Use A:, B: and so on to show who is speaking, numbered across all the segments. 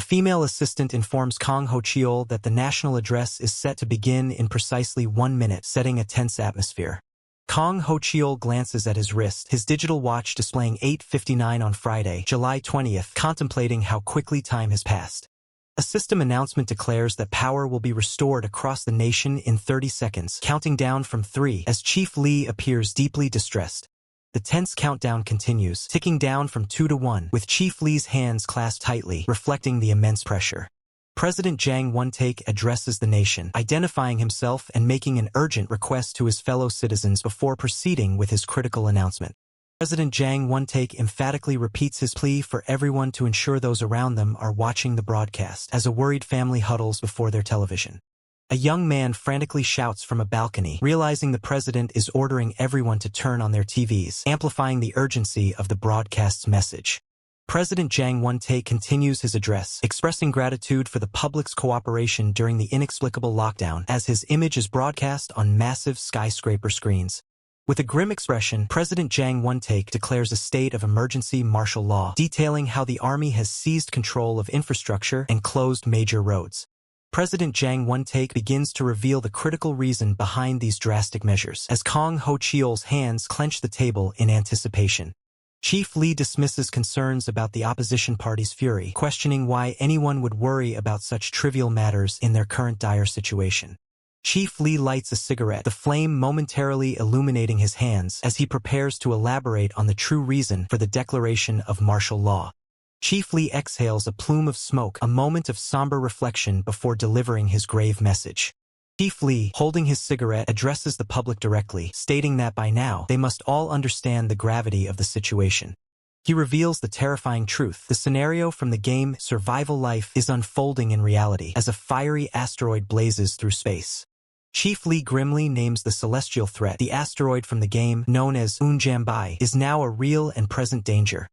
A: female assistant informs Kang Ho-cheol that the national address is set to begin in precisely 1 minute, setting a tense atmosphere. Kang Ho-cheol glances at his wrist, his digital watch displaying 8:59 on Friday, July 20th, contemplating how quickly time has passed. A system announcement declares that power will be restored across the nation in 30 seconds, counting down from 3 as Chief Lee appears deeply distressed. The tense countdown continues, ticking down from 2 to 1, with Chief Lee's hands clasped tightly, reflecting the immense pressure. President Jang Won-taek addresses the nation, identifying himself and making an urgent request to his fellow citizens before proceeding with his critical announcement. President Jang Won-taek emphatically repeats his plea for everyone to ensure those around them are watching the broadcast, as a worried family huddles before their television. A young man frantically shouts from a balcony, realizing the president is ordering everyone to turn on their TVs, amplifying the urgency of the broadcast's message. President Jang Won-taek continues his address, expressing gratitude for the public's cooperation during the inexplicable lockdown, as his image is broadcast on massive skyscraper screens. With a grim expression, President Jang Won-taek declares a state of emergency martial law, detailing how the army has seized control of infrastructure and closed major roads. President Jang Won-taek begins to reveal the critical reason behind these drastic measures, as Kang Ho-cheol's hands clench the table in anticipation. Chief Lee dismisses concerns about the opposition party's fury, questioning why anyone would worry about such trivial matters in their current dire situation. Chief Lee lights a cigarette, the flame momentarily illuminating his hands as he prepares to elaborate on the true reason for the declaration of martial law. Chief Lee exhales a plume of smoke, a moment of somber reflection before delivering his grave message. Chief Lee, holding his cigarette, addresses the public directly, stating that by now, they must all understand the gravity of the situation. He reveals the terrifying truth. The scenario from the game Survival Life is unfolding in reality, as a fiery asteroid blazes through space. Chief Lee grimly names the celestial threat. The asteroid from the game, known as Unjambai, is now a real and present danger.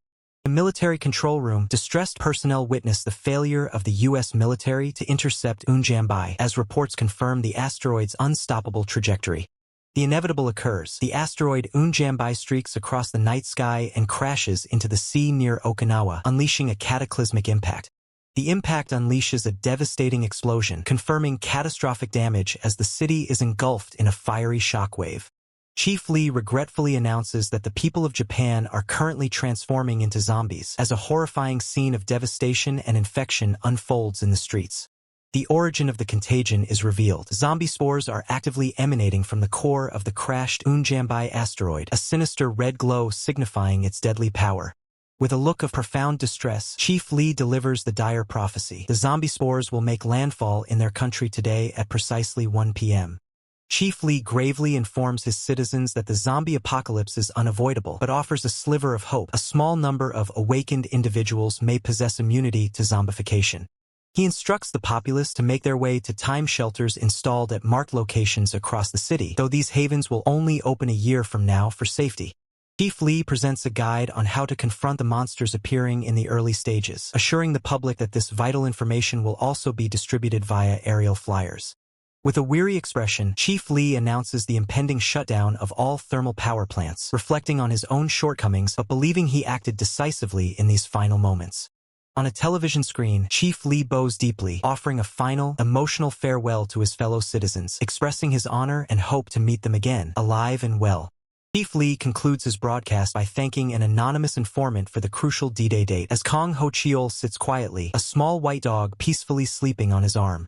A: In the military control room, distressed personnel witness the failure of the U.S. military to intercept Unjambai, as reports confirm the asteroid's unstoppable trajectory. The inevitable occurs. The asteroid Unjambai streaks across the night sky and crashes into the sea near Okinawa, unleashing a cataclysmic impact. The impact unleashes a devastating explosion, confirming catastrophic damage as the city is engulfed in a fiery shockwave. Chief Lee regretfully announces that the people of Japan are currently transforming into zombies, as a horrifying scene of devastation and infection unfolds in the streets. The origin of the contagion is revealed. Zombie spores are actively emanating from the core of the crashed Unjambai asteroid, a sinister red glow signifying its deadly power. With a look of profound distress, Chief Lee delivers the dire prophecy. The zombie spores will make landfall in their country today at precisely 1 p.m. Chief Lee gravely informs his citizens that the zombie apocalypse is unavoidable, but offers a sliver of hope. A small number of awakened individuals may possess immunity to zombification. He instructs the populace to make their way to time shelters installed at marked locations across the city, though these havens will only open a year from now for safety. Chief Lee presents a guide on how to confront the monsters appearing in the early stages, assuring the public that this vital information will also be distributed via aerial flyers. With a weary expression, Chief Lee announces the impending shutdown of all thermal power plants, reflecting on his own shortcomings but believing he acted decisively in these final moments. On a television screen, Chief Lee bows deeply, offering a final, emotional farewell to his fellow citizens, expressing his honor and hope to meet them again, alive and well. Chief Lee concludes his broadcast by thanking an anonymous informant for the crucial D-Day date, as Kang Ho-cheol sits quietly, a small white dog peacefully sleeping on his arm.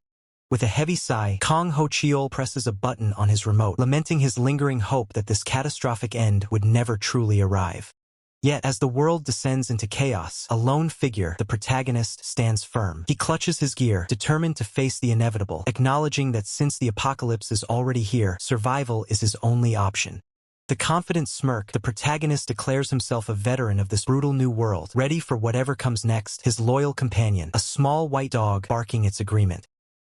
A: With a heavy sigh, Kang Ho-cheol presses a button on his remote, lamenting his lingering hope that this catastrophic end would never truly arrive. Yet, as the world descends into chaos, a lone figure, the protagonist, stands firm. He clutches his gear, determined to face the inevitable, acknowledging that since the apocalypse is already here, survival is his only option. The confident smirk, the protagonist declares himself a veteran of this brutal new world, ready for whatever comes next, his loyal companion, a small white dog, barking its agreement.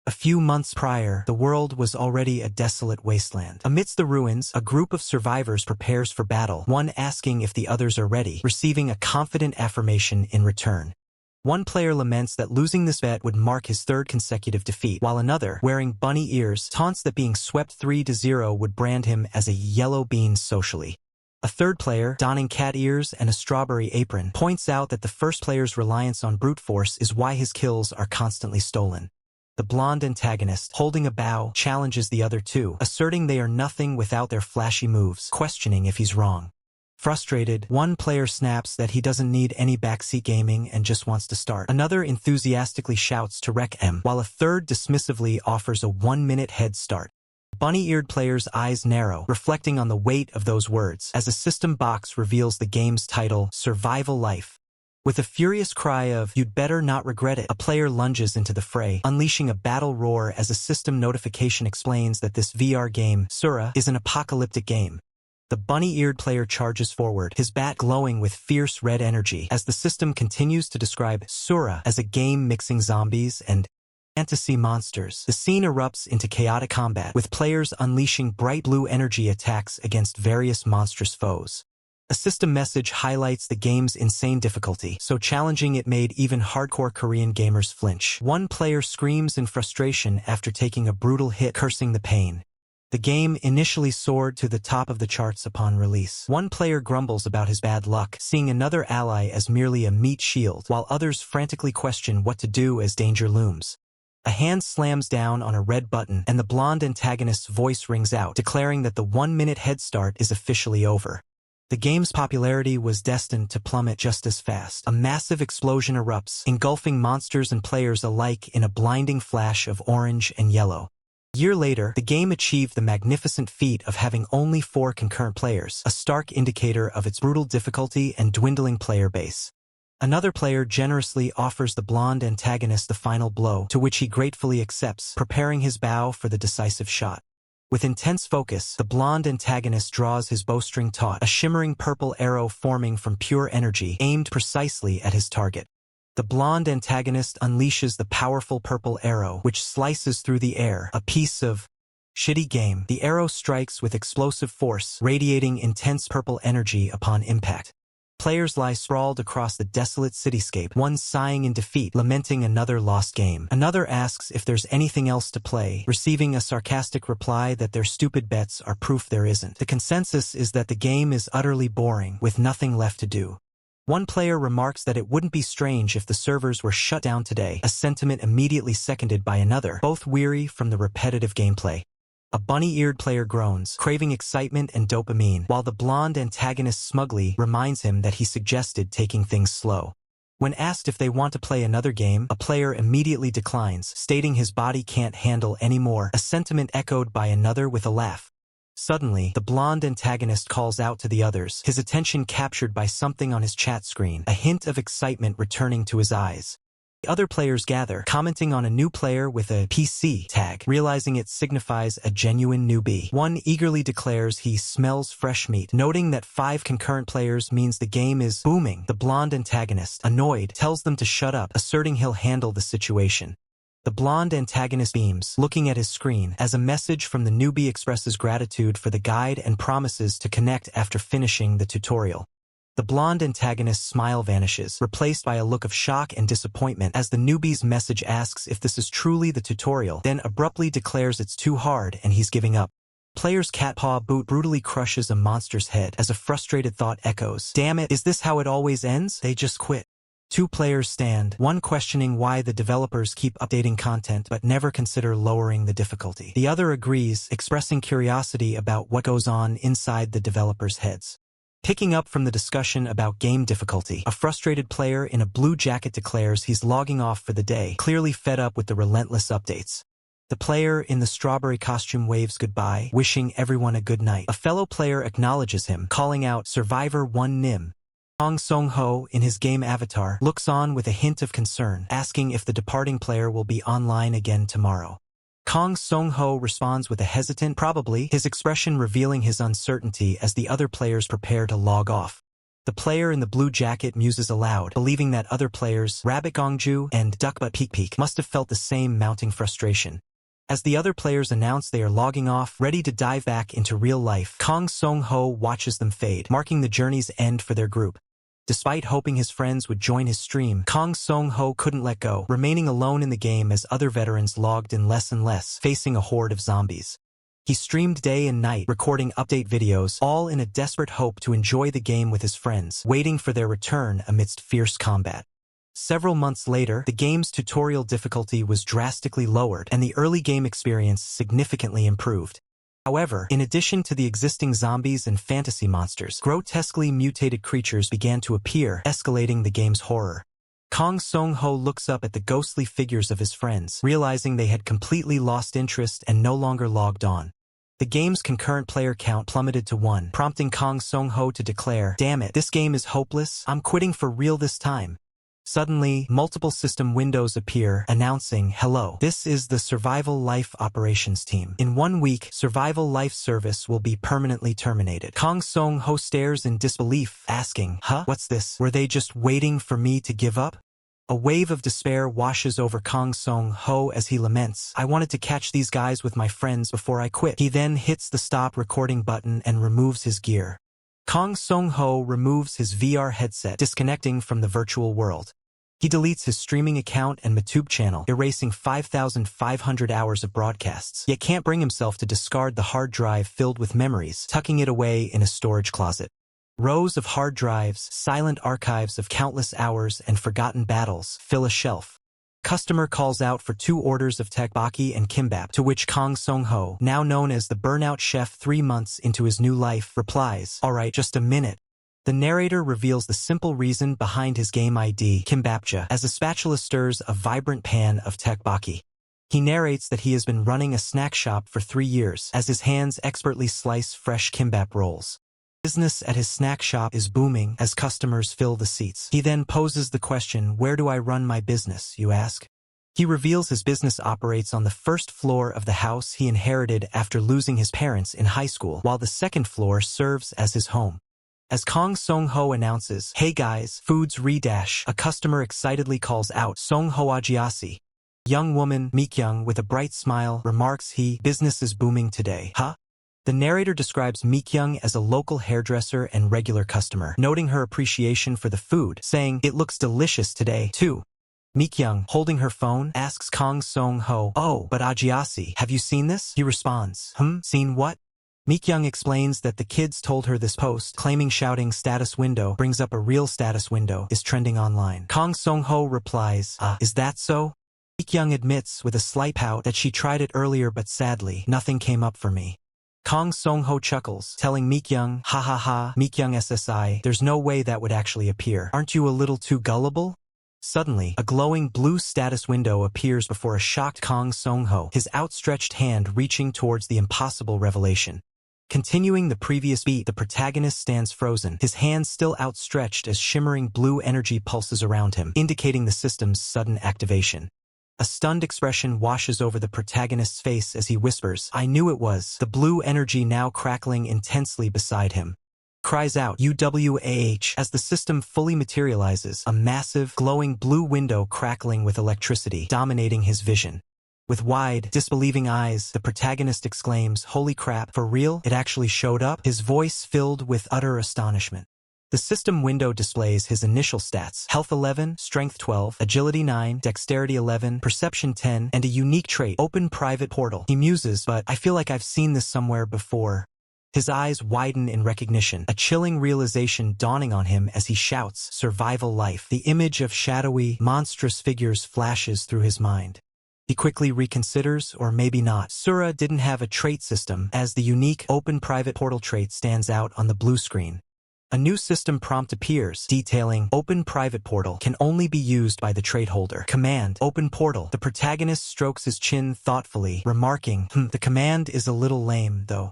A: A few months prior, the world was already a desolate wasteland. Amidst the ruins, a group of survivors prepares for battle, one asking if the others are ready, receiving a confident affirmation in return. One player laments that losing this bet would mark his third consecutive defeat, while another, wearing bunny ears, taunts that being swept 3-0 would brand him as a yellow bean socially. A third player, donning cat ears and a strawberry apron, points out that the first player's reliance on brute force is why his kills are constantly stolen. The blonde antagonist, holding a bow, challenges the other two, asserting they are nothing without their flashy moves, questioning if he's wrong. Frustrated, one player snaps that he doesn't need any backseat gaming and just wants to start. Another enthusiastically shouts to wreck M, while a third dismissively offers a 1-minute head start. Bunny-eared players' eyes narrow, reflecting on the weight of those words, as a system box reveals the game's title, Survival Life. With a furious cry of, "You'd better not regret it," a player lunges into the fray, unleashing a battle roar as a system notification explains that this VR game, Asura, is an apocalyptic game. The bunny-eared player charges forward, his bat glowing with fierce red energy, as the system continues to describe Asura as a game mixing zombies and fantasy monsters. The scene erupts into chaotic combat, with players unleashing bright blue energy attacks against various monstrous foes. A system message highlights the game's insane difficulty, so challenging it made even hardcore Korean gamers flinch. One player screams in frustration after taking a brutal hit, cursing the pain. The game initially soared to the top of the charts upon release. One player grumbles about his bad luck, seeing another ally as merely a meat shield, while others frantically question what to do as danger looms. A hand slams down on a red button, and the blonde antagonist's voice rings out, declaring that the 1-minute head start is officially over. The game's popularity was destined to plummet just as fast. A massive explosion erupts, engulfing monsters and players alike in a blinding flash of orange and yellow. A year later, the game achieved the magnificent feat of having only 4 concurrent players, a stark indicator of its brutal difficulty and dwindling player base. Another player generously offers the blonde antagonist the final blow, to which he gratefully accepts, preparing his bow for the decisive shot. With intense focus, the blonde antagonist draws his bowstring taut, a shimmering purple arrow forming from pure energy, aimed precisely at his target. The blonde antagonist unleashes the powerful purple arrow, which slices through the air, a piece of shitty game. The arrow strikes with explosive force, radiating intense purple energy upon impact. Players lie sprawled across the desolate cityscape, one sighing in defeat, lamenting another lost game. Another asks if there's anything else to play, receiving a sarcastic reply that their stupid bets are proof there isn't. The consensus is that the game is utterly boring, with nothing left to do. One player remarks that it wouldn't be strange if the servers were shut down today, a sentiment immediately seconded by another, both weary from the repetitive gameplay. A bunny-eared player groans, craving excitement and dopamine, while the blonde antagonist smugly reminds him that he suggested taking things slow. When asked if they want to play another game, a player immediately declines, stating his body can't handle any more, a sentiment echoed by another with a laugh. Suddenly, the blonde antagonist calls out to the others, his attention captured by something on his chat screen, a hint of excitement returning to his eyes. Other players gather, commenting on a new player with a PC tag, realizing it signifies a genuine newbie. One eagerly declares he smells fresh meat, noting that 5 concurrent players means the game is booming. The blonde antagonist, annoyed, tells them to shut up, asserting he'll handle the situation. The blonde antagonist beams, looking at his screen, as a message from the newbie expresses gratitude for the guide and promises to connect after finishing the tutorial. The blonde antagonist's smile vanishes, replaced by a look of shock and disappointment as the newbie's message asks if this is truly the tutorial, then abruptly declares it's too hard and he's giving up. Player's cat paw boot brutally crushes a monster's head as a frustrated thought echoes, "Damn it, is this how it always ends? They just quit." 2 players stand, one questioning why the developers keep updating content but never consider lowering the difficulty. The other agrees, expressing curiosity about what goes on inside the developers' heads. Picking up from the discussion about game difficulty, a frustrated player in a blue jacket declares he's logging off for the day, clearly fed up with the relentless updates. The player in the strawberry costume waves goodbye, wishing everyone a good night. A fellow player acknowledges him, calling out, "Survivor 1 Nim." Kang Song-ho, in his game avatar, looks on with a hint of concern, asking if the departing player will be online again tomorrow. Kang Song-ho responds with a hesitant "probably," his expression revealing his uncertainty as the other players prepare to log off. The player in the blue jacket muses aloud, believing that other players, Rabbit Gongju and Duckbutt Peek Peek, must have felt the same mounting frustration. As the other players announce they are logging off, ready to dive back into real life, Kang Song-ho watches them fade, marking the journey's end for their group. Despite hoping his friends would join his stream, Kang Song-ho couldn't let go, remaining alone in the game as other veterans logged in less and less, facing a horde of zombies. He streamed day and night, recording update videos, all in a desperate hope to enjoy the game with his friends, waiting for their return amidst fierce combat. Several months later, the game's tutorial difficulty was drastically lowered, and the early game experience significantly improved. However, in addition to the existing zombies and fantasy monsters, grotesquely mutated creatures began to appear, escalating the game's horror. Kang Song-ho looks up at the ghostly figures of his friends, realizing they had completely lost interest and no longer logged on. The game's concurrent player count plummeted to 1, prompting Kang Song-ho to declare, "Damn it, this game is hopeless, I'm quitting for real this time." Suddenly, multiple system windows appear, announcing, "Hello, this is the Survival Life Operations Team. In 1 week, Survival Life service will be permanently terminated." Kang Song-ho stares in disbelief, asking, "Huh? What's this? Were they just waiting for me to give up?" A wave of despair washes over Kang Song-ho as he laments, "I wanted to catch these guys with my friends before I quit." He then hits the stop recording button and removes his gear. Kang Song-ho removes his VR headset, disconnecting from the virtual world. He deletes his streaming account and YouTube channel, erasing 5,500 hours of broadcasts, yet can't bring himself to discard the hard drive filled with memories, tucking it away in a storage closet. Rows of hard drives, silent archives of countless hours and forgotten battles fill a shelf. Customer calls out for 2 orders of tteokbokki and kimbap, to which Kang Song-ho, now known as the burnout chef 3 months into his new life, replies, "Alright, just a minute." The narrator reveals the simple reason behind his game ID, kimbapja, as a spatula stirs a vibrant pan of tteokbokki. He narrates that he has been running a snack shop for 3 years, as his hands expertly slice fresh kimbap rolls. Business at his snack shop is booming as customers fill the seats. He then poses the question, "Where do I run my business, you ask?" He reveals his business operates on the first floor of the house he inherited after losing his parents in high school, while the second floor serves as his home. As Kang Song-ho announces, "Hey guys, food's re-dash," a customer excitedly calls out, "Song-ho ajiasi." Young woman, Mikyung, with a bright smile, remarks, "Business is booming today, huh?" The narrator describes Mikyung as a local hairdresser and regular customer, noting her appreciation for the food, saying, "It looks delicious today, too." Mikyung, holding her phone, asks Kang Song-ho, "Oh, but ajiasi, have you seen this?" He responds, "Seen what?" Mikyung explains that the kids told her this post, claiming shouting "status window" brings up a real status window, is trending online. Kang Song-ho replies, "Is that so?" Mikyung admits with a slight pout that she tried it earlier but sadly, nothing came up for me. Kang Song-ho chuckles, telling Mikyung, "Ha ha ha, Mikyung SSI, there's no way that would actually appear. Aren't you a little too gullible?" Suddenly, a glowing blue status window appears before a shocked Kang Song-ho, his outstretched hand reaching towards the impossible revelation. Continuing the previous beat, the protagonist stands frozen, his hand still outstretched as shimmering blue energy pulses around him, indicating the system's sudden activation. A stunned expression washes over the protagonist's face as he whispers, "I knew it was," the blue energy now crackling intensely beside him. Cries out, "UWAH," as the system fully materializes, a massive, glowing blue window crackling with electricity, dominating his vision. With wide, disbelieving eyes, the protagonist exclaims, "Holy crap, for real? It actually showed up?" His voice filled with utter astonishment. The system window displays his initial stats: Health 11, Strength 12, Agility 9, Dexterity 11, Perception 10, and a unique trait, Open Private Portal. He muses, "But I feel like I've seen this somewhere before." His eyes widen in recognition, a chilling realization dawning on him as he shouts, "Survival Life." The image of shadowy, monstrous figures flashes through his mind. He quickly reconsiders, or maybe not. Asura didn't have a trait system, as the unique Open Private Portal trait stands out on the blue screen. A new system prompt appears, detailing, "Open Private Portal can only be used by the trait holder. Command, Open Portal." The protagonist strokes his chin thoughtfully, remarking, The command is a little lame, though."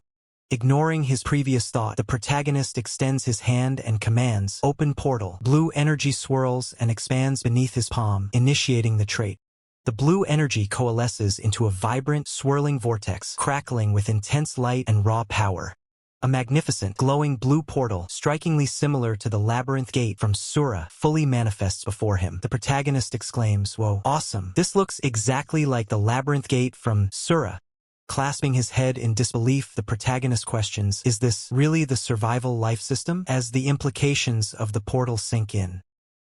A: Ignoring his previous thought, the protagonist extends his hand and commands, "Open Portal." Blue energy swirls and expands beneath his palm, initiating the trait. The blue energy coalesces into a vibrant, swirling vortex, crackling with intense light and raw power. A magnificent, glowing blue portal, strikingly similar to the labyrinth gate from Asura, fully manifests before him. The protagonist exclaims, "Whoa, awesome. This looks exactly like the labyrinth gate from Asura." Clasping his head in disbelief, the protagonist questions, "Is this really the survival life system?" as the implications of the portal sink in.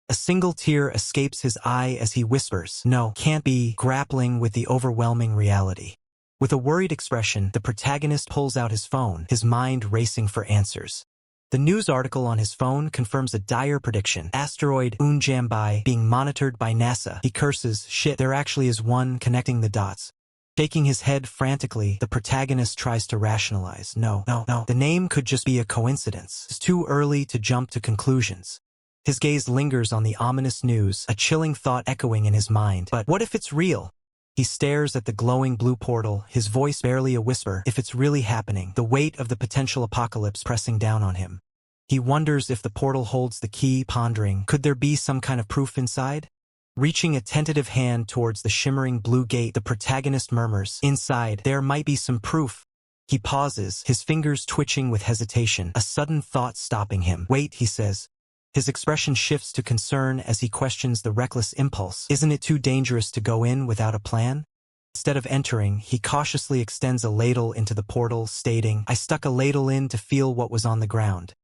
A: A single tear escapes his eye as he whispers, "No, can't be," grappling with the overwhelming reality. With a worried expression, the protagonist pulls out his phone, his mind racing for answers. The news article on his phone confirms a dire prediction: asteroid Unjambai being monitored by NASA. He curses, shit, there actually is one, connecting the dots. Shaking his head frantically, the protagonist tries to rationalize. No. The name could just be a coincidence. It's too early to jump to conclusions. His gaze lingers on the ominous news, a chilling thought echoing in his mind. But what if it's real? He stares at the glowing blue portal, his voice barely a whisper. If it's really happening, the weight of the potential apocalypse pressing down on him. He wonders if the portal holds the key, pondering, could there be some kind of proof inside? Reaching a tentative hand towards the shimmering blue gate, the protagonist murmurs, inside, there might be some proof. He pauses, his fingers twitching with hesitation, a sudden thought stopping him. Wait, he says. His expression shifts to concern as he questions the reckless impulse. Isn't it too dangerous to go in without a plan? Instead of entering, he cautiously extends a ladle into the portal, stating, I stuck a ladle in to feel what was on the ground.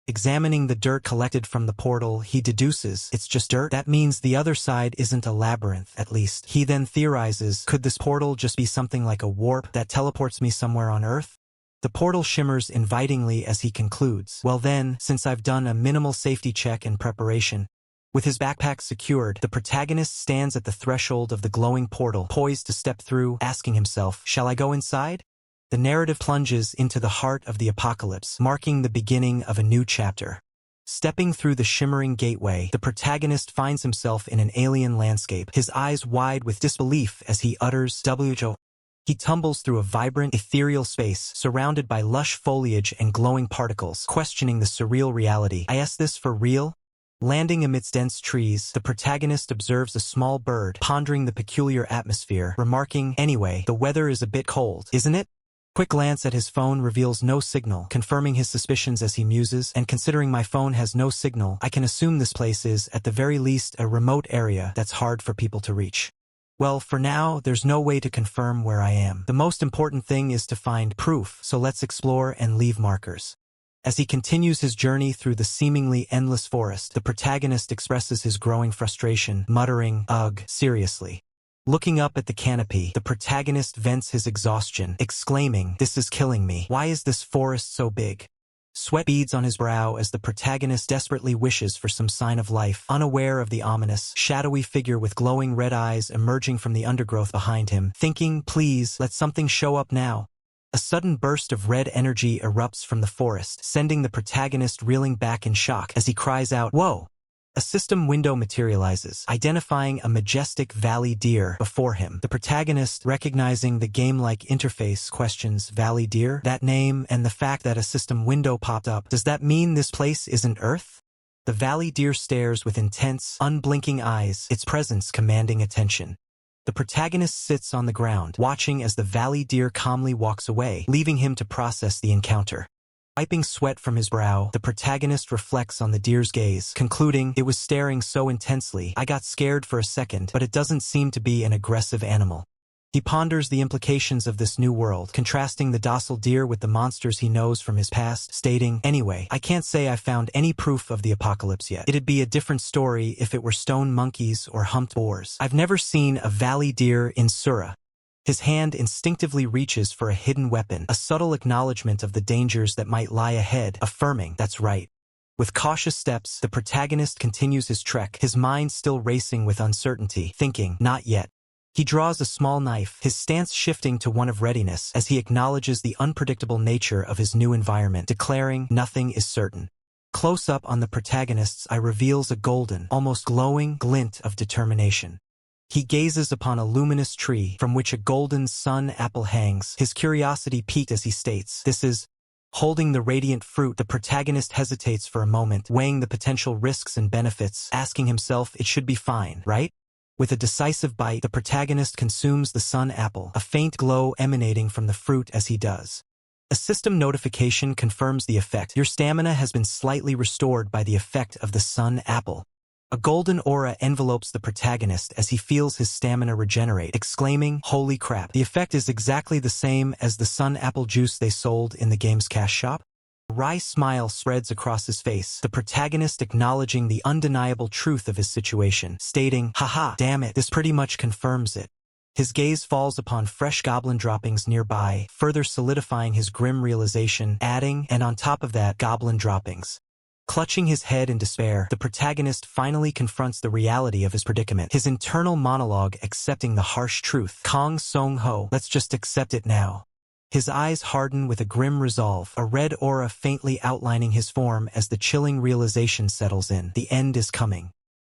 A: Examining the dirt collected from the portal, he deduces, it's just dirt? That means the other side isn't a labyrinth, at least. He then theorizes, could this portal just be something like a warp that teleports me somewhere on Earth? The portal shimmers invitingly as he concludes, well then, since I've done a minimal safety check and preparation. With his backpack secured, the protagonist stands at the threshold of the glowing portal, poised to step through, asking himself, shall I go inside? The narrative plunges into the heart of the apocalypse, marking the beginning of a new chapter. Stepping through the shimmering gateway, the protagonist finds himself in an alien landscape, his eyes wide with disbelief as he utters, "Who?" He tumbles through a vibrant, ethereal space, surrounded by lush foliage and glowing particles, questioning the surreal reality. Is this for real? Landing amidst dense trees, the protagonist observes a small bird, pondering the peculiar atmosphere, remarking, anyway, the weather is a bit cold, isn't it? Quick glance at his phone reveals no signal, confirming his suspicions as he muses, and considering my phone has no signal, I can assume this place is, at the very least, a remote area that's hard for people to reach. Well, for now, there's no way to confirm where I am. The most important thing is to find proof, so let's explore and leave markers. As he continues his journey through the seemingly endless forest, the protagonist expresses his growing frustration, muttering, ugh, seriously. Looking up at the canopy, the protagonist vents his exhaustion, exclaiming, this is killing me. Why is this forest so big? Sweat beads on his brow as the protagonist desperately wishes for some sign of life, unaware of the ominous, shadowy figure with glowing red eyes emerging from the undergrowth behind him, thinking, please, let something show up now. A sudden burst of red energy erupts from the forest, sending the protagonist reeling back in shock as he cries out, whoa! A system window materializes, identifying a majestic valley deer before him. The protagonist, recognizing the game-like interface, questions, Valley Deer? That name and the fact that a system window popped up, does that mean this place isn't Earth? The valley deer stares with intense, unblinking eyes, its presence commanding attention. The protagonist sits on the ground, watching as the valley deer calmly walks away, leaving him to process the encounter. Wiping sweat from his brow, the protagonist reflects on the deer's gaze, concluding, it was staring so intensely, I got scared for a second, but it doesn't seem to be an aggressive animal. He ponders the implications of this new world, contrasting the docile deer with the monsters he knows from his past, stating, anyway, I can't say I found any proof of the apocalypse yet. It'd be a different story if it were stone monkeys or humped boars. I've never seen a valley deer in Asura. His hand instinctively reaches for a hidden weapon, a subtle acknowledgement of the dangers that might lie ahead, affirming, that's right. With cautious steps, the protagonist continues his trek, his mind still racing with uncertainty, thinking, not yet. He draws a small knife, his stance shifting to one of readiness as he acknowledges the unpredictable nature of his new environment, declaring, nothing is certain. Close up on the protagonist's eye reveals a golden, almost glowing, glint of determination. He gazes upon a luminous tree from which a golden sun apple hangs, his curiosity piqued as he states, this is... Holding the radiant fruit, the protagonist hesitates for a moment, weighing the potential risks and benefits, asking himself, it should be fine, right? With a decisive bite, the protagonist consumes the sun apple, a faint glow emanating from the fruit as he does. A system notification confirms the effect. Your stamina has been slightly restored by the effect of the sun apple. A golden aura envelopes the protagonist as he feels his stamina regenerate, exclaiming, holy crap, the effect is exactly the same as the sun apple juice they sold in the game's cash shop. A wry smile spreads across his face, the protagonist acknowledging the undeniable truth of his situation, stating, haha, damn it, this pretty much confirms it. His gaze falls upon fresh goblin droppings nearby, further solidifying his grim realization, adding, and on top of that, goblin droppings. Clutching his head in despair, the protagonist finally confronts the reality of his predicament. His internal monologue accepting the harsh truth. Kong Song-ho, let's just accept it now. His eyes harden with a grim resolve, a red aura faintly outlining his form as the chilling realization settles in. The end is coming.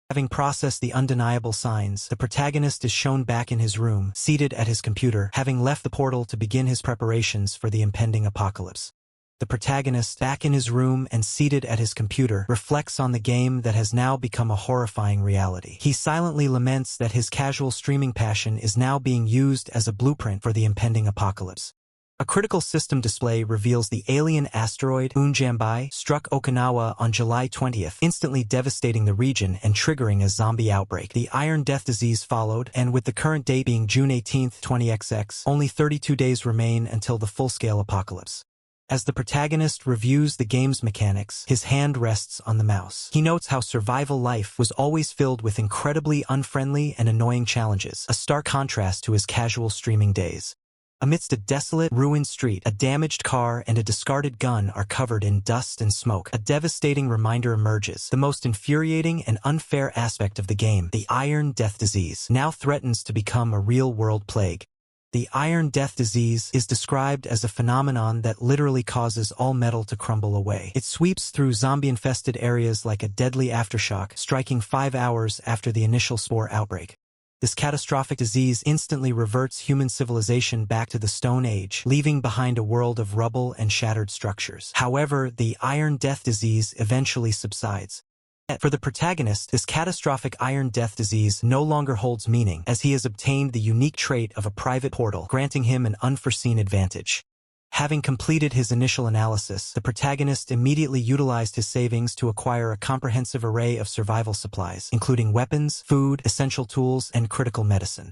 A: Having processed the undeniable signs, the protagonist is shown back in his room, seated at his computer, having left the portal to begin his preparations for the impending apocalypse. The protagonist, back in his room and seated at his computer, reflects on the game that has now become a horrifying reality. He silently laments that his casual streaming passion is now being used as a blueprint for the impending apocalypse. A critical system display reveals the alien asteroid Unjambai struck Okinawa on July 20th, instantly devastating the region and triggering a zombie outbreak. The Iron Death disease followed, and with the current date being June 18, 20XX, only 32 days remain until the full-scale apocalypse. As the protagonist reviews the game's mechanics, his hand rests on the mouse. He notes how survival life was always filled with incredibly unfriendly and annoying challenges, a stark contrast to his casual streaming days. Amidst a desolate, ruined street, a damaged car and a discarded gun are covered in dust and smoke. A devastating reminder emerges. The most infuriating and unfair aspect of the game, the Iron Death disease, now threatens to become a real-world plague. The Iron Death disease is described as a phenomenon that literally causes all metal to crumble away. It sweeps through zombie-infested areas like a deadly aftershock, striking 5 hours after the initial spore outbreak. This catastrophic disease instantly reverts human civilization back to the Stone Age, leaving behind a world of rubble and shattered structures. However, the Iron Death disease eventually subsides. For the protagonist, this catastrophic Iron Death disease no longer holds meaning, as he has obtained the unique trait of a private portal, granting him an unforeseen advantage. Having completed his initial analysis, the protagonist immediately utilized his savings to acquire a comprehensive array of survival supplies, including weapons, food, essential tools, and critical medicine.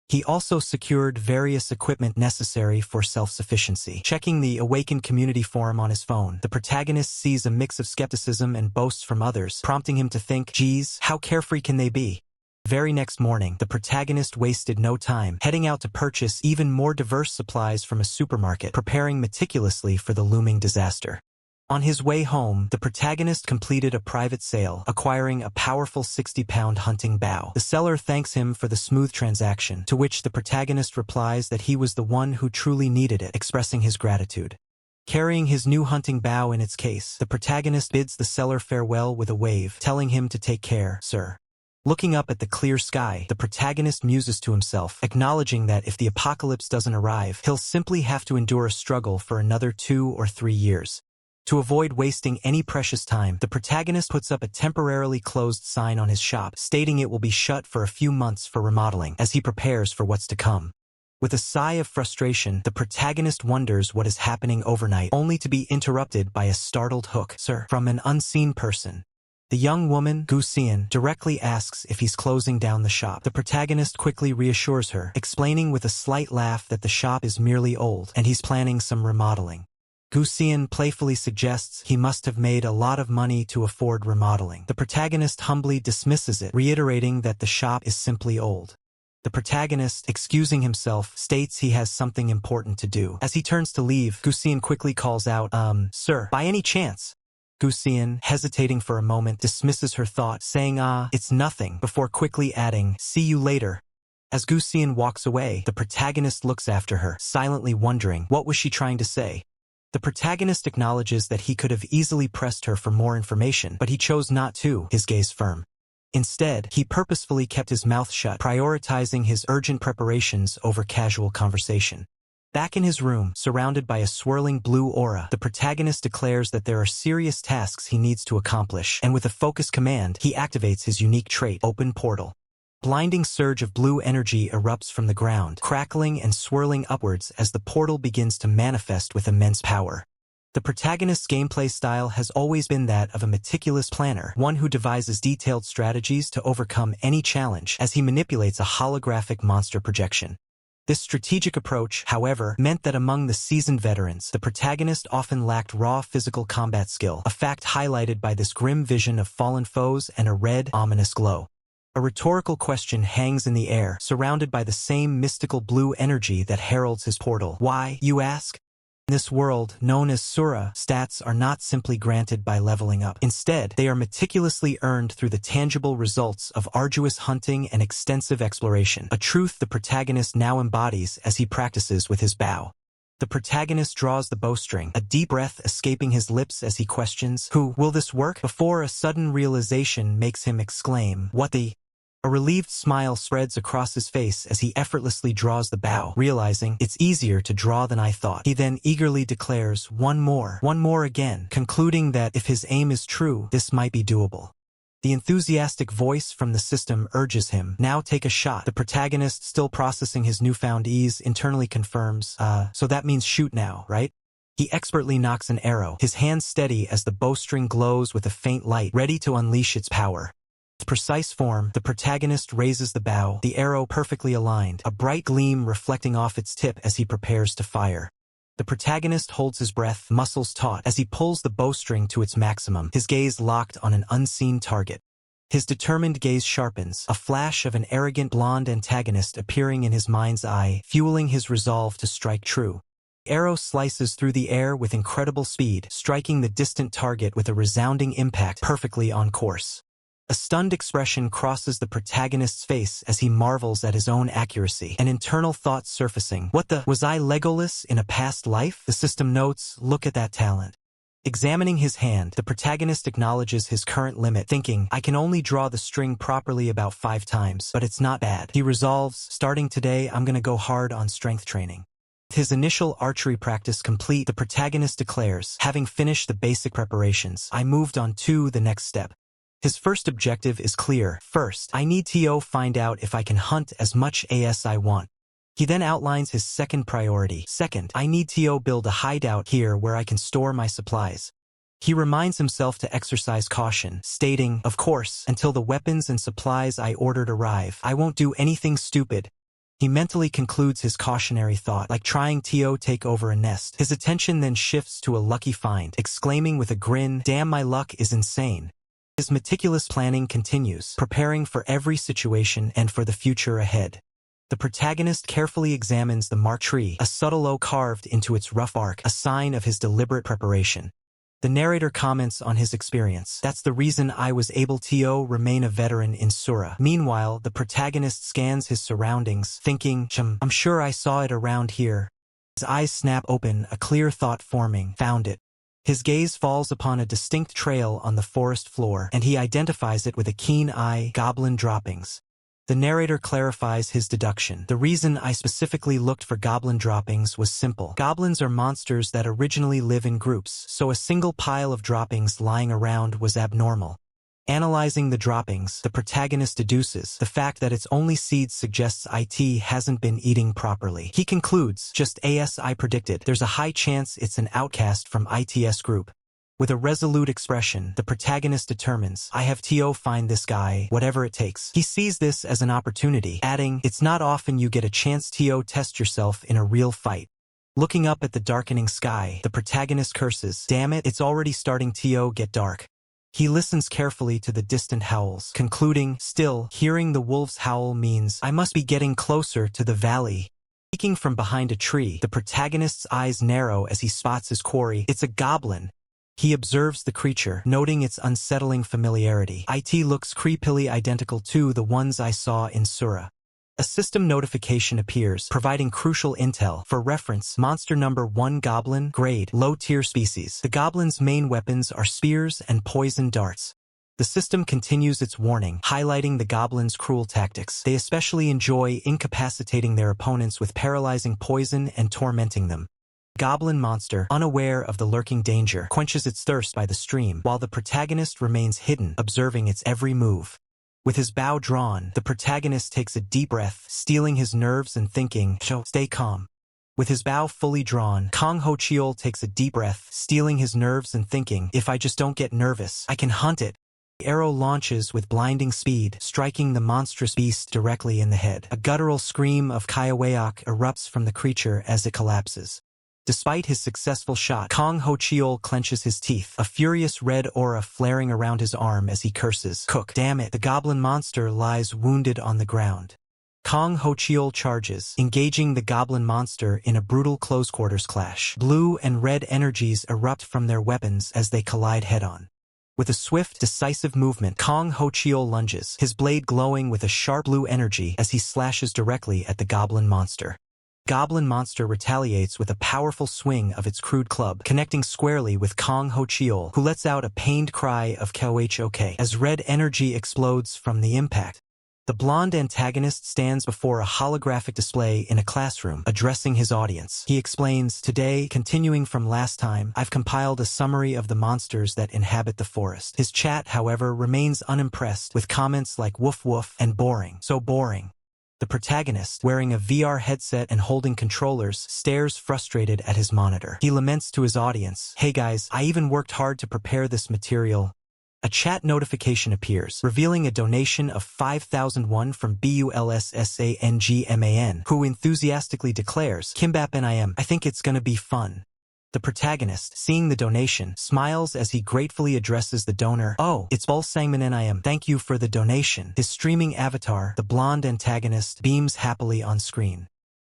A: He also secured various equipment necessary for self-sufficiency. Checking the Awakened community forum on his phone, the protagonist sees a mix of skepticism and boasts from others, prompting him to think, geez, how carefree can they be? Very next morning, the protagonist wasted no time, heading out to purchase even more diverse supplies from a supermarket, preparing meticulously for the looming disaster. On his way home, the protagonist completed a private sale, acquiring a powerful 60-pound hunting bow. The seller thanks him for the smooth transaction, to which the protagonist replies that he was the one who truly needed it, expressing his gratitude. Carrying his new hunting bow in its case, the protagonist bids the seller farewell with a wave, telling him to take care, sir. Looking up at the clear sky, the protagonist muses to himself, acknowledging that if the apocalypse doesn't arrive, he'll simply have to endure a struggle for another 2 or 3 years. To avoid wasting any precious time, the protagonist puts up a temporarily closed sign on his shop, stating it will be shut for a few months for remodeling, as he prepares for what's to come. With a sigh of frustration, the protagonist wonders what is happening overnight, only to be interrupted by a startled hook, sir, from an unseen person. The young woman, Gau Kaa, directly asks if he's closing down the shop. The protagonist quickly reassures her, explaining with a slight laugh that the shop is merely old, and he's planning some remodeling. Gau Kaa playfully suggests he must have made a lot of money to afford remodeling. The protagonist humbly dismisses it, reiterating that the shop is simply old. The protagonist, excusing himself, states he has something important to do. As he turns to leave, Gau Kaa quickly calls out, sir, by any chance? Gau Kaa, hesitating for a moment, dismisses her thought, saying, it's nothing, before quickly adding, see you later. As Gau Kaa walks away, the protagonist looks after her, silently wondering, what was she trying to say? The protagonist acknowledges that he could have easily pressed her for more information, but he chose not to, his gaze firm. Instead, he purposefully kept his mouth shut, prioritizing his urgent preparations over casual conversation. Back in his room, surrounded by a swirling blue aura, the protagonist declares that there are serious tasks he needs to accomplish, and with a focused command, he activates his unique trait, Open Portal. Blinding surge of blue energy erupts from the ground, crackling and swirling upwards as the portal begins to manifest with immense power. The protagonist's gameplay style has always been that of a meticulous planner, one who devises detailed strategies to overcome any challenge as he manipulates a holographic monster projection. This strategic approach, however, meant that among the seasoned veterans, the protagonist often lacked raw physical combat skill, a fact highlighted by this grim vision of fallen foes and a red, ominous glow. A rhetorical question hangs in the air, surrounded by the same mystical blue energy that heralds his portal. Why, you ask? In this world, known as Sura, stats are not simply granted by leveling up. Instead, they are meticulously earned through the tangible results of arduous hunting and extensive exploration, a truth the protagonist now embodies as he practices with his bow. The protagonist draws the bowstring, a deep breath escaping his lips as he questions, "Who will this work?" before a sudden realization makes him exclaim, "What the?" A relieved smile spreads across his face as he effortlessly draws the bow, realizing, "It's easier to draw than I thought." He then eagerly declares, one more again, concluding that if his aim is true, this might be doable. The enthusiastic voice from the system urges him, "Now take a shot." The protagonist, still processing his newfound ease, internally confirms, so that means shoot now, right? He expertly knocks an arrow, his hand steady as the bowstring glows with a faint light, ready to unleash its power. With precise form, the protagonist raises the bow, the arrow perfectly aligned, a bright gleam reflecting off its tip as he prepares to fire. The protagonist holds his breath, muscles taut, as he pulls the bowstring to its maximum, his gaze locked on an unseen target. His determined gaze sharpens, a flash of an arrogant blonde antagonist appearing in his mind's eye, fueling his resolve to strike true. The arrow slices through the air with incredible speed, striking the distant target with a resounding impact, perfectly on course. A stunned expression crosses the protagonist's face as he marvels at his own accuracy, an internal thought surfacing. "What the? Was I Legolas in a past life?" The system notes, "Look at that talent." Examining his hand, the protagonist acknowledges his current limit, thinking, "I can only draw the string properly about 5 times, but it's not bad." He resolves, "Starting today, I'm gonna go hard on strength training." With his initial archery practice complete, the protagonist declares, "Having finished the basic preparations, I moved on to the next step." His first objective is clear. First, I need to find out if I can hunt as much as I want. He then outlines his second priority. Second, I need to build a hideout here where I can store my supplies. He reminds himself to exercise caution, stating, "Of course, until the weapons and supplies I ordered arrive, I won't do anything stupid." He mentally concludes his cautionary thought, like trying to take over a nest. His attention then shifts to a lucky find, exclaiming with a grin, "Damn, my luck is insane." His meticulous planning continues, preparing for every situation and for the future ahead. The protagonist carefully examines the marked tree, a subtle O carved into its rough arc, a sign of his deliberate preparation. The narrator comments on his experience. "That's the reason I was able to remain a veteran in Sura." Meanwhile, the protagonist scans his surroundings, thinking, I'm sure I saw it around here." His eyes snap open, a clear thought forming. Found it. His gaze falls upon a distinct trail on the forest floor, and he identifies it with a keen eye, goblin droppings. The narrator clarifies his deduction. "The reason I specifically looked for goblin droppings was simple. Goblins are monsters that originally live in groups, so a single pile of droppings lying around was abnormal." Analyzing the droppings, the protagonist deduces the fact that its only seeds suggests it hasn't been eating properly. He concludes, "Just as I predicted, there's a high chance it's an outcast from its group." With a resolute expression, the protagonist determines, "I have to find this guy, whatever it takes." He sees this as an opportunity, adding, "It's not often you get a chance to test yourself in a real fight." Looking up at the darkening sky, the protagonist curses, "Damn it, it's already starting to get dark." He listens carefully to the distant howls, concluding, "Still, hearing the wolf's howl means I must be getting closer to the valley." Peeking from behind a tree, the protagonist's eyes narrow as he spots his quarry. It's a goblin. He observes the creature, noting its unsettling familiarity. "It looks creepily identical to the ones I saw in Sura." A system notification appears, providing crucial intel. For reference, monster number 1 goblin, grade, low-tier species. The goblin's main weapons are spears and poison darts. The system continues its warning, highlighting the goblins' cruel tactics. They especially enjoy incapacitating their opponents with paralyzing poison and tormenting them. Goblin monster, unaware of the lurking danger, quenches its thirst by the stream, while the protagonist remains hidden, observing its every move. With his bow drawn, the protagonist takes a deep breath, steeling his nerves and thinking, "Stay calm." With his bow fully drawn, Kang Ho Cheol takes a deep breath, steeling his nerves and thinking, "If I just don't get nervous, I can hunt it." The arrow launches with blinding speed, striking the monstrous beast directly in the head. A guttural scream of Kayaweok erupts from the creature as it collapses. Despite his successful shot, Kong Ho-cheol clenches his teeth, a furious red aura flaring around his arm as he curses. Cook, damn it, the goblin monster lies wounded on the ground. Kong Ho-cheol charges, engaging the goblin monster in a brutal close-quarters clash. Blue and red energies erupt from their weapons as they collide head-on. With a swift, decisive movement, Kong Ho-cheol lunges, his blade glowing with a sharp blue energy as he slashes directly at the goblin monster. Goblin monster retaliates with a powerful swing of its crude club, connecting squarely with Kong Ho-cheol, who lets out a pained cry of KOHOK as red energy explodes from the impact. The blonde antagonist stands before a holographic display in a classroom, addressing his audience. He explains, "Today, continuing from last time, I've compiled a summary of the monsters that inhabit the forest." His chat, however, remains unimpressed, with comments like "woof woof" and "boring, so boring." The protagonist, wearing a VR headset and holding controllers, stares frustrated at his monitor. He laments to his audience, "Hey guys, I even worked hard to prepare this material." A chat notification appears, revealing a donation of 5,001 from BULSSANGMAN, who enthusiastically declares, "Kimbap NIM, I think it's gonna be fun." The protagonist, seeing the donation, smiles as he gratefully addresses the donor. "Oh, it's Bulsangman NIM, thank you for the donation." His streaming avatar, the blonde antagonist, beams happily on screen.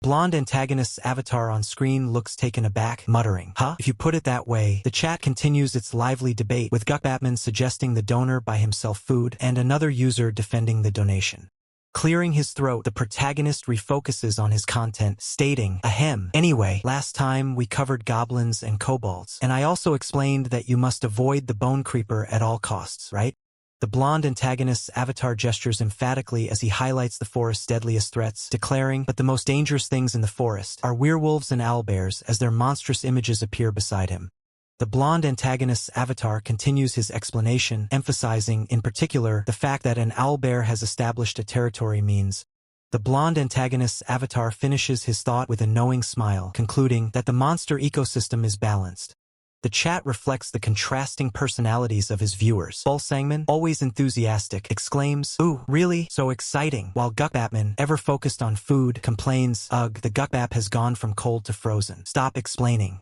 A: Blonde antagonist's avatar on screen looks taken aback, muttering, "Huh? If you put it that way." The chat continues its lively debate, with Gukbatman suggesting the donor buy himself food, and another user defending the donation. Clearing his throat, the protagonist refocuses on his content, stating, "Ahem. Anyway, last time we covered goblins and kobolds, and I also explained that you must avoid the bone creeper at all costs, right?" The blonde antagonist's avatar gestures emphatically as he highlights the forest's deadliest threats, declaring, "But the most dangerous things in the forest are werewolves and owlbears," as their monstrous images appear beside him. The blonde antagonist's avatar continues his explanation, emphasizing, in particular, the fact that an owlbear has established a territory means. The blonde antagonist's avatar finishes his thought with a knowing smile, concluding that the monster ecosystem is balanced. The chat reflects the contrasting personalities of his viewers. Bulsangman, always enthusiastic, exclaims, "Ooh, really? So exciting," while Gukbatman, ever focused on food, complains, "Ugh, the Gukbap has gone from cold to frozen. Stop explaining."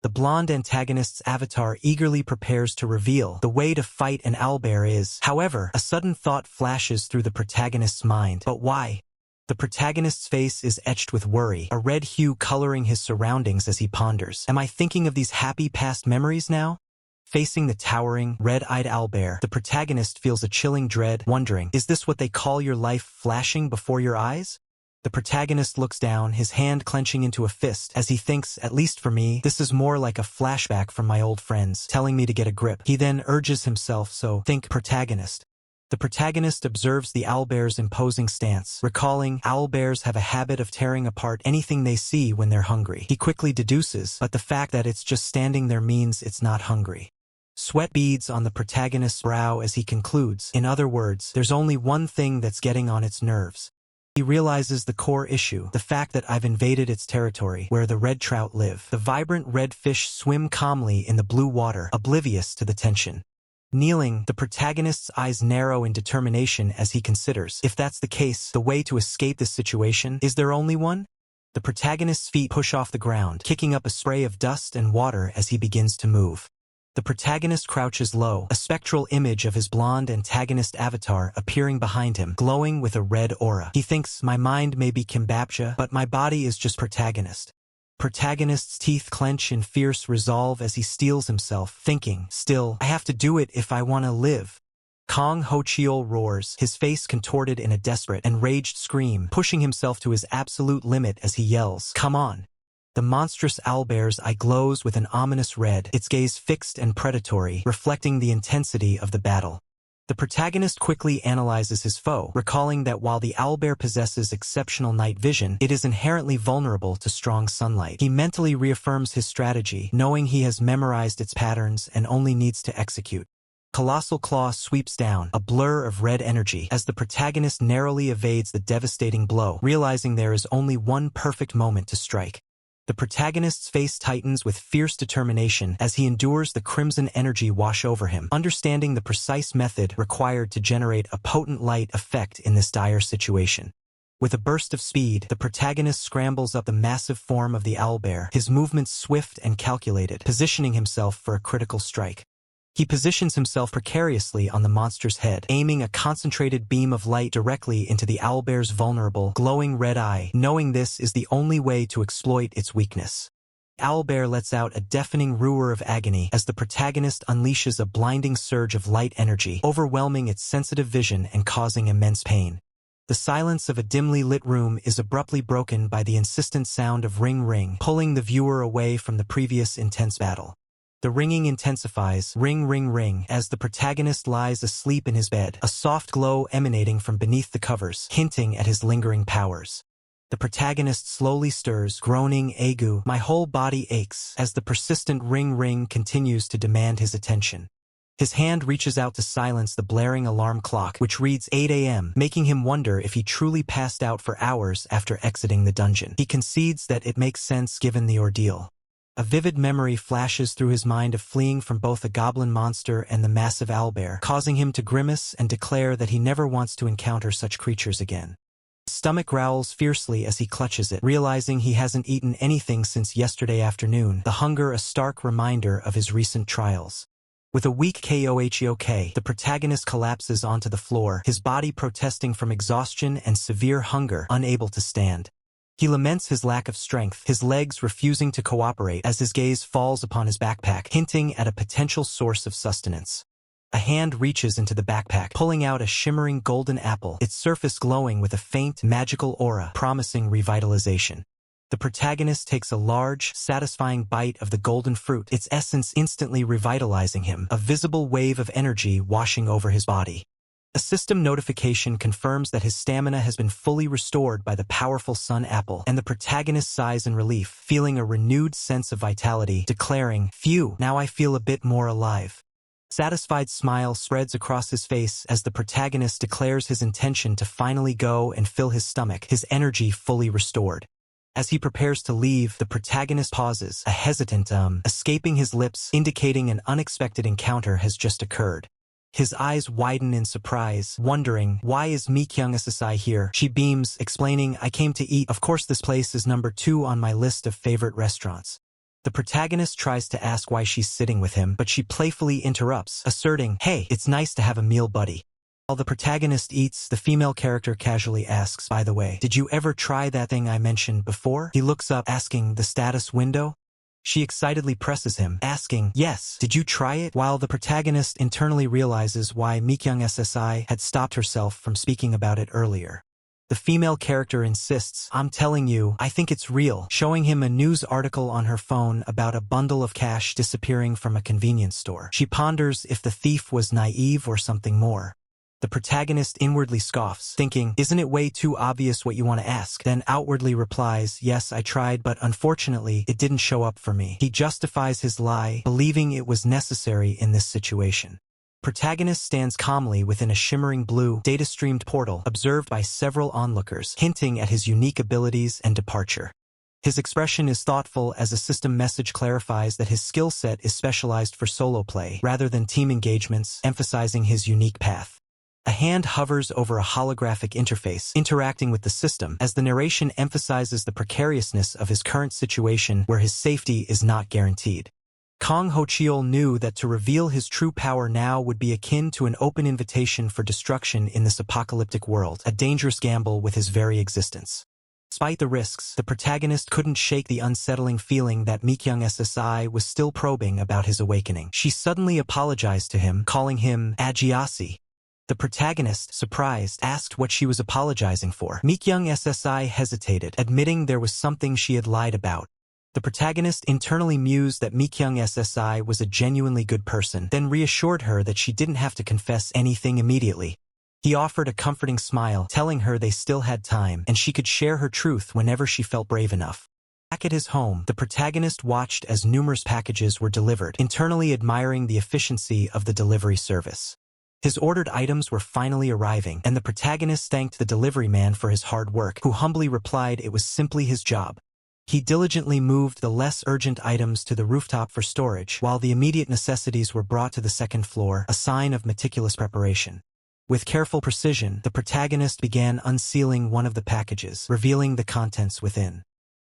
A: The blonde antagonist's avatar eagerly prepares to reveal the way to fight an owlbear is. However, a sudden thought flashes through the protagonist's mind. But why? The protagonist's face is etched with worry, a red hue coloring his surroundings as he ponders. Am I thinking of these happy past memories now? Facing the towering, red-eyed owlbear, the protagonist feels a chilling dread, wondering, is this what they call your life flashing before your eyes? The protagonist looks down, his hand clenching into a fist, as he thinks, at least for me, this is more like a flashback from my old friends, telling me to get a grip. He then urges himself, so think protagonist. The protagonist observes the owlbear's imposing stance, recalling, owlbears have a habit of tearing apart anything they see when they're hungry. He quickly deduces, but the fact that it's just standing there means it's not hungry. Sweat beads on the protagonist's brow as he concludes, in other words, there's only one thing that's getting on its nerves. He realizes the core issue, the fact that I've invaded its territory, where the red trout live. The vibrant red fish swim calmly in the blue water, oblivious to the tension. Kneeling, the protagonist's eyes narrow in determination as he considers, if that's the case, the way to escape this situation, is there only one? The protagonist's feet push off the ground, kicking up a spray of dust and water as he begins to move. The protagonist crouches low, a spectral image of his blonde antagonist avatar appearing behind him, glowing with a red aura. He thinks, my mind may be Kimbapja, but my body is just protagonist. Protagonist's teeth clench in fierce resolve as he steels himself, thinking, still, I have to do it if I want to live. Kong Ho-cheol roars, his face contorted in a desperate, enraged scream, pushing himself to his absolute limit as he yells, come on. The monstrous owlbear's eye glows with an ominous red, its gaze fixed and predatory, reflecting the intensity of the battle. The protagonist quickly analyzes his foe, recalling that while the owlbear possesses exceptional night vision, it is inherently vulnerable to strong sunlight. He mentally reaffirms his strategy, knowing he has memorized its patterns and only needs to execute. Colossal Claw sweeps down, a blur of red energy, as the protagonist narrowly evades the devastating blow, realizing there is only one perfect moment to strike. The protagonist's face tightens with fierce determination as he endures the crimson energy wash over him, understanding the precise method required to generate a potent light effect in this dire situation. With a burst of speed, the protagonist scrambles up the massive form of the owlbear, his movements swift and calculated, positioning himself for a critical strike. He positions himself precariously on the monster's head, aiming a concentrated beam of light directly into the owlbear's vulnerable, glowing red eye, knowing this is the only way to exploit its weakness. Owlbear lets out a deafening roar of agony as the protagonist unleashes a blinding surge of light energy, overwhelming its sensitive vision and causing immense pain. The silence of a dimly lit room is abruptly broken by the insistent sound of ring ring, pulling the viewer away from the previous intense battle. The ringing intensifies, ring ring ring, as the protagonist lies asleep in his bed, a soft glow emanating from beneath the covers, hinting at his lingering powers. The protagonist slowly stirs, groaning "Agu, my whole body aches," as the persistent ring ring continues to demand his attention. His hand reaches out to silence the blaring alarm clock, which reads 8 a.m., making him wonder if he truly passed out for hours after exiting the dungeon. He concedes that it makes sense given the ordeal. A vivid memory flashes through his mind of fleeing from both a goblin monster and the massive owlbear, causing him to grimace and declare that he never wants to encounter such creatures again. His stomach growls fiercely as he clutches it, realizing he hasn't eaten anything since yesterday afternoon, the hunger a stark reminder of his recent trials. With a weak KOHEOK, the protagonist collapses onto the floor, his body protesting from exhaustion and severe hunger, unable to stand. He laments his lack of strength, his legs refusing to cooperate as his gaze falls upon his backpack, hinting at a potential source of sustenance. A hand reaches into the backpack, pulling out a shimmering golden apple, its surface glowing with a faint, magical aura, promising revitalization. The protagonist takes a large, satisfying bite of the golden fruit, its essence instantly revitalizing him, a visible wave of energy washing over his body. A system notification confirms that his stamina has been fully restored by the powerful sun apple, and the protagonist sighs in relief, feeling a renewed sense of vitality, declaring, "Phew, now I feel a bit more alive." Satisfied smile spreads across his face as the protagonist declares his intention to finally go and fill his stomach, his energy fully restored. As he prepares to leave, the protagonist pauses, a hesitant escaping his lips, indicating an unexpected encounter has just occurred. His eyes widen in surprise, wondering, "Why is Mikyung here?" She beams, explaining, "I came to eat. Of course this place is number 2 on my list of favorite restaurants." The protagonist tries to ask why she's sitting with him, but she playfully interrupts, asserting, "Hey, it's nice to have a meal buddy." While the protagonist eats, the female character casually asks, "By the way, did you ever try that thing I mentioned before?" He looks up, asking, "The status window?" She excitedly presses him, asking, "Yes, did you try it?" While the protagonist internally realizes why Mikyung had stopped herself from speaking about it earlier. The female character insists, "I'm telling you, I think it's real," showing him a news article on her phone about a bundle of cash disappearing from a convenience store. She ponders if the thief was naive or something more. The protagonist inwardly scoffs, thinking, "Isn't it way too obvious what you want to ask?" Then outwardly replies, "Yes, I tried, but unfortunately, it didn't show up for me." He justifies his lie, believing it was necessary in this situation. Protagonist stands calmly within a shimmering blue, data-streamed portal, observed by several onlookers, hinting at his unique abilities and departure. His expression is thoughtful as a system message clarifies that his skill set is specialized for solo play, rather than team engagements, emphasizing his unique path. A hand hovers over a holographic interface, interacting with the system, as the narration emphasizes the precariousness of his current situation where his safety is not guaranteed. Kang Ho-cheol knew that to reveal his true power now would be akin to an open invitation for destruction in this apocalyptic world, a dangerous gamble with his very existence. Despite the risks, the protagonist couldn't shake the unsettling feeling that Mikyung was still probing about his awakening. She suddenly apologized to him, calling him Ajiasi. The protagonist, surprised, asked what she was apologizing for. Mikyung hesitated, admitting there was something she had lied about. The protagonist internally mused that Mikyung was a genuinely good person, then reassured her that she didn't have to confess anything immediately. He offered a comforting smile, telling her they still had time, and she could share her truth whenever she felt brave enough. Back at his home, the protagonist watched as numerous packages were delivered, internally admiring the efficiency of the delivery service. His ordered items were finally arriving, and the protagonist thanked the delivery man for his hard work, who humbly replied it was simply his job. He diligently moved the less urgent items to the rooftop for storage, while the immediate necessities were brought to the second floor, a sign of meticulous preparation. With careful precision, the protagonist began unsealing one of the packages, revealing the contents within.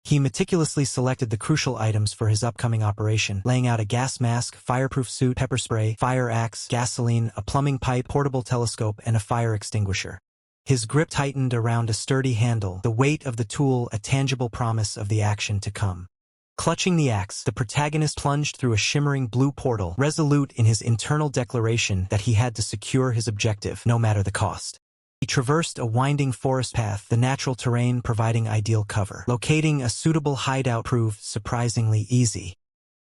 A: He meticulously selected the crucial items for his upcoming operation, laying out a gas mask, fireproof suit, pepper spray, fire axe, gasoline, a plumbing pipe, portable telescope, and a fire extinguisher. His grip tightened around a sturdy handle, the weight of the tool a tangible promise of the action to come. Clutching the axe, the protagonist plunged through a shimmering blue portal, resolute in his internal declaration that he had to secure his objective, no matter the cost. He traversed a winding forest path, the natural terrain providing ideal cover. Locating a suitable hideout proved surprisingly easy.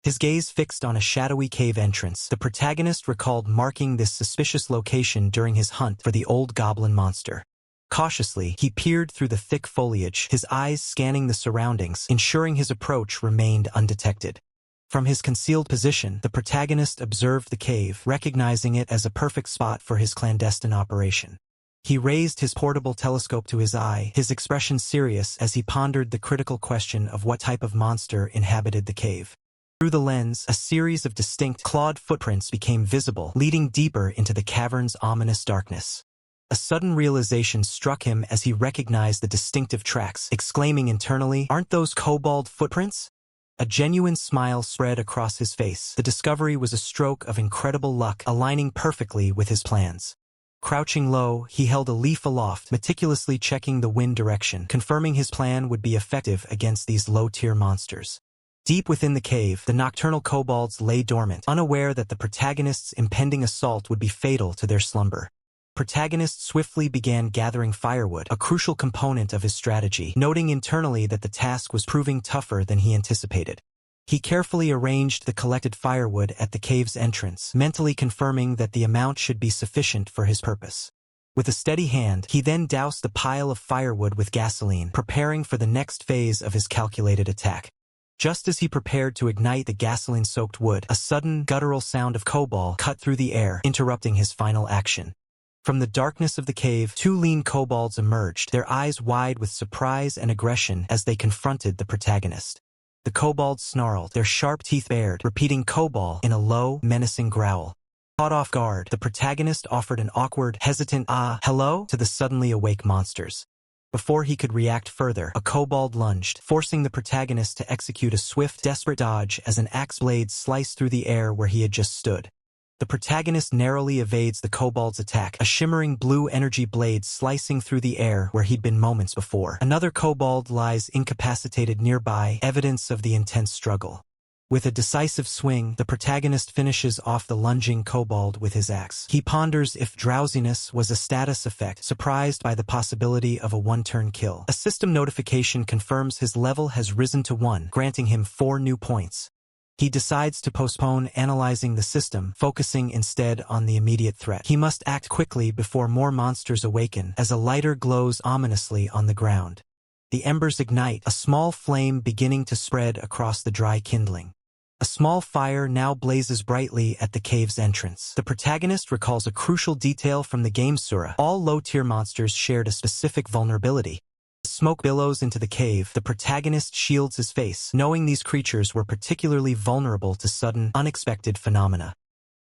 A: His gaze fixed on a shadowy cave entrance. The protagonist recalled marking this suspicious location during his hunt for the old goblin monster. Cautiously, he peered through the thick foliage, his eyes scanning the surroundings, ensuring his approach remained undetected. From his concealed position, the protagonist observed the cave, recognizing it as a perfect spot for his clandestine operation. He raised his portable telescope to his eye, his expression serious as he pondered the critical question of what type of monster inhabited the cave. Through the lens, a series of distinct, clawed footprints became visible, leading deeper into the cavern's ominous darkness. A sudden realization struck him as he recognized the distinctive tracks, exclaiming internally, "Aren't those kobold footprints?" A genuine smile spread across his face. The discovery was a stroke of incredible luck, aligning perfectly with his plans. Crouching low, he held a leaf aloft, meticulously checking the wind direction, confirming his plan would be effective against these low-tier monsters. Deep within the cave, the nocturnal kobolds lay dormant, unaware that the protagonist's impending assault would be fatal to their slumber. Protagonist swiftly began gathering firewood, a crucial component of his strategy, noting internally that the task was proving tougher than he anticipated. He carefully arranged the collected firewood at the cave's entrance, mentally confirming that the amount should be sufficient for his purpose. With a steady hand, he then doused the pile of firewood with gasoline, preparing for the next phase of his calculated attack. Just as he prepared to ignite the gasoline-soaked wood, a sudden, guttural sound of kobold cut through the air, interrupting his final action. From the darkness of the cave, two lean kobolds emerged, their eyes wide with surprise and aggression as they confronted the protagonist. The kobolds snarled, their sharp teeth bared, repeating kobold in a low, menacing growl. Caught off guard, the protagonist offered an awkward, hesitant hello to the suddenly awake monsters. Before he could react further, a kobold lunged, forcing the protagonist to execute a swift, desperate dodge as an axe blade sliced through the air where he had just stood. The protagonist narrowly evades the kobold's attack, a shimmering blue energy blade slicing through the air where he'd been moments before. Another kobold lies incapacitated nearby, evidence of the intense struggle. With a decisive swing, the protagonist finishes off the lunging kobold with his axe. He ponders if drowsiness was a status effect, surprised by the possibility of a one-turn kill. A system notification confirms his level has risen to 1, granting him 4 new points. He decides to postpone analyzing the system, focusing instead on the immediate threat. He must act quickly before more monsters awaken, as a lighter glows ominously on the ground. The embers ignite, a small flame beginning to spread across the dry kindling. A small fire now blazes brightly at the cave's entrance. The protagonist recalls a crucial detail from the game Asura. All low-tier monsters shared a specific vulnerability. Smoke billows into the cave, the protagonist shields his face, knowing these creatures were particularly vulnerable to sudden, unexpected phenomena.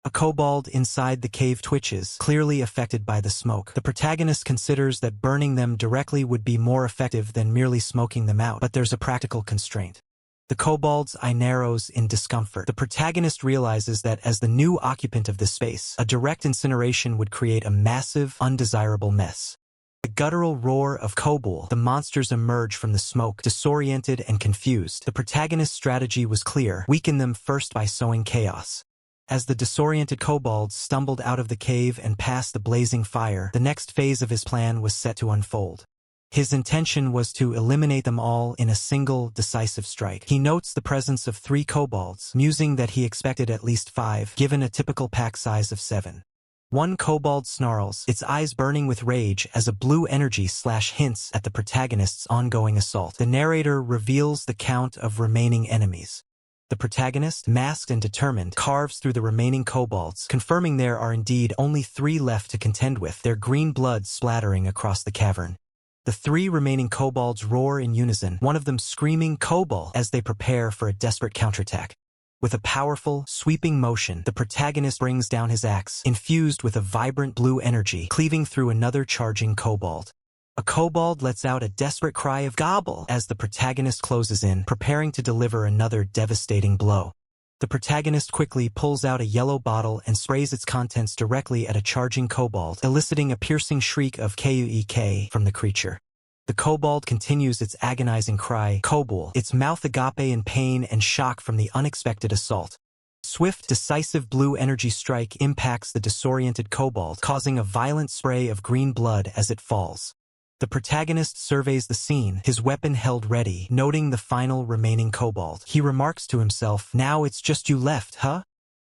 A: A kobold inside the cave twitches, clearly affected by the smoke. The protagonist considers that burning them directly would be more effective than merely smoking them out, but there's a practical constraint. The kobold's eye narrows in discomfort. The protagonist realizes that as the new occupant of this space, a direct incineration would create a massive, undesirable mess. The guttural roar of kobold, the monsters emerge from the smoke, disoriented and confused. The protagonist's strategy was clear: weaken them first by sowing chaos. As the disoriented kobolds stumbled out of the cave and past the blazing fire, the next phase of his plan was set to unfold. His intention was to eliminate them all in a single, decisive strike. He notes the presence of 3 kobolds, musing that he expected at least 5, given a typical pack size of 7. One kobold snarls, its eyes burning with rage as a blue energy hints at the protagonist's ongoing assault. The narrator reveals the count of remaining enemies. The protagonist, masked and determined, carves through the remaining kobolds, confirming there are indeed only 3 left to contend with, their green blood splattering across the cavern. The 3 remaining kobolds roar in unison, one of them screaming kobold as they prepare for a desperate counterattack. With a powerful, sweeping motion, the protagonist brings down his axe, infused with a vibrant blue energy, cleaving through another charging kobold. A kobold lets out a desperate cry of gobble as the protagonist closes in, preparing to deliver another devastating blow. The protagonist quickly pulls out a yellow bottle and sprays its contents directly at a charging kobold, eliciting a piercing shriek of "K-U-E-K" from the creature. The kobold continues its agonizing cry, "Kobul," its mouth agape in pain and shock from the unexpected assault. Swift, decisive blue energy strike impacts the disoriented kobold, causing a violent spray of green blood as it falls. The protagonist surveys the scene, his weapon held ready, noting the final remaining kobold. He remarks to himself, "Now it's just you left, huh?"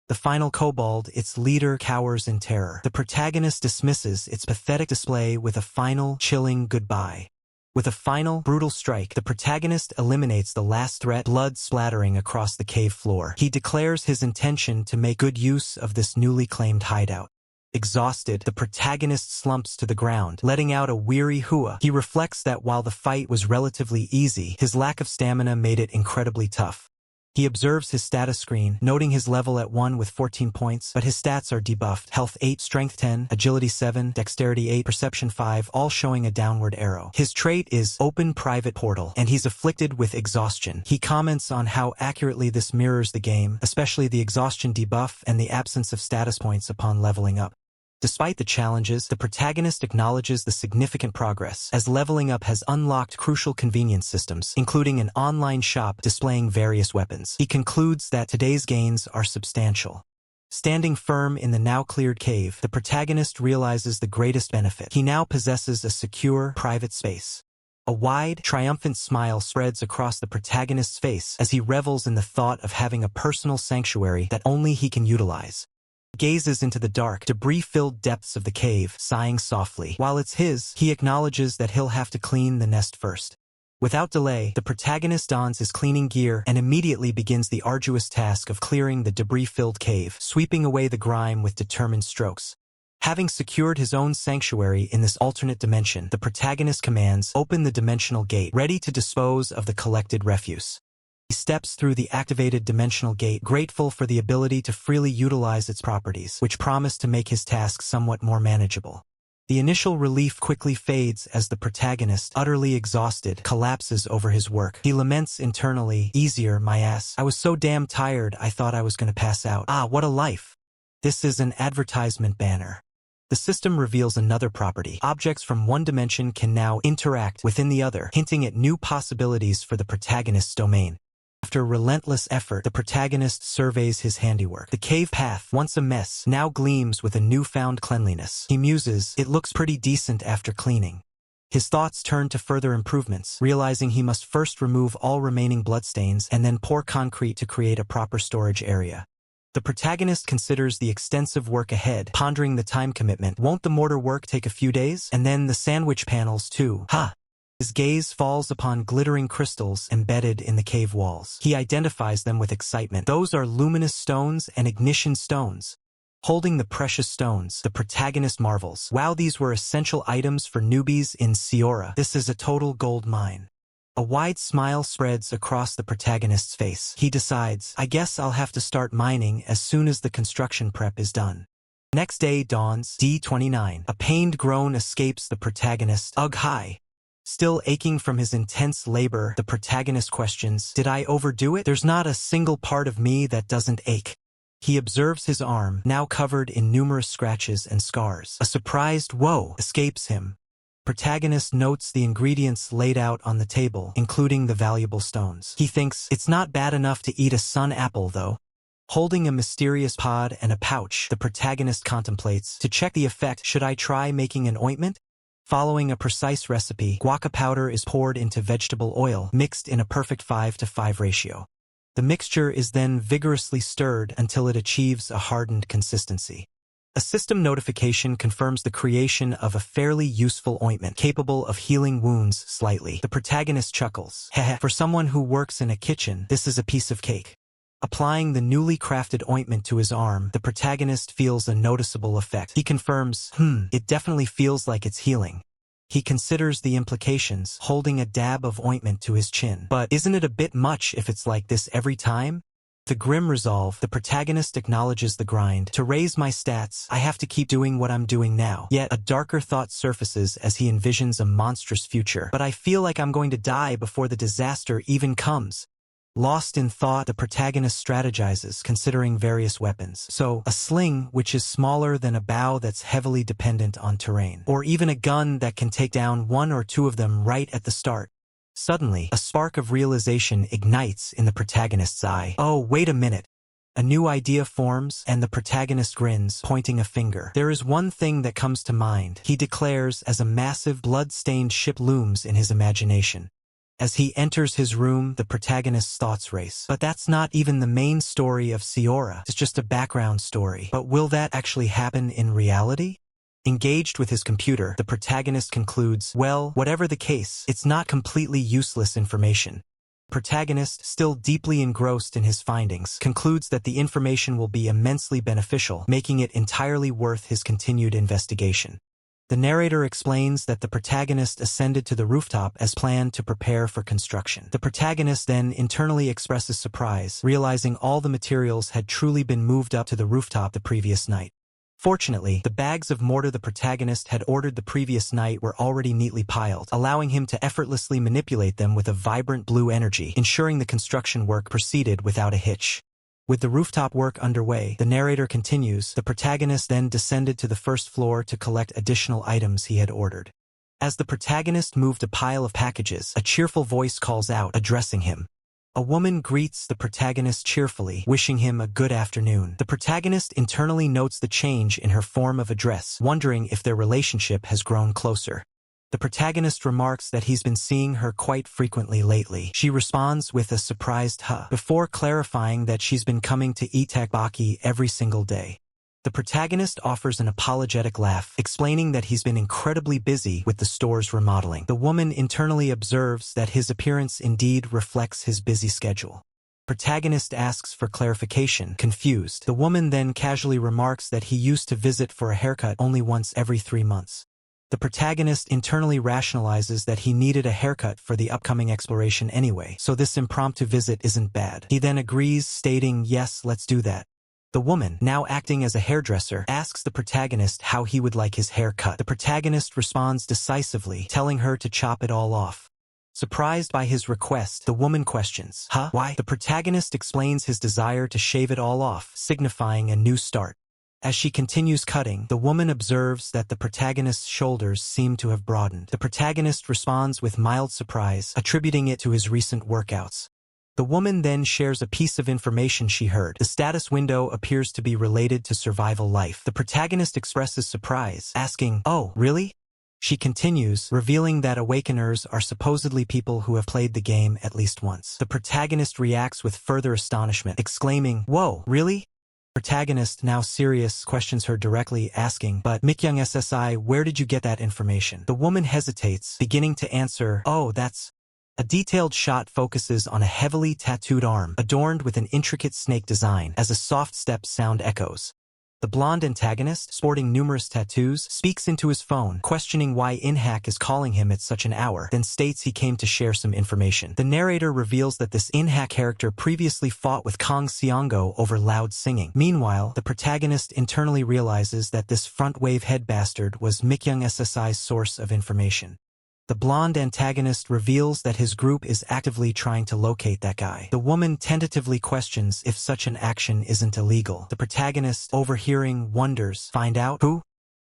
A: The final kobold, its leader, cowers in terror. The protagonist dismisses its pathetic display with a final, chilling goodbye. With a final, brutal strike, the protagonist eliminates the last threat, blood splattering across the cave floor. He declares his intention to make good use of this newly claimed hideout. Exhausted, the protagonist slumps to the ground, letting out a weary hua. He reflects that while the fight was relatively easy, his lack of stamina made it incredibly tough. He observes his status screen, noting his level at 1 with 14 points, but his stats are debuffed. Health 8, Strength 10, Agility 7, Dexterity 8, Perception 5, all showing a downward arrow. His trait is Open Private Portal, and he's afflicted with exhaustion. He comments on how accurately this mirrors the game, especially the exhaustion debuff and the absence of status points upon leveling up. Despite the challenges, the protagonist acknowledges the significant progress, as leveling up has unlocked crucial convenience systems, including an online shop displaying various weapons. He concludes that today's gains are substantial. Standing firm in the now-cleared cave, the protagonist realizes the greatest benefit. He now possesses a secure, private space. A wide, triumphant smile spreads across the protagonist's face as he revels in the thought of having a personal sanctuary that only he can utilize. Gazes into the dark, debris-filled depths of the cave, sighing softly. While it's his, he acknowledges that he'll have to clean the nest first. Without delay, the protagonist dons his cleaning gear and immediately begins the arduous task of clearing the debris-filled cave, sweeping away the grime with determined strokes. Having secured his own sanctuary in this alternate dimension, the protagonist commands, "Open the dimensional gate," ready to dispose of the collected refuse. He steps through the activated dimensional gate, grateful for the ability to freely utilize its properties, which promise to make his task somewhat more manageable. The initial relief quickly fades as the protagonist, utterly exhausted, collapses over his work. He laments internally, "Easier, my ass. I was so damn tired I thought I was gonna pass out. Ah, what a life." This is an advertisement banner. The system reveals another property. Objects from one dimension can now interact within the other, hinting at new possibilities for the protagonist's domain. After relentless effort, the protagonist surveys his handiwork. The cave path, once a mess, now gleams with a newfound cleanliness. He muses, "It looks pretty decent after cleaning." His thoughts turn to further improvements, realizing he must first remove all remaining bloodstains and then pour concrete to create a proper storage area. The protagonist considers the extensive work ahead, pondering the time commitment. Won't the mortar work take a few days? And then the sandwich panels too. Ha! His gaze falls upon glittering crystals embedded in the cave walls. He identifies them with excitement. Those are luminous stones and ignition stones. Holding the precious stones, the protagonist marvels. Wow, these were essential items for newbies in Siora. This is a total gold mine. A wide smile spreads across the protagonist's face. He decides, "I guess I'll have to start mining as soon as the construction prep is done." Next day dawns, D29. A pained groan escapes the protagonist. Ugh, hi. Still aching from his intense labor, the protagonist questions, "Did I overdo it? There's not a single part of me that doesn't ache." He observes his arm, now covered in numerous scratches and scars. A surprised "whoa" escapes him. Protagonist notes the ingredients laid out on the table, including the valuable stones. He thinks, "It's not bad enough to eat a sun apple, though." Holding a mysterious pod and a pouch, the protagonist contemplates, "To check the effect, should I try making an ointment?" Following a precise recipe, guaca powder is poured into vegetable oil, mixed in a perfect 5:5 ratio. The mixture is then vigorously stirred until it achieves a hardened consistency. A system notification confirms the creation of a fairly useful ointment, capable of healing wounds slightly. The protagonist chuckles. Heh, for someone who works in a kitchen, this is a piece of cake. Applying the newly crafted ointment to his arm, the protagonist feels a noticeable effect. He confirms, it definitely feels like it's healing. He considers the implications, holding a dab of ointment to his chin. But isn't it a bit much if it's like this every time? a grim resolve, the protagonist acknowledges the grind. To raise my stats, I have to keep doing what I'm doing now. Yet a darker thought surfaces as he envisions a monstrous future. But I feel like I'm going to die before the disaster even comes. Lost in thought, the protagonist strategizes, considering various weapons. So, a sling, which is smaller than a bow that's heavily dependent on terrain. Or even a gun that can take down one or two of them right at the start. Suddenly, a spark of realization ignites in the protagonist's eye. Oh, wait a minute. A new idea forms, and the protagonist grins, pointing a finger. There is one thing that comes to mind, he declares as a massive blood-stained ship looms in his imagination. As he enters his room, the protagonist's thoughts race. But that's not even the main story of Siora. It's just a background story. But will that actually happen in reality? Engaged with his computer, the protagonist concludes, well, whatever the case, it's not completely useless information. The protagonist, still deeply engrossed in his findings, concludes that the information will be immensely beneficial, making it entirely worth his continued investigation. The narrator explains that the protagonist ascended to the rooftop as planned to prepare for construction. The protagonist then internally expresses surprise, realizing all the materials had truly been moved up to the rooftop the previous night. Fortunately, the bags of mortar the protagonist had ordered the previous night were already neatly piled, allowing him to effortlessly manipulate them with a vibrant blue energy, ensuring the construction work proceeded without a hitch. With the rooftop work underway, the narrator continues, the protagonist then descended to the first floor to collect additional items he had ordered. As the protagonist moved a pile of packages, a cheerful voice calls out, addressing him. A woman greets the protagonist cheerfully, wishing him a good afternoon. The protagonist internally notes the change in her form of address, wondering if their relationship has grown closer. The protagonist remarks that he's been seeing her quite frequently lately. She responds with a surprised huh, before clarifying that she's been coming to Itakbaki every single day. The protagonist offers an apologetic laugh, explaining that he's been incredibly busy with the store's remodeling. The woman internally observes that his appearance indeed reflects his busy schedule. Protagonist asks for clarification, confused. The woman then casually remarks that he used to visit for a haircut only once every 3 months. The protagonist internally rationalizes that he needed a haircut for the upcoming exploration anyway, so this impromptu visit isn't bad. He then agrees, stating, yes, let's do that. The woman, now acting as a hairdresser, asks the protagonist how he would like his hair cut. The protagonist responds decisively, telling her to chop it all off. Surprised by his request, the woman questions, huh? Why? The protagonist explains his desire to shave it all off, signifying a new start. As she continues cutting, the woman observes that the protagonist's shoulders seem to have broadened. The protagonist responds with mild surprise, attributing it to his recent workouts. The woman then shares a piece of information she heard. The status window appears to be related to survival life. The protagonist expresses surprise, asking, oh, really? She continues, revealing that awakeners are supposedly people who have played the game at least once. The protagonist reacts with further astonishment, exclaiming, whoa, really? Protagonist, now serious, questions her directly, asking, but Mikyung SSI, where did you get that information? The woman hesitates, beginning to answer, oh, that's... A detailed shot focuses on a heavily tattooed arm, adorned with an intricate snake design, as a soft step sound echoes. The blonde antagonist, sporting numerous tattoos, speaks into his phone, questioning why Inhak is calling him at such an hour, then states he came to share some information. The narrator reveals that this Inhak character previously fought with Kong Seongo over loud singing. Meanwhile, the protagonist internally realizes that this front-wave head bastard was Mikyung SSI's source of information. The blonde antagonist reveals that his group is actively trying to locate that guy. The woman tentatively questions if such an action isn't illegal. The protagonist, overhearing, wonders, find out who?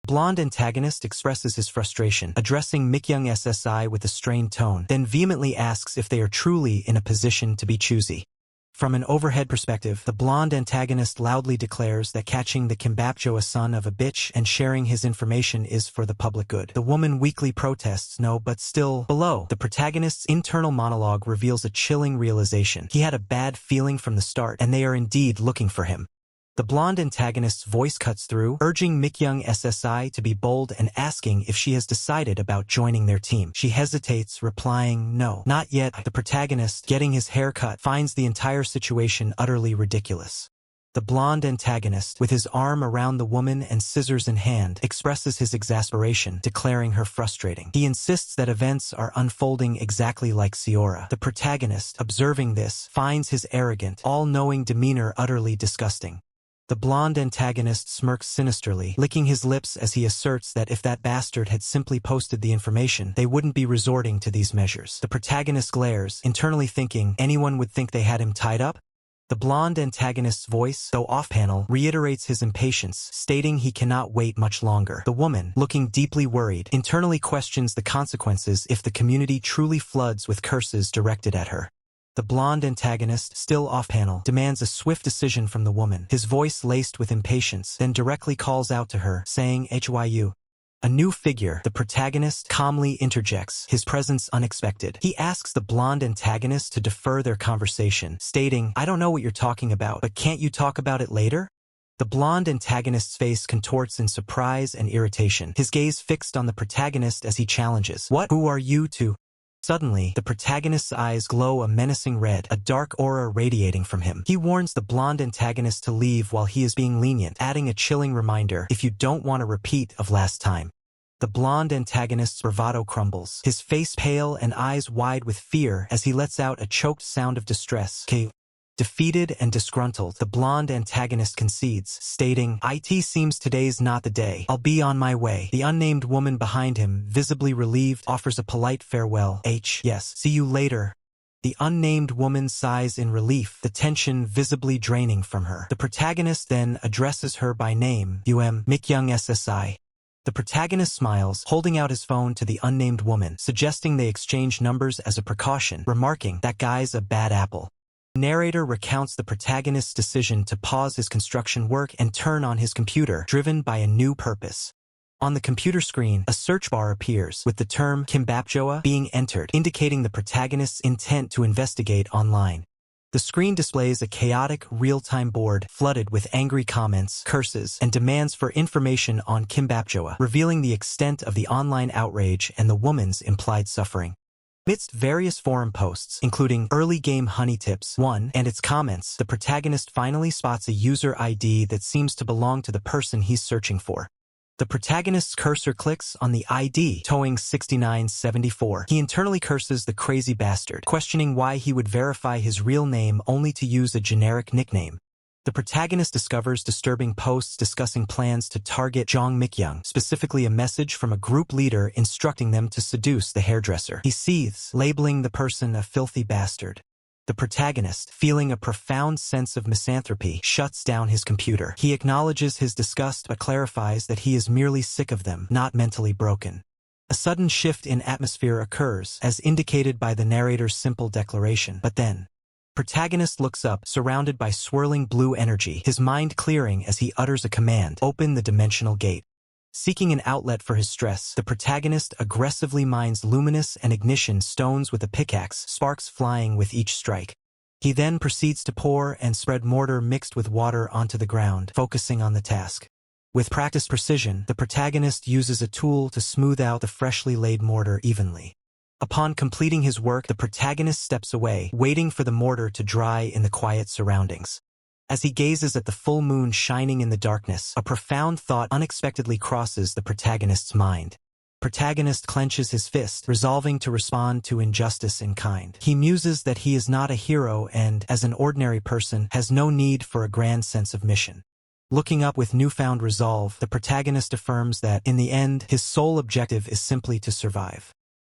A: Blonde antagonist expresses his frustration, addressing Mikyung SSI with a strained tone, then vehemently asks if they are truly in a position to be choosy. From an overhead perspective, the blonde antagonist loudly declares that catching the Kimbapjo a son of a bitch and sharing his information is for the public good. The woman weakly protests, no, but still. Below, the protagonist's internal monologue reveals a chilling realization. He had a bad feeling from the start, and they are indeed looking for him. The blonde antagonist's voice cuts through, urging Mikyung SSI to be bold and asking if she has decided about joining their team. She hesitates, replying, no, not yet. The protagonist, getting his hair cut, finds the entire situation utterly ridiculous. The blonde antagonist, with his arm around the woman and scissors in hand, expresses his exasperation, declaring her frustrating. He insists that events are unfolding exactly like Siora. The protagonist, observing this, finds his arrogant, all-knowing demeanor utterly disgusting. The blonde antagonist smirks sinisterly, licking his lips as he asserts that if that bastard had simply posted the information, they wouldn't be resorting to these measures. The protagonist glares, internally thinking anyone would think they had him tied up. The blonde antagonist's voice, though off-panel, reiterates his impatience, stating he cannot wait much longer. The woman, looking deeply worried, internally questions the consequences if the community truly floods with curses directed at her. The blonde antagonist, still off-panel, demands a swift decision from the woman, his voice laced with impatience, then directly calls out to her, saying HYU. A new figure, the protagonist, calmly interjects, his presence unexpected. He asks the blonde antagonist to defer their conversation, stating, I don't know what you're talking about, but can't you talk about it later? The blonde antagonist's face contorts in surprise and irritation, his gaze fixed on the protagonist as he challenges, What? Who are you to? Suddenly, the protagonist's eyes glow a menacing red, a dark aura radiating from him. He warns the blonde antagonist to leave while he is being lenient, adding a chilling reminder, if you don't want a repeat of last time. The blonde antagonist's bravado crumbles, his face pale and eyes wide with fear as he lets out a choked sound of distress. K. Defeated and disgruntled, the blonde antagonist concedes, stating, It seems today's not the day. I'll be on my way. The unnamed woman behind him, visibly relieved, offers a polite farewell. Yes, see you later. The unnamed woman sighs in relief, the tension visibly draining from her. The protagonist then addresses her by name, Mikyung SSI. The protagonist smiles, holding out his phone to the unnamed woman, suggesting they exchange numbers as a precaution, remarking, that guy's a bad apple. The narrator recounts the protagonist's decision to pause his construction work and turn on his computer, driven by a new purpose. On the computer screen, a search bar appears, with the term Kimbapjoa being entered, indicating the protagonist's intent to investigate online. The screen displays a chaotic, real-time board flooded with angry comments, curses, and demands for information on Kimbapjoa, revealing the extent of the online outrage and the woman's implied suffering. Amidst various forum posts, including Early Game Honey Tips 1 and its comments, the protagonist finally spots a user ID that seems to belong to the person he's searching for. The protagonist's cursor clicks on the ID, towing 6974. He internally curses the crazy bastard, questioning why he would verify his real name only to use a generic nickname. The protagonist discovers disturbing posts discussing plans to target Jong Mikyung, specifically a message from a group leader instructing them to seduce the hairdresser. He seethes, labeling the person a filthy bastard. The protagonist, feeling a profound sense of misanthropy, shuts down his computer. He acknowledges his disgust but clarifies that he is merely sick of them, not mentally broken. A sudden shift in atmosphere occurs, as indicated by the narrator's simple declaration. But then, protagonist looks up, surrounded by swirling blue energy, his mind clearing as he utters a command, open the dimensional gate. Seeking an outlet for his stress, the protagonist aggressively mines luminous and ignition stones with a pickaxe, sparks flying with each strike. He then proceeds to pour and spread mortar mixed with water onto the ground, focusing on the task. With practiced precision, the protagonist uses a tool to smooth out the freshly laid mortar evenly. Upon completing his work, the protagonist steps away, waiting for the mortar to dry in the quiet surroundings. As he gazes at the full moon shining in the darkness, a profound thought unexpectedly crosses the protagonist's mind. Protagonist clenches his fist, resolving to respond to injustice in kind. He muses that he is not a hero and, as an ordinary person, has no need for a grand sense of mission. Looking up with newfound resolve, the protagonist affirms that, in the end, his sole objective is simply to survive.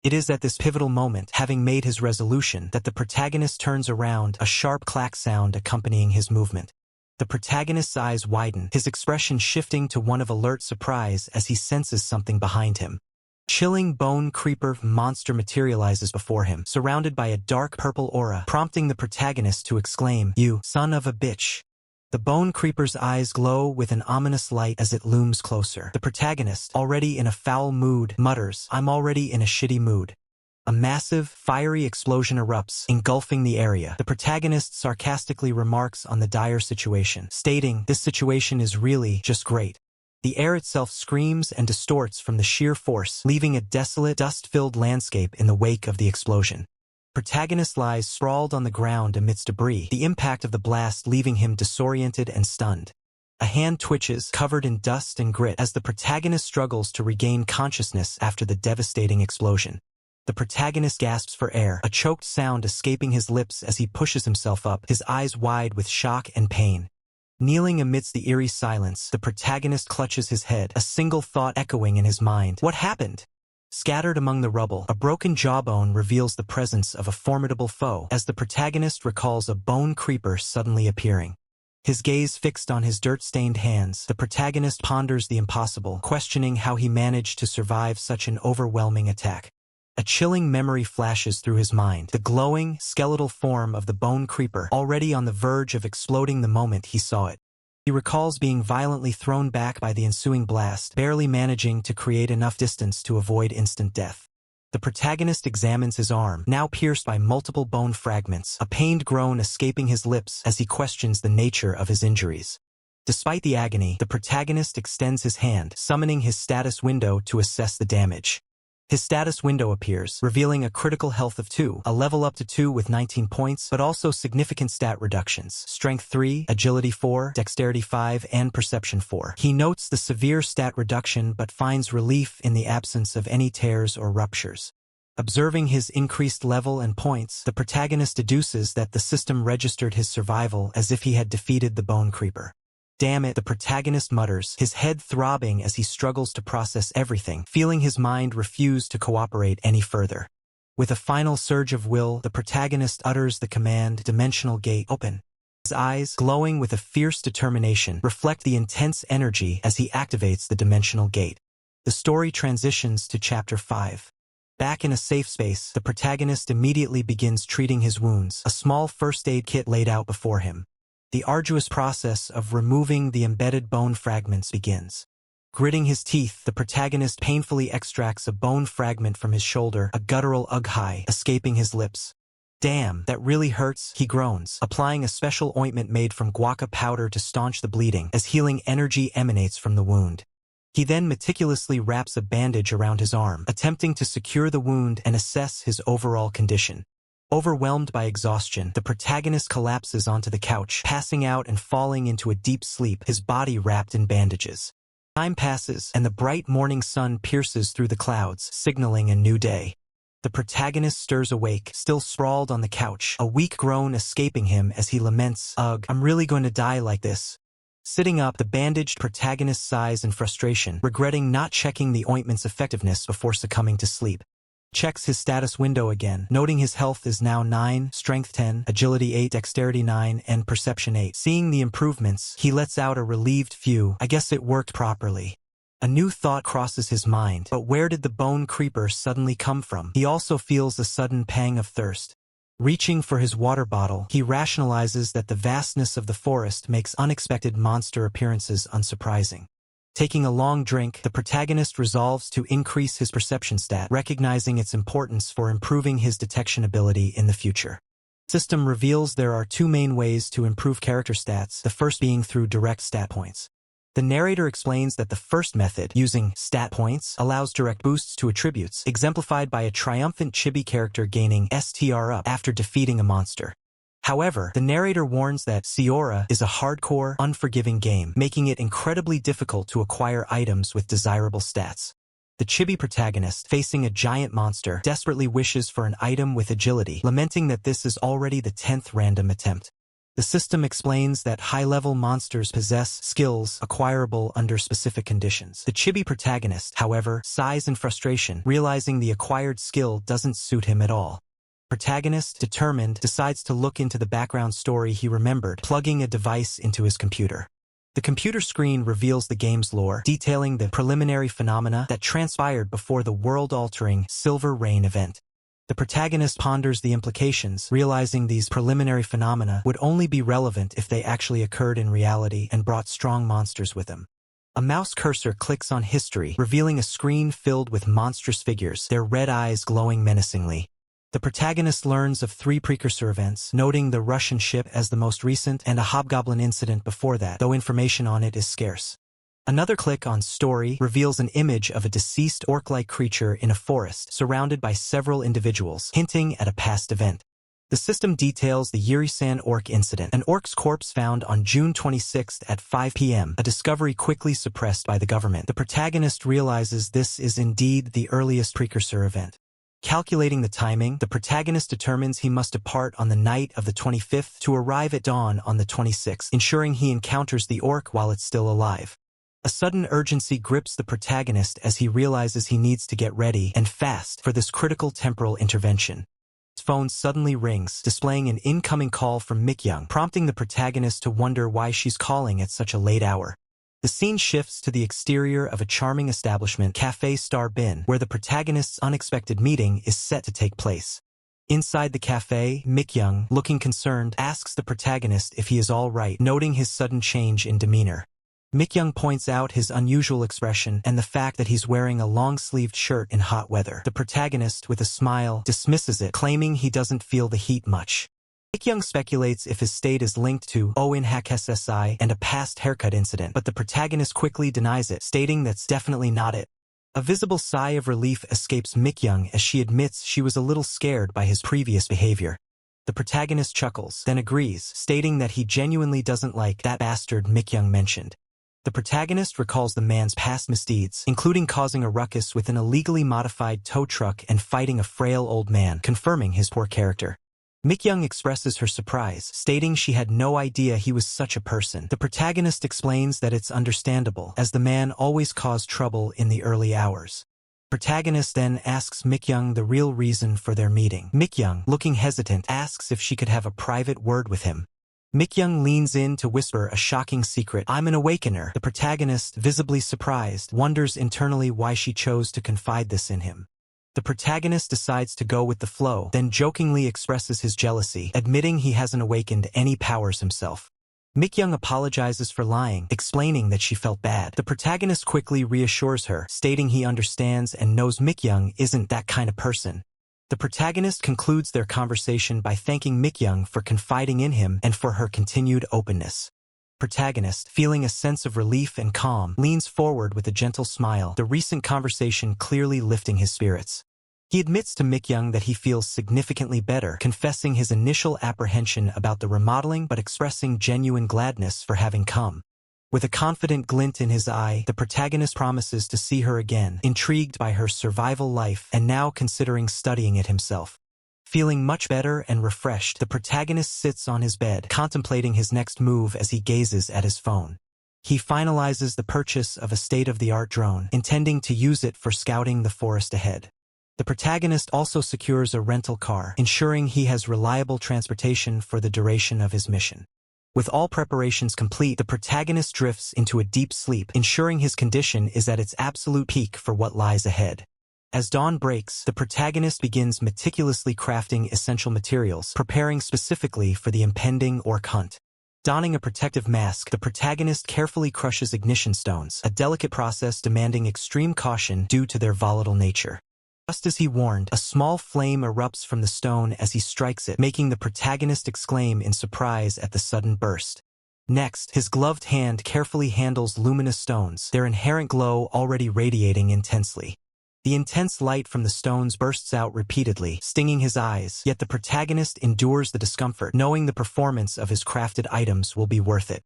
A: It is at this pivotal moment, having made his resolution, that the protagonist turns around, a sharp clack sound accompanying his movement. The protagonist's eyes widen, his expression shifting to one of alert surprise as he senses something behind him. Chilling bone creeper monster materializes before him, surrounded by a dark purple aura, prompting the protagonist to exclaim, "You son of a bitch." The bone creeper's eyes glow with an ominous light as it looms closer. The protagonist, already in a foul mood, mutters, "I'm already in a shitty mood." A massive, fiery explosion erupts, engulfing the area. The protagonist sarcastically remarks on the dire situation, stating, "This situation is really just great." The air itself screams and distorts from the sheer force, leaving a desolate, dust-filled landscape in the wake of the explosion. Protagonist lies sprawled on the ground amidst debris, the impact of the blast leaving him disoriented and stunned. A hand twitches, covered in dust and grit, as the protagonist struggles to regain consciousness after the devastating explosion. The protagonist gasps for air, a choked sound escaping his lips as he pushes himself up, his eyes wide with shock and pain. Kneeling amidst the eerie silence, the protagonist clutches his head, a single thought echoing in his mind. What happened? Scattered among the rubble, a broken jawbone reveals the presence of a formidable foe, as the protagonist recalls a bone creeper suddenly appearing. His gaze fixed on his dirt-stained hands, the protagonist ponders the impossible, questioning how he managed to survive such an overwhelming attack. A chilling memory flashes through his mind, the glowing, skeletal form of the bone creeper, already on the verge of exploding the moment he saw it. He recalls being violently thrown back by the ensuing blast, barely managing to create enough distance to avoid instant death. The protagonist examines his arm, now pierced by multiple bone fragments, a pained groan escaping his lips as he questions the nature of his injuries. Despite the agony, the protagonist extends his hand, summoning his status window to assess the damage. His status window appears, revealing a critical health of 2, a level up to 2 with 19 points, but also significant stat reductions: Strength 3, Agility 4, Dexterity 5, and Perception 4. He notes the severe stat reduction but finds relief in the absence of any tears or ruptures. Observing his increased level and points, the protagonist deduces that the system registered his survival as if he had defeated the bone creeper. Damn it, the protagonist mutters, his head throbbing as he struggles to process everything, feeling his mind refuse to cooperate any further. With a final surge of will, the protagonist utters the command, "Dimensional Gate, open." His eyes, glowing with a fierce determination, reflect the intense energy as he activates the dimensional gate. The story transitions to Chapter 5. Back in a safe space, the protagonist immediately begins treating his wounds, a small first aid kit laid out before him. The arduous process of removing the embedded bone fragments begins. Gritting his teeth, the protagonist painfully extracts a bone fragment from his shoulder, a guttural ugh-hi escaping his lips. "Damn, that really hurts," he groans, applying a special ointment made from Gau Kaa powder to staunch the bleeding, as healing energy emanates from the wound. He then meticulously wraps a bandage around his arm, attempting to secure the wound and assess his overall condition. Overwhelmed by exhaustion, the protagonist collapses onto the couch, passing out and falling into a deep sleep, his body wrapped in bandages. Time passes, and the bright morning sun pierces through the clouds, signaling a new day. The protagonist stirs awake, still sprawled on the couch, a weak groan escaping him as he laments, "Ugh, I'm really going to die like this." Sitting up, the bandaged protagonist sighs in frustration, regretting not checking the ointment's effectiveness before succumbing to sleep. Checks his status window again, noting his health is now 9, Strength 10, Agility 8, Dexterity 9, and Perception 8. Seeing the improvements, he lets out a relieved phew. I guess it worked properly. A new thought crosses his mind, but where did the bone creeper suddenly come from? He also feels a sudden pang of thirst. Reaching for his water bottle, he rationalizes that the vastness of the forest makes unexpected monster appearances unsurprising. Taking a long drink, the protagonist resolves to increase his perception stat, recognizing its importance for improving his detection ability in the future. The system reveals there are 2 main ways to improve character stats, the first being through direct stat points. The narrator explains that the first method, using stat points, allows direct boosts to attributes, exemplified by a triumphant chibi character gaining STR up after defeating a monster. However, the narrator warns that Asura is a hardcore, unforgiving game, making it incredibly difficult to acquire items with desirable stats. The chibi protagonist, facing a giant monster, desperately wishes for an item with agility, lamenting that this is already the 10th random attempt. The system explains that high-level monsters possess skills acquirable under specific conditions. The chibi protagonist, however, sighs in frustration, realizing the acquired skill doesn't suit him at all. Protagonist, determined, decides to look into the background story he remembered, plugging a device into his computer. The computer screen reveals the game's lore, detailing the preliminary phenomena that transpired before the world-altering Silver Rain event. The protagonist ponders the implications, realizing these preliminary phenomena would only be relevant if they actually occurred in reality and brought strong monsters with them. A mouse cursor clicks on history, revealing a screen filled with monstrous figures, their red eyes glowing menacingly. The protagonist learns of 3 precursor events, noting the Russian ship as the most recent and a hobgoblin incident before that, though information on it is scarce. Another click on Story reveals an image of a deceased orc-like creature in a forest surrounded by several individuals, hinting at a past event. The system details the Yurisan orc incident, an orc's corpse found on June 26 at 5 p.m., a discovery quickly suppressed by the government. The protagonist realizes this is indeed the earliest precursor event. Calculating the timing, the protagonist determines he must depart on the night of the 25th to arrive at dawn on the 26th, ensuring he encounters the orc while it's still alive. A sudden urgency grips the protagonist as he realizes he needs to get ready and fast for this critical temporal intervention. His phone suddenly rings, displaying an incoming call from Mikyung, prompting the protagonist to wonder why she's calling at such a late hour. The scene shifts to the exterior of a charming establishment, Cafe Star Bin, where the protagonist's unexpected meeting is set to take place. Inside the cafe, Mikyung, looking concerned, asks the protagonist if he is all right, noting his sudden change in demeanor. Mikyung points out his unusual expression and the fact that he's wearing a long-sleeved shirt in hot weather. The protagonist, with a smile, dismisses it, claiming he doesn't feel the heat much. Mikyung speculates if his state is linked to Oin Hakessi and a past haircut incident, but the protagonist quickly denies it, stating that's definitely not it. A visible sigh of relief escapes Mikyung as she admits she was a little scared by his previous behavior. The protagonist chuckles, then agrees, stating that he genuinely doesn't like that bastard Mikyung mentioned. The protagonist recalls the man's past misdeeds, including causing a ruckus with an illegally modified tow truck and fighting a frail old man, confirming his poor character. Mikyung expresses her surprise, stating she had no idea he was such a person. The protagonist explains that it's understandable, as the man always caused trouble in the early hours. The protagonist then asks Mikyung the real reason for their meeting. Mikyung, looking hesitant, asks if she could have a private word with him. Mikyung leans in to whisper a shocking secret. "I'm an awakener." The protagonist, visibly surprised, wonders internally why she chose to confide this in him. The protagonist decides to go with the flow, then jokingly expresses his jealousy, admitting he hasn't awakened any powers himself. Mikyung apologizes for lying, explaining that she felt bad. The protagonist quickly reassures her, stating he understands and knows Mikyung isn't that kind of person. The protagonist concludes their conversation by thanking Mikyung for confiding in him and for her continued openness. Protagonist, feeling a sense of relief and calm, leans forward with a gentle smile, the recent conversation clearly lifting his spirits. He admits to Mikyung that he feels significantly better, confessing his initial apprehension about the remodeling but expressing genuine gladness for having come. With a confident glint in his eye, the protagonist promises to see her again, intrigued by her survival life and now considering studying it himself. Feeling much better and refreshed, the protagonist sits on his bed, contemplating his next move as he gazes at his phone. He finalizes the purchase of a state-of-the-art drone, intending to use it for scouting the forest ahead. The protagonist also secures a rental car, ensuring he has reliable transportation for the duration of his mission. With all preparations complete, the protagonist drifts into a deep sleep, ensuring his condition is at its absolute peak for what lies ahead. As dawn breaks, the protagonist begins meticulously crafting essential materials, preparing specifically for the impending orc hunt. Donning a protective mask, the protagonist carefully crushes ignition stones, a delicate process demanding extreme caution due to their volatile nature. Just as he warned, a small flame erupts from the stone as he strikes it, making the protagonist exclaim in surprise at the sudden burst. Next, his gloved hand carefully handles luminous stones, their inherent glow already radiating intensely. The intense light from the stones bursts out repeatedly, stinging his eyes, yet the protagonist endures the discomfort, knowing the performance of his crafted items will be worth it.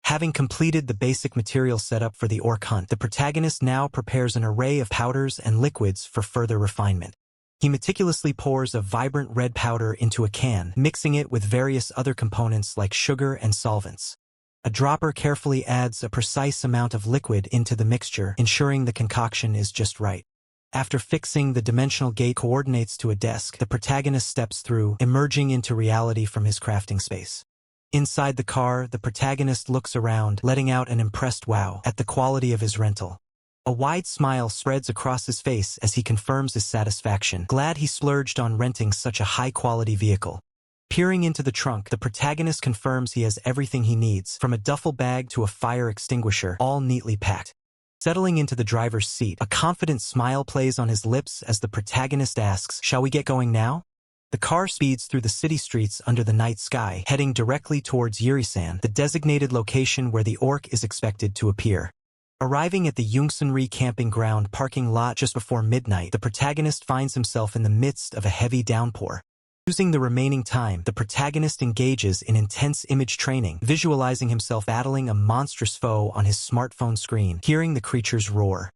A: Having completed the basic material setup for the orc hunt, the protagonist now prepares an array of powders and liquids for further refinement. He meticulously pours a vibrant red powder into a can, mixing it with various other components like sugar and solvents. A dropper carefully adds a precise amount of liquid into the mixture, ensuring the concoction is just right. After fixing the dimensional gate coordinates to a desk, the protagonist steps through, emerging into reality from his crafting space. Inside the car, the protagonist looks around, letting out an impressed wow at the quality of his rental. A wide smile spreads across his face as he confirms his satisfaction, glad he splurged on renting such a high-quality vehicle. Peering into the trunk, the protagonist confirms he has everything he needs, from a duffel bag to a fire extinguisher, all neatly packed. Settling into the driver's seat, a confident smile plays on his lips as the protagonist asks, "Shall we get going now?" The car speeds through the city streets under the night sky, heading directly towards Yurisan, the designated location where the orc is expected to appear. Arriving at the Yungsunri camping ground parking lot just before midnight, the protagonist finds himself in the midst of a heavy downpour. Using the remaining time, the protagonist engages in intense image training, visualizing himself battling a monstrous foe on his smartphone screen, hearing the creature's roar.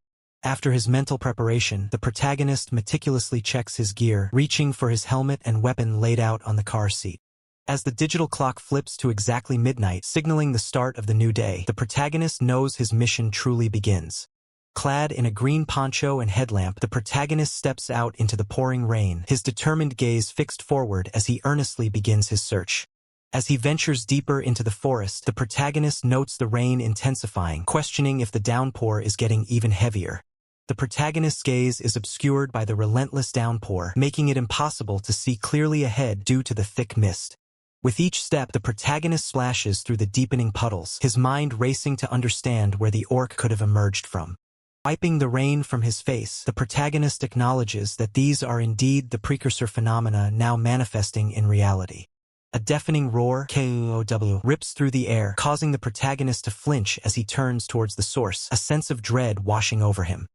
A: After his mental preparation, the protagonist meticulously checks his gear, reaching for his helmet and weapon laid out on the car seat. As the digital clock flips to exactly midnight, signaling the start of the new day, the protagonist knows his mission truly begins. Clad in a green poncho and headlamp, the protagonist steps out into the pouring rain, his determined gaze fixed forward as he earnestly begins his search. As he ventures deeper into the forest, the protagonist notes the rain intensifying, questioning if the downpour is getting even heavier. The protagonist's gaze is obscured by the relentless downpour, making it impossible to see clearly ahead due to the thick mist. With each step, the protagonist splashes through the deepening puddles, his mind racing to understand where the orc could have emerged from. Wiping the rain from his face, the protagonist acknowledges that these are indeed the precursor phenomena now manifesting in reality. A deafening roar, KOW, rips through the air, causing the protagonist to flinch as he turns towards the source, a sense of dread washing over him.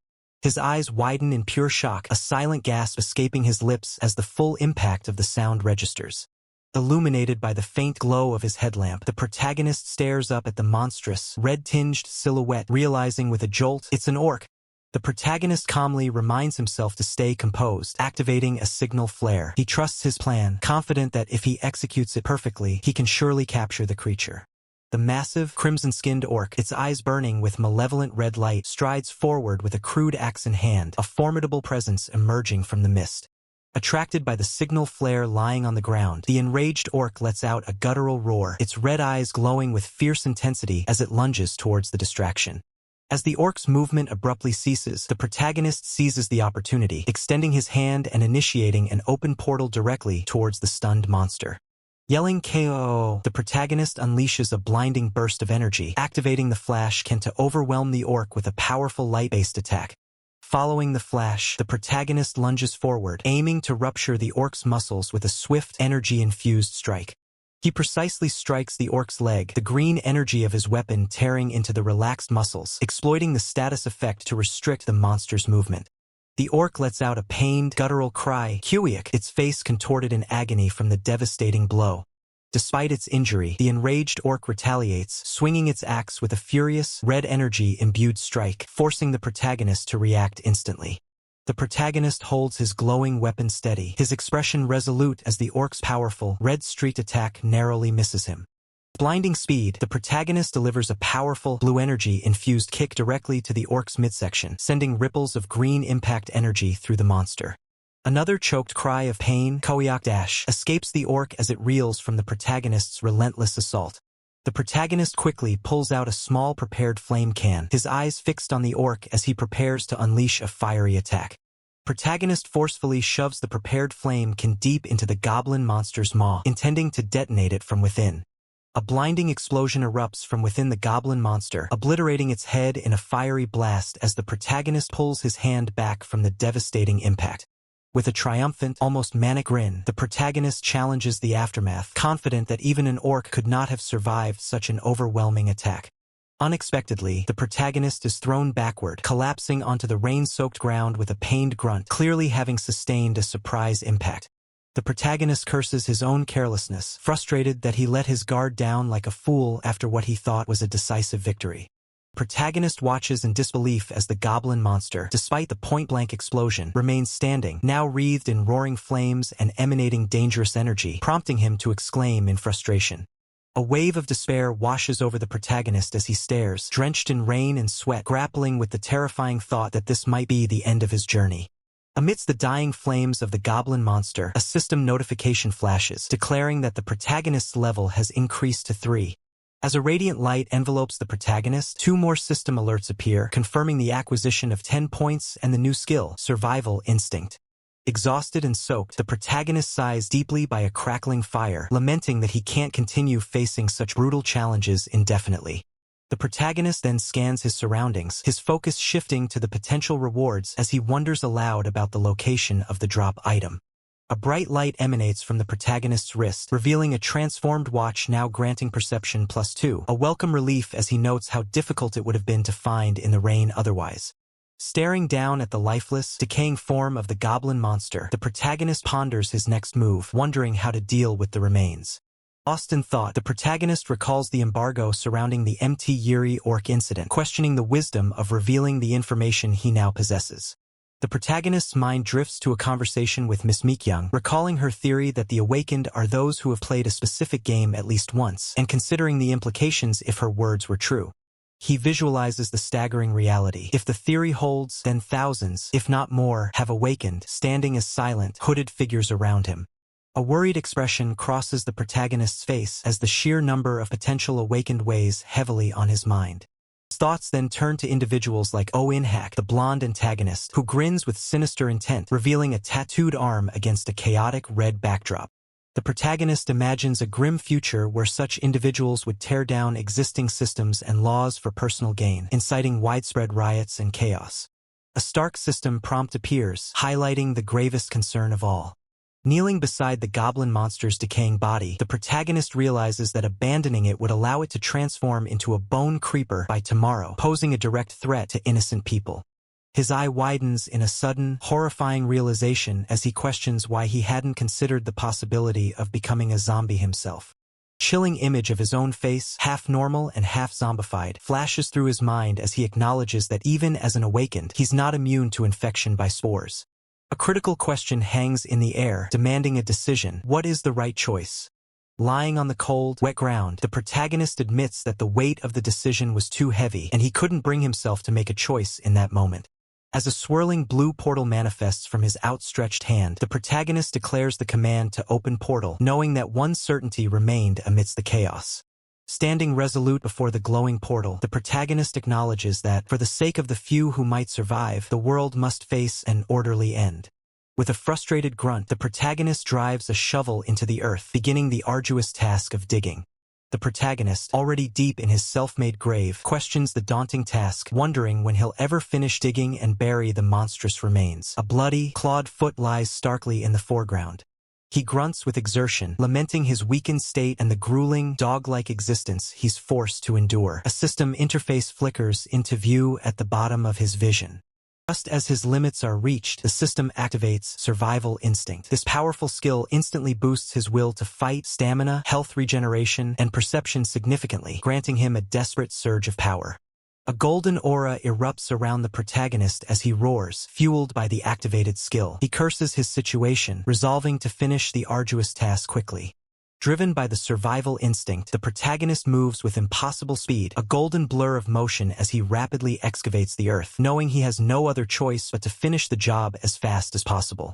A: His eyes widen in pure shock, a silent gasp escaping his lips as the full impact of the sound registers. Illuminated by the faint glow of his headlamp, the protagonist stares up at the monstrous, red-tinged silhouette, realizing with a jolt, it's an orc. The protagonist calmly reminds himself to stay composed, activating a signal flare. He trusts his plan, confident that if he executes it perfectly, he can surely capture the creature. The massive, crimson-skinned orc, its eyes burning with malevolent red light, strides forward with a crude axe in hand, a formidable presence emerging from the mist. Attracted by the signal flare lying on the ground, the enraged orc lets out a guttural roar, its red eyes glowing with fierce intensity as it lunges towards the distraction. As the orc's movement abruptly ceases, the protagonist seizes the opportunity, extending his hand and initiating an open portal directly towards the stunned monster. Yelling KO, the protagonist unleashes a blinding burst of energy, activating the flash can to overwhelm the orc with a powerful light-based attack. Following the flash, the protagonist lunges forward, aiming to rupture the orc's muscles with a swift, energy-infused strike. He precisely strikes the orc's leg, the green energy of his weapon tearing into the relaxed muscles, exploiting the status effect to restrict the monster's movement. The orc lets out a pained, guttural cry, Kuiak, its face contorted in agony from the devastating blow. Despite its injury, the enraged orc retaliates, swinging its axe with a furious, red energy-imbued strike, forcing the protagonist to react instantly. The protagonist holds his glowing weapon steady, his expression resolute as the orc's powerful, red-streaked attack narrowly misses him. Blinding speed, the protagonist delivers a powerful, blue energy-infused kick directly to the orc's midsection, sending ripples of green impact energy through the monster. Another choked cry of pain, Koyak escapes the orc as it reels from the protagonist's relentless assault. The protagonist quickly pulls out a small prepared flame can, his eyes fixed on the orc as he prepares to unleash a fiery attack. Protagonist forcefully shoves the prepared flame can deep into the goblin monster's maw, intending to detonate it from within. A blinding explosion erupts from within the goblin monster, obliterating its head in a fiery blast as the protagonist pulls his hand back from the devastating impact. With a triumphant, almost manic grin, the protagonist challenges the aftermath, confident that even an orc could not have survived such an overwhelming attack. Unexpectedly, the protagonist is thrown backward, collapsing onto the rain-soaked ground with a pained grunt, clearly having sustained a surprise impact. The protagonist curses his own carelessness, frustrated that he let his guard down like a fool after what he thought was a decisive victory. Protagonist watches in disbelief as the goblin monster, despite the point-blank explosion, remains standing, now wreathed in roaring flames and emanating dangerous energy, prompting him to exclaim in frustration. A wave of despair washes over the protagonist as he stares, drenched in rain and sweat, grappling with the terrifying thought that this might be the end of his journey. Amidst the dying flames of the goblin monster, a system notification flashes, declaring that the protagonist's level has increased to 3. As a radiant light envelopes the protagonist, 2 more system alerts appear, confirming the acquisition of 10 points and the new skill, Survival Instinct. Exhausted and soaked, the protagonist sighs deeply by a crackling fire, lamenting that he can't continue facing such brutal challenges indefinitely. The protagonist then scans his surroundings, his focus shifting to the potential rewards as he wonders aloud about the location of the drop item. A bright light emanates from the protagonist's wrist, revealing a transformed watch now granting perception +2, a welcome relief as he notes how difficult it would have been to find in the rain otherwise. Staring down at the lifeless, decaying form of the goblin monster, the protagonist ponders his next move, wondering how to deal with the remains. Lost in thought, the protagonist recalls the embargo surrounding the MT Yuri Orc incident, questioning the wisdom of revealing the information he now possesses. The protagonist's mind drifts to a conversation with Miss Meekyoung, recalling her theory that the awakened are those who have played a specific game at least once, and considering the implications if her words were true. He visualizes the staggering reality. If the theory holds, then thousands, if not more, have awakened, standing as silent, hooded figures around him. A worried expression crosses the protagonist's face as the sheer number of potential awakened weighs heavily on his mind. His thoughts then turn to individuals like Oh In-hak, the blonde antagonist, who grins with sinister intent, revealing a tattooed arm against a chaotic red backdrop. The protagonist imagines a grim future where such individuals would tear down existing systems and laws for personal gain, inciting widespread riots and chaos. A stark system prompt appears, highlighting the gravest concern of all. Kneeling beside the goblin monster's decaying body, the protagonist realizes that abandoning it would allow it to transform into a bone creeper by tomorrow, posing a direct threat to innocent people. His eye widens in a sudden, horrifying realization as he questions why he hadn't considered the possibility of becoming a zombie himself. A chilling image of his own face, half normal and half zombified, flashes through his mind as he acknowledges that even as an awakened, he's not immune to infection by spores. A critical question hangs in the air, demanding a decision. What is the right choice? Lying on the cold, wet ground, the protagonist admits that the weight of the decision was too heavy, and he couldn't bring himself to make a choice in that moment. As a swirling blue portal manifests from his outstretched hand, the protagonist declares the command to open portal, knowing that one certainty remained amidst the chaos. Standing resolute before the glowing portal, the protagonist acknowledges that, for the sake of the few who might survive, the world must face an orderly end. With a frustrated grunt, the protagonist drives a shovel into the earth, beginning the arduous task of digging. The protagonist, already deep in his self-made grave, questions the daunting task, wondering when he'll ever finish digging and bury the monstrous remains. A bloody, clawed foot lies starkly in the foreground. He grunts with exertion, lamenting his weakened state and the grueling, dog-like existence he's forced to endure. A system interface flickers into view at the bottom of his vision. Just as his limits are reached, the system activates survival instinct. This powerful skill instantly boosts his will to fight, stamina, health regeneration, and perception significantly, granting him a desperate surge of power. A golden aura erupts around the protagonist as he roars, fueled by the activated skill. He curses his situation, resolving to finish the arduous task quickly. Driven by the survival instinct, the protagonist moves with impossible speed, a golden blur of motion as he rapidly excavates the earth, knowing he has no other choice but to finish the job as fast as possible.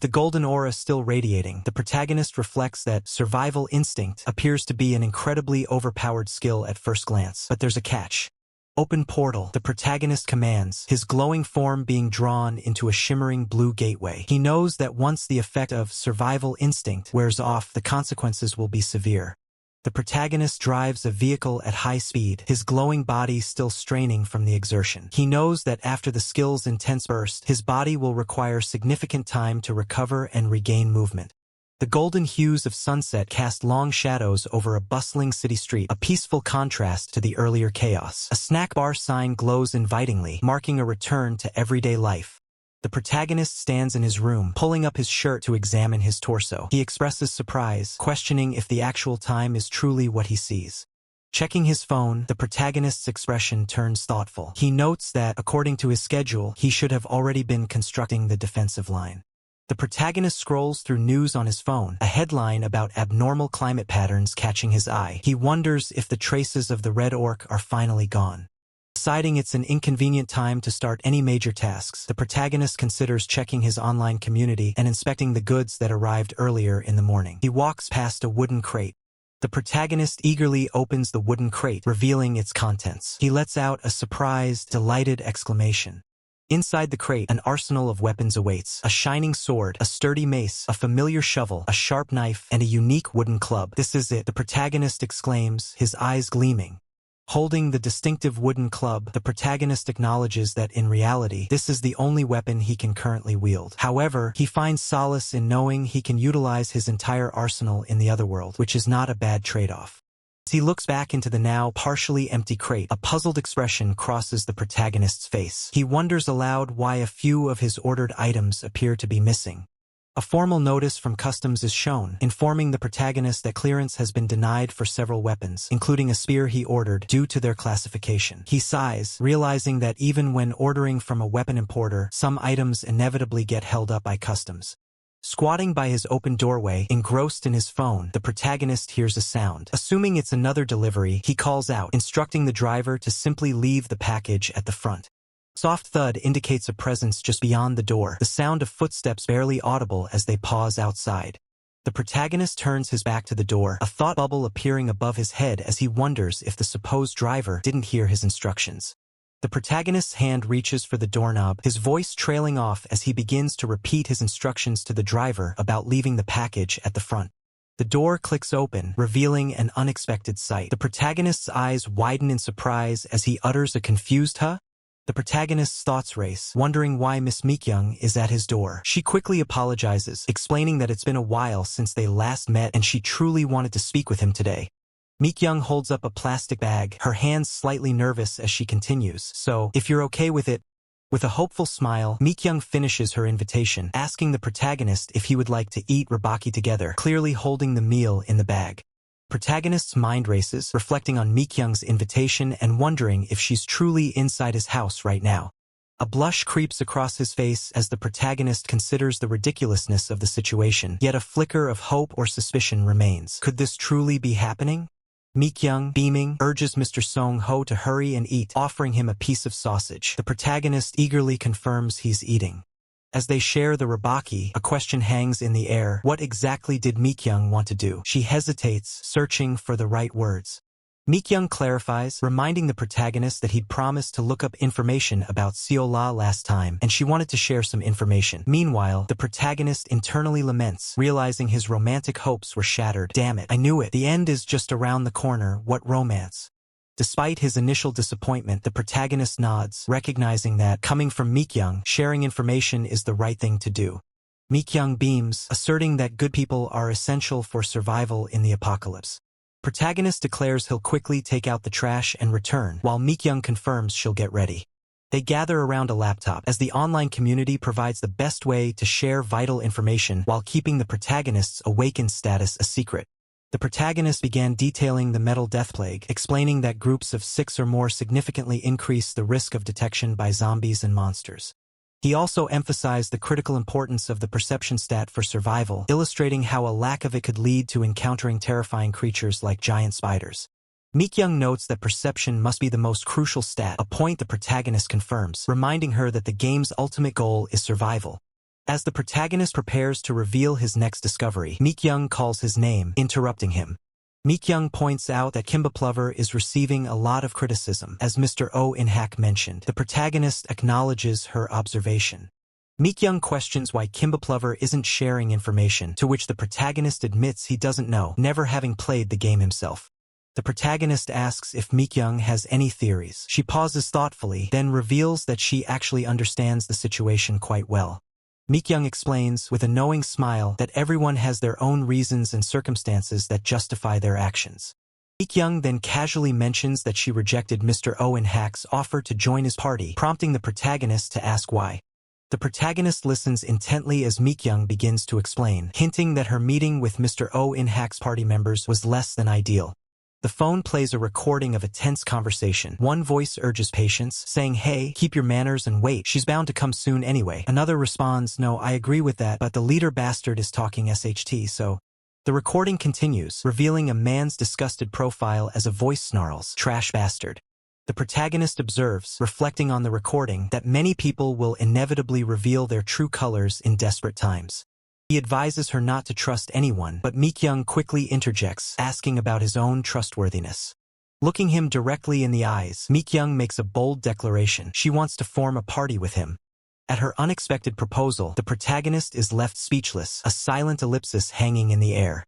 A: The golden aura still radiating, the protagonist reflects that survival instinct appears to be an incredibly overpowered skill at first glance, but there's a catch. Open portal, the protagonist commands, his glowing form being drawn into a shimmering blue gateway. He knows that once the effect of survival instinct wears off, the consequences will be severe. The protagonist drives a vehicle at high speed, his glowing body still straining from the exertion. He knows that after the skill's intense burst, his body will require significant time to recover and regain movement. The golden hues of sunset cast long shadows over a bustling city street, a peaceful contrast to the earlier chaos. A snack bar sign glows invitingly, marking a return to everyday life. The protagonist stands in his room, pulling up his shirt to examine his torso. He expresses surprise, questioning if the actual time is truly what he sees. Checking his phone, the protagonist's expression turns thoughtful. He notes that, according to his schedule, he should have already been constructing the defensive line. The protagonist scrolls through news on his phone, a headline about abnormal climate patterns catching his eye. He wonders if the traces of the red orc are finally gone. Deciding it's an inconvenient time to start any major tasks, the protagonist considers checking his online community and inspecting the goods that arrived earlier in the morning. He walks past a wooden crate. The protagonist eagerly opens the wooden crate, revealing its contents. He lets out a surprised, delighted exclamation. Inside the crate, an arsenal of weapons awaits. A shining sword, a sturdy mace, a familiar shovel, a sharp knife, and a unique wooden club. "This is it," the protagonist exclaims, his eyes gleaming. Holding the distinctive wooden club, the protagonist acknowledges that in reality, this is the only weapon he can currently wield. However, he finds solace in knowing he can utilize his entire arsenal in the otherworld, which is not a bad trade-off. As he looks back into the now partially empty crate, a puzzled expression crosses the protagonist's face. He wonders aloud why a few of his ordered items appear to be missing. A formal notice from customs is shown, informing the protagonist that clearance has been denied for several weapons, including a spear he ordered, due to their classification. He sighs, realizing that even when ordering from a weapon importer, some items inevitably get held up by customs. Squatting by his open doorway, engrossed in his phone, the protagonist hears a sound. Assuming it's another delivery, he calls out, instructing the driver to simply leave the package at the front. Soft thud indicates a presence just beyond the door, the sound of footsteps barely audible as they pause outside. The protagonist turns his back to the door, a thought bubble appearing above his head as he wonders if the supposed driver didn't hear his instructions. The protagonist's hand reaches for the doorknob, his voice trailing off as he begins to repeat his instructions to the driver about leaving the package at the front. The door clicks open, revealing an unexpected sight. The protagonist's eyes widen in surprise as he utters a confused "huh?" The protagonist's thoughts race, wondering why Miss Meekyoung is at his door. She quickly apologizes, explaining that it's been a while since they last met and she truly wanted to speak with him today. Meekyoung holds up a plastic bag, her hands slightly nervous as she continues. "So, if you're okay with it." With a hopeful smile, Meekyoung finishes her invitation, asking the protagonist if he would like to eat ribaki together, clearly holding the meal in the bag. Protagonist's mind races, reflecting on Meekyoung's invitation and wondering if she's truly inside his house right now. A blush creeps across his face as the protagonist considers the ridiculousness of the situation, yet a flicker of hope or suspicion remains. Could this truly be happening? Meekyoung, beaming, urges Mr. Song-ho to hurry and eat, offering him a piece of sausage. The protagonist eagerly confirms he's eating. As they share the ribaki, a question hangs in the air. What exactly did Meekyoung want to do? She hesitates, searching for the right words. Meekyoung clarifies, reminding the protagonist that he'd promised to look up information about Seola last time, and she wanted to share some information. Meanwhile, the protagonist internally laments, realizing his romantic hopes were shattered. Damn it, I knew it. The end is just around the corner. What romance? Despite his initial disappointment, the protagonist nods, recognizing that, coming from Meekyoung, sharing information is the right thing to do. Meekyoung beams, asserting that good people are essential for survival in the apocalypse. Protagonist declares he'll quickly take out the trash and return, while Meekyoung confirms she'll get ready. They gather around a laptop, as the online community provides the best way to share vital information while keeping the protagonist's awakened status a secret. The protagonist began detailing the metal death plague, explaining that groups of 6 or more significantly increase the risk of detection by zombies and monsters. He also emphasized the critical importance of the perception stat for survival, illustrating how a lack of it could lead to encountering terrifying creatures like giant spiders. Meekyoung notes that perception must be the most crucial stat, a point the protagonist confirms, reminding her that the game's ultimate goal is survival. As the protagonist prepares to reveal his next discovery, Meekyoung calls his name, interrupting him. Meekyoung points out that Kimbaplover is receiving a lot of criticism, as Mr. Oh In-hak mentioned. The protagonist acknowledges her observation. Meekyoung questions why Kimbaplover isn't sharing information, to which the protagonist admits he doesn't know, never having played the game himself. The protagonist asks if Meekyoung has any theories. She pauses thoughtfully, then reveals that she actually understands the situation quite well. Meekyoung explains, with a knowing smile, that everyone has their own reasons and circumstances that justify their actions. Meekyoung then casually mentions that she rejected Mr. Oh In-hak's offer to join his party, prompting the protagonist to ask why. The protagonist listens intently as Meekyoung begins to explain, hinting that her meeting with Mr. Oh In-hak's party members was less than ideal. The phone plays a recording of a tense conversation. One voice urges patience, saying, "Hey, keep your manners and wait. She's bound to come soon anyway." Another responds, "No, I agree with that, but the leader bastard is talking SHT, so..." The recording continues, revealing a man's disgusted profile as a voice snarls, "Trash bastard." The protagonist observes, reflecting on the recording, that many people will inevitably reveal their true colors in desperate times. He advises her not to trust anyone, but Meekyoung quickly interjects, asking about his own trustworthiness. Looking him directly in the eyes, Meekyoung makes a bold declaration. She wants to form a party with him. At her unexpected proposal, the protagonist is left speechless, a silent ellipsis hanging in the air.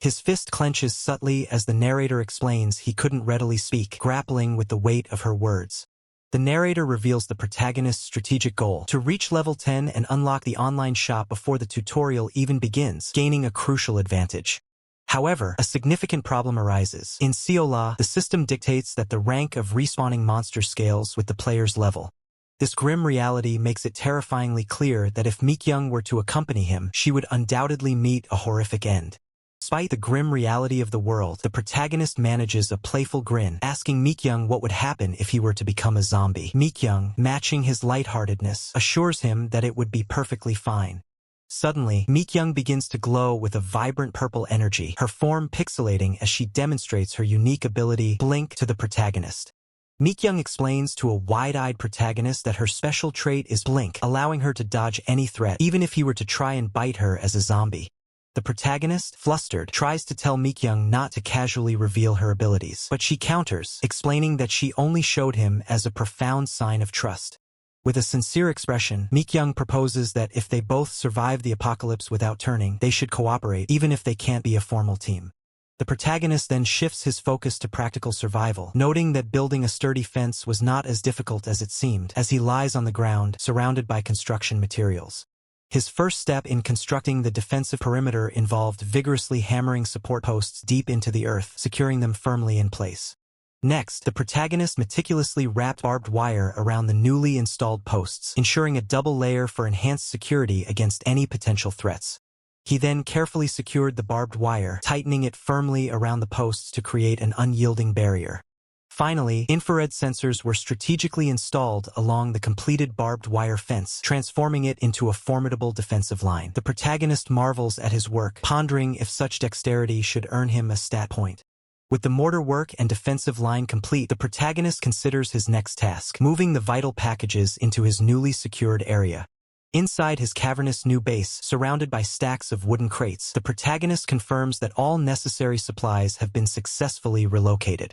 A: His fist clenches subtly as the narrator explains he couldn't readily speak, grappling with the weight of her words. The narrator reveals the protagonist's strategic goal: to reach level 10 and unlock the online shop before the tutorial even begins, gaining a crucial advantage. However, a significant problem arises. In Seola, the system dictates that the rank of respawning monsters scales with the player's level. This grim reality makes it terrifyingly clear that if Mikyung were to accompany him, she would undoubtedly meet a horrific end. Despite the grim reality of the world, the protagonist manages a playful grin, asking Mikyung what would happen if he were to become a zombie. Mikyung, matching his lightheartedness, assures him that it would be perfectly fine. Suddenly, Mikyung begins to glow with a vibrant purple energy, her form pixelating as she demonstrates her unique ability, Blink, to the protagonist. Mikyung explains to a wide-eyed protagonist that her special trait is Blink, allowing her to dodge any threat, even if he were to try and bite her as a zombie. The protagonist, flustered, tries to tell Mikyung not to casually reveal her abilities, but she counters, explaining that she only showed him as a profound sign of trust. With a sincere expression, Mikyung proposes that if they both survive the apocalypse without turning, they should cooperate, even if they can't be a formal team. The protagonist then shifts his focus to practical survival, noting that building a sturdy fence was not as difficult as it seemed, as he lies on the ground, surrounded by construction materials. His first step in constructing the defensive perimeter involved vigorously hammering support posts deep into the earth, securing them firmly in place. Next, the protagonist meticulously wrapped barbed wire around the newly installed posts, ensuring a double layer for enhanced security against any potential threats. He then carefully secured the barbed wire, tightening it firmly around the posts to create an unyielding barrier. Finally, infrared sensors were strategically installed along the completed barbed wire fence, transforming it into a formidable defensive line. The protagonist marvels at his work, pondering if such dexterity should earn him a stat point. With the mortar work and defensive line complete, the protagonist considers his next task, moving the vital packages into his newly secured area. Inside his cavernous new base, surrounded by stacks of wooden crates, the protagonist confirms that all necessary supplies have been successfully relocated.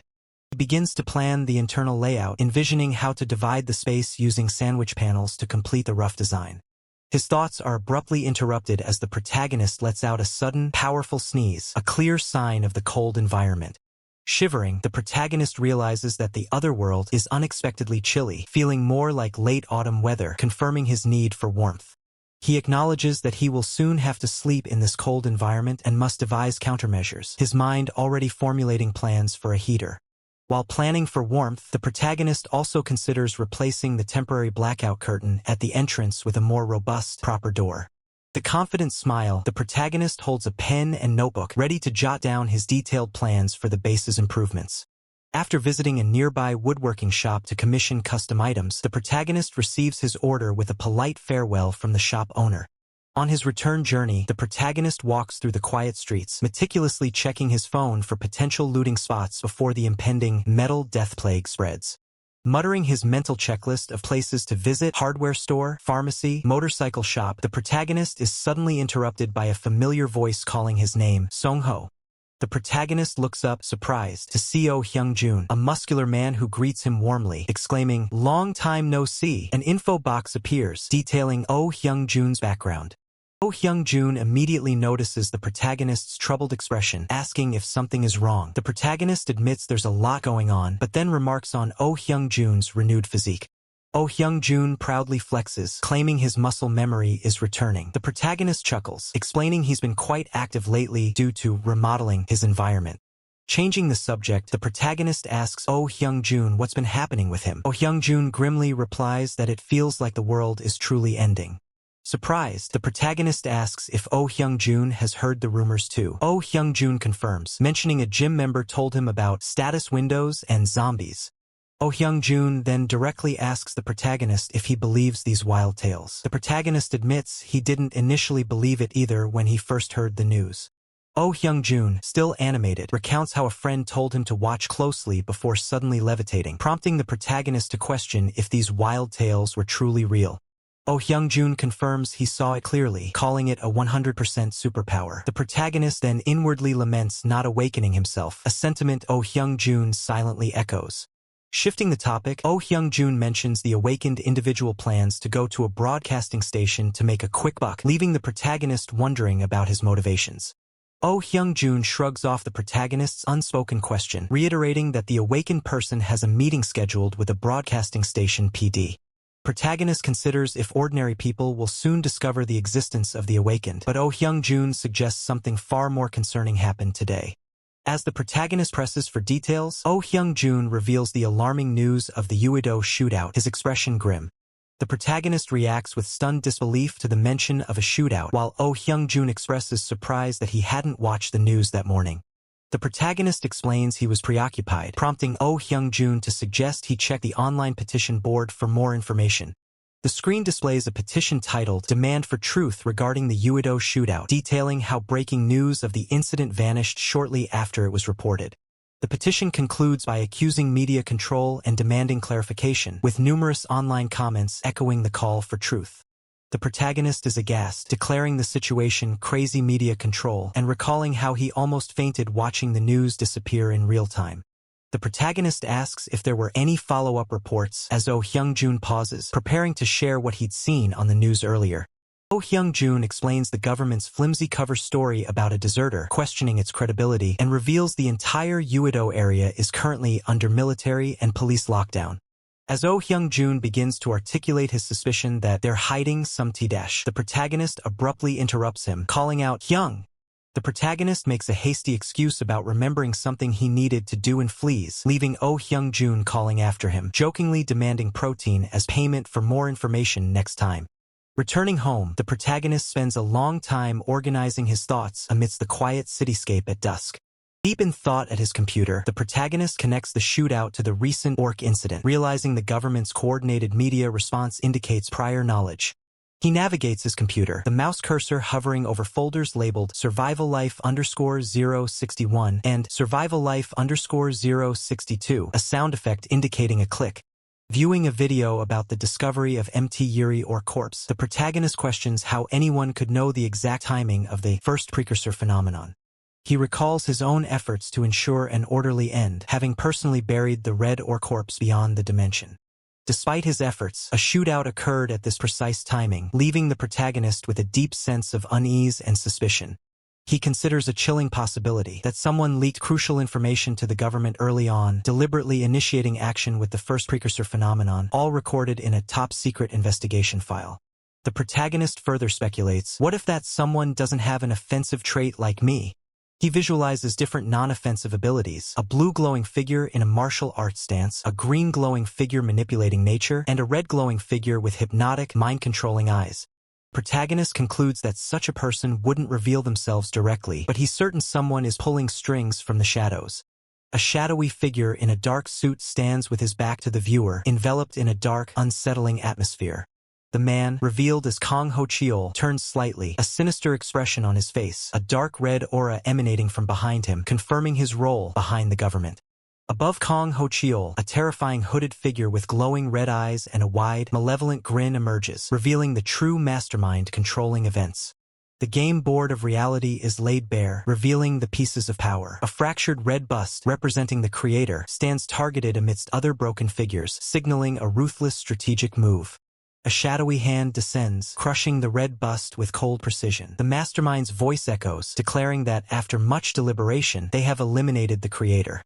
A: He begins to plan the internal layout, envisioning how to divide the space using sandwich panels to complete the rough design. His thoughts are abruptly interrupted as the protagonist lets out a sudden, powerful sneeze, a clear sign of the cold environment. Shivering, the protagonist realizes that the other world is unexpectedly chilly, feeling more like late autumn weather, confirming his need for warmth. He acknowledges that he will soon have to sleep in this cold environment and must devise countermeasures, his mind already formulating plans for a heater. While planning for warmth, the protagonist also considers replacing the temporary blackout curtain at the entrance with a more robust, proper door. With a confident smile, the protagonist holds a pen and notebook, ready to jot down his detailed plans for the base's improvements. After visiting a nearby woodworking shop to commission custom items, the protagonist receives his order with a polite farewell from the shop owner. On his return journey, the protagonist walks through the quiet streets, meticulously checking his phone for potential looting spots before the impending metal death plague spreads. Muttering his mental checklist of places to visit, hardware store, pharmacy, motorcycle shop, the protagonist is suddenly interrupted by a familiar voice calling his name, Songho. The protagonist looks up, surprised, to see Oh Hyung-jun, a muscular man who greets him warmly, exclaiming, "Long time no see." An info box appears, detailing Oh Hyung-jun's background. Oh Hyung-jun immediately notices the protagonist's troubled expression, asking if something is wrong. The protagonist admits there's a lot going on, but then remarks on Oh Hyung-jun's renewed physique. Oh Hyung-jun proudly flexes, claiming his muscle memory is returning. The protagonist chuckles, explaining he's been quite active lately due to remodeling his environment. Changing the subject, the protagonist asks Oh Hyung-jun what's been happening with him. Oh Hyung-jun grimly replies that it feels like the world is truly ending. Surprised, the protagonist asks if Oh Hyung-jun has heard the rumors too. Oh Hyung-jun confirms, mentioning a gym member told him about status windows and zombies. Oh Hyung-jun then directly asks the protagonist if he believes these wild tales. The protagonist admits he didn't initially believe it either when he first heard the news. Oh Hyung-jun, still animated, recounts how a friend told him to watch closely before suddenly levitating, prompting the protagonist to question if these wild tales were truly real. Oh Hyung-jun confirms he saw it clearly, calling it a 100% superpower. The protagonist then inwardly laments not awakening himself, a sentiment Oh Hyung-jun silently echoes. Shifting the topic, Oh Hyung-jun mentions the awakened individual plans to go to a broadcasting station to make a quick buck, leaving the protagonist wondering about his motivations. Oh Hyung-jun shrugs off the protagonist's unspoken question, reiterating that the awakened person has a meeting scheduled with a broadcasting station PD. Protagonist considers if ordinary people will soon discover the existence of the awakened, but Oh Hyung-jun suggests something far more concerning happened today. As the protagonist presses for details, Oh Hyung-jun reveals the alarming news of the Uido shootout, his expression grim. The protagonist reacts with stunned disbelief to the mention of a shootout, while Oh Hyung-jun expresses surprise that he hadn't watched the news that morning. The protagonist explains he was preoccupied, prompting Oh Hyung-jun to suggest he check the online petition board for more information. The screen displays a petition titled "Demand for Truth" regarding the Uido shootout, detailing how breaking news of the incident vanished shortly after it was reported. The petition concludes by accusing media control and demanding clarification, with numerous online comments echoing the call for truth. The protagonist is aghast, declaring the situation crazy media control and recalling how he almost fainted watching the news disappear in real time. The protagonist asks if there were any follow-up reports as Oh Hyung-jun pauses, preparing to share what he'd seen on the news earlier. Oh Hyung-jun explains the government's flimsy cover story about a deserter, questioning its credibility, and reveals the entire Uido area is currently under military and police lockdown. As Oh Hyung-jun begins to articulate his suspicion that they're hiding some the protagonist abruptly interrupts him, calling out Hyung. The protagonist makes a hasty excuse about remembering something he needed to do and flees, leaving Oh Hyung-jun calling after him, jokingly demanding protein as payment for more information next time. Returning home, the protagonist spends a long time organizing his thoughts amidst the quiet cityscape at dusk. Deep in thought at his computer, the protagonist connects the shootout to the recent orc incident, realizing the government's coordinated media response indicates prior knowledge. He navigates his computer, the mouse cursor hovering over folders labeled Survival Life_061 and Survival Life_062, a sound effect indicating a click. Viewing a video about the discovery of Mt. Yuri or corpse, the protagonist questions how anyone could know the exact timing of the first precursor phenomenon. He recalls his own efforts to ensure an orderly end, having personally buried the red or corpse beyond the dimension. Despite his efforts, a shootout occurred at this precise timing, leaving the protagonist with a deep sense of unease and suspicion. He considers a chilling possibility that someone leaked crucial information to the government early on, deliberately initiating action with the first precursor phenomenon, all recorded in a top-secret investigation file. The protagonist further speculates, what if that someone doesn't have an offensive trait like me? He visualizes different non-offensive abilities, a blue glowing figure in a martial arts stance, a green glowing figure manipulating nature, and a red glowing figure with hypnotic, mind-controlling eyes. Protagonist concludes that such a person wouldn't reveal themselves directly, but he's certain someone is pulling strings from the shadows. A shadowy figure in a dark suit stands with his back to the viewer, enveloped in a dark, unsettling atmosphere. The man, revealed as Kang Ho-cheol, turns slightly, a sinister expression on his face, a dark red aura emanating from behind him, confirming his role behind the government. Above Kang Ho-cheol, a terrifying hooded figure with glowing red eyes and a wide, malevolent grin emerges, revealing the true mastermind controlling events. The game board of reality is laid bare, revealing the pieces of power. A fractured red bust, representing the creator, stands targeted amidst other broken figures, signaling a ruthless strategic move. A shadowy hand descends, crushing the red bust with cold precision. The mastermind's voice echoes, declaring that after much deliberation, they have eliminated the creator.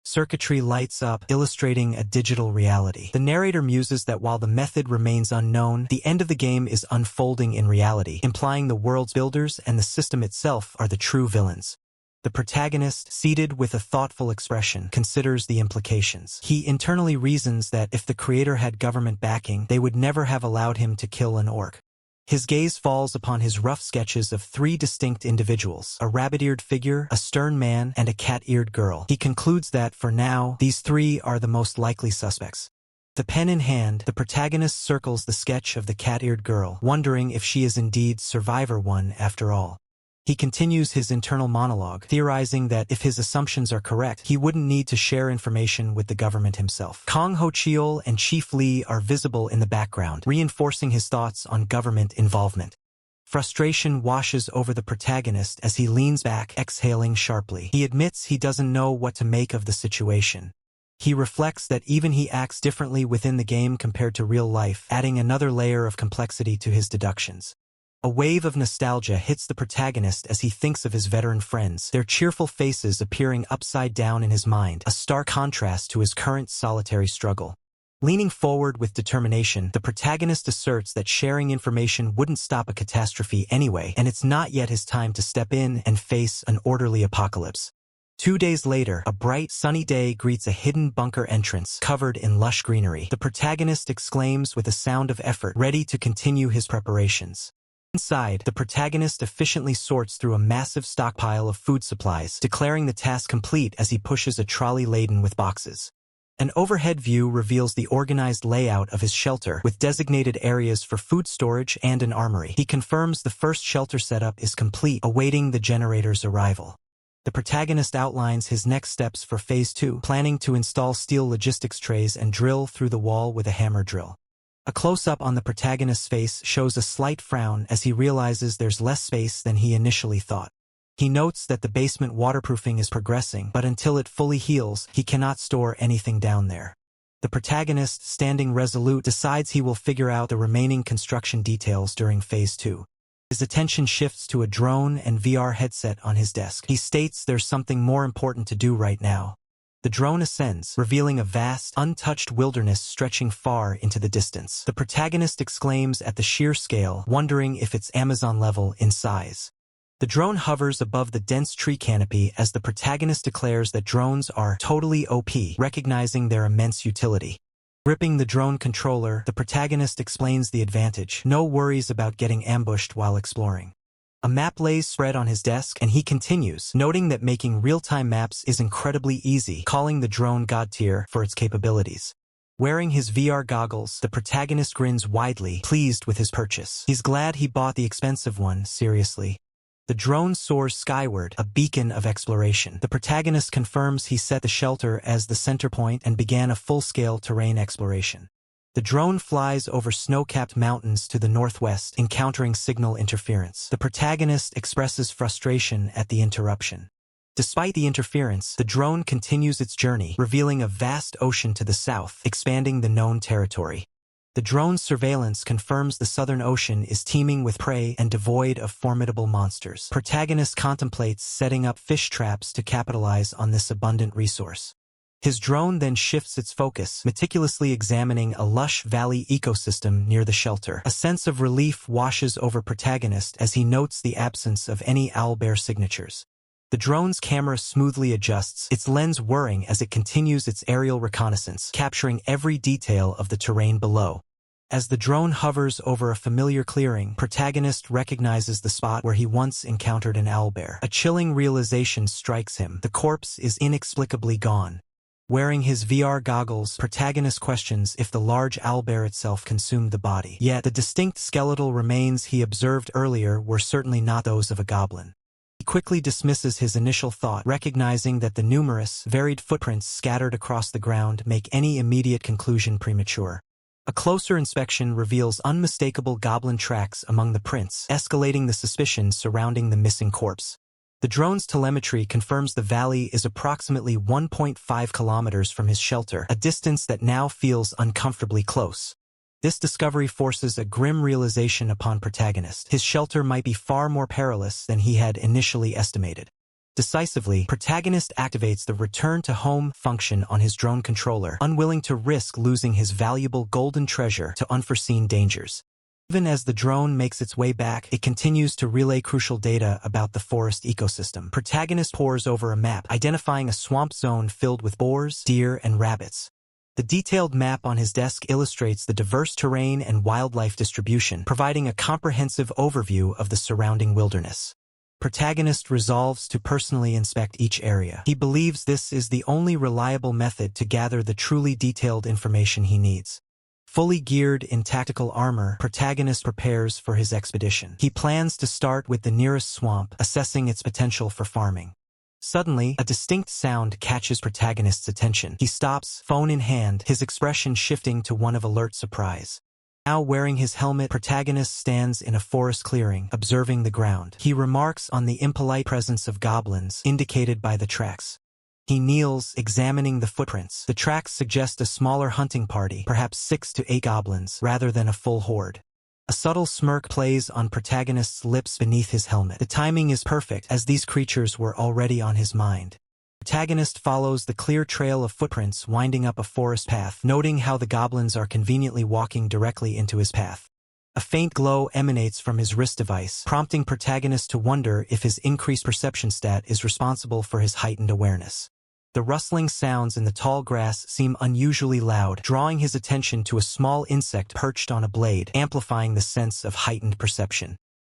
A: Circuitry lights up, illustrating a digital reality. The narrator muses that while the method remains unknown, the end of the game is unfolding in reality, implying the world's builders and the system itself are the true villains. The protagonist, seated with a thoughtful expression, considers the implications. He internally reasons that if the creator had government backing, they would never have allowed him to kill an orc. His gaze falls upon his rough sketches of three distinct individuals, a rabbit-eared figure, a stern man, and a cat-eared girl. He concludes that, for now, these three are the most likely suspects. The pen in hand, the protagonist circles the sketch of the cat-eared girl, wondering if she is indeed Survivor One after all. He continues his internal monologue, theorizing that if his assumptions are correct, he wouldn't need to share information with the government himself. Kang Ho-cheol and Chief Lee are visible in the background, reinforcing his thoughts on government involvement. Frustration washes over the protagonist as he leans back, exhaling sharply. He admits he doesn't know what to make of the situation. He reflects that even he acts differently within the game compared to real life, adding another layer of complexity to his deductions. A wave of nostalgia hits the protagonist as he thinks of his veteran friends, their cheerful faces appearing upside down in his mind, a stark contrast to his current solitary struggle. Leaning forward with determination, the protagonist asserts that sharing information wouldn't stop a catastrophe anyway, and it's not yet his time to step in and face an orderly apocalypse. 2 days later, a bright, sunny day greets a hidden bunker entrance covered in lush greenery. The protagonist exclaims with a sound of effort, ready to continue his preparations. Inside, the protagonist efficiently sorts through a massive stockpile of food supplies, declaring the task complete as he pushes a trolley laden with boxes. An overhead view reveals the organized layout of his shelter, with designated areas for food storage and an armory. He confirms the first shelter setup is complete, awaiting the generator's arrival. The protagonist outlines his next steps for Phase 2, planning to install steel logistics trays and drill through the wall with a hammer drill. A close-up on the protagonist's face shows a slight frown as he realizes there's less space than he initially thought. He notes that the basement waterproofing is progressing, but until it fully heals, he cannot store anything down there. The protagonist, standing resolute, decides he will figure out the remaining construction details during Phase 2. His attention shifts to a drone and VR headset on his desk. He states there's something more important to do right now. The drone ascends, revealing a vast, untouched wilderness stretching far into the distance. The protagonist exclaims at the sheer scale, wondering if it's Amazon level in size. The drone hovers above the dense tree canopy as the protagonist declares that drones are totally OP, recognizing their immense utility. Gripping the drone controller, the protagonist explains the advantage. No worries about getting ambushed while exploring. A map lays spread on his desk, and he continues, noting that making real-time maps is incredibly easy, calling the drone god tier for its capabilities. Wearing his VR goggles, the protagonist grins widely, pleased with his purchase. He's glad he bought the expensive one, seriously. The drone soars skyward, a beacon of exploration. The protagonist confirms he set the shelter as the center point and began a full-scale terrain exploration. The drone flies over snow-capped mountains to the northwest, encountering signal interference. The protagonist expresses frustration at the interruption. Despite the interference, the drone continues its journey, revealing a vast ocean to the south, expanding the known territory. The drone's surveillance confirms the Southern Ocean is teeming with prey and devoid of formidable monsters. Protagonist contemplates setting up fish traps to capitalize on this abundant resource. His drone then shifts its focus, meticulously examining a lush valley ecosystem near the shelter. A sense of relief washes over protagonist as he notes the absence of any owlbear signatures. The drone's camera smoothly adjusts, its lens whirring as it continues its aerial reconnaissance, capturing every detail of the terrain below. As the drone hovers over a familiar clearing, protagonist recognizes the spot where he once encountered an owlbear. A chilling realization strikes him. The corpse is inexplicably gone. Wearing his VR goggles, protagonist questions if the large owlbear itself consumed the body. Yet, the distinct skeletal remains he observed earlier were certainly not those of a goblin. He quickly dismisses his initial thought, recognizing that the numerous, varied footprints scattered across the ground make any immediate conclusion premature. A closer inspection reveals unmistakable goblin tracks among the prints, escalating the suspicions surrounding the missing corpse. The drone's telemetry confirms the valley is approximately 1.5 kilometers from his shelter, a distance that now feels uncomfortably close. This discovery forces a grim realization upon protagonist. His shelter might be far more perilous than he had initially estimated. Decisively, protagonist activates the return to home function on his drone controller, unwilling to risk losing his valuable golden treasure to unforeseen dangers. Even as the drone makes its way back, it continues to relay crucial data about the forest ecosystem. Protagonist pores over a map, identifying a swamp zone filled with boars, deer, and rabbits. The detailed map on his desk illustrates the diverse terrain and wildlife distribution, providing a comprehensive overview of the surrounding wilderness. Protagonist resolves to personally inspect each area. He believes this is the only reliable method to gather the truly detailed information he needs. Fully geared in tactical armor, protagonist prepares for his expedition. He plans to start with the nearest swamp, assessing its potential for farming. Suddenly, a distinct sound catches protagonist's attention. He stops, phone in hand, his expression shifting to one of alert surprise. Now wearing his helmet, protagonist stands in a forest clearing, observing the ground. He remarks on the impolite presence of goblins, indicated by the tracks. He kneels, examining the footprints. The tracks suggest a smaller hunting party, perhaps 6 to 8 goblins, rather than a full horde. A subtle smirk plays on protagonist's lips beneath his helmet. The timing is perfect, as these creatures were already on his mind. Protagonist follows the clear trail of footprints winding up a forest path, noting how the goblins are conveniently walking directly into his path. A faint glow emanates from his wrist device, prompting protagonist to wonder if his increased perception stat is responsible for his heightened awareness. The rustling sounds in the tall grass seem unusually loud, drawing his attention to a small insect perched on a blade, amplifying the sense of heightened perception.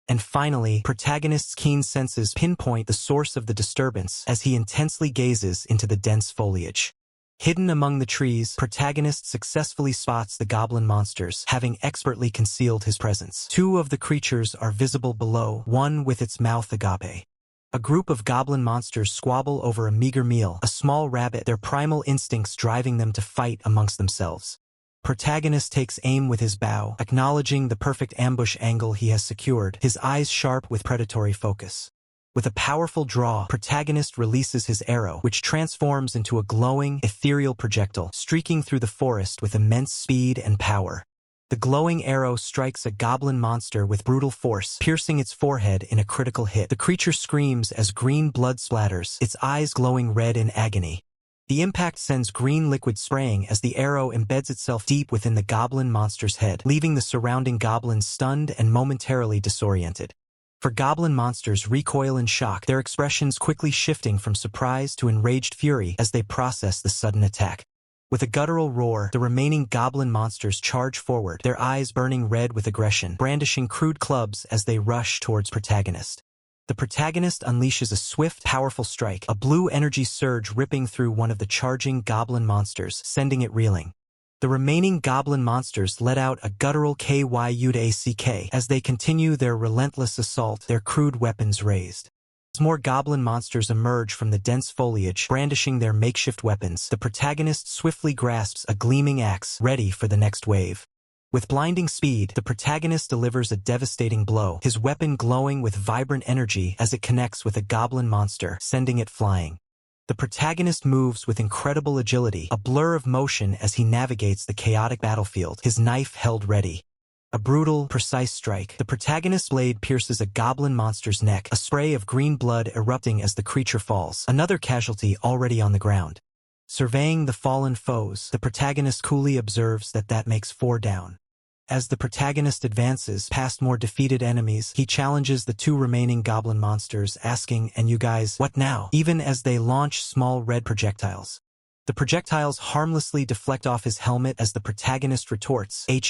A: And finally, protagonist's keen senses pinpoint the source of the disturbance as he intensely gazes into the dense foliage. Hidden among the trees, protagonist successfully spots the goblin monsters, having expertly concealed his presence. Two of the creatures are visible below, one with its mouth agape. A group of goblin monsters squabble over a meager meal, a small rabbit, their primal instincts driving them to fight amongst themselves. Protagonist takes aim with his bow, acknowledging the perfect ambush angle he has secured, his eyes sharp with predatory focus. With a powerful draw, protagonist releases his arrow, which transforms into a glowing, ethereal projectile, streaking through the forest with immense speed and power. The glowing arrow strikes a goblin monster with brutal force, piercing its forehead in a critical hit. The creature screams as green blood splatters, its eyes glowing red in agony. The impact sends green liquid spraying as the arrow embeds itself deep within the goblin monster's head, leaving the surrounding goblins stunned and momentarily disoriented. For goblin monsters recoil in shock, their expressions quickly shifting from surprise to enraged fury as they process the sudden attack. With a guttural roar, the remaining goblin monsters charge forward, their eyes burning red with aggression, brandishing crude clubs as they rush towards protagonist. The protagonist unleashes a swift, powerful strike, a blue energy surge ripping through one of the charging goblin monsters, sending it reeling. The remaining goblin monsters let out a guttural kyudack as they continue their relentless assault, their crude weapons raised. As more goblin monsters emerge from the dense foliage, brandishing their makeshift weapons, the protagonist swiftly grasps a gleaming axe, ready for the next wave. With blinding speed, the protagonist delivers a devastating blow, his weapon glowing with vibrant energy as it connects with a goblin monster, sending it flying. The protagonist moves with incredible agility, a blur of motion as he navigates the chaotic battlefield, his knife held ready. A brutal, precise strike. The protagonist's blade pierces a goblin monster's neck, a spray of green blood erupting as the creature falls, another casualty already on the ground. Surveying the fallen foes, the protagonist coolly observes that makes 4 down. As the protagonist advances past more defeated enemies, he challenges the 2 remaining goblin monsters, asking, "And you guys, what now?" even as they launch small red projectiles. The projectiles harmlessly deflect off his helmet as the protagonist retorts, "Hey,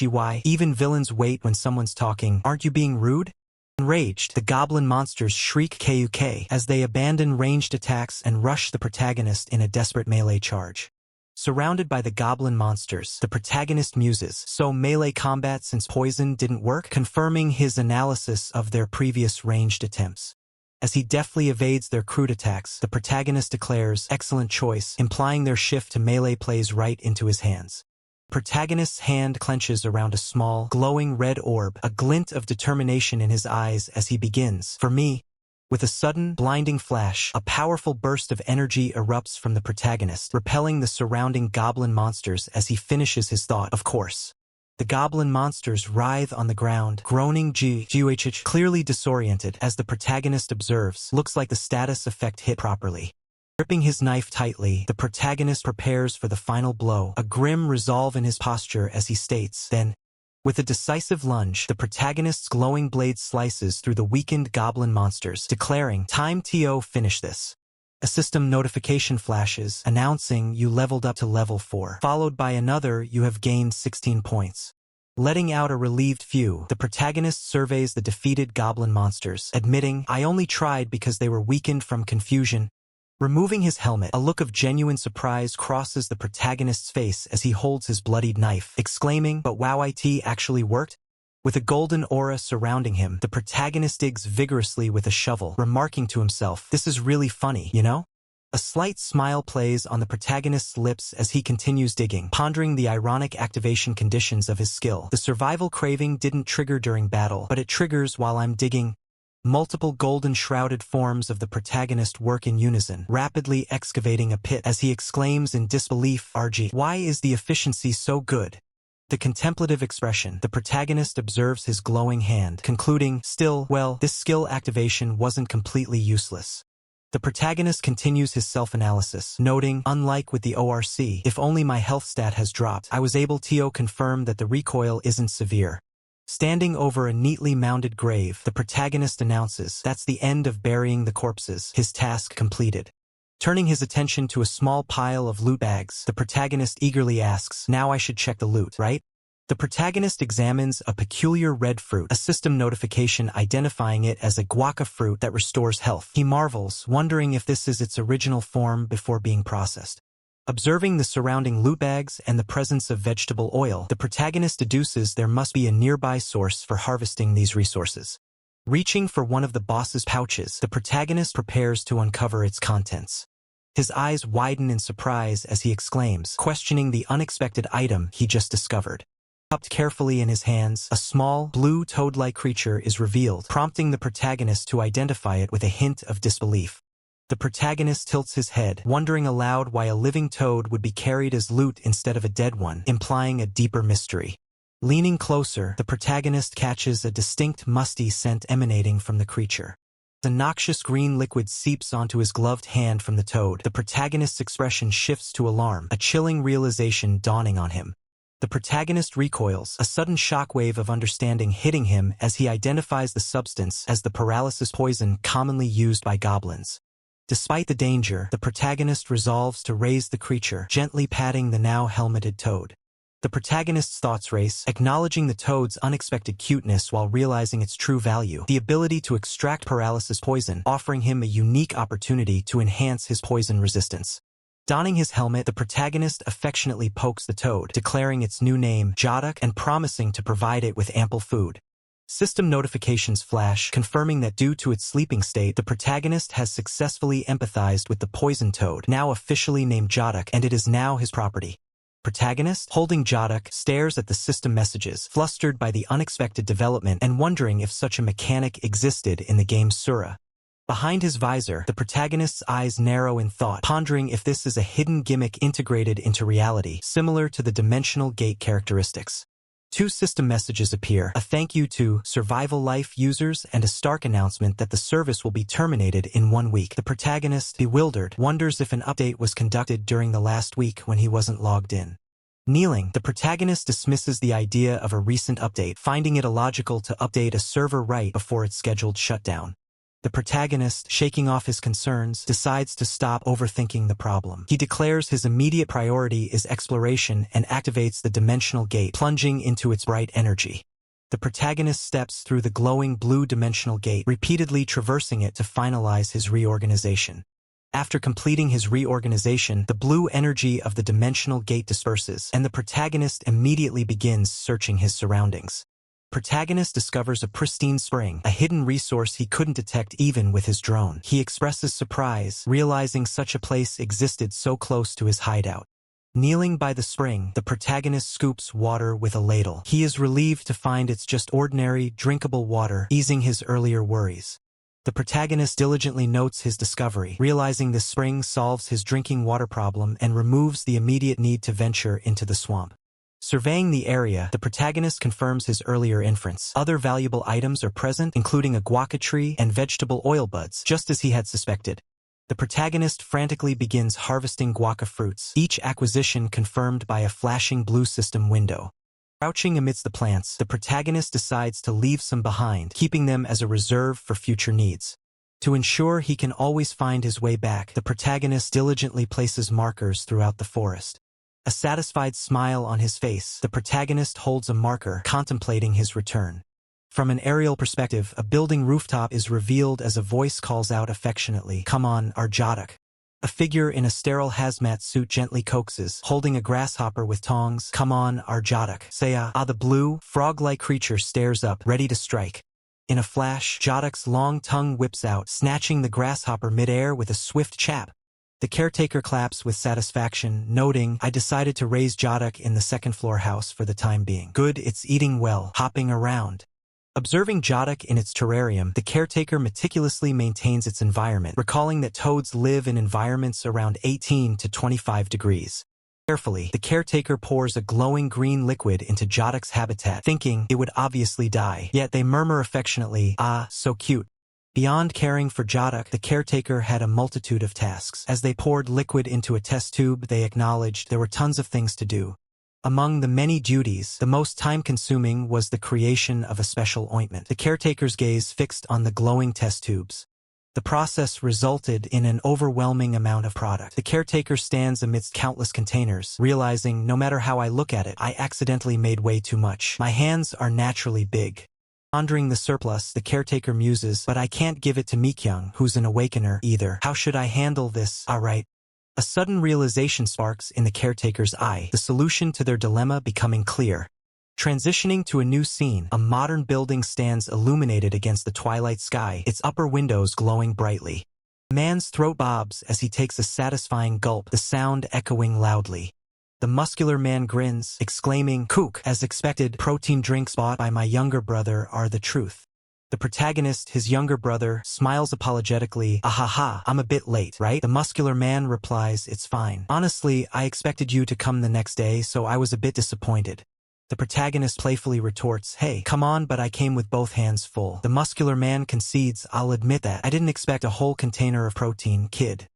A: even villains wait when someone's talking, aren't you being rude?" Enraged, the goblin monsters shriek "Kuk" as they abandon ranged attacks and rush the protagonist in a desperate melee charge. Surrounded by the goblin monsters, the protagonist muses, "So melee combat since poison didn't work?" confirming his analysis of their previous ranged attempts. As he deftly evades their crude attacks, the protagonist declares, "Excellent choice," implying their shift to melee plays right into his hands. Protagonist's hand clenches around a small, glowing red orb, a glint of determination in his eyes as he begins, "For me." With a sudden, blinding flash, a powerful burst of energy erupts from the protagonist, repelling the surrounding goblin monsters as he finishes his thought, "Of course." The goblin monsters writhe on the ground, groaning clearly disoriented as the protagonist observes, "Looks like the status effect hit properly." Gripping his knife tightly, the protagonist prepares for the final blow, a grim resolve in his posture as he states, "Then." With a decisive lunge, the protagonist's glowing blade slices through the weakened goblin monsters, declaring, "Time to finish this." A system notification flashes, announcing you leveled up to level 4, followed by another you have gained 16 points. Letting out a relieved phew, the protagonist surveys the defeated goblin monsters, admitting, "I only tried because they were weakened from confusion." Removing his helmet, a look of genuine surprise crosses the protagonist's face as he holds his bloodied knife, exclaiming, "But wow, it actually worked?" With a golden aura surrounding him, the protagonist digs vigorously with a shovel, remarking to himself, "This is really funny, you know?" A slight smile plays on the protagonist's lips as he continues digging, pondering the ironic activation conditions of his skill. The survival craving didn't trigger during battle, but it triggers while I'm digging. Multiple golden-shrouded forms of the protagonist work in unison, rapidly excavating a pit as he exclaims in disbelief, "RG, why is the efficiency so good?" The contemplative expression, the protagonist observes his glowing hand, concluding, still, well, this skill activation wasn't completely useless. The protagonist continues his self-analysis, noting, unlike with the ORC, if only my health stat has dropped, I was able to confirm that the recoil isn't severe. Standing over a neatly mounded grave, the protagonist announces, that's the end of burying the corpses, his task completed. Turning his attention to a small pile of loot bags, the protagonist eagerly asks, now I should check the loot, right? The protagonist examines a peculiar red fruit, a system notification identifying it as a Gau Kaa fruit that restores health. He marvels, wondering if this is its original form before being processed. Observing the surrounding loot bags and the presence of vegetable oil, the protagonist deduces there must be a nearby source for harvesting these resources. Reaching for one of the boss's pouches, the protagonist prepares to uncover its contents. His eyes widen in surprise as he exclaims, questioning the unexpected item he just discovered. Cupped carefully in his hands, a small, blue toad-like creature is revealed, prompting the protagonist to identify it with a hint of disbelief. The protagonist tilts his head, wondering aloud why a living toad would be carried as loot instead of a dead one, implying a deeper mystery. Leaning closer, the protagonist catches a distinct musty scent emanating from the creature. The noxious green liquid seeps onto his gloved hand from the toad. The protagonist's expression shifts to alarm, a chilling realization dawning on him. The protagonist recoils, a sudden shockwave of understanding hitting him as he identifies the substance as the paralysis poison commonly used by goblins. Despite the danger, the protagonist resolves to raise the creature, gently patting the now helmeted toad. The protagonist's thoughts race, acknowledging the toad's unexpected cuteness while realizing its true value, the ability to extract paralysis poison, offering him a unique opportunity to enhance his poison resistance. Donning his helmet, the protagonist affectionately pokes the toad, declaring its new name, Jaduk, and promising to provide it with ample food. System notifications flash, confirming that due to its sleeping state, the protagonist has successfully empathized with the poison toad, now officially named Jaduk, and it is now his property. Protagonist, holding Jaduk, stares at the system messages, flustered by the unexpected development and wondering if such a mechanic existed in the game Asura. Behind his visor, the protagonist's eyes narrow in thought, pondering if this is a hidden gimmick integrated into reality, similar to the dimensional gate characteristics. Two system messages appear, a thank you to Survival Life users and a stark announcement that the service will be terminated in 1 week. The protagonist, bewildered, wonders if an update was conducted during the last week when he wasn't logged in. Kneeling, the protagonist dismisses the idea of a recent update, finding it illogical to update a server right before its scheduled shutdown. The protagonist, shaking off his concerns, decides to stop overthinking the problem. He declares his immediate priority is exploration and activates the dimensional gate, plunging into its bright energy. The protagonist steps through the glowing blue dimensional gate, repeatedly traversing it to finalize his reorganization. After completing his reorganization, the blue energy of the dimensional gate disperses, and the protagonist immediately begins searching his surroundings. Protagonist discovers a pristine spring, a hidden resource he couldn't detect even with his drone. He expresses surprise, realizing such a place existed so close to his hideout. Kneeling by the spring, the protagonist scoops water with a ladle. He is relieved to find it's just ordinary, drinkable water, easing his earlier worries. The protagonist diligently notes his discovery, realizing the spring solves his drinking water problem and removes the immediate need to venture into the swamp. Surveying the area, the protagonist confirms his earlier inference. Other valuable items are present, including a Gau Kaa tree and vegetable oil buds, just as he had suspected. The protagonist frantically begins harvesting Gau Kaa fruits, each acquisition confirmed by a flashing blue system window. Crouching amidst the plants, the protagonist decides to leave some behind, keeping them as a reserve for future needs. To ensure he can always find his way back, the protagonist diligently places markers throughout the forest. A satisfied smile on his face, the protagonist holds a marker, contemplating his return. From an aerial perspective, a building rooftop is revealed as a voice calls out affectionately, "Come on, our Jaduk." A figure in a sterile hazmat suit gently coaxes, holding a grasshopper with tongs, "Come on, our Jaduk." Saya, the blue, frog-like creature stares up, ready to strike. In a flash, Jaduk's long tongue whips out, snatching the grasshopper midair with a swift chap. The caretaker claps with satisfaction, noting, "I decided to raise Jaduk in the second-floor house for the time being. Good, it's eating well, hopping around." Observing Jaduk in its terrarium, the caretaker meticulously maintains its environment, recalling that toads live in environments around 18 to 25 degrees. Carefully, the caretaker pours a glowing green liquid into Jodok's habitat, thinking it would obviously die. Yet they murmur affectionately, "Ah, so cute." Beyond caring for Jodok, the caretaker had a multitude of tasks. As they poured liquid into a test tube, they acknowledged there were tons of things to do. Among the many duties, the most time-consuming was the creation of a special ointment. The caretaker's gaze fixed on the glowing test tubes. The process resulted in an overwhelming amount of product. The caretaker stands amidst countless containers, realizing no matter how I look at it, I accidentally made way too much. My hands are naturally big. Pondering the surplus, the caretaker muses, but I can't give it to Mikyung, who's an awakener, either. How should I handle this? Alright. A sudden realization sparks in the caretaker's eye, the solution to their dilemma becoming clear. Transitioning to a new scene, a modern building stands illuminated against the twilight sky, its upper windows glowing brightly. A man's throat bobs as he takes a satisfying gulp, the sound echoing loudly. The muscular man grins, exclaiming, "Kook!" As expected, protein drinks bought by my younger brother are the truth. The protagonist, his younger brother, smiles apologetically, "Ahaha, I'm a bit late, right?" The muscular man replies, "It's fine. Honestly, I expected you to come the next day, so I was a bit disappointed." The protagonist playfully retorts, "Hey, come on, but I came with both hands full." The muscular man concedes, "I'll admit that. I didn't expect a whole container of protein, kid."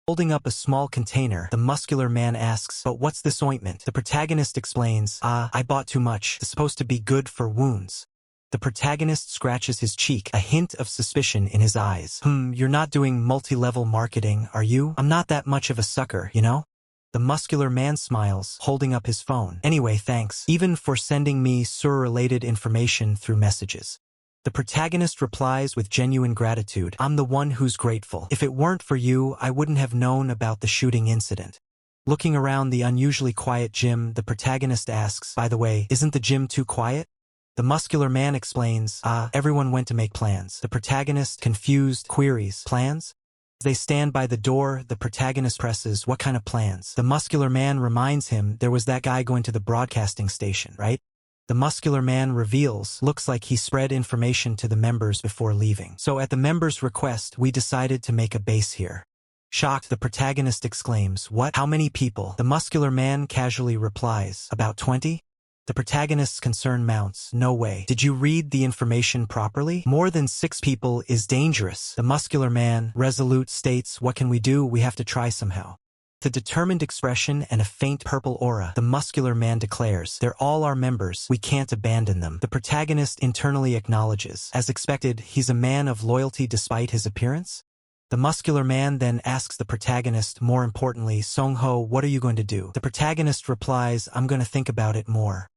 A: Holding up a small container, the muscular man asks, "But what's this ointment?" The protagonist explains, I bought too much. It's supposed to be good for wounds." The protagonist scratches his cheek, a hint of suspicion in his eyes. You're not doing multi-level marketing, are you? I'm not that much of a sucker, you know?" The muscular man smiles, holding up his phone. "Anyway, thanks, even for sending me Sur-related information through messages." The protagonist replies with genuine gratitude, "I'm the one who's grateful. If it weren't for you, I wouldn't have known about the shooting incident." Looking around the unusually quiet gym, the protagonist asks, "By the way, isn't the gym too quiet?" The muscular man explains, Everyone went to make plans." The protagonist, confused, queries, "Plans?" As they stand by the door, the protagonist presses, "What kind of plans?" The muscular man reminds him, "There was that guy going to the broadcasting station, right?" The muscular man reveals, "Looks like he spread information to the members before leaving. So at the members' request, we decided to make a base here." Shocked, the protagonist exclaims, "What? How many people?" The muscular man casually replies, "About 20? The protagonist's concern mounts, "No way. Did you read the information properly? More than 6 people is dangerous." The muscular man, resolute, states, "What can we do? We have to try somehow." With a determined expression and a faint purple aura, the muscular man declares, "They're all our members. We can't abandon them." The protagonist internally acknowledges. As expected, he's a man of loyalty despite his appearance. The muscular man then asks the protagonist, more importantly, "Song-ho, what are you going to do?" The protagonist replies, "I'm going to think about it more."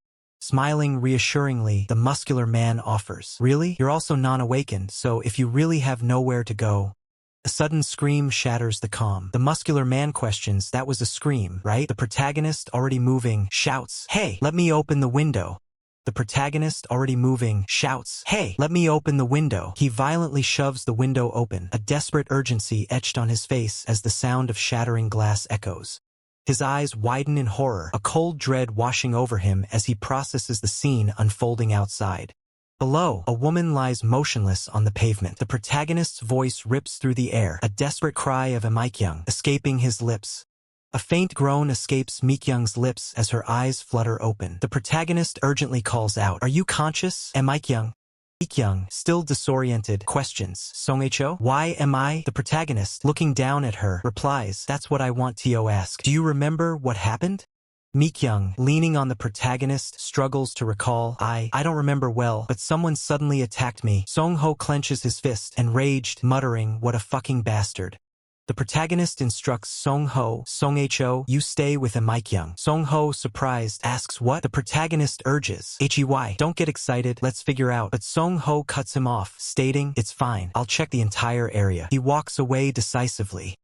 A: Smiling reassuringly, the muscular man offers, "Really? You're also non-awakened, so if you really have nowhere to go." A sudden scream shatters the calm. The muscular man questions, "That was a scream, right?" The protagonist, already moving, shouts, "Hey, let me open the window." The protagonist, already moving, shouts, "Hey, let me open the window." He violently shoves the window open, a desperate urgency etched on his face as the sound of shattering glass echoes. His eyes widen in horror, a cold dread washing over him as he processes the scene unfolding outside. Below, a woman lies motionless on the pavement. The protagonist's voice rips through the air, a desperate cry of Mikyung escaping his lips. A faint groan escapes Mikyung's lips as her eyes flutter open. The protagonist urgently calls out, "Are you conscious, Mikyung?" Mikyung, still disoriented, questions, "Songho? Why am I?" The protagonist, looking down at her, replies, "That's what I want to ask. Do you remember what happened?" Mikyung, leaning on the protagonist, struggles to recall, I don't remember well, but someone suddenly attacked me." Songho clenches his fist, enraged, muttering, "What a fucking bastard." The protagonist instructs Songho, "You stay with Mikyung." Songho, surprised, asks what? The protagonist urges, "Hey, don't get excited, let's figure out." But Songho cuts him off, stating, "It's fine, I'll check the entire area." He walks away decisively.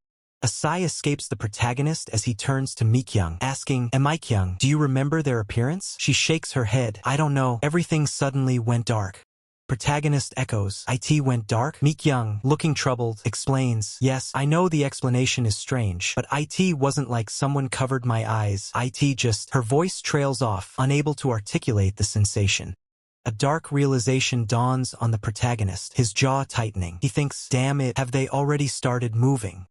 A: A sigh escapes the protagonist as he turns to Mikyung, asking, "Mikyung, do you remember their appearance?" She shakes her head, "I don't know, everything suddenly went dark." Protagonist echoes, "It went dark?" Mikyung, looking troubled, explains, "Yes, I know the explanation is strange, but it wasn't like someone covered my eyes. It just..." Her voice trails off, unable to articulate the sensation. A dark realization dawns on the protagonist, his jaw tightening. He thinks, damn it, have they already started moving?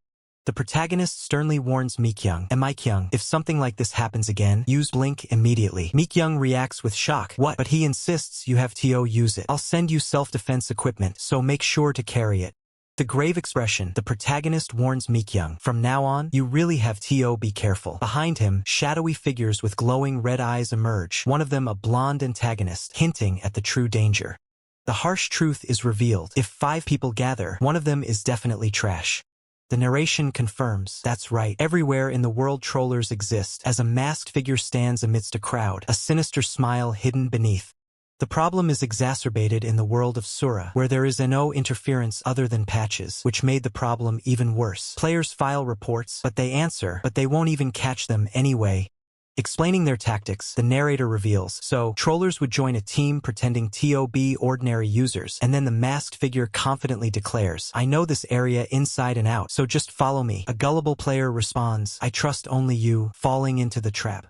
A: The protagonist sternly warns Mikyung, if something like this happens again, use blink immediately. Mikyung reacts with shock. What? But he insists you have to use it. I'll send you self-defense equipment, so make sure to carry it. The grave expression, the protagonist warns Mikyung, from now on, you really have to be careful. Behind him, shadowy figures with glowing red eyes emerge, one of them a blonde antagonist, hinting at the true danger. The harsh truth is revealed. If 5 people gather, one of them is definitely trash. The narration confirms, that's right, everywhere in the world trollers exist, as a masked figure stands amidst a crowd, a sinister smile hidden beneath. The problem is exacerbated in the world of Asura, where there is no interference other than patches, which made the problem even worse. Players file reports, but they won't even catch them anyway. Explaining their tactics, the narrator reveals, so, trollers would join a team pretending to be ordinary users, and then the masked figure confidently declares, I know this area inside and out, so just follow me. A gullible player responds, I trust only you, falling into the trap.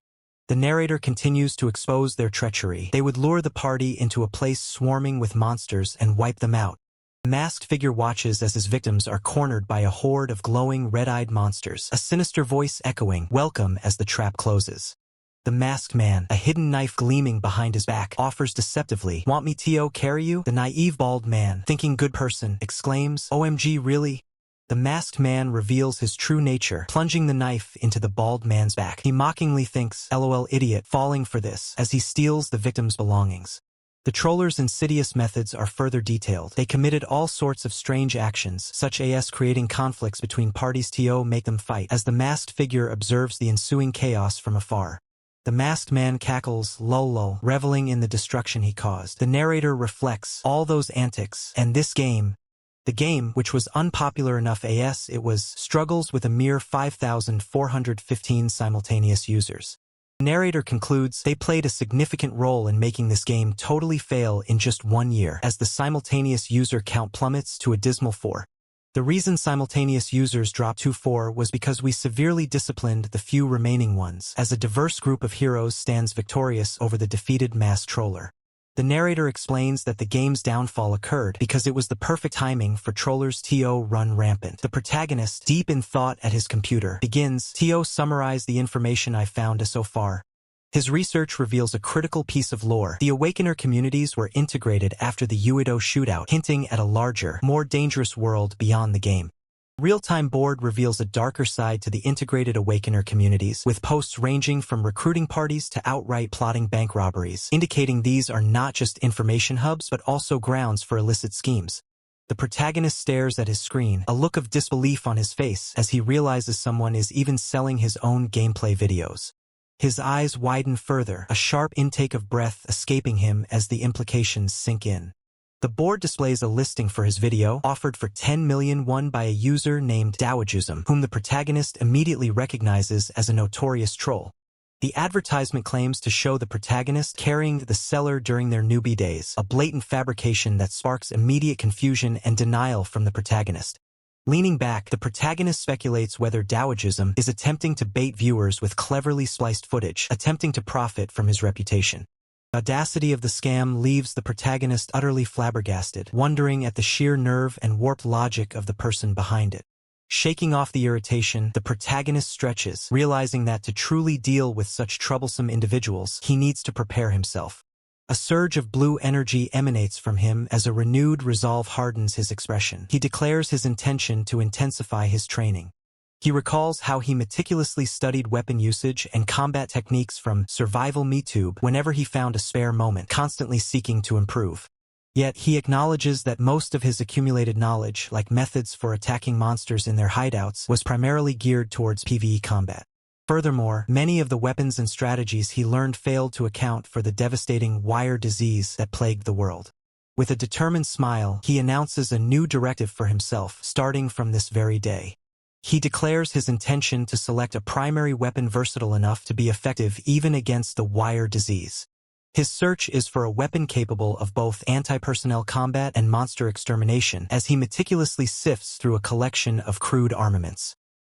A: The narrator continues to expose their treachery. They would lure the party into a place swarming with monsters and wipe them out. The masked figure watches as his victims are cornered by a horde of glowing red-eyed monsters, a sinister voice echoing, welcome, as the trap closes. The masked man, a hidden knife gleaming behind his back, offers deceptively, want me to carry you? The naive bald man, thinking good person, exclaims, OMG really? The masked man reveals his true nature, plunging the knife into the bald man's back. He mockingly thinks, LOL idiot, falling for this, as he steals the victim's belongings. The trollers' insidious methods are further detailed. They committed all sorts of strange actions, such as creating conflicts between parties to make them fight, as the masked figure observes the ensuing chaos from afar. The masked man cackles, lol, reveling in the destruction he caused. The narrator reflects all those antics, and this game, the game, which was unpopular enough as it was, struggles with a mere 5,415 simultaneous users. The narrator concludes, they played a significant role in making this game totally fail in just 1 year, as the simultaneous user count plummets to a dismal 4. The reason simultaneous users dropped to 4 was because we severely disciplined the few remaining ones, as a diverse group of heroes stands victorious over the defeated mass troller. The narrator explains that the game's downfall occurred because it was the perfect timing for trollers to run rampant. The protagonist, deep in thought at his computer, begins, to summarize the information I've found so far. His research reveals a critical piece of lore. The Awakener communities were integrated after the Uedo shootout, hinting at a larger, more dangerous world beyond the game. Real-time board reveals a darker side to the integrated Awakener communities, with posts ranging from recruiting parties to outright plotting bank robberies, indicating these are not just information hubs but also grounds for illicit schemes. The protagonist stares at his screen, a look of disbelief on his face as he realizes someone is even selling his own gameplay videos. His eyes widen further, a sharp intake of breath escaping him as the implications sink in. The board displays a listing for his video, offered for 10 million won by a user named Dawajuzum, whom the protagonist immediately recognizes as a notorious troll. The advertisement claims to show the protagonist carrying the seller during their newbie days, a blatant fabrication that sparks immediate confusion and denial from the protagonist. Leaning back, the protagonist speculates whether Dawajuzum is attempting to bait viewers with cleverly spliced footage, attempting to profit from his reputation. The audacity of the scam leaves the protagonist utterly flabbergasted, wondering at the sheer nerve and warped logic of the person behind it. Shaking off the irritation, the protagonist stretches, realizing that to truly deal with such troublesome individuals, he needs to prepare himself. A surge of blue energy emanates from him as a renewed resolve hardens his expression. He declares his intention to intensify his training. He recalls how he meticulously studied weapon usage and combat techniques from Survival MeTube whenever he found a spare moment, constantly seeking to improve. Yet he acknowledges that most of his accumulated knowledge, like methods for attacking monsters in their hideouts, was primarily geared towards PvE combat. Furthermore, many of the weapons and strategies he learned failed to account for the devastating wire disease that plagued the world. With a determined smile, he announces a new directive for himself, starting from this very day. He declares his intention to select a primary weapon versatile enough to be effective even against the wire disease. His search is for a weapon capable of both anti-personnel combat and monster extermination, as he meticulously sifts through a collection of crude armaments.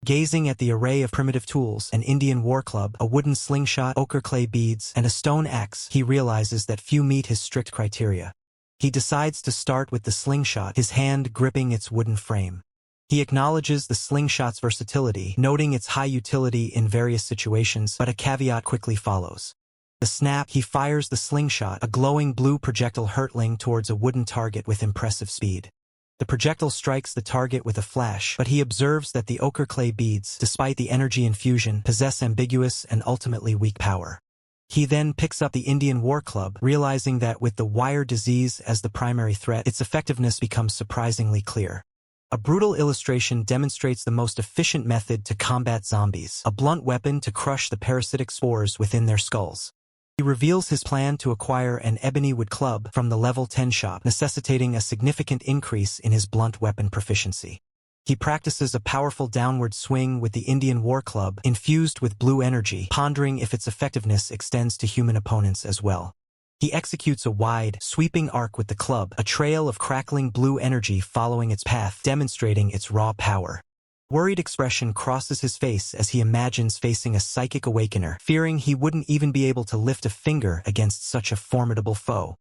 A: Gazing at the array of primitive tools, an Indian war club, a wooden slingshot, ochre clay beads, and a stone axe, he realizes that few meet his strict criteria. He decides to start with the slingshot, his hand gripping its wooden frame. He acknowledges the slingshot's versatility, noting its high utility in various situations, but a caveat quickly follows. The snap, he fires the slingshot, a glowing blue projectile hurtling towards a wooden target with impressive speed. The projectile strikes the target with a flash, but he observes that the ochre clay beads, despite the energy infusion, possess ambiguous and ultimately weak power. He then picks up the Indian war club, realizing that with the wire disease as the primary threat, its effectiveness becomes surprisingly clear. A brutal illustration demonstrates the most efficient method to combat zombies, a blunt weapon to crush the parasitic spores within their skulls. He reveals his plan to acquire an ebony wood club from the level 10 shop, necessitating a significant increase in his blunt weapon proficiency. He practices a powerful downward swing with the Indian war club, infused with blue energy, pondering if its effectiveness extends to human opponents as well. He executes a wide, sweeping arc with the club, a trail of crackling blue energy following its path, demonstrating its raw power. Worried expression crosses his face as he imagines facing a psychic awakener, fearing he wouldn't even be able to lift a finger against such a formidable foe.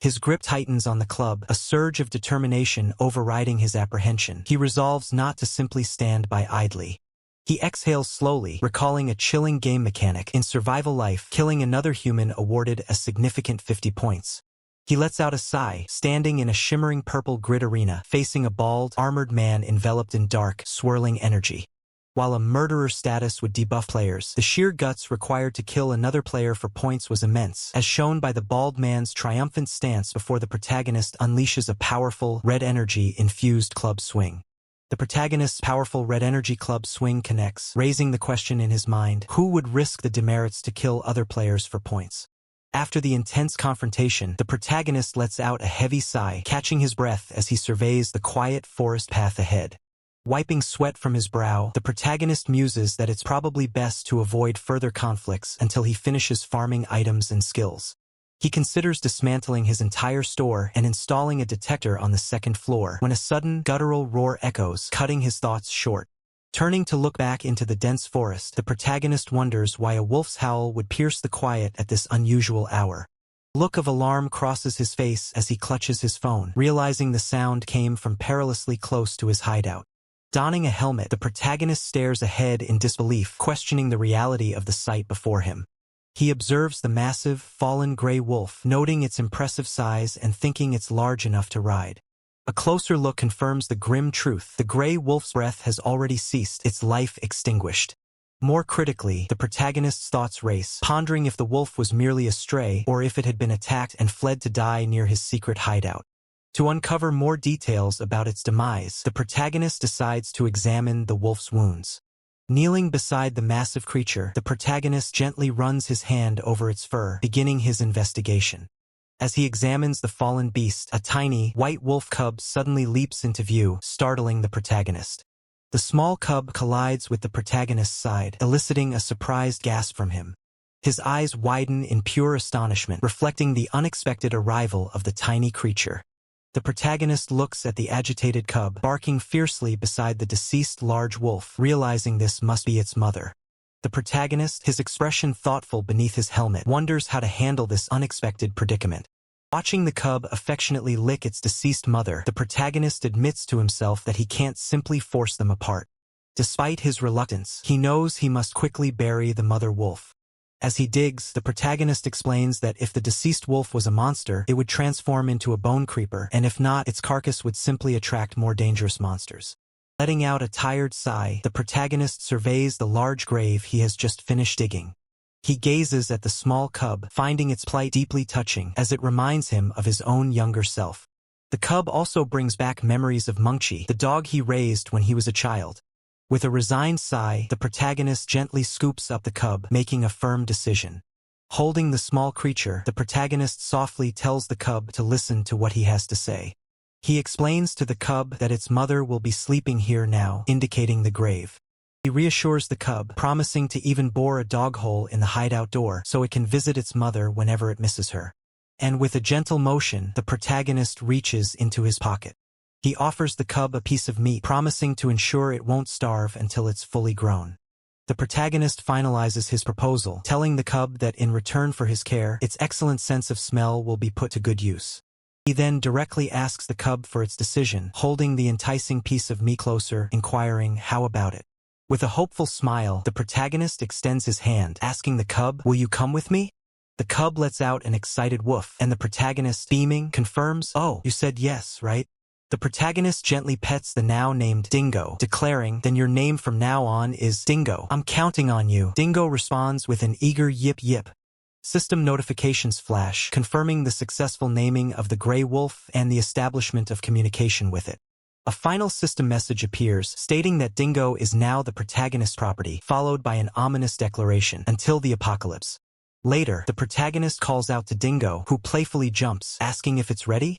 A: His grip tightens on the club, a surge of determination overriding his apprehension. He resolves not to simply stand by idly. He exhales slowly, recalling a chilling game mechanic in Survival Life. Killing another human awarded a significant 50 points. He lets out a sigh, standing in a shimmering purple grid arena, facing a bald, armored man enveloped in dark, swirling energy. While a murderer status would debuff players, the sheer guts required to kill another player for points was immense, as shown by the bald man's triumphant stance before the protagonist unleashes a powerful, red energy-infused club swing. The protagonist's powerful red energy club swing connects, raising the question in his mind, who would risk the demerits to kill other players for points? After the intense confrontation, the protagonist lets out a heavy sigh, catching his breath as he surveys the quiet forest path ahead. Wiping sweat from his brow, the protagonist muses that it's probably best to avoid further conflicts until he finishes farming items and skills. He considers dismantling his entire store and installing a detector on the second floor when a sudden, guttural roar echoes, cutting his thoughts short. Turning to look back into the dense forest, the protagonist wonders why a wolf's howl would pierce the quiet at this unusual hour. A look of alarm crosses his face as he clutches his phone, realizing the sound came from perilously close to his hideout. Donning a helmet, the protagonist stares ahead in disbelief, questioning the reality of the sight before him. He observes the massive, fallen gray wolf, noting its impressive size and thinking it's large enough to ride. A closer look confirms the grim truth. The gray wolf's breath has already ceased, its life extinguished. More critically, the protagonist's thoughts race, pondering if the wolf was merely a stray or if it had been attacked and fled to die near his secret hideout. To uncover more details about its demise, the protagonist decides to examine the wolf's wounds. Kneeling beside the massive creature, the protagonist gently runs his hand over its fur, beginning his investigation. As he examines the fallen beast, a tiny, white wolf cub suddenly leaps into view, startling the protagonist. The small cub collides with the protagonist's side, eliciting a surprised gasp from him. His eyes widen in pure astonishment, reflecting the unexpected arrival of the tiny creature. The protagonist looks at the agitated cub, barking fiercely beside the deceased large wolf, realizing this must be its mother. The protagonist, his expression thoughtful beneath his helmet, wonders how to handle this unexpected predicament. Watching the cub affectionately lick its deceased mother, the protagonist admits to himself that he can't simply force them apart. Despite his reluctance, he knows he must quickly bury the mother wolf. As he digs, the protagonist explains that if the deceased wolf was a monster, it would transform into a bone creeper, and if not, its carcass would simply attract more dangerous monsters. Letting out a tired sigh, the protagonist surveys the large grave he has just finished digging. He gazes at the small cub, finding its plight deeply touching, as it reminds him of his own younger self. The cub also brings back memories of Munchie, the dog he raised when he was a child. With a resigned sigh, the protagonist gently scoops up the cub, making a firm decision. Holding the small creature, the protagonist softly tells the cub to listen to what he has to say. He explains to the cub that its mother will be sleeping here now, indicating the grave. He reassures the cub, promising to even bore a dog hole in the hideout door so it can visit its mother whenever it misses her. And with a gentle motion, the protagonist reaches into his pocket. He offers the cub a piece of meat, promising to ensure it won't starve until it's fully grown. The protagonist finalizes his proposal, telling the cub that in return for his care, its excellent sense of smell will be put to good use. He then directly asks the cub for its decision, holding the enticing piece of meat closer, inquiring, "How about it?" With a hopeful smile, the protagonist extends his hand, asking the cub, "Will you come with me?" The cub lets out an excited woof, and the protagonist, beaming, confirms, "Oh, you said yes, right?" The protagonist gently pets the now named Dingo, declaring, "Then your name from now on is Dingo. I'm counting on you." Dingo responds with an eager yip yip. System notifications flash, confirming the successful naming of the gray wolf and the establishment of communication with it. A final system message appears, stating that Dingo is now the protagonist's property, followed by an ominous declaration, "Until the apocalypse." Later, the protagonist calls out to Dingo, who playfully jumps, asking if it's ready.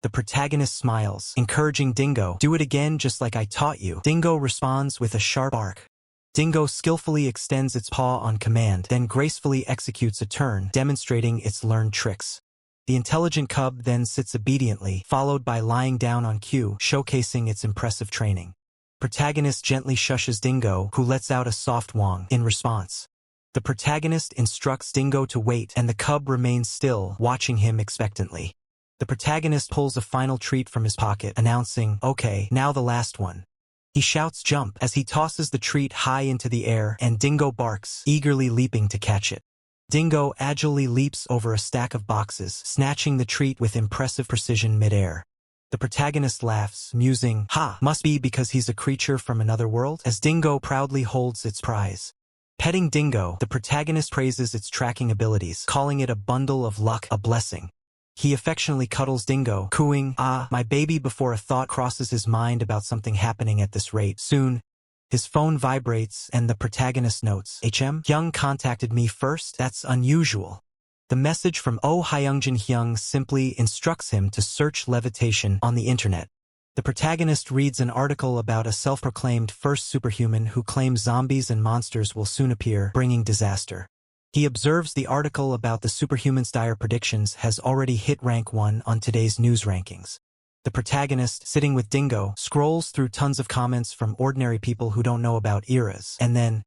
A: The protagonist smiles, encouraging Dingo, "Do it again just like I taught you." Dingo responds with a sharp bark. Dingo skillfully extends its paw on command, then gracefully executes a turn, demonstrating its learned tricks. The intelligent cub then sits obediently, followed by lying down on cue, showcasing its impressive training. Protagonist gently shushes Dingo, who lets out a soft wong in response. The protagonist instructs Dingo to wait, and the cub remains still, watching him expectantly. The protagonist pulls a final treat from his pocket, announcing, "Okay, now the last one." He shouts "Jump" as he tosses the treat high into the air, and Dingo barks, eagerly leaping to catch it. Dingo agilely leaps over a stack of boxes, snatching the treat with impressive precision midair. The protagonist laughs, musing, "Ha, must be because he's a creature from another world," as Dingo proudly holds its prize. Petting Dingo, the protagonist praises its tracking abilities, calling it a bundle of luck, a blessing. He affectionately cuddles Dingo, cooing, "Ah, my baby," before a thought crosses his mind about something happening at this rate. Soon, his phone vibrates, and the protagonist notes, Hyung contacted me first? That's unusual." The message from Oh Hyungjin Hyung simply instructs him to search levitation on the internet. The protagonist reads an article about a self-proclaimed first superhuman who claims zombies and monsters will soon appear, bringing disaster. He observes the article about the superhuman's dire predictions has already hit rank 1 on today's news rankings. The protagonist, sitting with Dingo, scrolls through tons of comments from ordinary people who don't know about eras, and then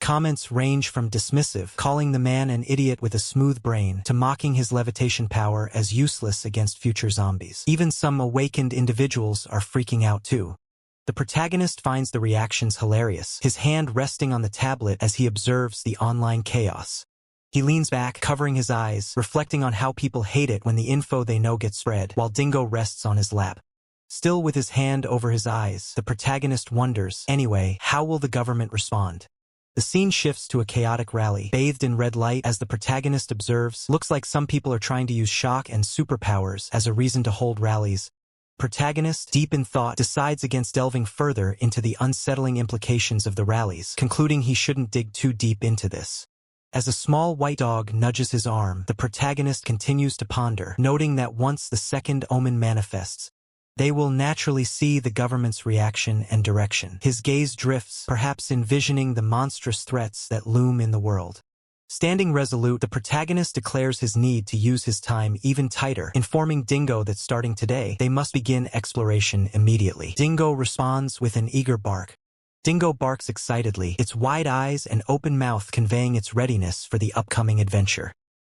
A: comments range from dismissive, calling the man an idiot with a smooth brain, to mocking his levitation power as useless against future zombies. Even some awakened individuals are freaking out too. The protagonist finds the reactions hilarious, his hand resting on the tablet as he observes the online chaos. He leans back, covering his eyes, reflecting on how people hate it when the info they know gets spread, while Dingo rests on his lap. Still with his hand over his eyes, the protagonist wonders, anyway, how will the government respond? The scene shifts to a chaotic rally, bathed in red light as the protagonist observes, looks like some people are trying to use shock and superpowers as a reason to hold rallies. Protagonist, deep in thought, decides against delving further into the unsettling implications of the rallies, concluding he shouldn't dig too deep into this. As a small white dog nudges his arm, the protagonist continues to ponder, noting that once the second omen manifests, they will naturally see the government's reaction and direction. His gaze drifts, perhaps envisioning the monstrous threats that loom in the world. Standing resolute, the protagonist declares his need to use his time even tighter, informing Dingo that starting today, they must begin exploration immediately. Dingo responds with an eager bark. Dingo barks excitedly, its wide eyes and open mouth conveying its readiness for the upcoming adventure.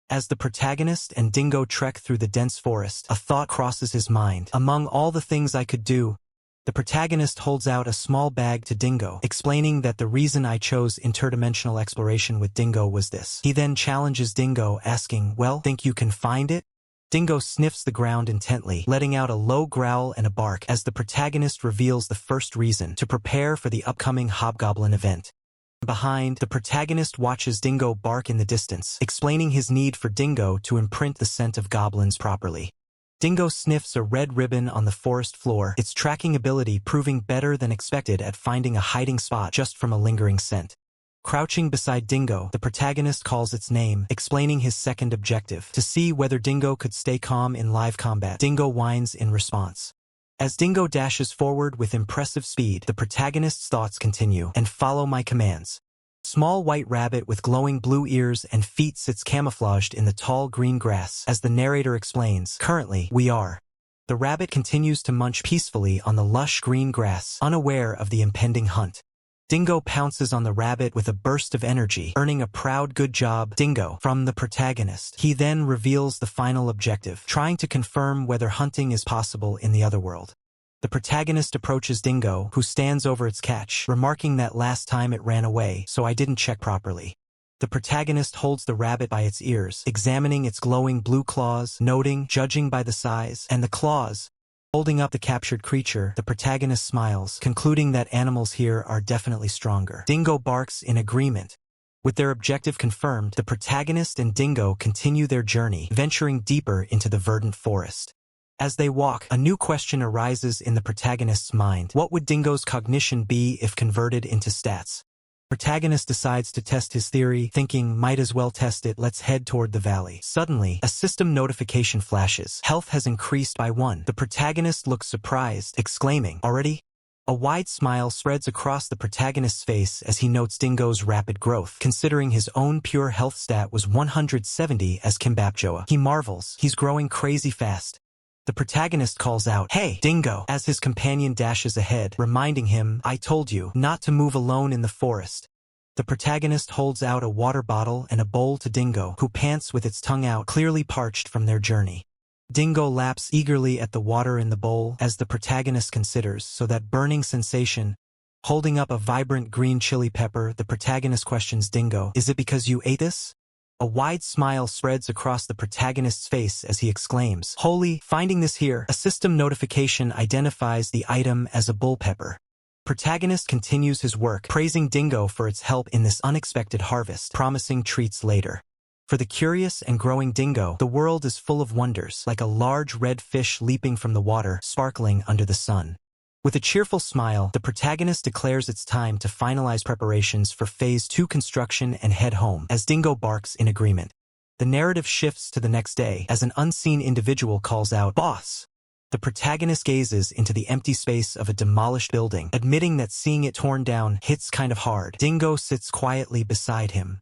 A: As the protagonist and Dingo trek through the dense forest, a thought crosses his mind. Among all the things I could do, the protagonist holds out a small bag to Dingo, explaining that the reason I chose interdimensional exploration with Dingo was this. He then challenges Dingo, asking, "Well, think you can find it?" Dingo sniffs the ground intently, letting out a low growl and a bark as the protagonist reveals the first reason to prepare for the upcoming hobgoblin event. Behind, the protagonist watches Dingo bark in the distance, explaining his need for Dingo to imprint the scent of goblins properly. Dingo sniffs a red ribbon on the forest floor, its tracking ability proving better than expected at finding a hiding spot just from a lingering scent. Crouching beside Dingo, the protagonist calls its name, explaining his second objective, to see whether Dingo could stay calm in live combat. Dingo whines in response. As Dingo dashes forward with impressive speed, the protagonist's thoughts continue, and follow my commands. Small white rabbit with glowing blue ears and feet sits camouflaged in the tall green grass. As the narrator explains, currently, we are. The rabbit continues to munch peacefully on the lush green grass, unaware of the impending hunt. Dingo pounces on the rabbit with a burst of energy, earning a proud "good job, Dingo" from the protagonist. He then reveals the final objective, trying to confirm whether hunting is possible in the other world. The protagonist approaches Dingo, who stands over its catch, remarking that last time it ran away, so I didn't check properly. The protagonist holds the rabbit by its ears, examining its glowing blue claws, noting, judging by the size, and the claws. Holding up the captured creature, the protagonist smiles, concluding that animals here are definitely stronger. Dingo barks in agreement. With their objective confirmed, the protagonist and Dingo continue their journey, venturing deeper into the verdant forest. As they walk, a new question arises in the protagonist's mind. What would Dingo's cognition be if converted into stats? Protagonist decides to test his theory, thinking, might as well test it, let's head toward the valley. Suddenly, a system notification flashes. Health has increased by 1. The protagonist looks surprised, exclaiming, already? A wide smile spreads across the protagonist's face as he notes Dingo's rapid growth, considering his own pure health stat was 170 as Kimbapjoa. He marvels, he's growing crazy fast. The protagonist calls out, "Hey, Dingo," as his companion dashes ahead, reminding him, "I told you not to move alone in the forest." The protagonist holds out a water bottle and a bowl to Dingo, who pants with its tongue out, clearly parched from their journey. Dingo laps eagerly at the water in the bowl as the protagonist considers, so that burning sensation. Holding up a vibrant green chili pepper, the protagonist questions Dingo, "Is it because you ate this?" A wide smile spreads across the protagonist's face as he exclaims, "Holy, finding this here." A system notification identifies the item as a bull pepper. Protagonist continues his work, praising Dingo for its help in this unexpected harvest, promising treats later. For the curious and growing Dingo, the world is full of wonders, like a large red fish leaping from the water, sparkling under the sun. With a cheerful smile, the protagonist declares it's time to finalize preparations for Phase 2 construction and head home, as Dingo barks in agreement. The narrative shifts to the next day, as an unseen individual calls out, "Boss!" The protagonist gazes into the empty space of a demolished building, admitting that seeing it torn down hits kind of hard. Dingo sits quietly beside him.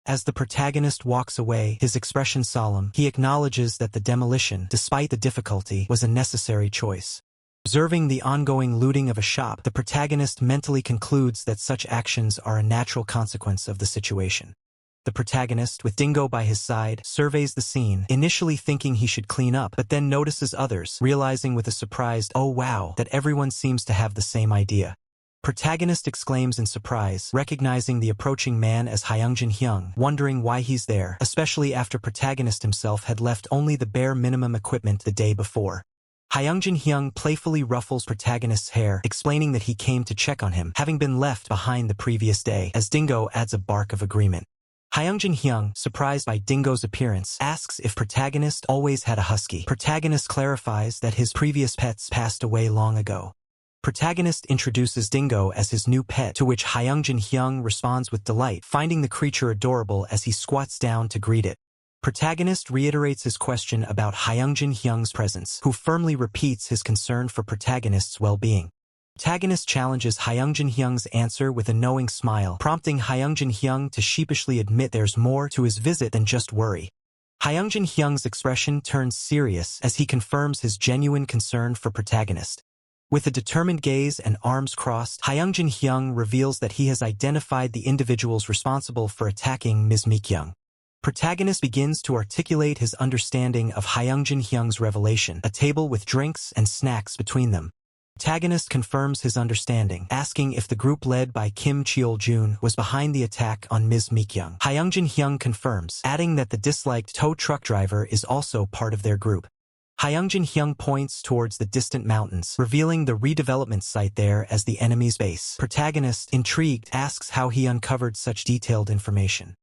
A: As the protagonist walks away, his expression solemn, he acknowledges that the demolition, despite the difficulty, was a necessary choice. Observing the ongoing looting of a shop, the protagonist mentally concludes that such actions are a natural consequence of the situation. The protagonist, with Dingo by his side, surveys the scene, initially thinking he should clean up, but then notices others, realizing with a surprised, "Oh wow," that everyone seems to have the same idea. Protagonist exclaims in surprise, recognizing the approaching man as Hyungjin Hyung, wondering why he's there, especially after protagonist himself had left only the bare minimum equipment the day before. Hyungjin Hyung playfully ruffles protagonist's hair, explaining that he came to check on him, having been left behind the previous day, as Dingo adds a bark of agreement. Hyungjin Hyung, surprised by Dingo's appearance, asks if protagonist always had a husky. Protagonist clarifies that his previous pets passed away long ago. Protagonist introduces Dingo as his new pet, to which Hyungjin Hyung responds with delight, finding the creature adorable as he squats down to greet it. Protagonist reiterates his question about Hyungjin Hyung's presence, who firmly repeats his concern for protagonist's well-being. Protagonist challenges Hyungjin Hyung's answer with a knowing smile, prompting Hyungjin Hyung to sheepishly admit there's more to his visit than just worry. Hyungjin Hyung's expression turns serious as he confirms his genuine concern for protagonist. With a determined gaze and arms crossed, Hyungjin Hyung reveals that he has identified the individuals responsible for attacking Ms. Mikyung. Protagonist begins to articulate his understanding of Hyungjin Hyung's revelation, a table with drinks and snacks between them. Protagonist confirms his understanding, asking if the group led by Kim Cheol-jun was behind the attack on Ms. Mikyung. Hyungjin Hyung confirms, adding that the disliked tow truck driver is also part of their group. Hyungjin Hyung points towards the distant mountains, revealing the redevelopment site there as the enemy's base. Protagonist, intrigued, asks how he uncovered such detailed information.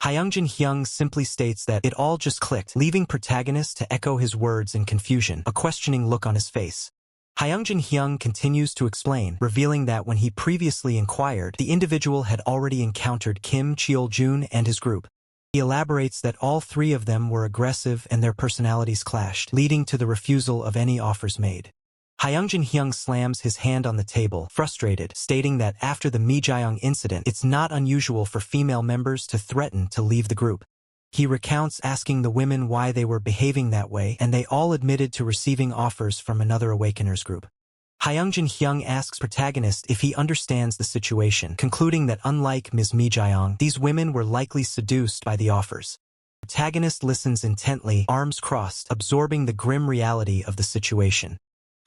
A: Hyungjin Hyung simply states that it all just clicked, leaving protagonist to echo his words in confusion, a questioning look on his face. Hyungjin Hyung continues to explain, revealing that when he previously inquired, the individual had already encountered Kim Cheol-jun and his group. He elaborates that all three of them were aggressive and their personalities clashed, leading to the refusal of any offers made. Hyungjin Hyung slams his hand on the table, frustrated, stating that after the Mijaeong incident, it's not unusual for female members to threaten to leave the group. He recounts asking the women why they were behaving that way, and they all admitted to receiving offers from another Awakeners group. Hyungjin Hyung asks protagonist if he understands the situation, concluding that unlike Ms. Mi Jaeong, these women were likely seduced by the offers. Protagonist listens intently, arms crossed, absorbing the grim reality of the situation.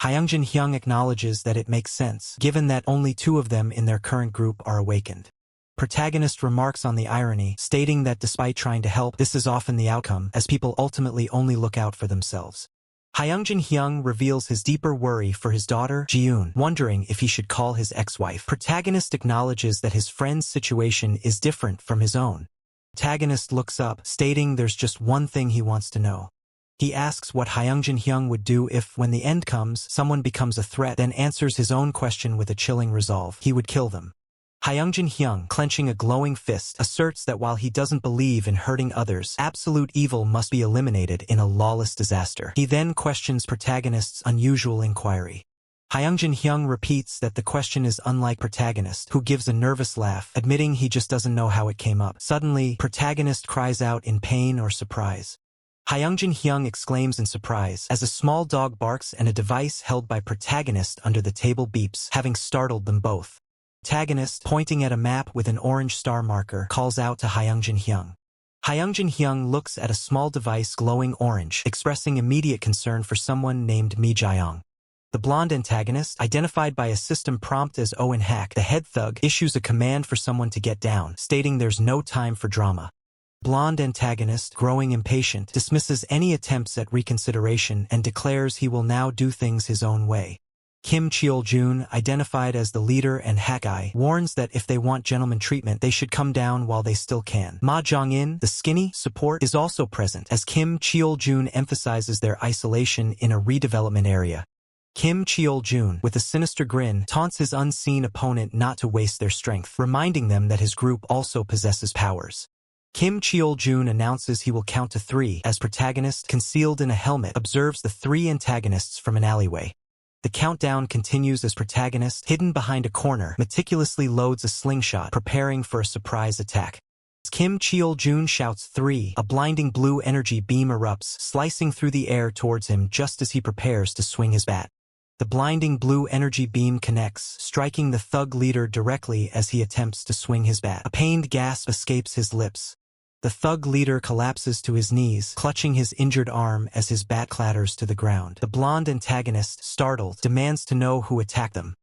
A: Hyungjin Hyung acknowledges that it makes sense, given that only 2 of them in their current group are awakened. Protagonist remarks on the irony, stating that despite trying to help, this is often the outcome, as people ultimately only look out for themselves. Hyungjin Hyung reveals his deeper worry for his daughter, Jiyoon, wondering if he should call his ex-wife. Protagonist acknowledges that his friend's situation is different from his own. Protagonist looks up, stating there's just one thing he wants to know. He asks what Hyungjin Hyung would do if, when the end comes, someone becomes a threat, then answers his own question with a chilling resolve. He would kill them. Hyungjin Hyung, clenching a glowing fist, asserts that while he doesn't believe in hurting others, absolute evil must be eliminated in a lawless disaster. He then questions protagonist's unusual inquiry. Hyungjin Hyung repeats that the question is unlike protagonist, who gives a nervous laugh, admitting he just doesn't know how it came up. Suddenly, protagonist cries out in pain or surprise. Hyungjin Hyung exclaims in surprise as a small dog barks and a device held by protagonist under the table beeps, having startled them both. Protagonist, pointing at a map with an orange star marker, calls out to Hyungjin Hyung. Hyungjin Hyung looks at a small device glowing orange, expressing immediate concern for someone named Mi Jaeong. The blonde antagonist, identified by a system prompt as Owen Hack, the head thug, issues a command for someone to get down, stating there's no time for drama. Blonde antagonist, growing impatient, dismisses any attempts at reconsideration and declares he will now do things his own way. Kim Cheol-jun, identified as the leader and Hack-eye, warns that if they want gentleman treatment they should come down while they still can. Ma Jong-in, the skinny support, is also present, as Kim Cheol-jun emphasizes their isolation in a redevelopment area. Kim Cheol-jun, with a sinister grin, taunts his unseen opponent not to waste their strength, reminding them that his group also possesses powers. Kim Cheol-jun announces he will count to 3 as protagonist, concealed in a helmet, observes the 3 antagonists from an alleyway. The countdown continues as protagonist, hidden behind a corner, meticulously loads a slingshot, preparing for a surprise attack. As Kim Cheol-jun shouts 3, a blinding blue energy beam erupts, slicing through the air towards him just as he prepares to swing his bat. The blinding blue energy beam connects, striking the thug leader directly as he attempts to swing his bat. A pained gasp escapes his lips. The thug leader collapses to his knees, clutching his injured arm as his bat clatters to the ground. The blonde antagonist, startled, demands to know who attacked them.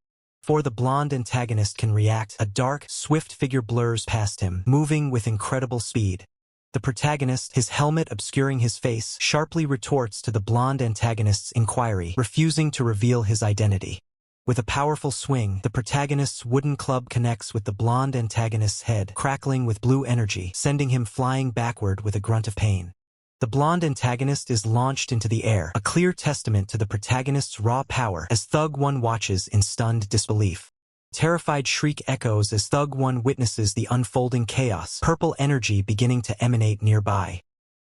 A: Before the blonde antagonist can react, a dark, swift figure blurs past him, moving with incredible speed. The protagonist, his helmet obscuring his face, sharply retorts to the blonde antagonist's inquiry, refusing to reveal his identity. With a powerful swing, the protagonist's wooden club connects with the blonde antagonist's head, crackling with blue energy, sending him flying backward with a grunt of pain. The blonde antagonist is launched into the air, a clear testament to the protagonist's raw power, as Thug 1 watches in stunned disbelief. Terrified shriek echoes as Thug 1 witnesses the unfolding chaos, purple energy beginning to emanate nearby.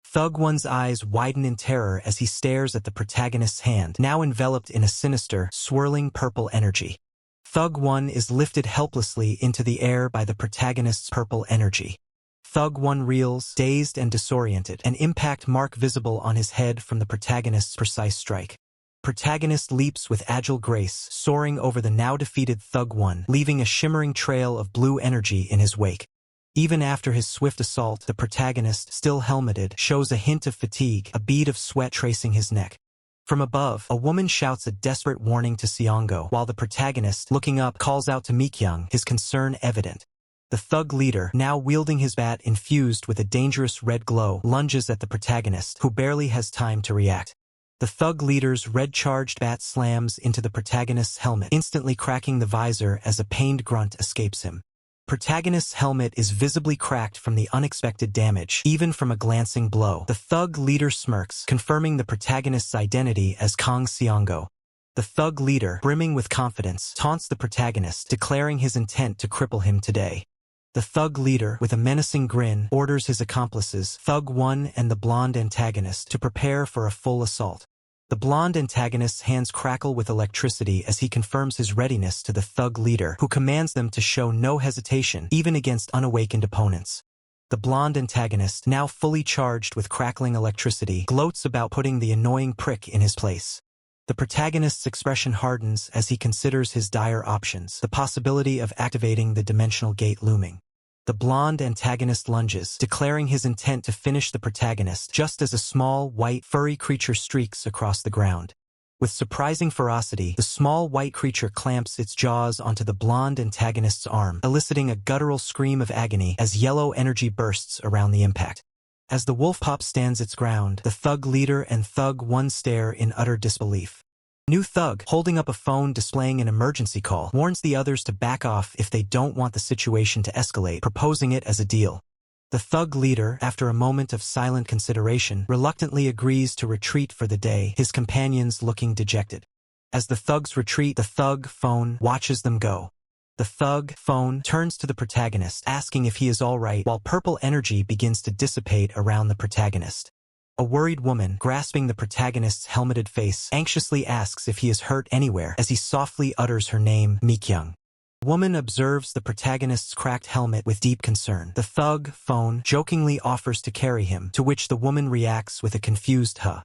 A: Thug 1's eyes widen in terror as he stares at the protagonist's hand, now enveloped in a sinister, swirling purple energy. Thug 1 is lifted helplessly into the air by the protagonist's purple energy. Thug 1 reels, dazed and disoriented, an impact mark visible on his head from the protagonist's precise strike. Protagonist leaps with agile grace, soaring over the now defeated Thug 1, leaving a shimmering trail of blue energy in his wake. Even after his swift assault, the protagonist, still helmeted, shows a hint of fatigue, a bead of sweat tracing his neck. From above, a woman shouts a desperate warning to Seongo, while the protagonist, looking up, calls out to Mikyung, his concern evident. The thug leader, now wielding his bat infused with a dangerous red glow, lunges at the protagonist, who barely has time to react. The thug leader's red-charged bat slams into the protagonist's helmet, instantly cracking the visor as a pained grunt escapes him. Protagonist's helmet is visibly cracked from the unexpected damage, even from a glancing blow. The thug leader smirks, confirming the protagonist's identity as Kang Seongo. The thug leader, brimming with confidence, taunts the protagonist, declaring his intent to cripple him today. The thug leader, with a menacing grin, orders his accomplices, Thug 1 and the blonde antagonist, to prepare for a full assault. The blonde antagonist's hands crackle with electricity as he confirms his readiness to the thug leader, who commands them to show no hesitation, even against unawakened opponents. The blonde antagonist, now fully charged with crackling electricity, gloats about putting the annoying prick in his place. The protagonist's expression hardens as he considers his dire options, the possibility of activating the dimensional gate looming. The blonde antagonist lunges, declaring his intent to finish the protagonist just as a small, white, furry creature streaks across the ground. With surprising ferocity, the small white creature clamps its jaws onto the blonde antagonist's arm, eliciting a guttural scream of agony as yellow energy bursts around the impact. As the wolf pup stands its ground, the thug leader and thug one stare in utter disbelief. New thug, holding up a phone displaying an emergency call, warns the others to back off if they don't want the situation to escalate, proposing it as a deal. The thug leader, after a moment of silent consideration, reluctantly agrees to retreat for the day, his companions looking dejected. As the thugs retreat, the thug phone watches them go. The thug phone turns to the protagonist, asking if he is all right, while purple energy begins to dissipate around the protagonist. A worried woman, grasping the protagonist's helmeted face, anxiously asks if he is hurt anywhere as he softly utters her name, Mikyung. The woman observes the protagonist's cracked helmet with deep concern. The thug phone jokingly offers to carry him, to which the woman reacts with a confused huh.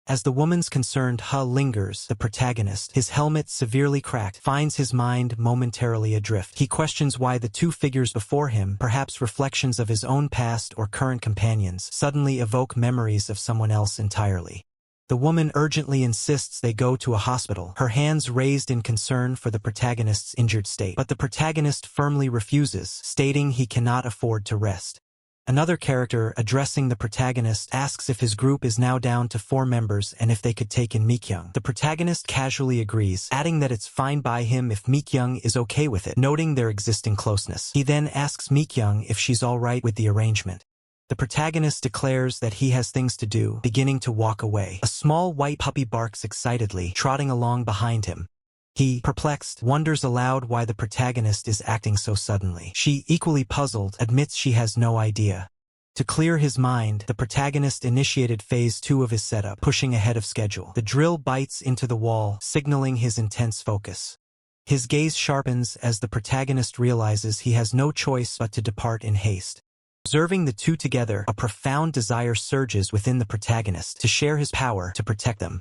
A: As the woman's concerned huh lingers, the protagonist, his helmet severely cracked, finds his mind momentarily adrift. He questions why the two figures before him, perhaps reflections of his own past or current companions, suddenly evoke memories of someone else entirely. The woman urgently insists they go to a hospital, her hands raised in concern for the protagonist's injured state. But the protagonist firmly refuses, stating he cannot afford to rest. Another character, addressing the protagonist, asks if his group is now down to 4 members and if they could take in Mikyung. The protagonist casually agrees, adding that it's fine by him if Mikyung is okay with it, noting their existing closeness. He then asks Mikyung if she's alright with the arrangement. The protagonist declares that he has things to do, beginning to walk away. A small white puppy barks excitedly, trotting along behind him. He, perplexed, wonders aloud why the protagonist is acting so suddenly. She, equally puzzled, admits she has no idea. To clear his mind, the protagonist initiated phase 2 of his setup, pushing ahead of schedule. The drill bites into the wall, signaling his intense focus. His gaze sharpens as the protagonist realizes he has no choice but to depart in haste. Observing the two together, a profound desire surges within the protagonist to share his power to protect them.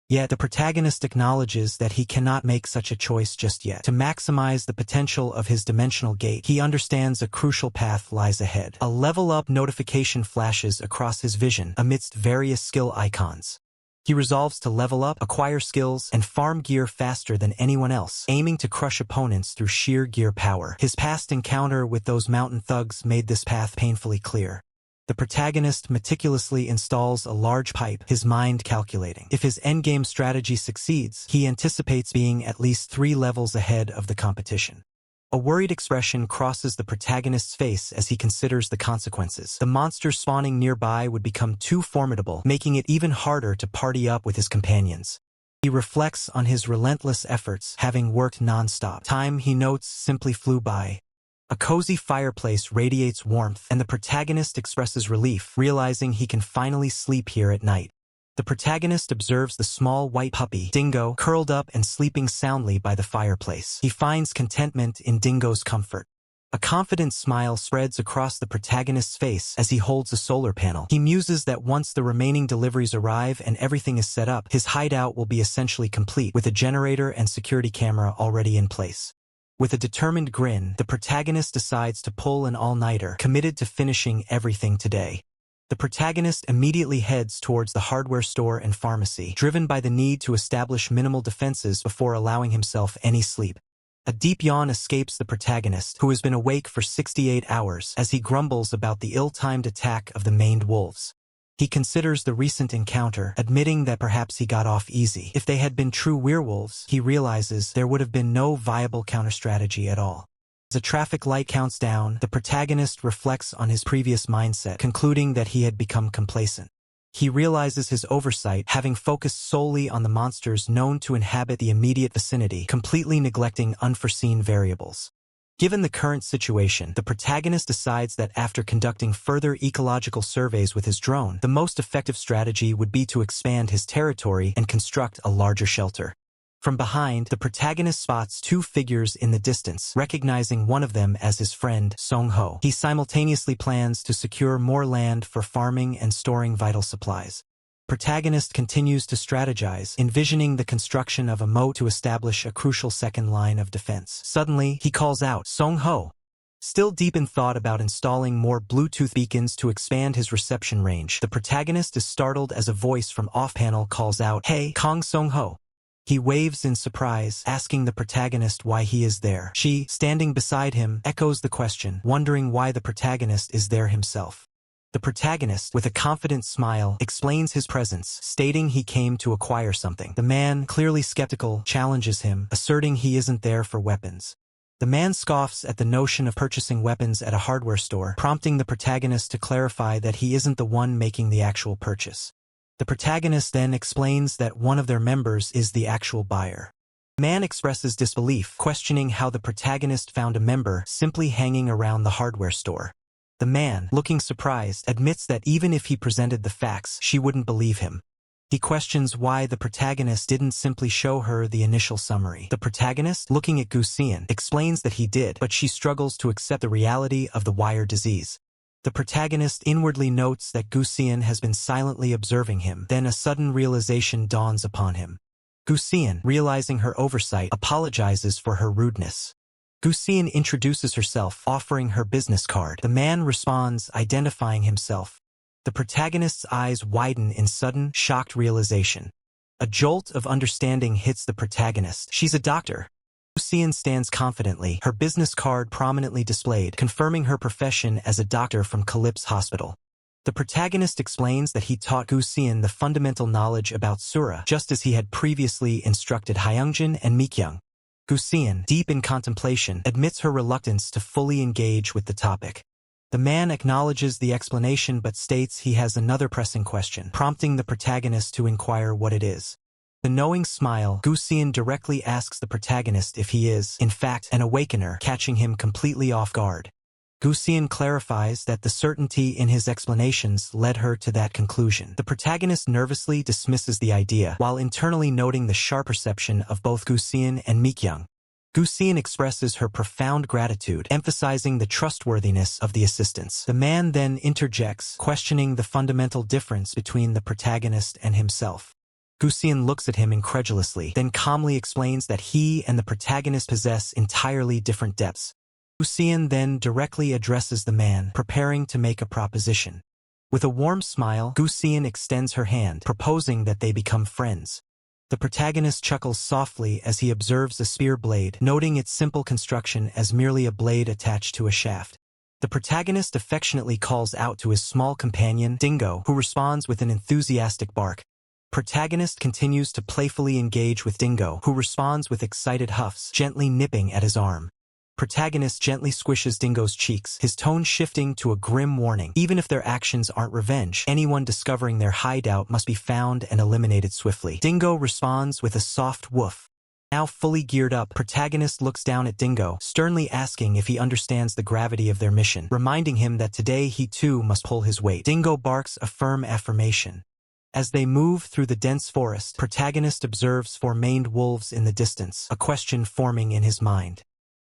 A: Yet the protagonist acknowledges that he cannot make such a choice just yet. To maximize the potential of his dimensional gate, he understands a crucial path lies ahead. A level-up notification flashes across his vision amidst various skill icons. He resolves to level up, acquire skills, and farm gear faster than anyone else, aiming to crush opponents through sheer gear power. His past encounter with those mountain thugs made this path painfully clear. The protagonist meticulously installs a large pipe, his mind calculating. If his endgame strategy succeeds, he anticipates being at least 3 levels ahead of the competition. A worried expression crosses the protagonist's face as he considers the consequences. The monsters spawning nearby would become too formidable, making it even harder to party up with his companions. He reflects on his relentless efforts, having worked non-stop. Time, he notes, simply flew by. A cozy fireplace radiates warmth, and the protagonist expresses relief, realizing he can finally sleep here at night. The protagonist observes the small white puppy, Dingo, curled up and sleeping soundly by the fireplace. He finds contentment in Dingo's comfort. A confident smile spreads across the protagonist's face as he holds a solar panel. He muses that once the remaining deliveries arrive and everything is set up, his hideout will be essentially complete, with a generator and security camera already in place. With a determined grin, the protagonist decides to pull an all-nighter, committed to finishing everything today. The protagonist immediately heads towards the hardware store and pharmacy, driven by the need to establish minimal defenses before allowing himself any sleep. A deep yawn escapes the protagonist, who has been awake for 68 hours, as he grumbles about the ill-timed attack of the maned wolves. He considers the recent encounter, admitting that perhaps he got off easy. If they had been true werewolves, he realizes there would have been no viable counter-strategy at all. As a traffic light counts down, the protagonist reflects on his previous mindset, concluding that he had become complacent. He realizes his oversight, having focused solely on the monsters known to inhabit the immediate vicinity, completely neglecting unforeseen variables. Given the current situation, the protagonist decides that after conducting further ecological surveys with his drone, the most effective strategy would be to expand his territory and construct a larger shelter. From behind, the protagonist spots 2 figures in the distance, recognizing one of them as his friend, Song-ho. He simultaneously plans to secure more land for farming and storing vital supplies. Protagonist continues to strategize, envisioning the construction of a moat to establish a crucial second line of defense. Suddenly, he calls out, "Song Ho!" Still deep in thought about installing more Bluetooth beacons to expand his reception range, the protagonist is startled as a voice from off-panel calls out, "Hey, Kong Song Ho." He waves in surprise, asking the protagonist why he is there. She, standing beside him, echoes the question, wondering why the protagonist is there himself. The protagonist, with a confident smile, explains his presence, stating he came to acquire something. The man, clearly skeptical, challenges him, asserting he isn't there for weapons. The man scoffs at the notion of purchasing weapons at a hardware store, prompting the protagonist to clarify that he isn't the one making the actual purchase. The protagonist then explains that one of their members is the actual buyer. The man expresses disbelief, questioning how the protagonist found a member simply hanging around the hardware store. The man, looking surprised, admits that even if he presented the facts, she wouldn't believe him. He questions why the protagonist didn't simply show her the initial summary. The protagonist, looking at Gau Kaa, explains that he did, but she struggles to accept the reality of the wire disease. The protagonist inwardly notes that Gau Kaa has been silently observing him, then a sudden realization dawns upon him. Gau Kaa, realizing her oversight, apologizes for her rudeness. Gau Kaa introduces herself, offering her business card. The man responds, identifying himself. The protagonist's eyes widen in sudden, shocked realization. A jolt of understanding hits the protagonist. She's a doctor. Gau Kaa stands confidently, her business card prominently displayed, confirming her profession as a doctor from Calypso Hospital. The protagonist explains that he taught Gau Kaa the fundamental knowledge about Asura, just as he had previously instructed Hyungjin and Mikyung. Gau Kaa, deep in contemplation, admits her reluctance to fully engage with the topic. The man acknowledges the explanation but states he has another pressing question, prompting the protagonist to inquire what it is. The knowing smile, Gau Kaa directly asks the protagonist if he is, in fact, an awakener, catching him completely off guard. Gau Kaa clarifies that the certainty in his explanations led her to that conclusion. The protagonist nervously dismisses the idea, while internally noting the sharp perception of both Gau Kaa and Mikyung. Gau Kaa expresses her profound gratitude, emphasizing the trustworthiness of the assistants. The man then interjects, questioning the fundamental difference between the protagonist and himself. Gau Kaa looks at him incredulously, then calmly explains that he and the protagonist possess entirely different depths. Gau Kaa then directly addresses the man, preparing to make a proposition. With a warm smile, Gau Kaa extends her hand, proposing that they become friends. The protagonist chuckles softly as he observes a spear blade, noting its simple construction as merely a blade attached to a shaft. The protagonist affectionately calls out to his small companion, Dingo, who responds with an enthusiastic bark. Protagonist continues to playfully engage with Dingo, who responds with excited huffs, gently nipping at his arm. Protagonist gently squishes Dingo's cheeks, his tone shifting to a grim warning. Even if their actions aren't revenge, anyone discovering their hideout must be found and eliminated swiftly. Dingo responds with a soft woof. Now fully geared up, protagonist looks down at Dingo, sternly asking if he understands the gravity of their mission, reminding him that today he too must pull his weight. Dingo barks a firm affirmation. As they move through the dense forest, protagonist observes 4 maned wolves in the distance, a question forming in his mind.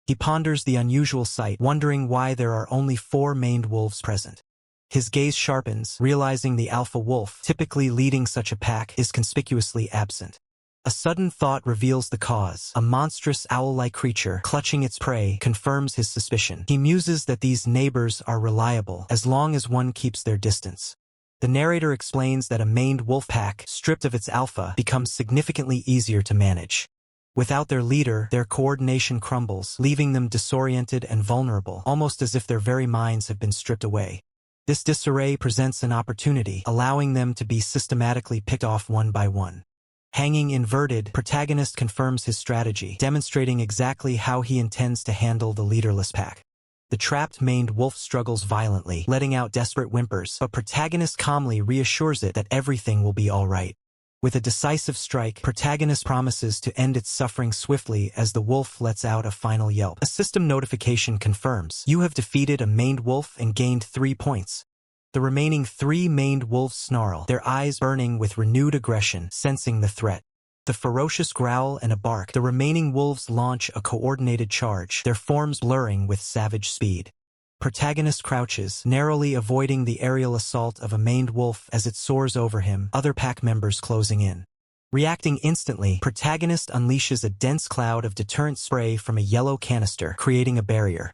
A: He ponders the unusual sight, wondering why there are only 4 maned wolves present. His gaze sharpens, realizing the alpha wolf, typically leading such a pack, is conspicuously absent. A sudden thought reveals the cause. A monstrous owl-like creature, clutching its prey, confirms his suspicion. He muses that these neighbors are reliable, as long as one keeps their distance. The narrator explains that a maned wolf pack, stripped of its alpha, becomes significantly easier to manage. Without their leader, their coordination crumbles, leaving them disoriented and vulnerable, almost as if their very minds have been stripped away. This disarray presents an opportunity, allowing them to be systematically picked off one by one. Hanging inverted, protagonist confirms his strategy, demonstrating exactly how he intends to handle the leaderless pack. The trapped maned wolf struggles violently, letting out desperate whimpers, but protagonist calmly reassures it that everything will be all right. With a decisive strike, protagonist promises to end its suffering swiftly as the wolf lets out a final yelp. A system notification confirms, "You have defeated a maned wolf and gained 3 points." The remaining 3 maned wolves snarl, their eyes burning with renewed aggression, sensing the threat. The ferocious growl and a bark, the remaining wolves launch a coordinated charge, their forms blurring with savage speed. Protagonist crouches, narrowly avoiding the aerial assault of a maned wolf as it soars over him, other pack members closing in. Reacting instantly, protagonist unleashes a dense cloud of deterrent spray from a yellow canister, creating a barrier.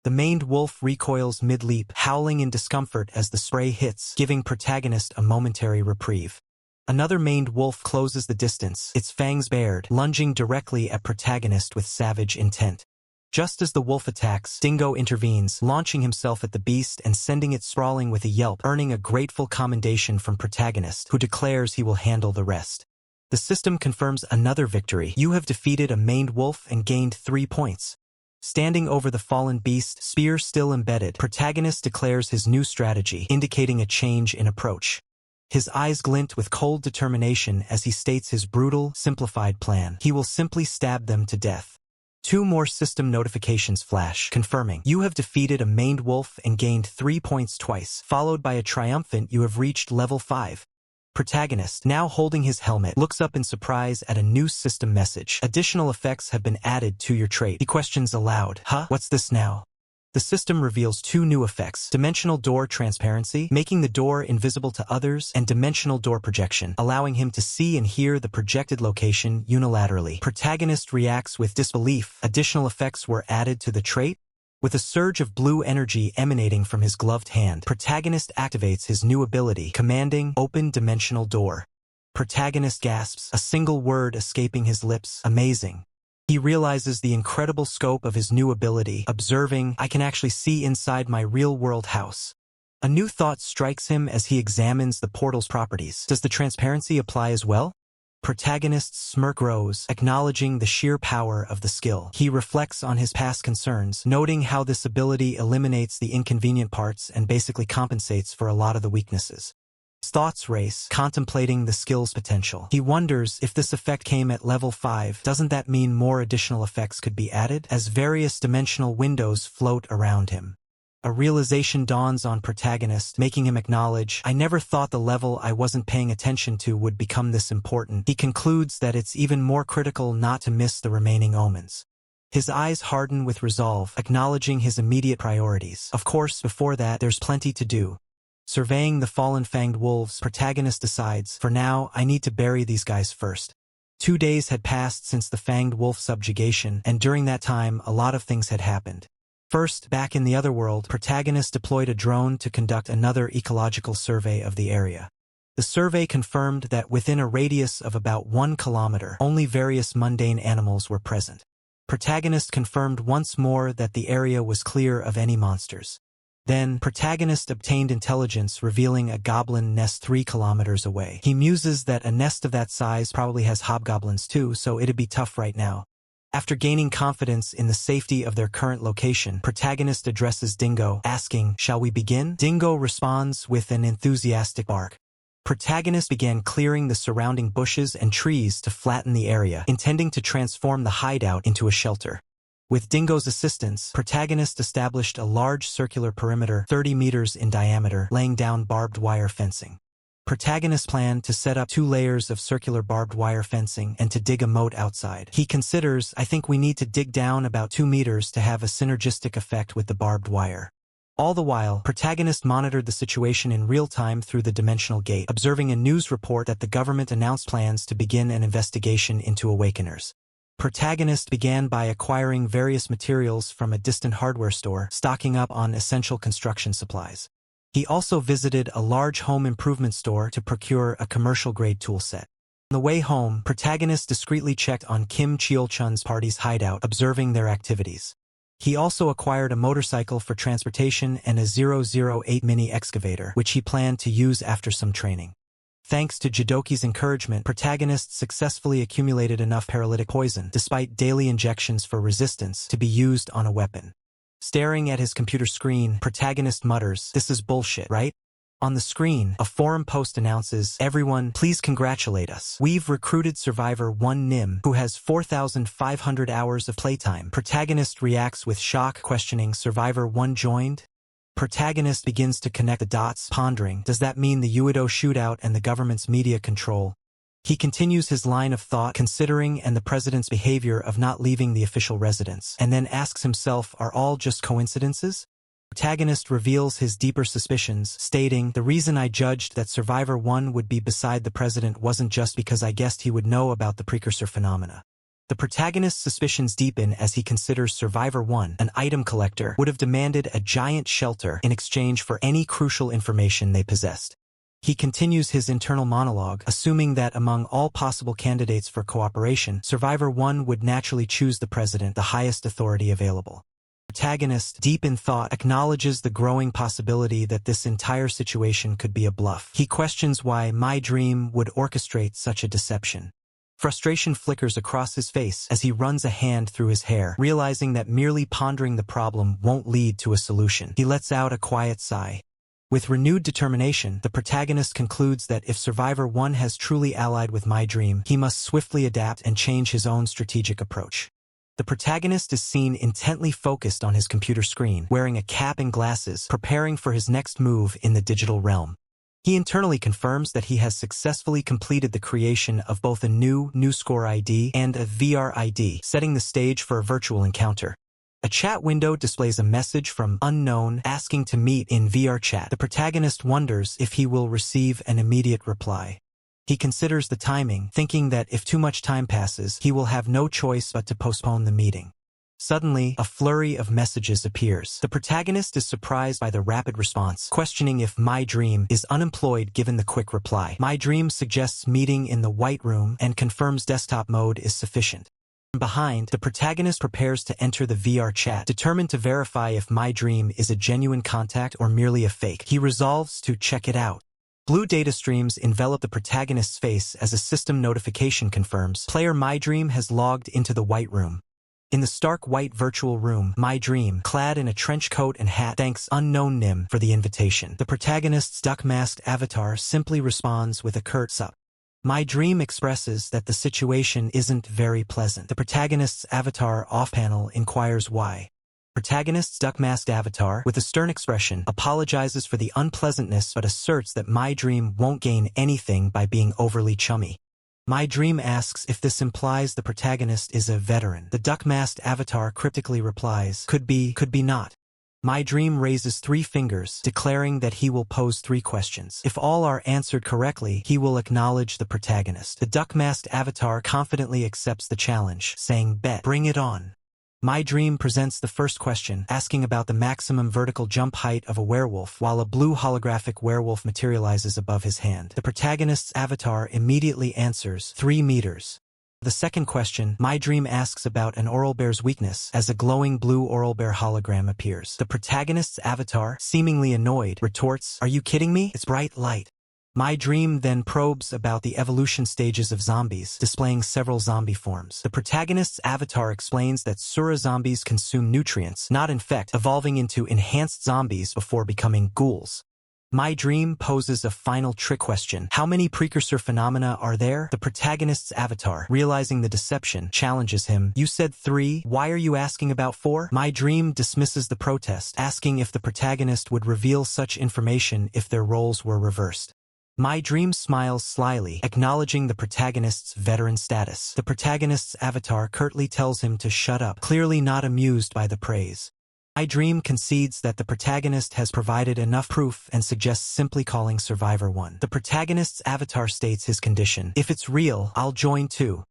A: The maned wolf recoils mid-leap, howling in discomfort as the spray hits, giving protagonist a momentary reprieve. Another maned wolf closes the distance, its fangs bared, lunging directly at protagonist with savage intent. Just as the wolf attacks, Dingo intervenes, launching himself at the beast and sending it sprawling with a yelp, earning a grateful commendation from protagonist, who declares he will handle the rest. The system confirms another victory. You have defeated a maned wolf and gained 3 points. Standing over the fallen beast, spear still embedded, protagonist declares his new strategy, indicating a change in approach. His eyes glint with cold determination as he states his brutal, simplified plan. He will simply stab them to death. 2 more system notifications flash, confirming you have defeated a maned wolf and gained 3 points twice, followed by a triumphant you have reached level 5. Protagonist, now holding his helmet, looks up in surprise at a new system message. Additional effects have been added to your trait. He questions aloud, "Huh? What's this now?" The system reveals 2 new effects: dimensional door transparency, making the door invisible to others, and dimensional door projection, allowing him to see and hear the projected location unilaterally. Protagonist reacts with disbelief. Additional effects were added to the trait. With a surge of blue energy emanating from his gloved hand, protagonist activates his new ability, commanding Open Dimensional Door. Protagonist gasps, a single word escaping his lips, amazing. He realizes the incredible scope of his new ability, observing, I can actually see inside my real-world house. A new thought strikes him as he examines the portal's properties. Does the transparency apply as well? Protagonist's smirk grows, acknowledging the sheer power of the skill. He reflects on his past concerns, noting how this ability eliminates the inconvenient parts and basically compensates for a lot of the weaknesses. His thoughts race, contemplating the skill's potential. He wonders if this effect came at level 5, doesn't that mean more additional effects could be added, as various dimensional windows float around him? A realization dawns on protagonist, making him acknowledge, I never thought the level I wasn't paying attention to would become this important. He concludes that it's even more critical not to miss the remaining omens. His eyes harden with resolve, acknowledging his immediate priorities. Of course, before that, there's plenty to do. Surveying the fallen fanged wolves, protagonist decides, for now, I need to bury these guys first. 2 days had passed since the fanged wolf subjugation, and during that time, a lot of things had happened. First, back in the other world, protagonist deployed a drone to conduct another ecological survey of the area. The survey confirmed that within a radius of about 1 kilometer, only various mundane animals were present. Protagonist confirmed once more that the area was clear of any monsters. Then, protagonist obtained intelligence revealing a goblin nest 3 kilometers away. He muses that a nest of that size probably has hobgoblins too, so it'd be tough right now. After gaining confidence in the safety of their current location, protagonist addresses Dingo, asking, shall we begin? Dingo responds with an enthusiastic bark. Protagonist began clearing the surrounding bushes and trees to flatten the area, intending to transform the hideout into a shelter. With Dingo's assistance, protagonist established a large circular perimeter 30 meters in diameter, laying down barbed wire fencing. Protagonist planned to set up 2 layers of circular barbed wire fencing and to dig a moat outside. He considers, I think we need to dig down about 2 meters to have a synergistic effect with the barbed wire. All the while, protagonist monitored the situation in real time through the dimensional gate, observing a news report that the government announced plans to begin an investigation into awakeners. Protagonist began by acquiring various materials from a distant hardware store, stocking up on essential construction supplies. He also visited a large home improvement store to procure a commercial-grade toolset. On the way home, protagonist discreetly checked on Kim Cheol-chun's party's hideout, observing their activities. He also acquired a motorcycle for transportation and a 008 mini excavator, which he planned to use after some training. Thanks to Jidoki's encouragement, protagonist successfully accumulated enough paralytic poison, despite daily injections for resistance, to be used on a weapon. Staring at his computer screen, protagonist mutters, this is bullshit, right? On the screen, a forum post announces, everyone, please congratulate us. We've recruited Survivor 1 Nim, who has 4,500 hours of playtime. Protagonist reacts with shock, questioning, Survivor 1 joined? Protagonist begins to connect the dots, pondering, does that mean the Uedo shootout and the government's media control? He continues his line of thought, considering and the president's behavior of not leaving the official residence, and then asks himself, are all just coincidences? Protagonist reveals his deeper suspicions, stating, "The reason I judged that Survivor 1 would be beside the president wasn't just because I guessed he would know about the precursor phenomena." The protagonist's suspicions deepen as he considers Survivor 1, an item collector, would have demanded a giant shelter in exchange for any crucial information they possessed. He continues his internal monologue, assuming that among all possible candidates for cooperation, Survivor 1 would naturally choose the president, the highest authority available. The protagonist, deep in thought, acknowledges the growing possibility that this entire situation could be a bluff. He questions why My Dream would orchestrate such a deception. Frustration flickers across his face as he runs a hand through his hair, realizing that merely pondering the problem won't lead to a solution. He lets out a quiet sigh. With renewed determination, the protagonist concludes that if Survivor 1 has truly allied with My Dream, he must swiftly adapt and change his own strategic approach. The protagonist is seen intently focused on his computer screen, wearing a cap and glasses, preparing for his next move in the digital realm. He internally confirms that he has successfully completed the creation of both a new score ID and a VR ID, setting the stage for a virtual encounter. A chat window displays a message from Unknown asking to meet in VR chat. The protagonist wonders if he will receive an immediate reply. He considers the timing, thinking that if too much time passes, he will have no choice but to postpone the meeting. Suddenly, a flurry of messages appears. The protagonist is surprised by the rapid response, questioning if My Dream is unemployed given the quick reply. My Dream suggests meeting in the White Room and confirms desktop mode is sufficient. Behind, the protagonist prepares to enter the VR chat, determined to verify if My Dream is a genuine contact or merely a fake. He resolves to check it out. Blue data streams envelop the protagonist's face as a system notification confirms player My Dream has logged into the White Room. In the stark white virtual room, My Dream, clad in a trench coat and hat, thanks Unknown Nim for the invitation. The protagonist's duck-masked avatar simply responds with a curt sup. My Dream expresses that the situation isn't very pleasant. The protagonist's avatar off-panel inquires why. Protagonist's duck-masked avatar, with a stern expression, apologizes for the unpleasantness but asserts that My Dream won't gain anything by being overly chummy. My Dream asks if this implies the protagonist is a veteran. The duck-masked avatar cryptically replies, could be not. My Dream raises 3 fingers, declaring that he will pose 3 questions. If all are answered correctly, he will acknowledge the protagonist. The duck-masked avatar confidently accepts the challenge, saying, "Bet, bring it on." My Dream presents the first question, asking about the maximum vertical jump height of a werewolf, while a blue holographic werewolf materializes above his hand. The protagonist's avatar immediately answers, 3 meters. The second question, My Dream asks about an oral bear's weakness, as a glowing blue oral bear hologram appears. The protagonist's avatar, seemingly annoyed, retorts, "Are you kidding me? It's bright light." My Dream then probes about the evolution stages of zombies, displaying several zombie forms. The protagonist's avatar explains that Asura zombies consume nutrients, not infect, evolving into enhanced zombies before becoming ghouls. My Dream poses a final trick question. How many precursor phenomena are there? The protagonist's avatar, realizing the deception, challenges him. "You said 3, why are you asking about 4? My Dream dismisses the protest, asking if the protagonist would reveal such information if their roles were reversed. My Dream smiles slyly, acknowledging the protagonist's veteran status. The protagonist's avatar curtly tells him to shut up, clearly not amused by the praise. My Dream concedes that the protagonist has provided enough proof and suggests simply calling Survivor 1. The protagonist's avatar states his condition. "If it's real, I'll join too."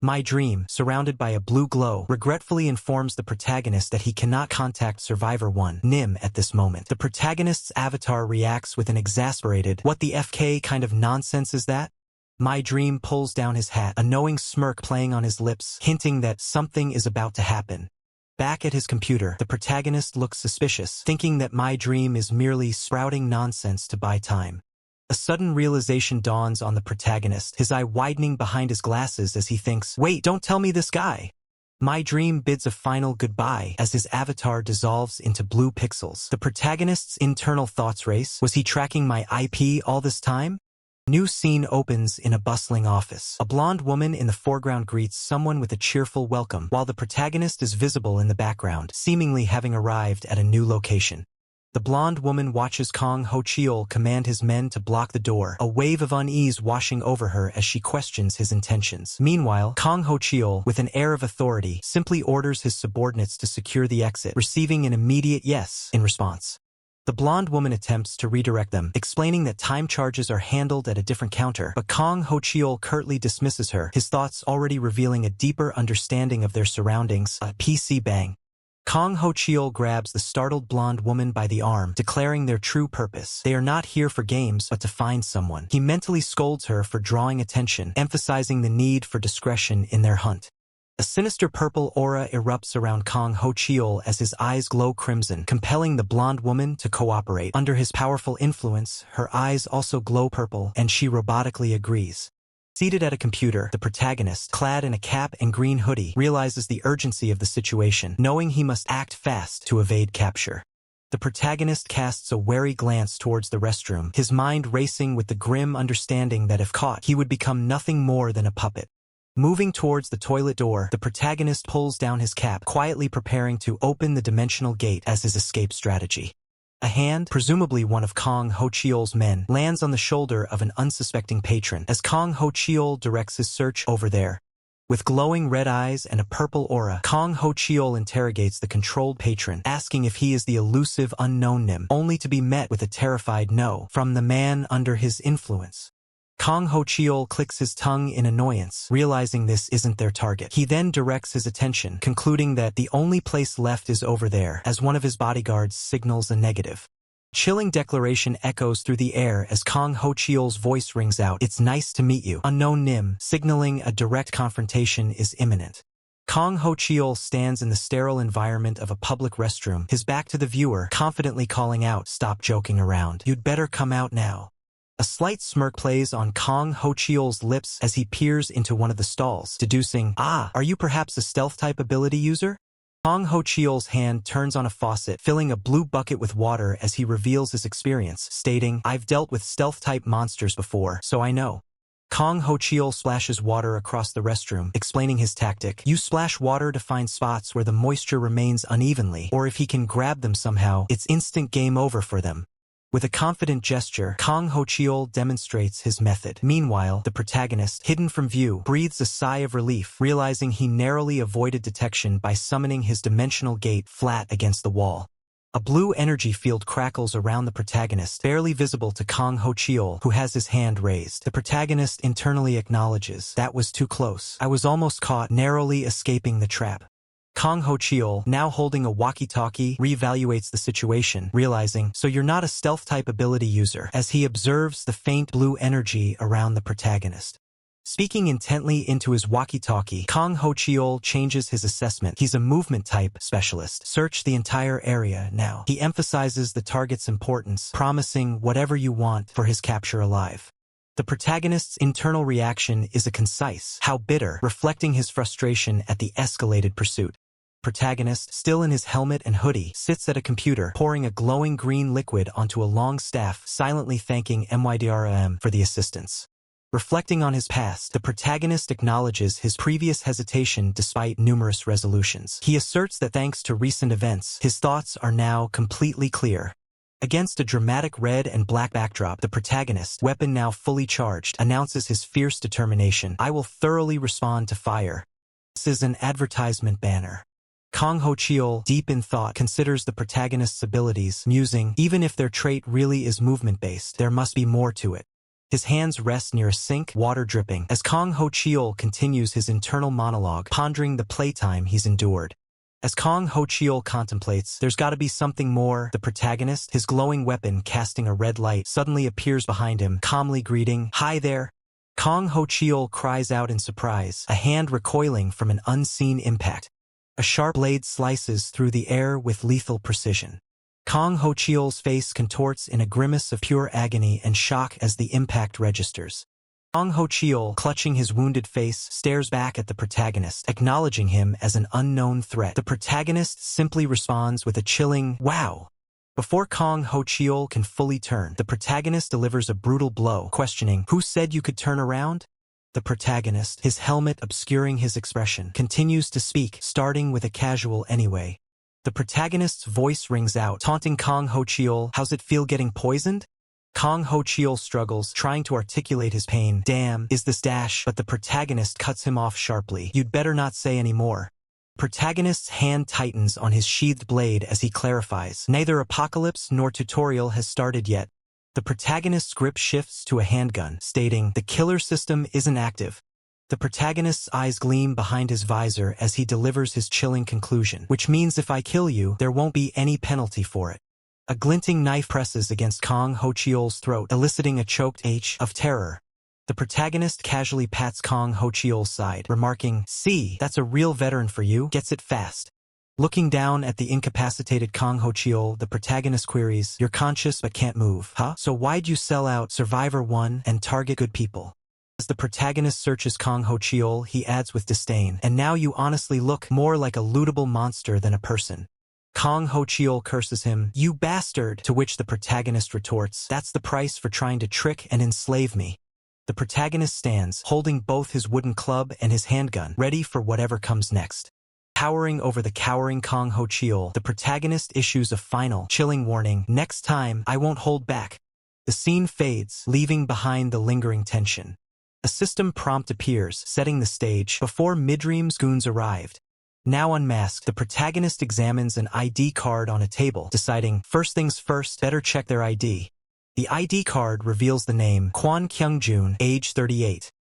A: My Dream, surrounded by a blue glow, regretfully informs the protagonist that he cannot contact Survivor 1, Nim, at this moment. The protagonist's avatar reacts with an exasperated, "What the FK kind of nonsense is that?" My Dream pulls down his hat, a knowing smirk playing on his lips, hinting that something is about to happen. Back at his computer, the protagonist looks suspicious, thinking that My Dream is merely sprouting nonsense to buy time. A sudden realization dawns on the protagonist, his eye widening behind his glasses as he thinks, "Wait, don't tell me this guy." My Dream bids a final goodbye as his avatar dissolves into blue pixels. The protagonist's internal thoughts race. Was he tracking my IP all this time? New scene opens in a bustling office. A blonde woman in the foreground greets someone with a cheerful welcome, while the protagonist is visible in the background, seemingly having arrived at a new location. The blonde woman watches Kang Ho-cheol command his men to block the door, a wave of unease washing over her as she questions his intentions. Meanwhile, Kang Ho-cheol, with an air of authority, simply orders his subordinates to secure the exit, receiving an immediate yes in response. The blonde woman attempts to redirect them, explaining that time charges are handled at a different counter, but Kang Ho-cheol curtly dismisses her, his thoughts already revealing a deeper understanding of their surroundings. A PC bang. Kang Ho-cheol grabs the startled blonde woman by the arm, declaring their true purpose. They are not here for games, but to find someone. He mentally scolds her for drawing attention, emphasizing the need for discretion in their hunt. A sinister purple aura erupts around Kang Ho-cheol as his eyes glow crimson, compelling the blonde woman to cooperate. Under his powerful influence, her eyes also glow purple, and she robotically agrees. Seated at a computer, the protagonist, clad in a cap and green hoodie, realizes the urgency of the situation, knowing he must act fast to evade capture. The protagonist casts a wary glance towards the restroom, his mind racing with the grim understanding that if caught, he would become nothing more than a puppet. Moving towards the toilet door, the protagonist pulls down his cap, quietly preparing to open the dimensional gate as his escape strategy. A hand, presumably one of Kang Ho-cheol's men, lands on the shoulder of an unsuspecting patron as Kang Ho-cheol directs his search over there. With glowing red eyes and a purple aura, Kang Ho-cheol interrogates the controlled patron, asking if he is the elusive unknown Nim, only to be met with a terrified no from the man under his influence. Kang Ho-cheol clicks his tongue in annoyance, realizing this isn't their target. He then directs his attention, concluding that the only place left is over there, as one of his bodyguards signals a negative. Chilling declaration echoes through the air as Kang Ho-cheol's voice rings out, "It's nice to meet you, unknown Nim," signaling a direct confrontation is imminent. Kang Ho-cheol stands in the sterile environment of a public restroom, his back to the viewer, confidently calling out, "Stop joking around. You'd better come out now." A slight smirk plays on Kang Ho-cheol's lips as he peers into one of the stalls, deducing, "Ah, are you perhaps a stealth-type ability user?" Kang Ho-cheol's hand turns on a faucet, filling a blue bucket with water as he reveals his experience, stating, "I've dealt with stealth-type monsters before, so I know." Kang Ho-cheol splashes water across the restroom, explaining his tactic. You splash water to find spots where the moisture remains unevenly, or if he can grab them somehow, it's instant game over for them. With a confident gesture, Kang Ho-cheol demonstrates his method. Meanwhile, the protagonist, hidden from view, breathes a sigh of relief, realizing he narrowly avoided detection by summoning his dimensional gate flat against the wall. A blue energy field crackles around the protagonist, barely visible to Kang Ho-cheol, who has his hand raised. The protagonist internally acknowledges, "That was too close. I was almost caught, narrowly escaping the trap." Kang Ho-cheol, now holding a walkie-talkie, reevaluates the situation, realizing, "So you're not a stealth-type ability user," as he observes the faint blue energy around the protagonist. Speaking intently into his walkie-talkie, Kang Ho-cheol changes his assessment. He's a movement-type specialist. Search the entire area now. He emphasizes the target's importance, promising whatever you want for his capture alive. The protagonist's internal reaction is a concise, "How bitter," reflecting his frustration at the escalated pursuit. Protagonist, still in his helmet and hoodie, sits at a computer, pouring a glowing green liquid onto a long staff, silently thanking MYDRM for the assistance. Reflecting on his past, the protagonist acknowledges his previous hesitation despite numerous resolutions. He asserts that thanks to recent events, his thoughts are now completely clear. Against a dramatic red and black backdrop, the protagonist, weapon now fully charged, announces his fierce determination. "I will thoroughly respond to fire." This is an advertisement banner. Kang Ho-cheol, deep in thought, considers the protagonist's abilities, musing, even if their trait really is movement-based, there must be more to it. His hands rest near a sink, water dripping, as Kang Ho-cheol continues his internal monologue, pondering the playtime he's endured. As Kang Ho-cheol contemplates, there's gotta be something more, the protagonist, his glowing weapon casting a red light, suddenly appears behind him, calmly greeting, "Hi there." Kang Ho-cheol cries out in surprise, a hand recoiling from an unseen impact. A sharp blade slices through the air with lethal precision. Kang Ho-cheol's face contorts in a grimace of pure agony and shock as the impact registers. Kang Ho-cheol, clutching his wounded face, stares back at the protagonist, acknowledging him as an unknown threat. The protagonist simply responds with a chilling, "Wow." Before Kang Ho-cheol can fully turn, the protagonist delivers a brutal blow, questioning, "Who said you could turn around?" The protagonist, his helmet obscuring his expression, continues to speak, starting with a casual "anyway." The protagonist's voice rings out, taunting Kang Ho-cheol. How's it feel getting poisoned? Kang Ho-cheol struggles, trying to articulate his pain. Damn, is this dash? But the protagonist cuts him off sharply. You'd better not say any more. Protagonist's hand tightens on his sheathed blade as he clarifies. Neither apocalypse nor tutorial has started yet. The protagonist's grip shifts to a handgun, stating, the killer system isn't active. The protagonist's eyes gleam behind his visor as he delivers his chilling conclusion, which means if I kill you, there won't be any penalty for it. A glinting knife presses against Kang Ho-cheol's throat, eliciting a choked H of terror. The protagonist casually pats Kang Ho-cheol's side, remarking, see, that's a real veteran for you, gets it fast. Looking down at the incapacitated Kang Ho-cheol, the protagonist queries, you're conscious but can't move, huh? So why'd you sell out Survivor 1 and target good people? As the protagonist searches Kang Ho-cheol, he adds with disdain, and now you honestly look more like a lootable monster than a person. Kang Ho-cheol curses him, you bastard, to which the protagonist retorts, that's the price for trying to trick and enslave me. The protagonist stands, holding both his wooden club and his handgun, ready for whatever comes next. Towering over the cowering Kang Ho-cheol, the protagonist issues a final, chilling warning, next time, I won't hold back. The scene fades, leaving behind the lingering tension. A system prompt appears, setting the stage, before Midream's goons arrived. Now unmasked, the protagonist examines an ID card on a table, deciding, first things first, better check their ID. The ID card reveals the name Kwon Kyung-jun, age 38.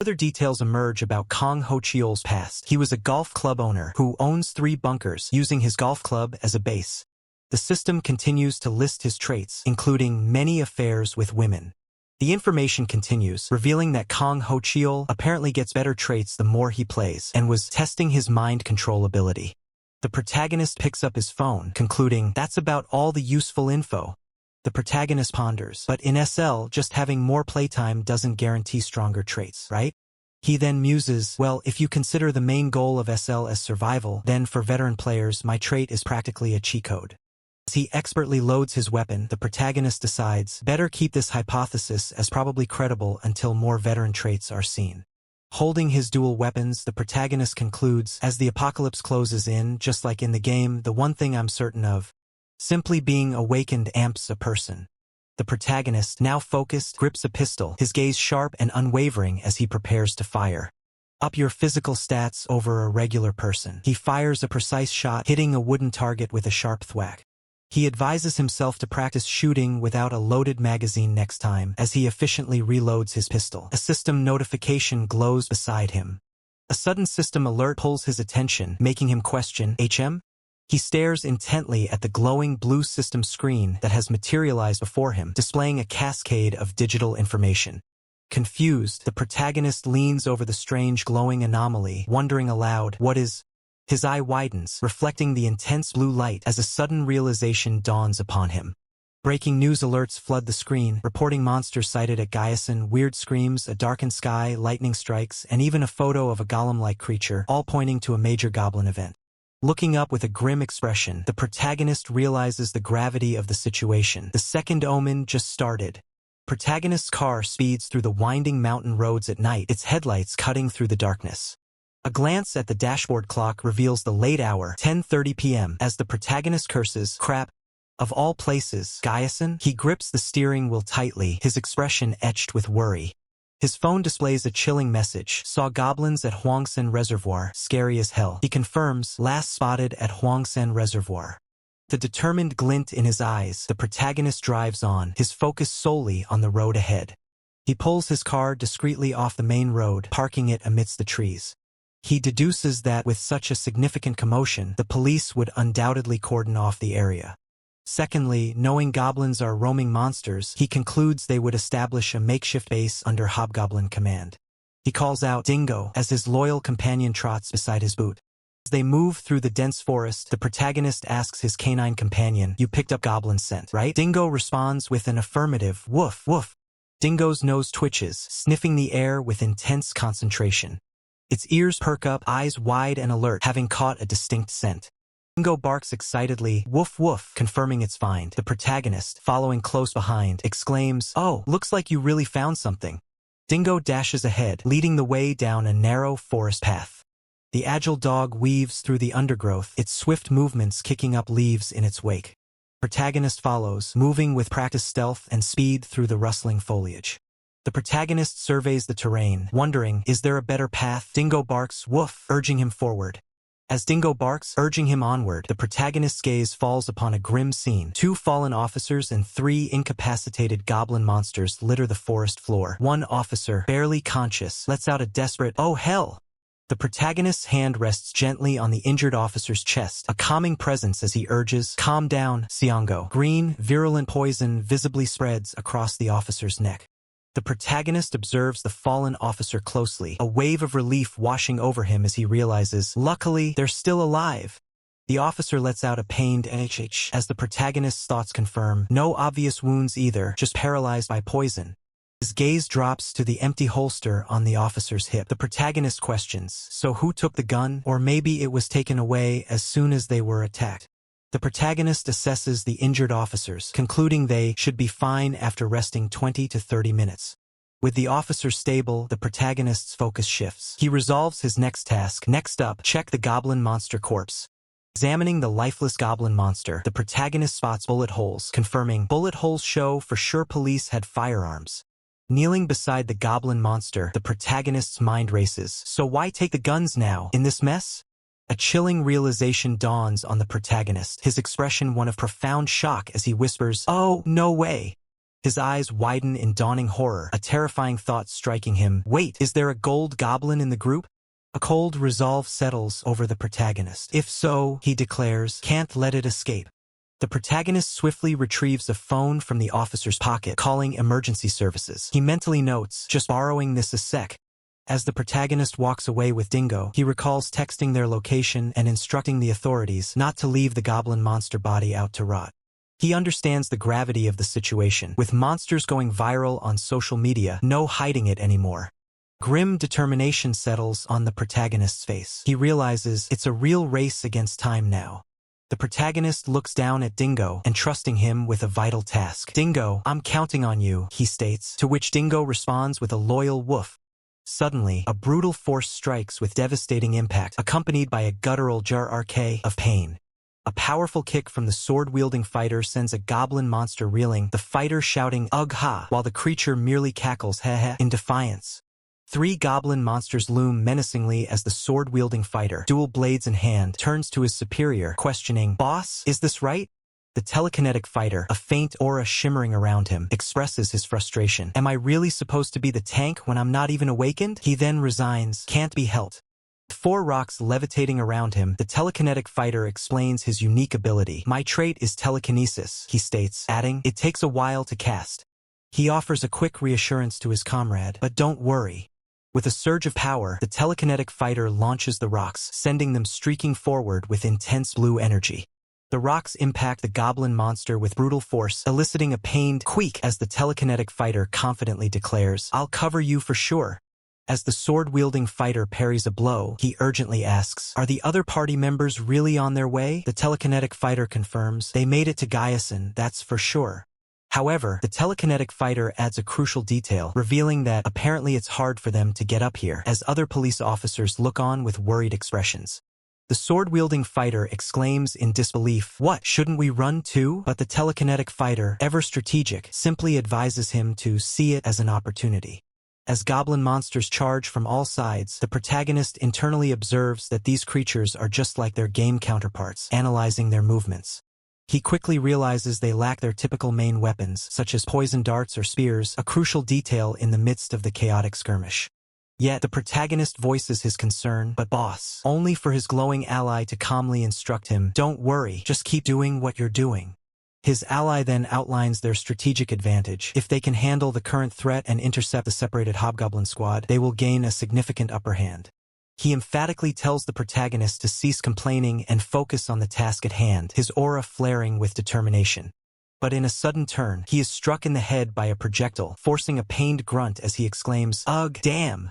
A: Further details emerge about Kang Ho-cheol's past. He was a golf club owner who owns 3 bunkers, using his golf club as a base. The system continues to list his traits, including many affairs with women. The information continues, revealing that Kang Ho-cheol apparently gets better traits the more he plays, and was testing his mind control ability. The protagonist picks up his phone, concluding, that's about all the useful info. The protagonist ponders, but in SL, just having more playtime doesn't guarantee stronger traits, right? He then muses, well, if you consider the main goal of SL as survival, then for veteran players, my trait is practically a cheat code. As he expertly loads his weapon, the protagonist decides, better keep this hypothesis as probably credible until more veteran traits are seen. Holding his dual weapons, the protagonist concludes, as the apocalypse closes in, just like in the game, the one thing I'm certain of, simply being awakened amps a person. The protagonist, now focused, grips a pistol, his gaze sharp and unwavering as he prepares to fire. Up your physical stats over a regular person. He fires a precise shot, hitting a wooden target with a sharp thwack. He advises himself to practice shooting without a loaded magazine next time, as he efficiently reloads his pistol. A system notification glows beside him. A sudden system alert pulls his attention, making him question, HM? He stares intently at the glowing blue system screen that has materialized before him, displaying a cascade of digital information. Confused, the protagonist leans over the strange glowing anomaly, wondering aloud, what is... His eye widens, reflecting the intense blue light as a sudden realization dawns upon him. Breaking news alerts flood the screen, reporting monsters sighted at Gaiason, weird screams, a darkened sky, lightning strikes, and even a photo of a golem-like creature, all pointing to a major goblin event. Looking up with a grim expression, the protagonist realizes the gravity of the situation. The second omen just started. Protagonist's car speeds through the winding mountain roads at night, its headlights cutting through the darkness. A glance at the dashboard clock reveals the late hour, 10:30 p.m., as the protagonist curses, crap. Of all places, Gaiason, he grips the steering wheel tightly, his expression etched with worry. His phone displays a chilling message, saw goblins at Hwangsan Reservoir, scary as hell. He confirms, last spotted at Hwangsan Reservoir. The determined glint in his eyes, the protagonist drives on, his focus solely on the road ahead. He pulls his car discreetly off the main road, parking it amidst the trees. He deduces that with such a significant commotion, the police would undoubtedly cordon off the area. Secondly, knowing goblins are roaming monsters, he concludes they would establish a makeshift base under Hobgoblin command. He calls out Dingo as his loyal companion trots beside his boot. As they move through the dense forest, the protagonist asks his canine companion, you picked up goblin scent, right? Dingo responds with an affirmative, woof, woof. Dingo's nose twitches, sniffing the air with intense concentration. Its ears perk up, eyes wide and alert, having caught a distinct scent. Dingo barks excitedly, woof woof, confirming its find. The protagonist, following close behind, exclaims, oh, looks like you really found something. Dingo dashes ahead, leading the way down a narrow forest path. The agile dog weaves through the undergrowth, its swift movements kicking up leaves in its wake. Protagonist follows, moving with practiced stealth and speed through the rustling foliage. The protagonist surveys the terrain, wondering, is there a better path? Dingo barks, woof, urging him forward. As Dingo barks, urging him onward, the protagonist's gaze falls upon a grim scene. 2 fallen officers and 3 incapacitated goblin monsters litter the forest floor. One officer, barely conscious, lets out a desperate, "Oh hell!" The protagonist's hand rests gently on the injured officer's chest, a calming presence as he urges, "Calm down, Siongo." Green, virulent poison visibly spreads across the officer's neck. The protagonist observes the fallen officer closely, a wave of relief washing over him as he realizes, luckily, they're still alive. The officer lets out a pained "hh" as the protagonist's thoughts confirm, no obvious wounds either, just paralyzed by poison. His gaze drops to the empty holster on the officer's hip. The protagonist questions, so who took the gun? Or maybe it was taken away as soon as they were attacked. The protagonist assesses the injured officers, concluding they should be fine after resting 20 to 30 minutes. With the officer stable, the protagonist's focus shifts. He resolves his next task. Next up, check the goblin monster corpse. Examining the lifeless goblin monster, the protagonist spots bullet holes, confirming bullet holes show for sure police had firearms. Kneeling beside the goblin monster, the protagonist's mind races. So why take the guns now, in this mess? A chilling realization dawns on the protagonist, his expression one of profound shock as he whispers, "Oh, no way." His eyes widen in dawning horror, a terrifying thought striking him. Wait, is there a gold goblin in the group? A cold resolve settles over the protagonist. If so, he declares, can't let it escape. The protagonist swiftly retrieves a phone from the officer's pocket, calling emergency services. He mentally notes, just borrowing this a sec. As the protagonist walks away with Dingo, he recalls texting their location and instructing the authorities not to leave the goblin monster body out to rot. He understands the gravity of the situation. With monsters going viral on social media, no hiding it anymore. Grim determination settles on the protagonist's face. He realizes it's a real race against time now. The protagonist looks down at Dingo, entrusting him with a vital task. "Dingo, I'm counting on you," he states, to which Dingo responds with a loyal woof. Suddenly, a brutal force strikes with devastating impact, accompanied by a guttural jar of pain. A powerful kick from the sword-wielding fighter sends a goblin monster reeling, the fighter shouting, "Ugh ha," while the creature merely cackles, "heh heh," in defiance. 3 goblin monsters loom menacingly as the sword-wielding fighter, dual blades in hand, turns to his superior, questioning, "Boss, is this right?" The telekinetic fighter, a faint aura shimmering around him, expresses his frustration. "Am I really supposed to be the tank when I'm not even awakened?" He then resigns, "Can't be helped." 4 rocks levitating around him, the telekinetic fighter explains his unique ability. "My trait is telekinesis," he states, adding, "It takes a while to cast." He offers a quick reassurance to his comrade, "But don't worry." With a surge of power, the telekinetic fighter launches the rocks, sending them streaking forward with intense blue energy. The rocks impact the goblin monster with brutal force, eliciting a pained "queak" as the telekinetic fighter confidently declares, "I'll cover you for sure." As the sword-wielding fighter parries a blow, he urgently asks, "Are the other party members really on their way?" The telekinetic fighter confirms, "They made it to Gaiason, that's for sure." However, the telekinetic fighter adds a crucial detail, revealing that apparently it's hard for them to get up here, as other police officers look on with worried expressions. The sword-wielding fighter exclaims in disbelief, "What, shouldn't we run too?" But the telekinetic fighter, ever strategic, simply advises him to see it as an opportunity. As goblin monsters charge from all sides, the protagonist internally observes that these creatures are just like their game counterparts, analyzing their movements. He quickly realizes they lack their typical main weapons, such as poison darts or spears, a crucial detail in the midst of the chaotic skirmish. Yet, the protagonist voices his concern, "But boss," only for his glowing ally to calmly instruct him, "Don't worry, just keep doing what you're doing." His ally then outlines their strategic advantage. If they can handle the current threat and intercept the separated hobgoblin squad, they will gain a significant upper hand. He emphatically tells the protagonist to cease complaining and focus on the task at hand, his aura flaring with determination. But in a sudden turn, he is struck in the head by a projectile, forcing a pained grunt as he exclaims, "Ugh, damn!"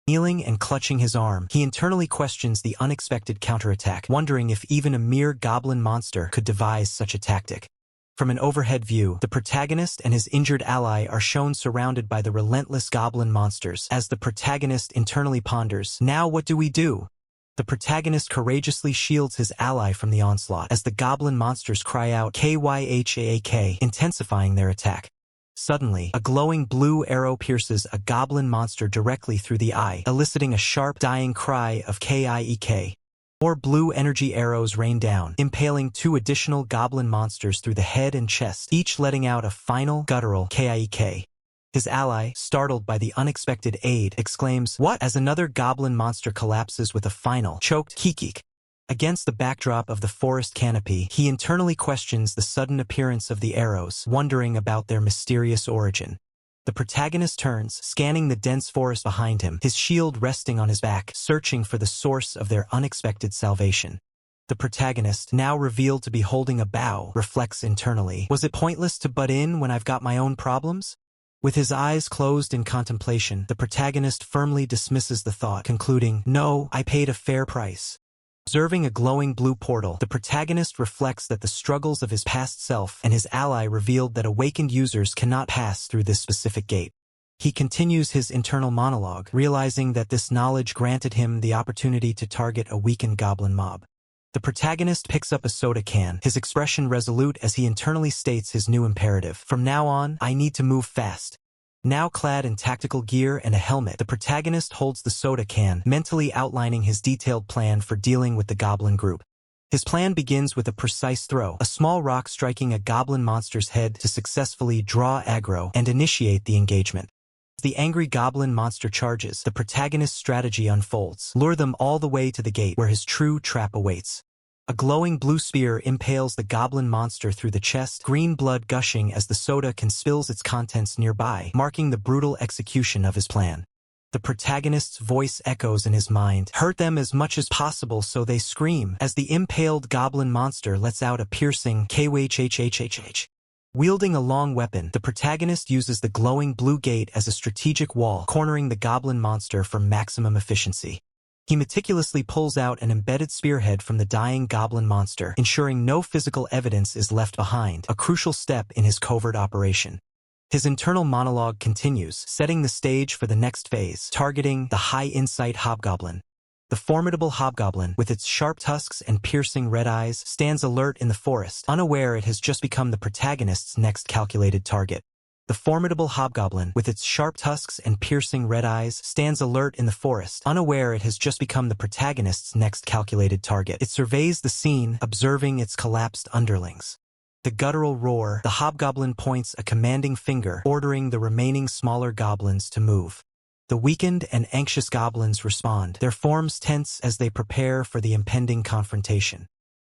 A: Kneeling and clutching his arm, he internally questions the unexpected counterattack, wondering if even a mere goblin monster could devise such a tactic. From an overhead view, the protagonist and his injured ally are shown surrounded by the relentless goblin monsters. As the protagonist internally ponders, "Now what do we do?" The protagonist courageously shields his ally from the onslaught as the goblin monsters cry out KYHAAK, intensifying their attack. Suddenly, a glowing blue arrow pierces a goblin monster directly through the eye, eliciting a sharp, dying cry of KIEK. More blue energy arrows rain down, impaling 2 additional goblin monsters through the head and chest, each letting out a final, guttural KIEK. His ally, startled by the unexpected aid, exclaims, "What?" as another goblin monster collapses with a final, choked kikik. Against the backdrop of the forest canopy, he internally questions the sudden appearance of the arrows, wondering about their mysterious origin. The protagonist turns, scanning the dense forest behind him, his shield resting on his back, searching for the source of their unexpected salvation. The protagonist, now revealed to be holding a bow, reflects internally. Was it pointless to butt in when I've got my own problems? With his eyes closed in contemplation, the protagonist firmly dismisses the thought, concluding, "No, I paid a fair price." Observing a glowing blue portal, the protagonist reflects that the struggles of his past self and his ally revealed that awakened users cannot pass through this specific gate. He continues his internal monologue, realizing that this knowledge granted him the opportunity to target a weakened goblin mob. The protagonist picks up a soda can, his expression resolute as he internally states his new imperative. From now on, I need to move fast. Now clad in tactical gear and a helmet, the protagonist holds the soda can, mentally outlining his detailed plan for dealing with the goblin group. His plan begins with a precise throw, a small rock striking a goblin monster's head to successfully draw aggro and initiate the engagement. As the angry goblin monster charges, the protagonist's strategy unfolds. Lure them all the way to the gate where his true trap awaits. A glowing blue spear impales the goblin monster through the chest, green blood gushing as the soda can spills its contents nearby, marking the brutal execution of his plan. The protagonist's voice echoes in his mind. Hurt them as much as possible so they scream, as the impaled goblin monster lets out a piercing KWHHHHH. Wielding a long weapon, the protagonist uses the glowing blue gate as a strategic wall, cornering the goblin monster for maximum efficiency. He meticulously pulls out an embedded spearhead from the dying goblin monster, ensuring no physical evidence is left behind, a crucial step in his covert operation. His internal monologue continues, setting the stage for the next phase, targeting the high-insight hobgoblin. The formidable hobgoblin, with its sharp tusks and piercing red eyes, stands alert in the forest, unaware it has just become the protagonist's next calculated target. The formidable hobgoblin, with its sharp tusks and piercing red eyes, stands alert in the forest, unaware it has just become the protagonist's next calculated target. It surveys the scene, observing its collapsed underlings. The guttural roar, the hobgoblin points a commanding finger, ordering the remaining smaller goblins to move. The weakened and anxious goblins respond, their forms tense as they prepare for the impending confrontation.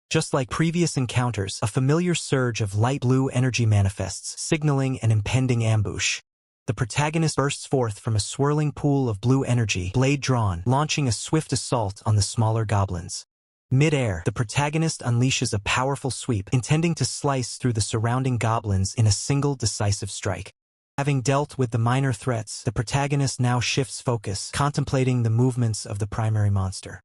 A: Just like previous encounters, a familiar surge of light blue energy manifests, signaling an impending ambush. The protagonist bursts forth from a swirling pool of blue energy, blade drawn, launching a swift assault on the smaller goblins. Mid-air, the protagonist unleashes a powerful sweep, intending to slice through the surrounding goblins in a single decisive strike. Having dealt with the minor threats, the protagonist now shifts focus, contemplating the movements of the primary monster.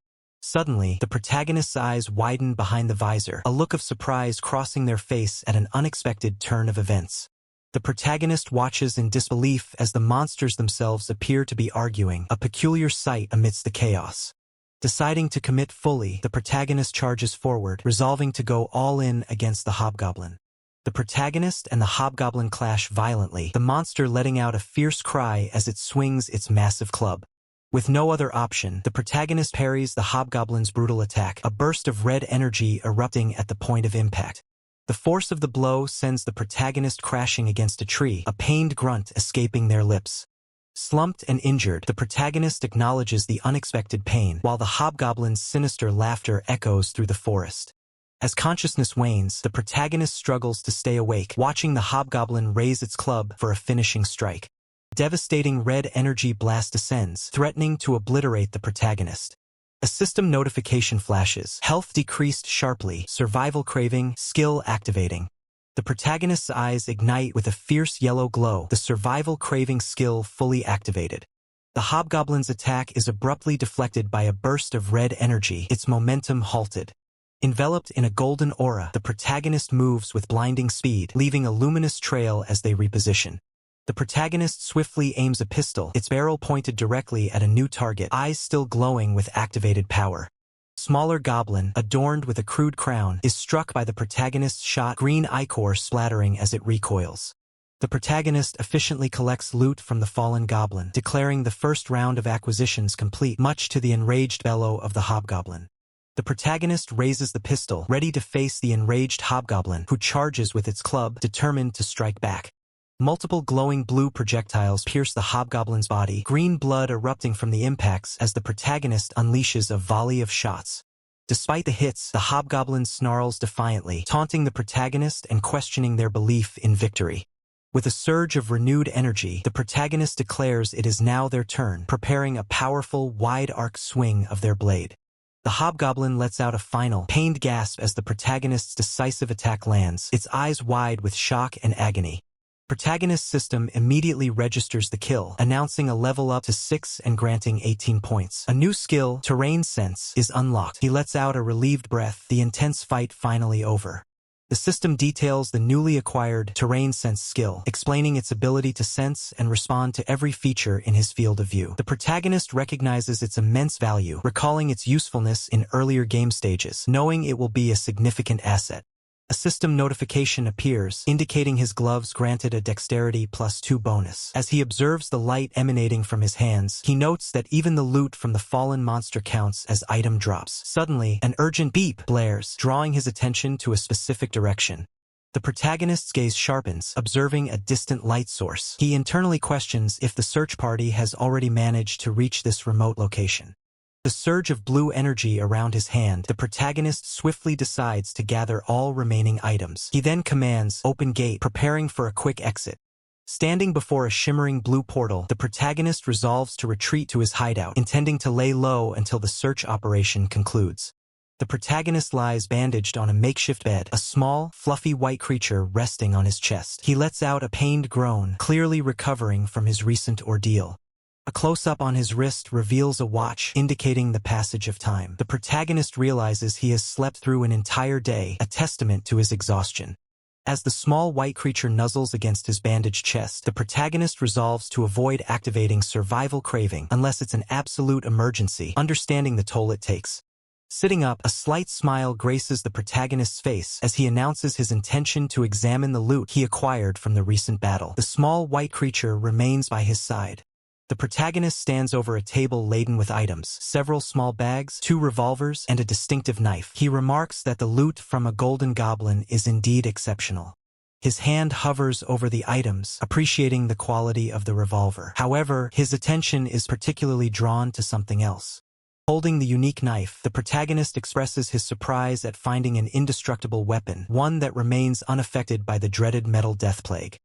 A: Suddenly, the protagonist's eyes widen behind the visor, a look of surprise crossing their face at an unexpected turn of events. The protagonist watches in disbelief as the monsters themselves appear to be arguing, a peculiar sight amidst the chaos. Deciding to commit fully, the protagonist charges forward, resolving to go all in against the hobgoblin. The protagonist and the hobgoblin clash violently, the monster letting out a fierce cry as it swings its massive club. With no other option, the protagonist parries the hobgoblin's brutal attack, a burst of red energy erupting at the point of impact. The force of the blow sends the protagonist crashing against a tree, a pained grunt escaping their lips. Slumped and injured, the protagonist acknowledges the unexpected pain, while the hobgoblin's sinister laughter echoes through the forest. As consciousness wanes, the protagonist struggles to stay awake, watching the hobgoblin raise its club for a finishing strike. Devastating red energy blast descends, threatening to obliterate the protagonist. A system notification flashes, health decreased sharply, survival craving, skill activating. The protagonist's eyes ignite with a fierce yellow glow, the survival craving skill fully activated. The hobgoblin's attack is abruptly deflected by a burst of red energy, its momentum halted. Enveloped in a golden aura, the protagonist moves with blinding speed, leaving a luminous trail as they reposition. The protagonist swiftly aims a pistol, its barrel pointed directly at a new target, eyes still glowing with activated power. smaller goblin, adorned with a crude crown, is struck by the protagonist's shot, green ichor splattering as it recoils. The protagonist efficiently collects loot from the fallen goblin, declaring the first round of acquisitions complete, much to the enraged bellow of the hobgoblin. The protagonist raises the pistol, ready to face the enraged hobgoblin, who charges with its club, determined to strike back. Multiple glowing blue projectiles pierce the hobgoblin's body, green blood erupting from the impacts as the protagonist unleashes a volley of shots. Despite the hits, the hobgoblin snarls defiantly, taunting the protagonist and questioning their belief in victory. With a surge of renewed energy, the protagonist declares it is now their turn, preparing a powerful, wide-arc swing of their blade. The hobgoblin lets out a final, pained gasp as the protagonist's decisive attack lands, its eyes wide with shock and agony. Protagonist's system immediately registers the kill, announcing a level up to 6 and granting 18 points. A new skill, Terrain Sense, is unlocked. He lets out a relieved breath, the intense fight finally over. The system details the newly acquired Terrain Sense skill, explaining its ability to sense and respond to every feature in his field of view. The protagonist recognizes its immense value, recalling its usefulness in earlier game stages, knowing it will be a significant asset. A system notification appears, indicating his gloves granted a Dexterity +2 bonus. As he observes the light emanating from his hands, he notes that even the loot from the fallen monster counts as item drops. Suddenly, an urgent beep blares, drawing his attention to a specific direction. The protagonist's gaze sharpens, observing a distant light source. He internally questions if the search party has already managed to reach this remote location. The surge of blue energy around his hand, the protagonist swiftly decides to gather all remaining items. He then commands, "Open gate," preparing for a quick exit. Standing before a shimmering blue portal, the protagonist resolves to retreat to his hideout, intending to lay low until the search operation concludes. The protagonist lies bandaged on a makeshift bed, a small, fluffy white creature resting on his chest. He lets out a pained groan, clearly recovering from his recent ordeal. A close-up on his wrist reveals a watch, indicating the passage of time. The protagonist realizes he has slept through an entire day, a testament to his exhaustion. As the small white creature nuzzles against his bandaged chest, the protagonist resolves to avoid activating survival craving unless it's an absolute emergency, understanding the toll it takes. Sitting up, a slight smile graces the protagonist's face as he announces his intention to examine the loot he acquired from the recent battle. The small white creature remains by his side. The protagonist stands over a table laden with items, several small bags, 2 revolvers, and a distinctive knife. He remarks that the loot from a golden goblin is indeed exceptional. His hand hovers over the items, appreciating the quality of the revolver. However, his attention is particularly drawn to something else. Holding the unique knife, the protagonist expresses his surprise at finding an indestructible weapon, one that remains unaffected by the dreaded metal death plague.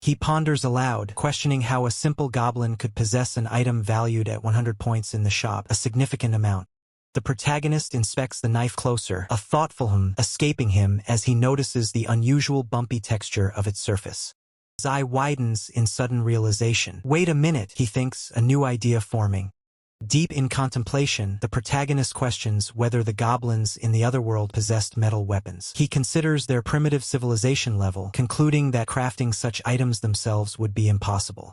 A: He ponders aloud, questioning how a simple goblin could possess an item valued at 100 points in the shop, a significant amount. The protagonist inspects the knife closer, a thoughtful hum escaping him as he notices the unusual bumpy texture of its surface. His eye widens in sudden realization. Wait a minute, he thinks, a new idea forming. Deep in contemplation, the protagonist questions whether the goblins in the otherworld possessed metal weapons. He considers their primitive civilization level, concluding that crafting such items themselves would be impossible.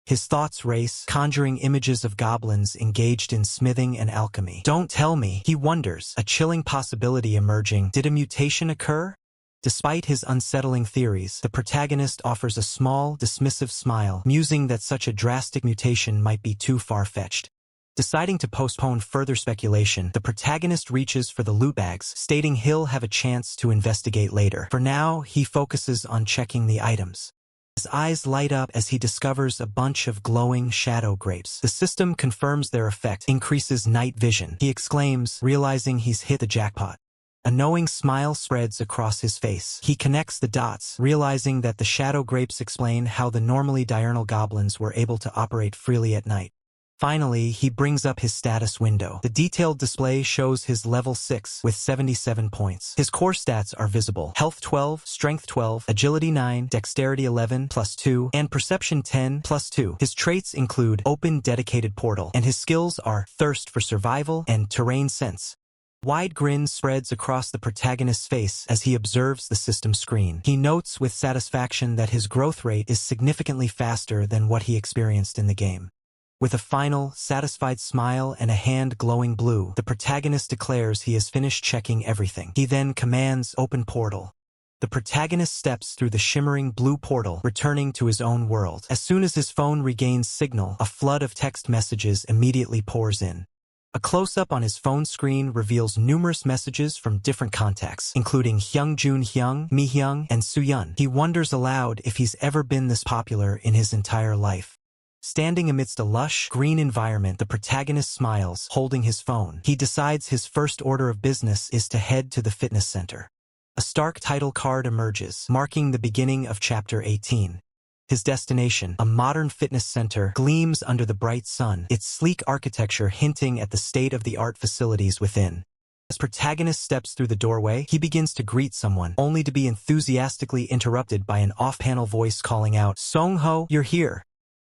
A: His thoughts race, conjuring images of goblins engaged in smithing and alchemy. Don't tell me, he wonders, a chilling possibility emerging. Did a mutation occur? Despite his unsettling theories, the protagonist offers a small, dismissive smile, musing that such a drastic mutation might be too far-fetched. Deciding to postpone further speculation, the protagonist reaches for the loot bags, stating he'll have a chance to investigate later. For now, he focuses on checking the items. His eyes light up as he discovers a bunch of glowing shadow grapes. The system confirms their effect, increases night vision. He exclaims, realizing he's hit the jackpot. A knowing smile spreads across his face. He connects the dots, realizing that the shadow grapes explain how the normally diurnal goblins were able to operate freely at night. Finally, he brings up his status window. The detailed display shows his level 6 with 77 points. His core stats are visible: Health 12, Strength 12, Agility 9, Dexterity 11 +2, and Perception 10 +2. His traits include Open Dedicated Portal, and his skills are Thirst for Survival and Terrain Sense. Wide grin spreads across the protagonist's face as he observes the system screen. He notes with satisfaction that his growth rate is significantly faster than what he experienced in the game. With a final, satisfied smile and a hand glowing blue, the protagonist declares he has finished checking everything. He then commands open portal. The protagonist steps through the shimmering blue portal, returning to his own world. As soon as his phone regains signal, a flood of text messages immediately pours in. A close-up on his phone screen reveals numerous messages from different contacts, including Hyung-Jun-Hyung, Mi-Hyung, and Soo-Yun. He wonders aloud if he's ever been this popular in his entire life. Standing amidst a lush, green environment, the protagonist smiles, holding his phone. He decides his first order of business is to head to the fitness center. A stark title card emerges, marking the beginning of Chapter 18. His destination, a modern fitness center, gleams under the bright sun, its sleek architecture hinting at the state-of-the-art facilities within. As protagonist steps through the doorway, he begins to greet someone, only to be enthusiastically interrupted by an off-panel voice calling out, "Song-ho, you're here."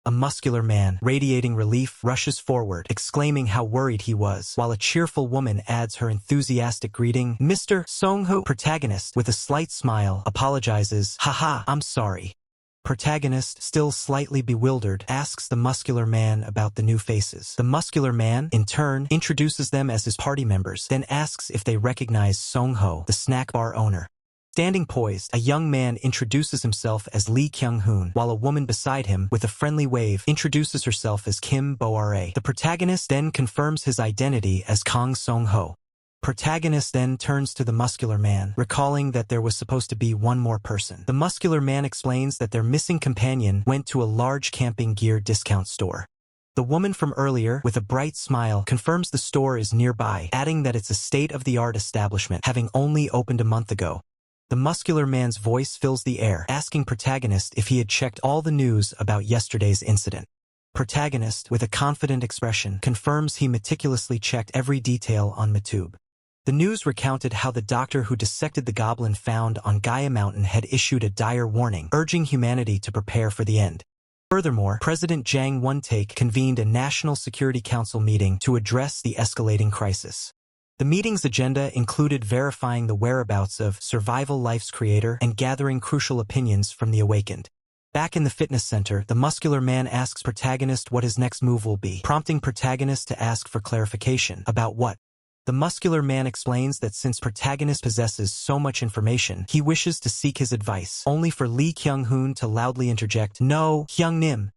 A: A muscular man, radiating relief, rushes forward, exclaiming how worried he was, while a cheerful woman adds her enthusiastic greeting, "Mr. Song-ho." Protagonist, with a slight smile, apologizes, "Haha, I'm sorry." Protagonist, still slightly bewildered, asks the muscular man about the new faces. The muscular man, in turn, introduces them as his party members, then asks if they recognize Song-ho, the snack bar owner. Standing poised, a young man introduces himself as Lee Kyung-hoon, while a woman beside him, with a friendly wave, introduces herself as Kim Bo-ra. The protagonist then confirms his identity as Kang Song-ho. Protagonist then turns to the muscular man, recalling that there was supposed to be one more person. The muscular man explains that their missing companion went to a large camping gear discount store. The woman from earlier, with a bright smile, confirms the store is nearby, adding that it's a state-of-the-art establishment, having only opened a month ago. The muscular man's voice fills the air, asking protagonist if he had checked all the news about yesterday's incident. Protagonist, with a confident expression, confirms he meticulously checked every detail on Matube. The news recounted how the doctor who dissected the goblin found on Gaia Mountain had issued a dire warning, urging humanity to prepare for the end. Furthermore, President Jang Won-taek convened a National Security Council meeting to address the escalating crisis. The meeting's agenda included verifying the whereabouts of Survival Life's creator and gathering crucial opinions from the awakened. Back in the fitness center, the muscular man asks protagonist what his next move will be, prompting protagonist to ask for clarification. About what? The muscular man explains that since protagonist possesses so much information, he wishes to seek his advice, only for Lee Kyung-hoon to loudly interject, "No, Hyung-nim."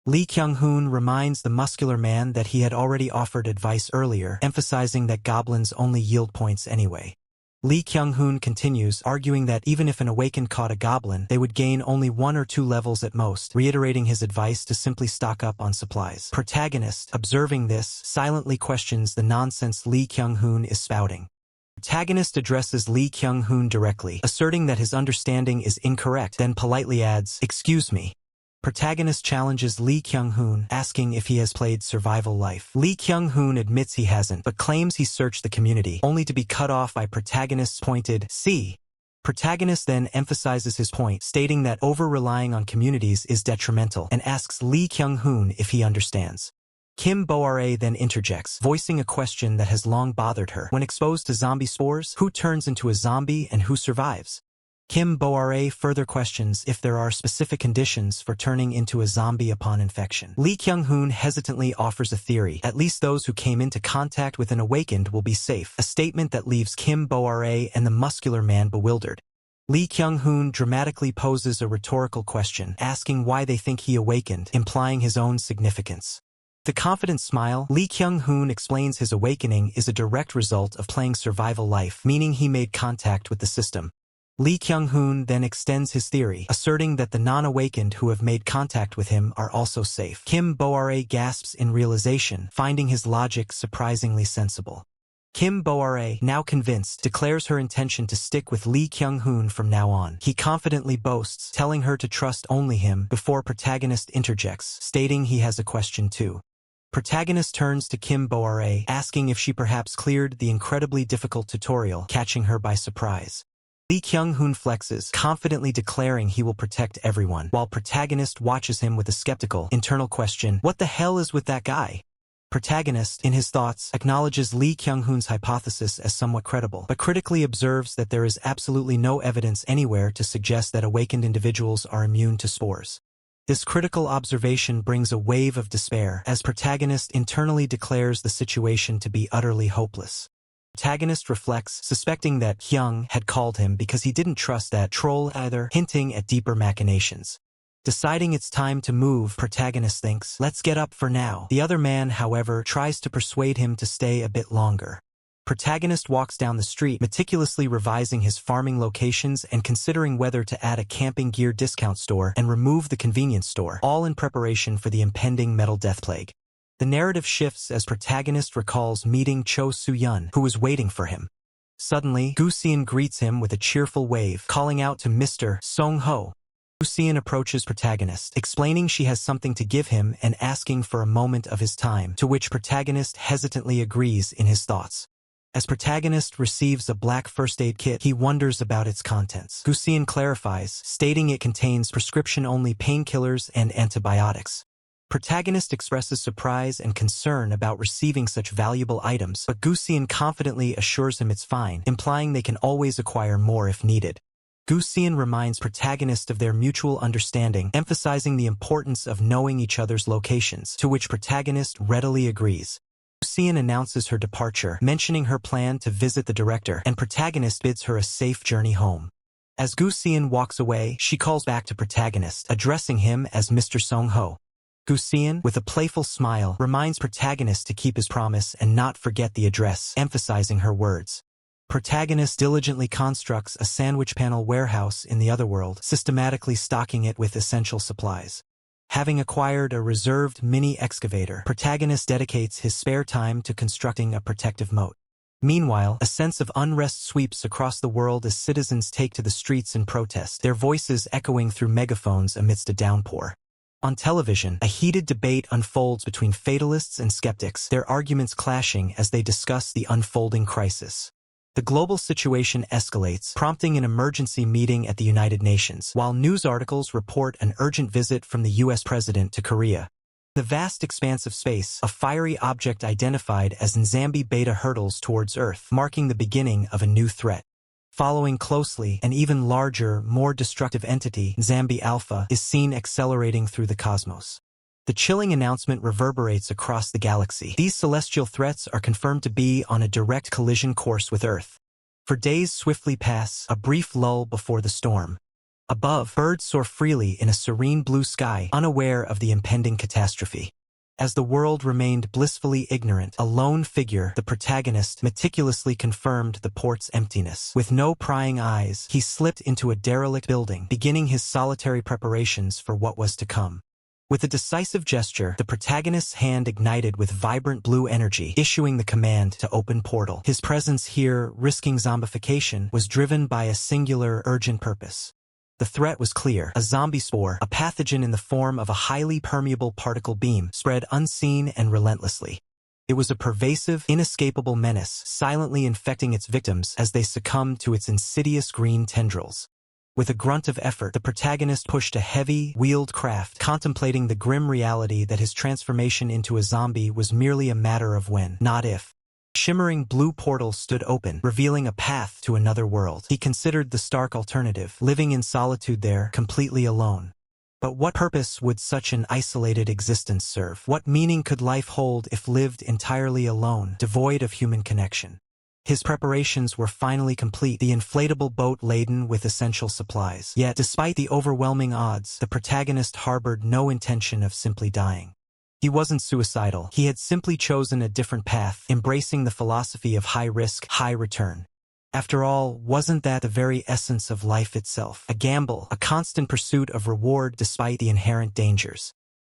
A: Lee Kyung-hoon reminds the muscular man that he had already offered advice earlier, emphasizing that goblins only yield points anyway. Lee Kyung-hoon continues, arguing that even if an awakened caught a goblin, they would gain only 1 or 2 levels at most, reiterating his advice to simply stock up on supplies. Protagonist, observing this, silently questions the nonsense Lee Kyung-hoon is spouting. Protagonist addresses Lee Kyung-hoon directly, asserting that his understanding is incorrect, then politely adds, "Excuse me." Protagonist challenges Lee Kyung-hoon, asking if he has played Survival Life. Lee Kyung-hoon admits he hasn't, but claims he searched the community, only to be cut off by protagonist's pointed "C." Protagonist then emphasizes his point, stating that over-relying on communities is detrimental, and asks Lee Kyung-hoon if he understands. Kim Bo-ra then interjects, voicing a question that has long bothered her. When exposed to zombie spores, who turns into a zombie and who survives? Kim Bo-ra further questions if there are specific conditions for turning into a zombie upon infection. Lee Kyung-hoon hesitantly offers a theory: at least those who came into contact with an awakened will be safe, a statement that leaves Kim Bo-ra and the muscular man bewildered. Lee Kyung-hoon dramatically poses a rhetorical question, asking why they think he awakened, implying his own significance. With a confident smile, Lee Kyung-hoon explains his awakening is a direct result of playing Survival Life, meaning he made contact with the system. Lee Kyung-hoon then extends his theory, asserting that the non-awakened who have made contact with him are also safe. Kim Bo-ra gasps in realization, finding his logic surprisingly sensible. Kim Bo-ra, now convinced, declares her intention to stick with Lee Kyung-hoon from now on. He confidently boasts, telling her to trust only him, before protagonist interjects, stating he has a question too. Protagonist turns to Kim Bo-ra, asking if she perhaps cleared the incredibly difficult tutorial, catching her by surprise. Lee Kyung-hoon flexes, confidently declaring he will protect everyone, while protagonist watches him with a skeptical, internal question, "What the hell is with that guy?" Protagonist, in his thoughts, acknowledges Lee Kyung-hoon's hypothesis as somewhat credible, but critically observes that there is absolutely no evidence anywhere to suggest that awakened individuals are immune to spores. This critical observation brings a wave of despair as protagonist internally declares the situation to be utterly hopeless. Protagonist reflects, suspecting that Hyung had called him because he didn't trust that troll either, hinting at deeper machinations. Deciding it's time to move, protagonist thinks, let's get up for now. The other man, however, tries to persuade him to stay a bit longer. Protagonist walks down the street, meticulously revising his farming locations and considering whether to add a camping gear discount store and remove the convenience store, all in preparation for the impending metal death plague. The narrative shifts as protagonist recalls meeting Cho Soo-yeon, who was waiting for him. Suddenly, Gu Seon greets him with a cheerful wave, calling out to Mr. Song-ho. Gu Seon approaches protagonist, explaining she has something to give him and asking for a moment of his time, to which protagonist hesitantly agrees in his thoughts. As protagonist receives a black first aid kit, he wonders about its contents. Gu Seon clarifies, stating it contains prescription-only painkillers and antibiotics. Protagonist expresses surprise and concern about receiving such valuable items, but Gu Seon confidently assures him it's fine, implying they can always acquire more if needed. Gu Seon reminds protagonist of their mutual understanding, emphasizing the importance of knowing each other's locations, to which protagonist readily agrees. Gu Seon announces her departure, mentioning her plan to visit the director, and protagonist bids her a safe journey home. As Gu Seon walks away, she calls back to protagonist, addressing him as Mr. Song-ho. Gu Seon, with a playful smile, reminds protagonist to keep his promise and not forget the address, emphasizing her words. Protagonist diligently constructs a sandwich panel warehouse in the otherworld, systematically stocking it with essential supplies. Having acquired a reserved mini-excavator, protagonist dedicates his spare time to constructing a protective moat. Meanwhile, a sense of unrest sweeps across the world as citizens take to the streets in protest, their voices echoing through megaphones amidst a downpour. On television, a heated debate unfolds between fatalists and skeptics, their arguments clashing as they discuss the unfolding crisis. The global situation escalates, prompting an emergency meeting at the United Nations, while news articles report an urgent visit from the U.S. president to Korea. The vast expanse of space, a fiery object identified as Nzambi Beta hurtles towards Earth, marking the beginning of a new threat. Following closely, an even larger, more destructive entity, Nzambi Alpha, is seen accelerating through the cosmos. The chilling announcement reverberates across the galaxy. These celestial threats are confirmed to be on a direct collision course with Earth. For days swiftly pass, a brief lull before the storm. Above, birds soar freely in a serene blue sky, unaware of the impending catastrophe. As the world remained blissfully ignorant, a lone figure, the protagonist, meticulously confirmed the port's emptiness. With no prying eyes, he slipped into a derelict building, beginning his solitary preparations for what was to come. With a decisive gesture, the protagonist's hand ignited with vibrant blue energy, issuing the command to open portal. His presence here, risking zombification, was driven by a singular, urgent purpose. The threat was clear. A zombie spore, a pathogen in the form of a highly permeable particle beam, spread unseen and relentlessly. It was a pervasive, inescapable menace, silently infecting its victims as they succumbed to its insidious green tendrils. With a grunt of effort, the protagonist pushed a heavy, wheeled craft, contemplating the grim reality that his transformation into a zombie was merely a matter of when, not if. Shimmering blue portals stood open, revealing a path to another world. He considered the stark alternative, living in solitude there, completely alone. But what purpose would such an isolated existence serve? What meaning could life hold if lived entirely alone, devoid of human connection? His preparations were finally complete, the inflatable boat laden with essential supplies. Yet, despite the overwhelming odds, the protagonist harbored no intention of simply dying. He wasn't suicidal. He had simply chosen a different path, embracing the philosophy of high risk, high return. After all, wasn't that the very essence of life itself? A gamble, a constant pursuit of reward despite the inherent dangers.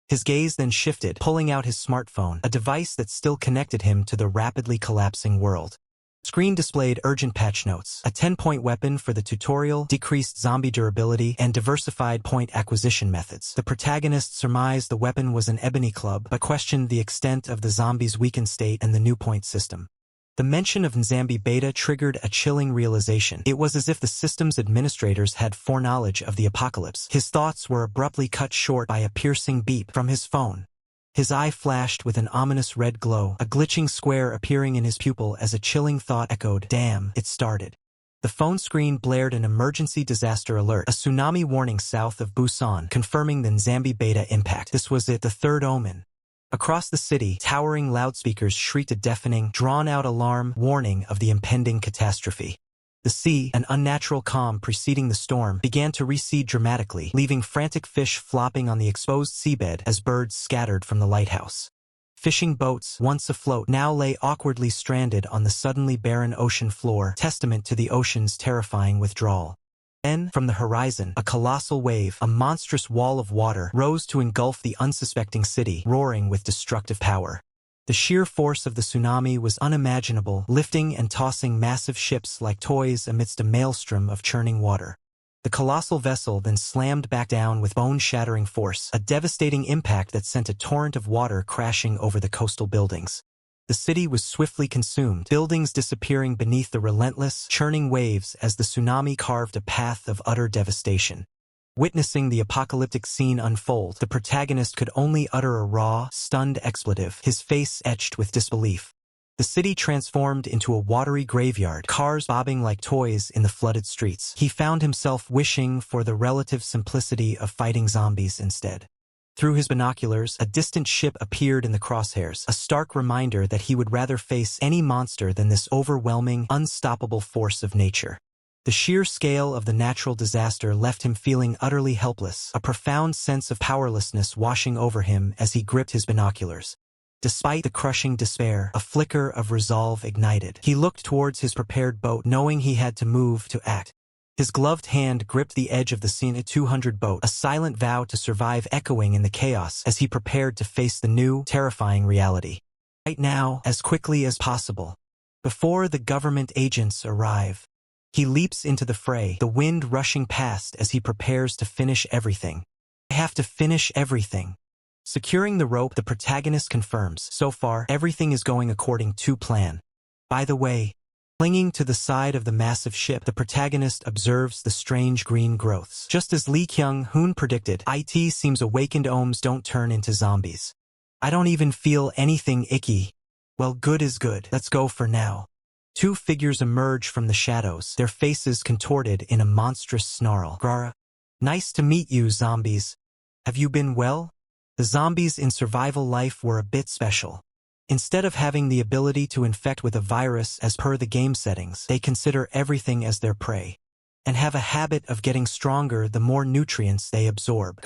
A: His gaze then shifted, pulling out his smartphone, a device that still connected him to the rapidly collapsing world. Screen displayed urgent patch notes, a 10-point weapon for the tutorial, decreased zombie durability, and diversified point acquisition methods. The protagonist surmised the weapon was an ebony club, but questioned the extent of the zombie's weakened state and the new point system. The mention of Nzambi Beta triggered a chilling realization. It was as if the system's administrators had foreknowledge of the apocalypse. His thoughts were abruptly cut short by a piercing beep from his phone. His eye flashed with an ominous red glow, a glitching square appearing in his pupil as a chilling thought echoed, "Damn, it started." The phone screen blared an emergency disaster alert, a tsunami warning south of Busan, confirming the Nzambi beta impact. This was it, the third omen. Across the city, towering loudspeakers shrieked a deafening, drawn-out alarm warning of the impending catastrophe. The sea, an unnatural calm preceding the storm, began to recede dramatically, leaving frantic fish flopping on the exposed seabed as birds scattered from the lighthouse. Fishing boats, once afloat, now lay awkwardly stranded on the suddenly barren ocean floor, testament to the ocean's terrifying withdrawal. Then, from the horizon, a colossal wave, a monstrous wall of water, rose to engulf the unsuspecting city, roaring with destructive power. The sheer force of the tsunami was unimaginable, lifting and tossing massive ships like toys amidst a maelstrom of churning water. The colossal vessel then slammed back down with bone-shattering force, a devastating impact that sent a torrent of water crashing over the coastal buildings. The city was swiftly consumed, buildings disappearing beneath the relentless, churning waves as the tsunami carved a path of utter devastation. Witnessing the apocalyptic scene unfold, the protagonist could only utter a raw, stunned expletive, his face etched with disbelief. The city transformed into a watery graveyard, cars bobbing like toys in the flooded streets. He found himself wishing for the relative simplicity of fighting zombies instead. Through his binoculars, a distant ship appeared in the crosshairs, a stark reminder that he would rather face any monster than this overwhelming, unstoppable force of nature. The sheer scale of the natural disaster left him feeling utterly helpless, a profound sense of powerlessness washing over him as he gripped his binoculars. Despite the crushing despair, a flicker of resolve ignited. He looked towards his prepared boat, knowing he had to move to act. His gloved hand gripped the edge of the Cena 200 boat, a silent vow to survive echoing in the chaos as he prepared to face the new, terrifying reality. Right now, as quickly as possible. Before the government agents arrive. He leaps into the fray, the wind rushing past as he prepares to finish everything. I have to finish everything. Securing the rope, the protagonist confirms, so far, everything is going according to plan. By the way, clinging to the side of the massive ship, the protagonist observes the strange green growths. Just as Lee Kyung-hoon predicted, it seems awakened ohms don't turn into zombies. I don't even feel anything icky. Well, good is good. Let's go for now. Two figures emerge from the shadows, their faces contorted in a monstrous snarl. Grara. Nice to meet you, zombies. Have you been well? The zombies in survival life were a bit special. Instead of having the ability to infect with a virus as per the game settings, they consider everything as their prey, and have a habit of getting stronger the more nutrients they absorb.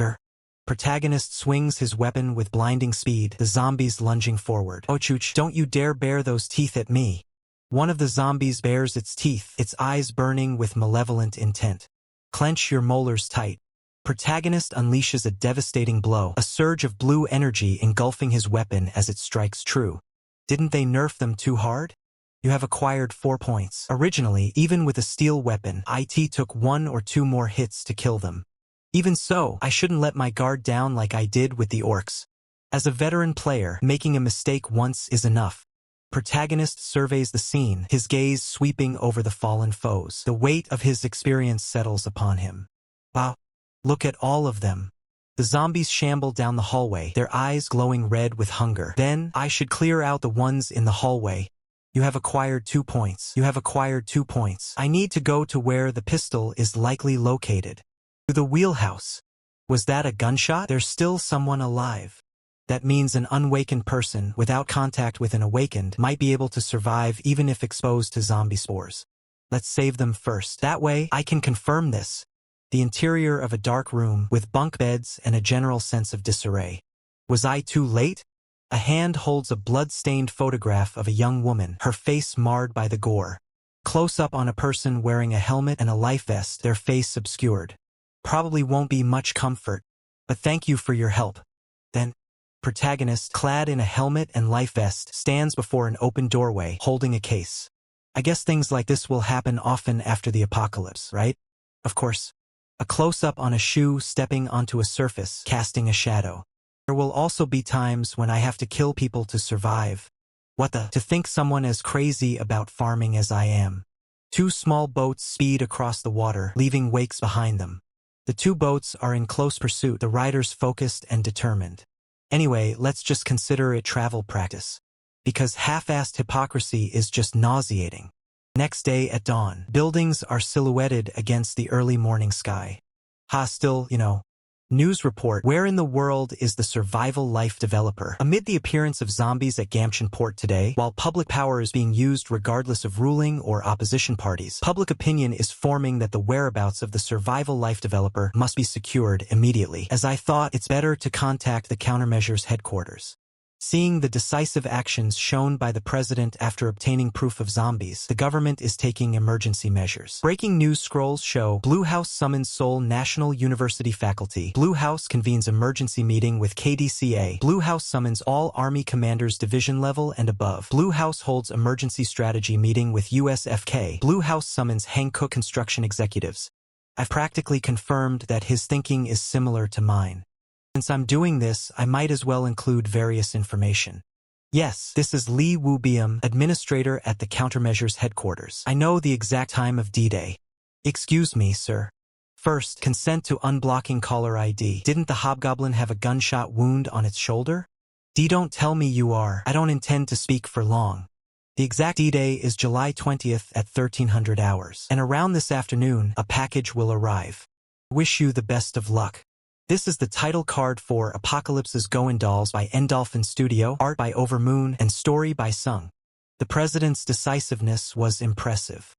A: Protagonist swings his weapon with blinding speed, the zombies lunging forward. Oh chooch, don't you dare bare those teeth at me. One of the zombies bares its teeth, its eyes burning with malevolent intent. Clench your molars tight. Protagonist unleashes a devastating blow, a surge of blue energy engulfing his weapon as it strikes true. Didn't they nerf them too hard? You have acquired 4 points. Originally, even with a steel weapon, it took 1 or 2 more hits to kill them. Even so, I shouldn't let my guard down like I did with the orcs. As a veteran player, making a mistake once is enough. Protagonist surveys the scene, his gaze sweeping over the fallen foes. The weight of his experience settles upon him. Wow. Look at all of them. The zombies shamble down the hallway, their eyes glowing red with hunger. Then, I should clear out the ones in the hallway. You have acquired 2 points. You have acquired 2 points. I need to go to where the pistol is likely located. To the wheelhouse. Was that a gunshot? There's still someone alive. That means an unawakened person, without contact with an awakened, might be able to survive even if exposed to zombie spores. Let's save them first. That way, I can confirm this. The interior of a dark room, with bunk beds and a general sense of disarray. Was I too late? A hand holds a blood-stained photograph of a young woman, her face marred by the gore. Close up on a person wearing a helmet and a life vest, their face obscured. Probably won't be much comfort, but thank you for your help. Then, protagonist, clad in a helmet and life vest, stands before an open doorway, holding a case. I guess things like this will happen often after the apocalypse, right? Of course. A close-up on a shoe stepping onto a surface, casting a shadow. There will also be times when I have to kill people to survive. What the? To think someone as crazy about farming as I am. 2 small boats speed across the water, leaving wakes behind them. The 2 boats are in close pursuit, the riders focused and determined. Anyway, let's just consider it travel practice. Because half-assed hypocrisy is just nauseating. Next day at dawn, buildings are silhouetted against the early morning sky. Still, News report, where in the world is the survival life developer? Amid the appearance of zombies at Gamcheon Port today, while public power is being used regardless of ruling or opposition parties, public opinion is forming that the whereabouts of the survival life developer must be secured immediately. As I thought, it's better to contact the countermeasures headquarters. Seeing the decisive actions shown by the president after obtaining proof of zombies, the government is taking emergency measures. Breaking news scrolls show Blue House summons Seoul National University faculty. Blue House convenes emergency meeting with KDCA. Blue House summons all Army commanders division level and above. Blue House holds emergency strategy meeting with USFK. Blue House summons Hankook construction executives. I've practically confirmed that his thinking is similar to mine. Since I'm doing this, I might as well include various information. Yes, this is Lee Woo-byum, administrator at the countermeasures headquarters. I know the exact time of D-Day. Excuse me, sir. First, consent to unblocking caller ID. Didn't the hobgoblin have a gunshot wound on its shoulder? Don't tell me you are. I don't intend to speak for long. The exact D-Day is July 20th at 1300 hours. And around this afternoon, a package will arrive. Wish you the best of luck. This is the title card for Apocalypse's Goin' Dolls by Endolphin Studio, art by Overmoon, and story by Sung. The president's decisiveness was impressive.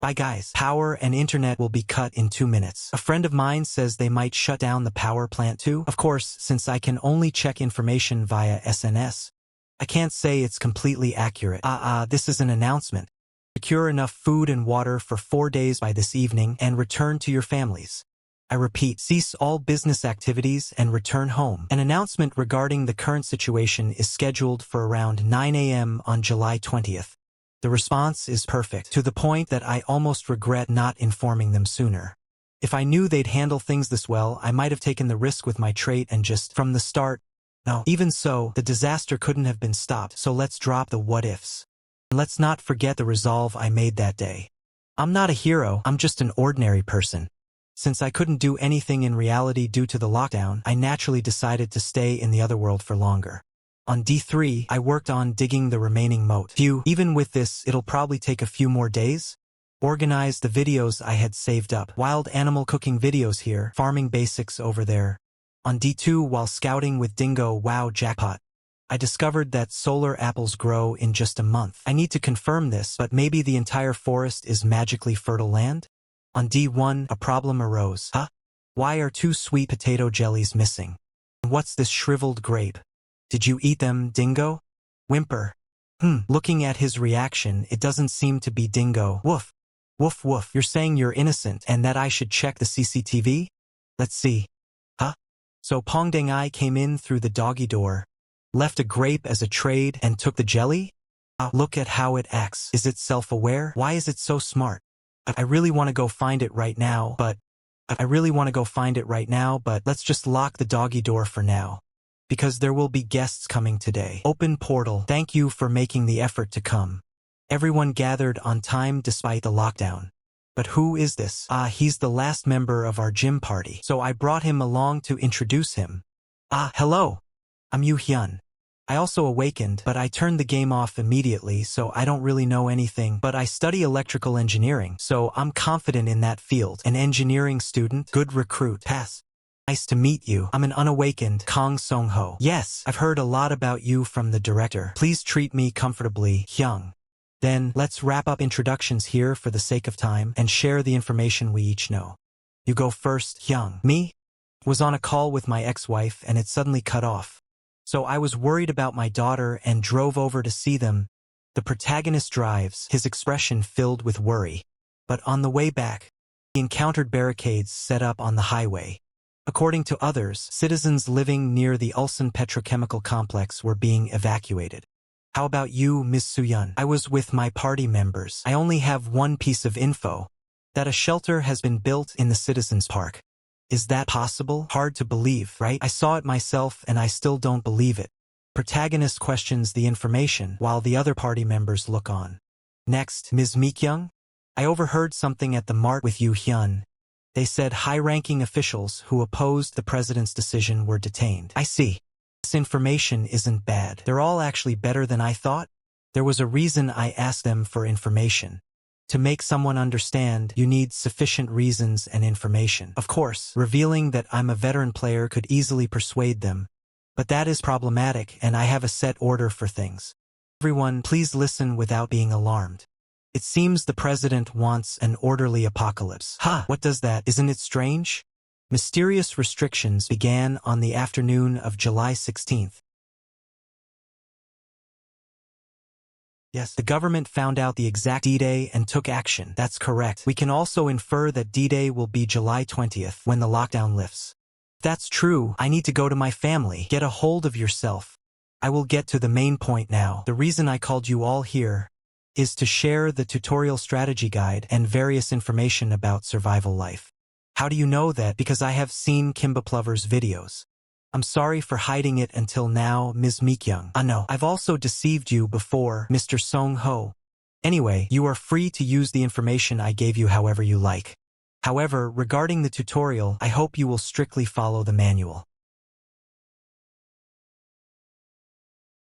A: Bye guys. Power and internet will be cut in 2 minutes. A friend of mine says they might shut down the power plant too. Of course, since I can only check information via SNS, I can't say it's completely accurate. This is an announcement. Secure enough food and water for 4 days by this evening and return to your families. I repeat, cease all business activities and return home. An announcement regarding the current situation is scheduled for around 9 a.m. on July 20th. The response is perfect, to the point that I almost regret not informing them sooner. If I knew they'd handle things this well, I might have taken the risk with my trait and just, from the start, no. Even so, the disaster couldn't have been stopped, so let's drop the what-ifs. Let's not forget the resolve I made that day. I'm not a hero, I'm just an ordinary person. Since I couldn't do anything in reality due to the lockdown, I naturally decided to stay in the other world for longer. On D3, I worked on digging the remaining moat. Even with this, it'll probably take a few more days. Organized the videos I had saved up. Wild animal cooking videos here, farming basics over there. On D2, while scouting with Dingo, wow jackpot. I discovered that solar apples grow in just a month. I need to confirm this, but maybe the entire forest is magically fertile land? On D1, a problem arose. Why are 2 sweet potato jellies missing? What's this shriveled grape? Did you eat them, Dingo? Whimper. Looking at his reaction, it doesn't seem to be Dingo. Woof. Woof woof. You're saying you're innocent and that I should check the CCTV? Let's see. So Pongdeng-I came in through the doggy door, left a grape as a trade, and took the jelly? Look at how it acts. Is it self-aware? Why is it so smart? I really want to go find it right now, but let's just lock the doggy door for now. Because there will be guests coming today. Open portal. Thank you for making the effort to come. Everyone gathered on time despite the lockdown. But who is this? He's the last member of our gym party. So I brought him along to introduce him. Hello. I'm Yu Hyun. I also awakened, but I turned the game off immediately, so I don't really know anything, but I study electrical engineering, so I'm confident in that field. An engineering student, good recruit, pass. Nice to meet you. I'm an unawakened Kong Song-ho. Yes, I've heard a lot about you from the director. Please treat me comfortably, Hyung. Then, let's wrap up introductions here for the sake of time and share the information we each know. You go first, Hyung. Me? Was on a call with my ex-wife and it suddenly cut off. So I was worried about my daughter and drove over to see them. The protagonist drives, his expression filled with worry. But on the way back, he encountered barricades set up on the highway. According to others, citizens living near the Ulsan petrochemical complex were being evacuated. How about you, Ms. Suyun? I was with my party members. I only have one piece of info. That a shelter has been built in the citizens' park. Is that possible? Hard to believe, right? I saw it myself and I still don't believe it. Protagonist questions the information while the other party members look on. Next, Ms. Mikyung? I overheard something at the mart with Yu Hyun. They said high-ranking officials who opposed the president's decision were detained. I see. This information isn't bad. They're all actually better than I thought. There was a reason I asked them for information. To make someone understand, you need sufficient reasons and information. Of course, revealing that I'm a veteran player could easily persuade them, but that is problematic and I have a set order for things. Everyone, please listen without being alarmed. It seems the president wants an orderly apocalypse. Ha! What does that? Isn't it strange? Mysterious restrictions began on the afternoon of July 16th. Yes, the government found out the exact D-Day and took action. That's correct. We can also infer that D-Day will be July 20th when the lockdown lifts. If that's true, I need to go to my family. Get a hold of yourself. I will get to the main point now. The reason I called you all here is to share the tutorial strategy guide and various information about survival life. How do you know that? Because I have seen Kimbaplover's videos. I'm sorry for hiding it until now, Ms. Meekyoung. No, I've also deceived you before, Mr. Song Ho. Anyway, you are free to use the information I gave you however you like. However, regarding the tutorial, I hope you will strictly follow the manual.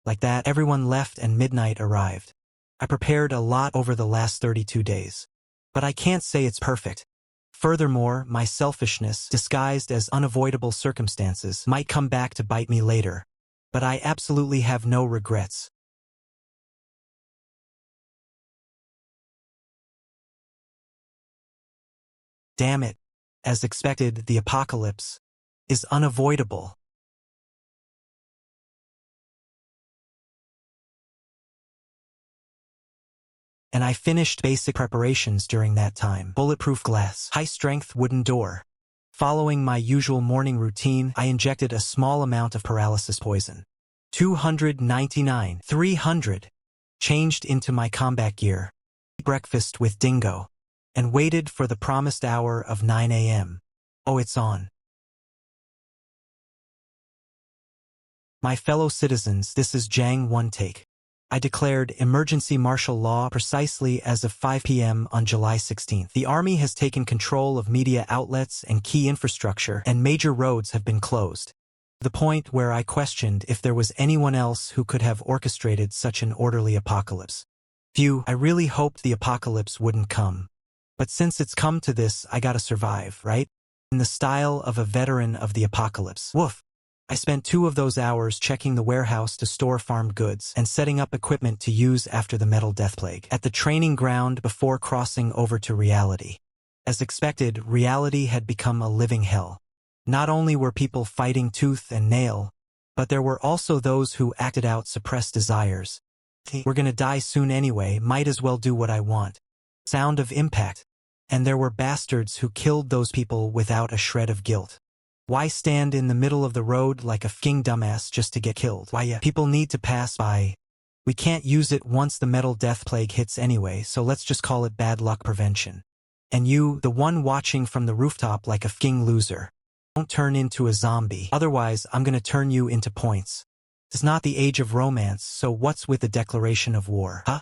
A: Like that, everyone left and midnight arrived. I prepared a lot over the last 32 days. But I can't say it's perfect. Furthermore, my selfishness, disguised as unavoidable circumstances, might come back to bite me later. But I absolutely have no regrets. Damn it. As expected, the apocalypse is unavoidable. And I finished basic preparations during that time. Bulletproof glass, high-strength wooden door. Following my usual morning routine, I injected a small amount of paralysis poison. 299, 300. Changed into my combat gear. Breakfast with Dingo. And waited for the promised hour of 9 a.m. Oh, it's on. My fellow citizens, this is Jang One Take. I declared emergency martial law precisely as of 5 p.m. on July 16th. The army has taken control of media outlets and key infrastructure, and major roads have been closed. The point where I questioned if there was anyone else who could have orchestrated such an orderly apocalypse. Phew, I really hoped the apocalypse wouldn't come. But since it's come to this, I gotta survive, right? In the style of a veteran of the apocalypse. Woof. I spent 2 of those hours checking the warehouse to store farmed goods and setting up equipment to use after the metal death plague at the training ground before crossing over to reality. As expected, reality had become a living hell. Not only were people fighting tooth and nail, but there were also those who acted out suppressed desires. We're gonna die soon anyway, might as well do what I want. Sound of impact. And there were bastards who killed those people without a shred of guilt. Why stand in the middle of the road like a f***ing dumbass just to get killed? Why, yeah, people need to pass by. We can't use it once the metal death plague hits anyway, so let's just call it bad luck prevention. And you, the one watching from the rooftop like a f***ing loser. Don't turn into a zombie, otherwise I'm gonna turn you into points. It's not the age of romance, so what's with the declaration of war, huh?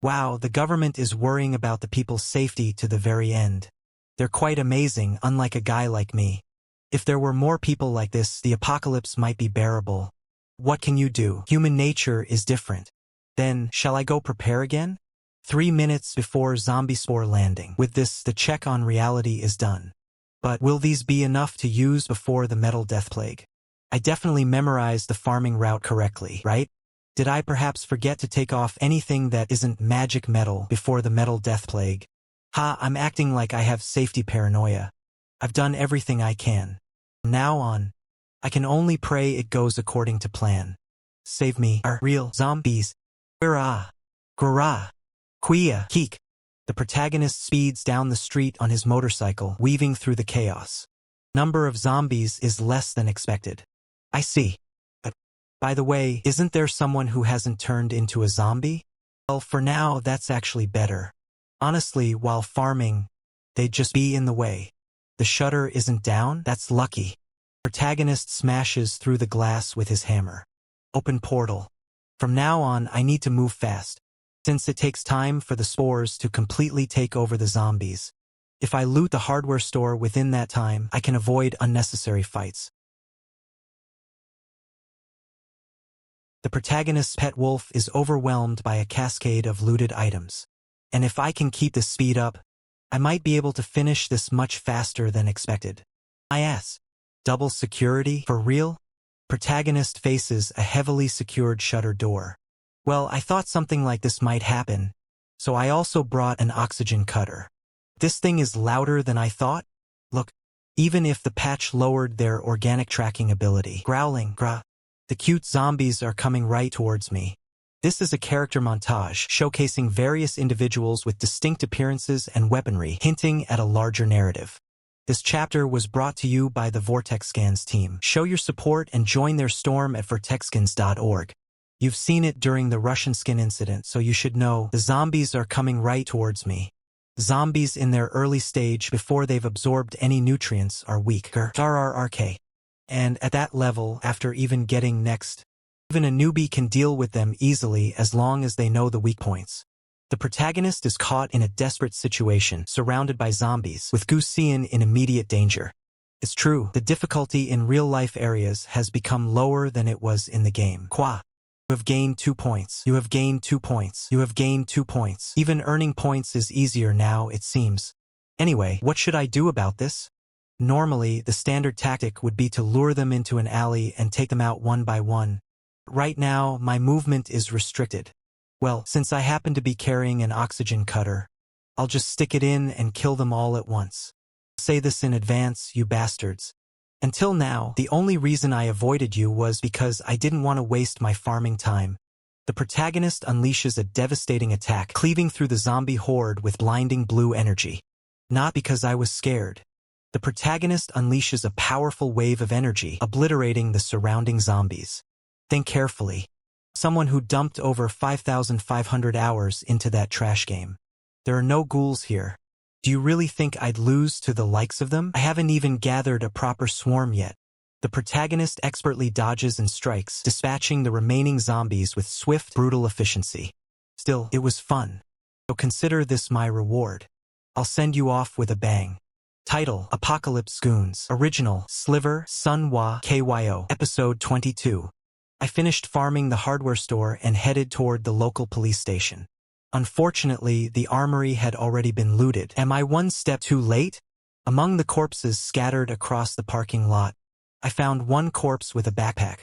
A: Wow, the government is worrying about the people's safety to the very end. They're quite amazing, unlike a guy like me. If there were more people like this, the apocalypse might be bearable. What can you do? Human nature is different. Then, shall I go prepare again? 3 minutes before zombie spore landing. With this, the check on reality is done. But will these be enough to use before the metal death plague? I definitely memorized the farming route correctly, right? Did I perhaps forget to take off anything that isn't magic metal before the metal death plague? Ha, I'm acting like I have safety paranoia. I've done everything I can. From now on, I can only pray it goes according to plan. Save me, real zombies. Grah, grah, quia, keek. The protagonist speeds down the street on his motorcycle, weaving through the chaos. Number of zombies is less than expected. I see. But, by the way, isn't there someone who hasn't turned into a zombie? Well, for now, that's actually better. Honestly, while farming, they'd just be in the way. The shutter isn't down? That's lucky. Protagonist smashes through the glass with his hammer. Open portal. From now on, I need to move fast, since it takes time for the spores to completely take over the zombies. If I loot the hardware store within that time, I can avoid unnecessary fights. The protagonist's pet wolf is overwhelmed by a cascade of looted items. And if I can keep the speed up, I might be able to finish this much faster than expected. Double security? For real? Protagonist faces a heavily secured shutter door. Well, I thought something like this might happen, so I also brought an oxygen cutter. This thing is louder than I thought? Look, even if the patch lowered their organic tracking ability. Growling, the cute zombies are coming right towards me. This is a character montage showcasing various individuals with distinct appearances and weaponry, hinting at a larger narrative. This chapter was brought to you by the Vortex Scans team. Show your support and join their storm at vortexskins.org. You've seen it during the Russian skin incident, so you should know the zombies are coming right towards me. Zombies in their early stage before they've absorbed any nutrients are weak. RRRK. And at that level, after even getting next, even a newbie can deal with them easily as long as they know the weak points. The protagonist is caught in a desperate situation, surrounded by zombies, with Gau Kaa in immediate danger. It's true, the difficulty in real-life areas has become lower than it was in the game. You have gained 2 points. You have gained 2 points. You have gained 2 points. Even earning points is easier now, it seems. Anyway, what should I do about this? Normally, the standard tactic would be to lure them into an alley and take them out one by one. Right now, my movement is restricted. Well, since I happen to be carrying an oxygen cutter, I'll just stick it in and kill them all at once. Say this in advance, you bastards. Until now, the only reason I avoided you was because I didn't want to waste my farming time. The protagonist unleashes a devastating attack, cleaving through the zombie horde with blinding blue energy. Not because I was scared. The protagonist unleashes a powerful wave of energy, obliterating the surrounding zombies. Think carefully. Someone who dumped over 5,500 hours into that trash game. There are no ghouls here. Do you really think I'd lose to the likes of them? I haven't even gathered a proper swarm yet. The protagonist expertly dodges and strikes, dispatching the remaining zombies with swift, brutal efficiency. Still, it was fun. So consider this my reward. I'll send you off with a bang. Title: Apocalyptic Goons. Original: Sliver, Manhwa, Kyo. Episode 22. I finished farming the hardware store and headed toward the local police station. Unfortunately, the armory had already been looted. Am I one step too late? Among the corpses scattered across the parking lot, I found one corpse with a backpack.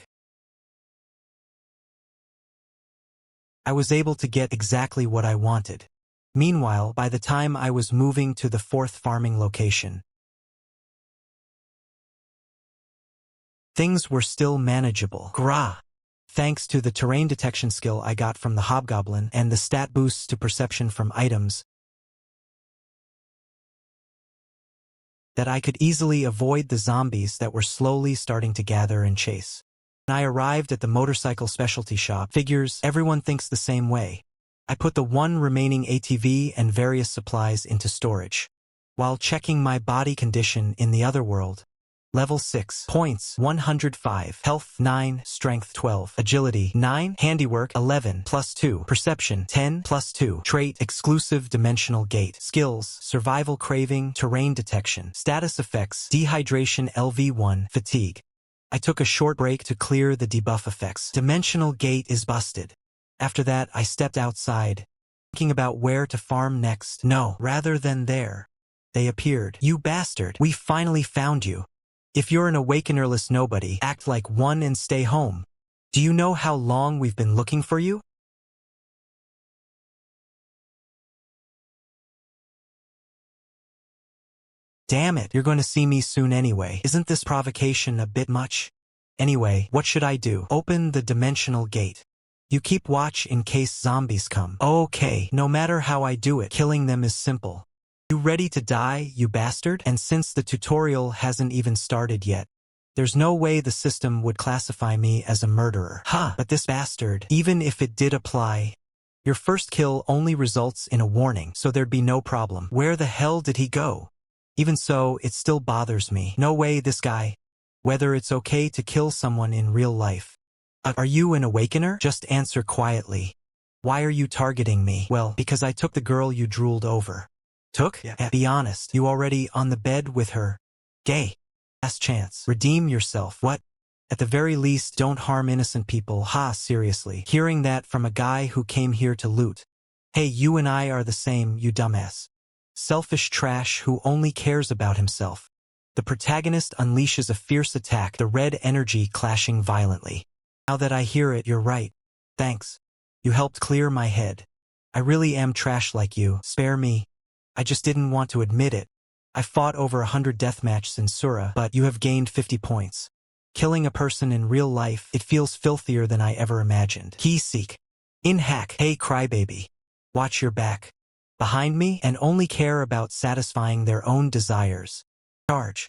A: I was able to get exactly what I wanted. Meanwhile, by the time I was moving to the fourth farming location, things were still manageable. Thanks to the terrain detection skill I got from the hobgoblin and the stat boosts to perception from items, that I could easily avoid the zombies that were slowly starting to gather and chase. When I arrived at the motorcycle specialty shop, figures everyone thinks the same way. I put the one remaining ATV and various supplies into storage. While checking my body condition in the other world, Level 6. Points 105. Health 9. Strength 12. Agility 9. Handiwork 11 plus 2. Perception 10 plus 2. Trait Exclusive Dimensional Gate. Skills: Survival Craving, Terrain Detection. Status effects: Dehydration LV1, Fatigue. I took a short break to clear the debuff effects. Dimensional Gate is busted. After that, I stepped outside, thinking about where to farm next. No, rather than there. They appeared. You bastard, we finally found you. If you're an awakenerless nobody, act like one and stay home. Do you know how long we've been looking for you? Damn it, you're going to see me soon anyway. Isn't this provocation a bit much? Anyway, what should I do? Open the dimensional gate. You keep watch in case zombies come. Okay, no matter how I do it, killing them is simple. You ready to die, you bastard? And since the tutorial hasn't even started yet, there's no way the system would classify me as a murderer. But this bastard, even if it did apply, your first kill only results in a warning, so there'd be no problem. Where the hell did he go? Even so, it still bothers me. No way this guy. Whether it's okay to kill someone in real life. Are you an awakener? Just answer quietly. Why are you targeting me? Well, because I took the girl you drooled over. Took? Yeah. Be honest, you already on the bed with her. Gay. Last chance. Redeem yourself. What? At the very least, don't harm innocent people. Seriously. Hearing that from a guy who came here to loot. Hey, you and I are the same, you dumbass. Selfish trash who only cares about himself. The protagonist unleashes a fierce attack, the red energy clashing violently. Now that I hear it, you're right. Thanks. You helped clear my head. I really am trash like you, spare me. I just didn't want to admit it. I fought over 100 deathmatches in Asura, but you have gained 50 points. Killing a person in real life, it feels filthier than I ever imagined. Key seek. In hack. Hey crybaby. Watch your back. Behind me, and only care about satisfying their own desires. Charge.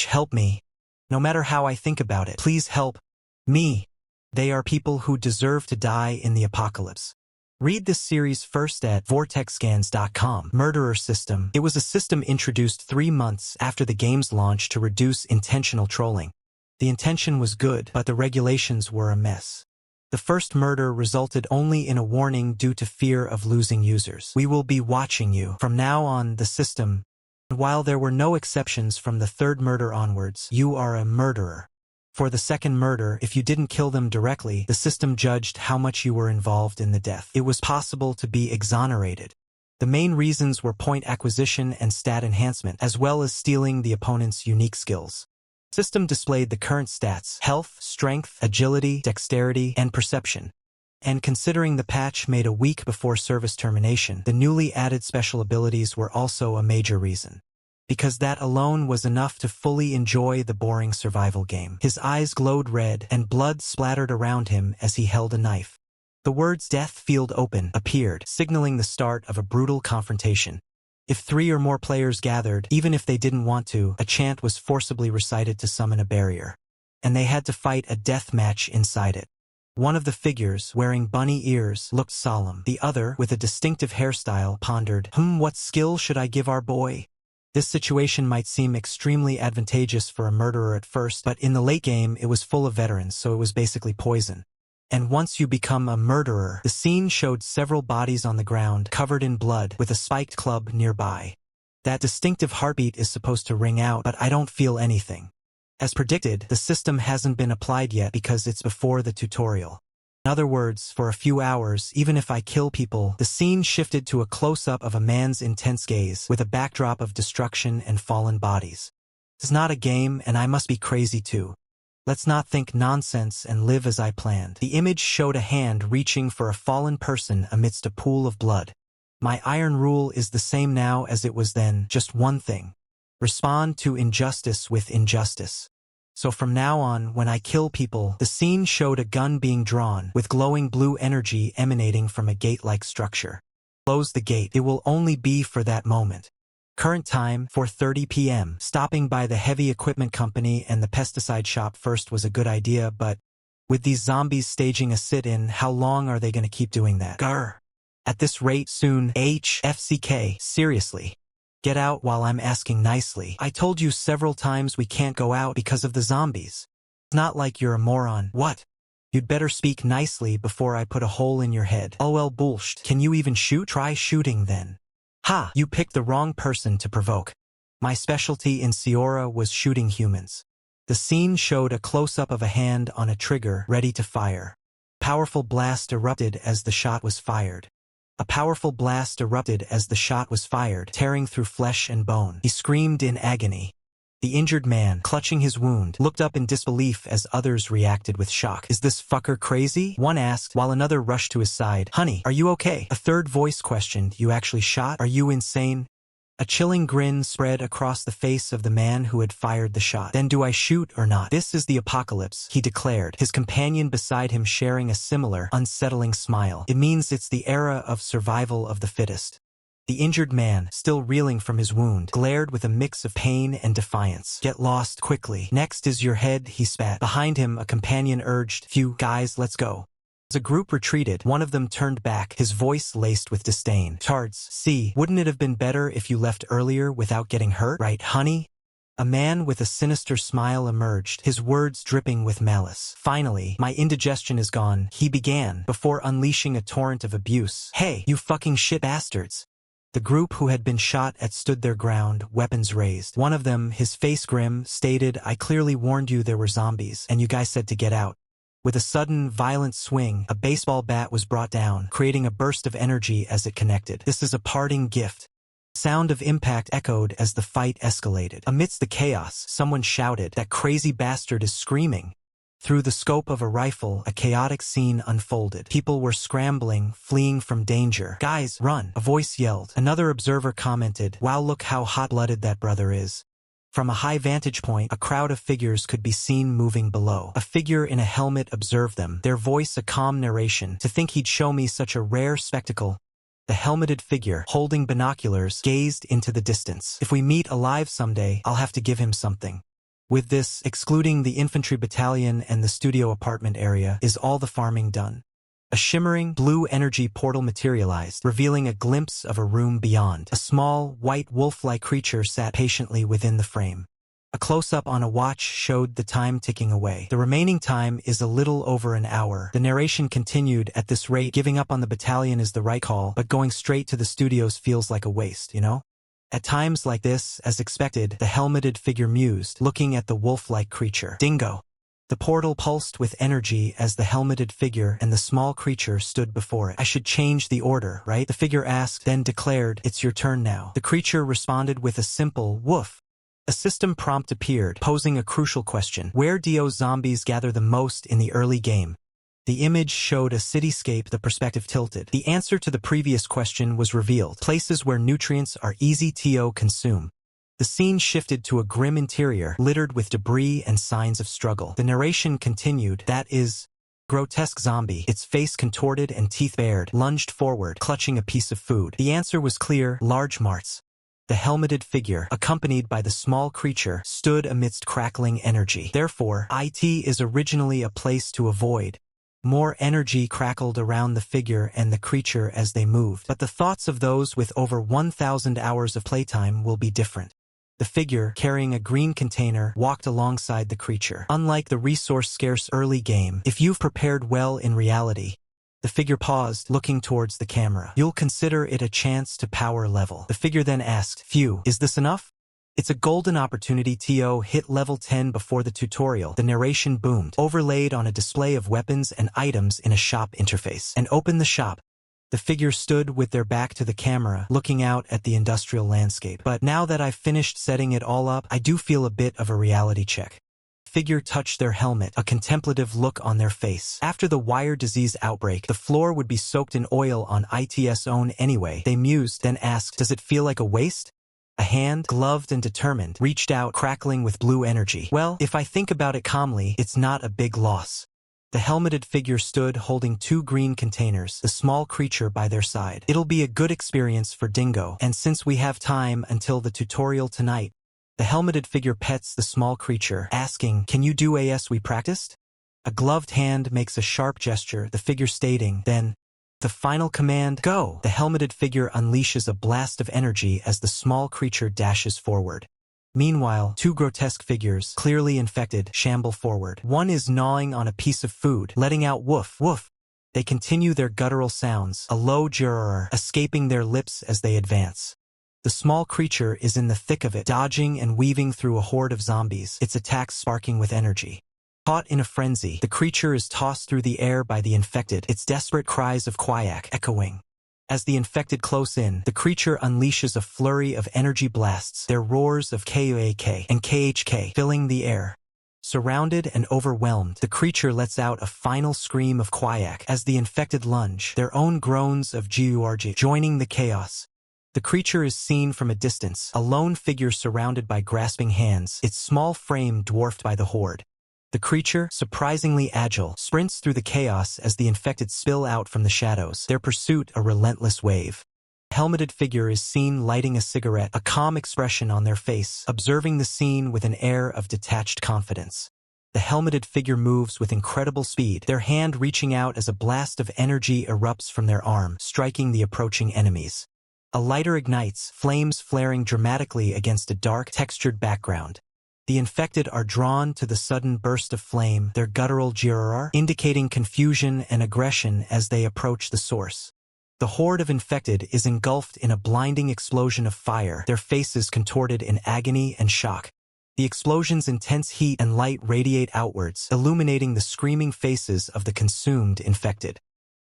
A: Help me. No matter how I think about it, please help me. They are people who deserve to die in the apocalypse. Read this series first at vortexscans.com. Murderer System. It was a system introduced 3 months after the game's launch to reduce intentional trolling. The intention was good, but the regulations were a mess. The first murder resulted only in a warning due to fear of losing users. We will be watching you. From now on, the system. While there were no exceptions from the third murder onwards, you are a murderer. For the second murder, if you didn't kill them directly, the system judged how much you were involved in the death. It was possible to be exonerated. The main reasons were point acquisition and stat enhancement, as well as stealing the opponent's unique skills. System displayed the current stats: health, strength, agility, dexterity, and perception. And considering the patch made a week before service termination, the newly added special abilities were also a major reason. Because that alone was enough to fully enjoy the boring survival game. His eyes glowed red, and blood splattered around him as he held a knife. The words "Death Field Open" appeared, signaling the start of a brutal confrontation. If 3 or more players gathered, even if they didn't want to, a chant was forcibly recited to summon a barrier. And they had to fight a death match inside it. One of the figures, wearing bunny ears, looked solemn. The other, with a distinctive hairstyle, pondered, what skill should I give our boy? This situation might seem extremely advantageous for a murderer at first, but in the late game it was full of veterans, so it was basically poison. And once you become a murderer, the scene showed several bodies on the ground, covered in blood, with a spiked club nearby. That distinctive heartbeat is supposed to ring out, but I don't feel anything. As predicted, the system hasn't been applied yet because it's before the tutorial. In other words, for a few hours, even if I kill people, the scene shifted to a close-up of a man's intense gaze, with a backdrop of destruction and fallen bodies. It's not a game, and I must be crazy too. Let's not think nonsense and live as I planned. The image showed a hand reaching for a fallen person amidst a pool of blood. My iron rule is the same now as it was then, just one thing. Respond to injustice with injustice. So from now on, when I kill people, the scene showed a gun being drawn, with glowing blue energy emanating from a gate-like structure. Close the gate. It will only be for that moment. Current time, 4:30 p.m. Stopping by the heavy equipment company and the pesticide shop first was a good idea, but with these zombies staging a sit-in, how long are they going to keep doing that? Grr. At this rate, soon. FCK. Seriously. Get out while I'm asking nicely. I told you several times we can't go out because of the zombies. It's not like you're a moron. What? You'd better speak nicely before I put a hole in your head. LOL bullshit. Can you even shoot? Try shooting then. Ha! You picked the wrong person to provoke. My specialty in Siora was shooting humans. The scene showed a close-up of a hand on a trigger, ready to fire. Powerful blast erupted as the shot was fired. A powerful blast erupted as the shot was fired, tearing through flesh and bone. He screamed in agony. The injured man, clutching his wound, looked up in disbelief as others reacted with shock. Is this fucker crazy? One asked, while another rushed to his side. Honey, are you okay? A third voice questioned, you actually shot? Are you insane? A chilling grin spread across the face of the man who had fired the shot. Then do I shoot or not? This is the apocalypse, he declared, his companion beside him sharing a similar, unsettling smile. It means it's the era of survival of the fittest. The injured man, still reeling from his wound, glared with a mix of pain and defiance. Get lost quickly. Next is your head, he spat. Behind him, a companion urged, Phew, guys, let's go. As a group retreated, one of them turned back, his voice laced with disdain. Tards, see, wouldn't it have been better if you left earlier without getting hurt? Right, honey? A man with a sinister smile emerged, his words dripping with malice. Finally, my indigestion is gone, he began, before unleashing a torrent of abuse. Hey, you fucking shit bastards. The group who had been shot at stood their ground, weapons raised. One of them, his face grim, stated, I clearly warned you there were zombies, and you guys said to get out. With a sudden, violent swing, a baseball bat was brought down, creating a burst of energy as it connected. This is a parting gift. Sound of impact echoed as the fight escalated. Amidst the chaos, someone shouted, "That crazy bastard is screaming." Through the scope of a rifle, a chaotic scene unfolded. People were scrambling, fleeing from danger. "Guys, run!" a voice yelled. Another observer commented, "Wow, look how hot-blooded that brother is." From a high vantage point, a crowd of figures could be seen moving below. A figure in a helmet observed them, their voice a calm narration. "To think he'd show me such a rare spectacle." The helmeted figure, holding binoculars, gazed into the distance. "If we meet alive someday, I'll have to give him something." With this, excluding the infantry battalion and the studio apartment area, is all the farming done. A shimmering, blue energy portal materialized, revealing a glimpse of a room beyond. A small, white wolf-like creature sat patiently within the frame. A close-up on a watch showed the time ticking away. The remaining time is a little over an hour. The narration continued, "At this rate, giving up on the battalion is the right call, but going straight to the studios feels like a waste, you know?" At times like this, as expected, the helmeted figure mused, looking at the wolf-like creature. "Dingo." The portal pulsed with energy as the helmeted figure and the small creature stood before it. "I should change the order, right?" the figure asked, then declared, "It's your turn now." The creature responded with a simple woof. A system prompt appeared, posing a crucial question. Where do zombies gather the most in the early game? The image showed a cityscape, the perspective tilted. The answer to the previous question was revealed. Places where nutrients are easy to consume. The scene shifted to a grim interior, littered with debris and signs of struggle. The narration continued, "That is..." Grotesque zombie, its face contorted and teeth bared, lunged forward, clutching a piece of food. The answer was clear, large marts. The helmeted figure, accompanied by the small creature, stood amidst crackling energy. Therefore, it is originally a place to avoid. More energy crackled around the figure and the creature as they moved. But the thoughts of those with over 1,000 hours of playtime will be different. The figure, carrying a green container, walked alongside the creature. Unlike the resource-scarce early game, if you've prepared well in reality. The figure paused, looking towards the camera. "You'll consider it a chance to power level." The figure then asked, "Phew, is this enough?" "It's a golden opportunity to hit level 10 before the tutorial." The narration boomed, overlaid on a display of weapons and items in a shop interface. "And open the shop." The figure stood with their back to the camera, looking out at the industrial landscape. "But now that I've finished setting it all up, I do feel a bit of a reality check." Figure touched their helmet, a contemplative look on their face. "After the wire disease outbreak, the floor would be soaked in oil on its own anyway." They mused, then asked, "Does it feel like a waste?" A hand, gloved and determined, reached out, crackling with blue energy. "Well, if I think about it calmly, it's not a big loss." The helmeted figure stood holding 2 green containers, the small creature by their side. "It'll be a good experience for Dingo, and since we have time until the tutorial tonight." The helmeted figure pets the small creature, asking, "Can you do as we practiced?" A gloved hand makes a sharp gesture, the figure stating, then, "The final command, go!" The helmeted figure unleashes a blast of energy as the small creature dashes forward. Meanwhile, 2 grotesque figures, clearly infected, shamble forward. One is gnawing on a piece of food, letting out woof, woof. They continue their guttural sounds, a low jurr, escaping their lips as they advance. The small creature is in the thick of it, dodging and weaving through a horde of zombies, its attacks sparking with energy. Caught in a frenzy, the creature is tossed through the air by the infected, its desperate cries of quack echoing. As the infected close in, the creature unleashes a flurry of energy blasts, their roars of Quack and KHK filling the air. Surrounded and overwhelmed, the creature lets out a final scream of quack as the infected lunge, their own groans of Gurg joining the chaos. The creature is seen from a distance, a lone figure surrounded by grasping hands, its small frame dwarfed by the horde. The creature, surprisingly agile, sprints through the chaos as the infected spill out from the shadows, their pursuit a relentless wave. A helmeted figure is seen lighting a cigarette, a calm expression on their face, observing the scene with an air of detached confidence. The helmeted figure moves with incredible speed, their hand reaching out as a blast of energy erupts from their arm, striking the approaching enemies. A lighter ignites, flames flaring dramatically against a dark, textured background. The infected are drawn to the sudden burst of flame, their guttural jurr indicating confusion and aggression as they approach the source. The horde of infected is engulfed in a blinding explosion of fire, their faces contorted in agony and shock. The explosion's intense heat and light radiate outwards, illuminating the screaming faces of the consumed infected.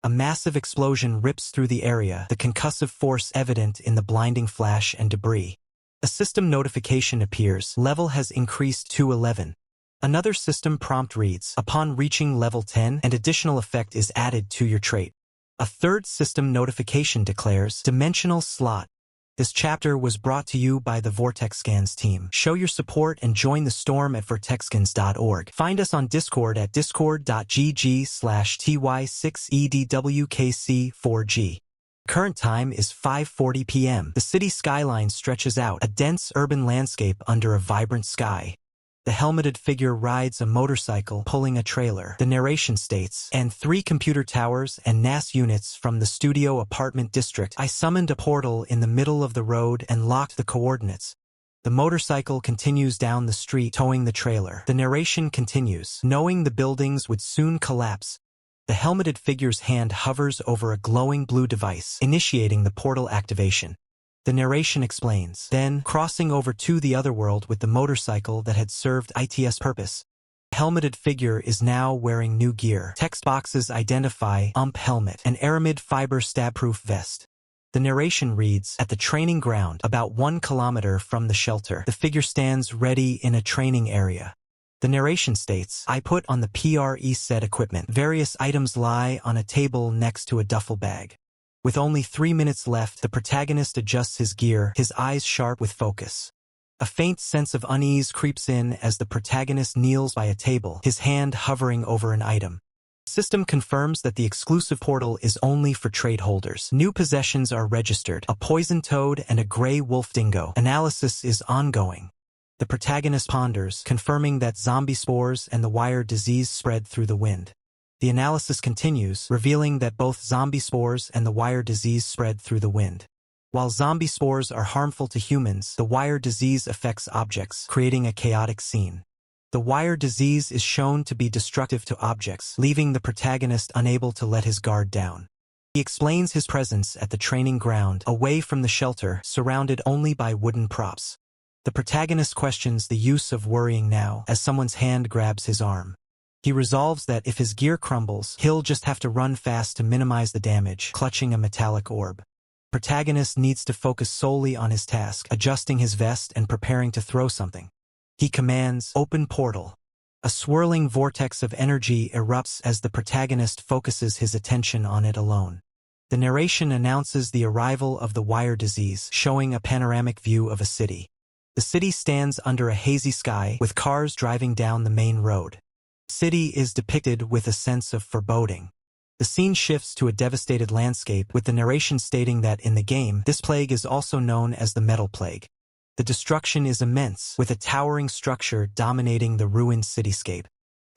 A: A massive explosion rips through the area, the concussive force evident in the blinding flash and debris. A system notification appears. Level has increased to 11. Another system prompt reads, upon reaching level 10, an additional effect is added to your trait. A third system notification declares, dimensional slot. This chapter was brought to you by the VortexScans team. Show your support and join the storm at vortexscans.org. Find us on Discord at discord.gg/ty6edwkc4g. Current time is 5:40 p.m. The city skyline stretches out, a dense urban landscape under a vibrant sky. The helmeted figure rides a motorcycle pulling a trailer. The narration states, and 3 computer towers and NAS units from the studio apartment district. I summoned a portal in the middle of the road and locked the coordinates. The motorcycle continues down the street, towing the trailer. The narration continues, knowing the buildings would soon collapse. The helmeted figure's hand hovers over a glowing blue device, initiating the portal activation. The narration explains, then crossing over to the other world with the motorcycle that had served its purpose. The helmeted figure is now wearing new gear. Text boxes identify helmet, an aramid fiber stab-proof vest. The narration reads, at the training ground, about 1 kilometer from the shelter, the figure stands ready in a training area. The narration states, I put on the PRE set equipment. Various items lie on a table next to a duffel bag. With only 3 minutes left, the protagonist adjusts his gear, his eyes sharp with focus. A faint sense of unease creeps in as the protagonist kneels by a table, his hand hovering over an item. System confirms that the exclusive portal is only for trade holders. New possessions are registered, a poison toad and a gray wolf dingo. Analysis is ongoing. The protagonist ponders, confirming that zombie spores and the wire disease spread through the wind. The analysis continues, revealing that both zombie spores and the wire disease spread through the wind. While zombie spores are harmful to humans, the wire disease affects objects, creating a chaotic scene. The wire disease is shown to be destructive to objects, leaving the protagonist unable to let his guard down. He explains his presence at the training ground, away from the shelter, surrounded only by wooden props. The protagonist questions the use of worrying now, as someone's hand grabs his arm. He resolves that if his gear crumbles, he'll just have to run fast to minimize the damage, clutching a metallic orb. Protagonist needs to focus solely on his task, adjusting his vest and preparing to throw something. He commands, open portal. A swirling vortex of energy erupts as the protagonist focuses his attention on it alone. The narration announces the arrival of the wire disease, showing a panoramic view of a city. The city stands under a hazy sky, with cars driving down the main road. The city is depicted with a sense of foreboding. The scene shifts to a devastated landscape, with the narration stating that in the game, this plague is also known as the Metal Plague. The destruction is immense, with a towering structure dominating the ruined cityscape.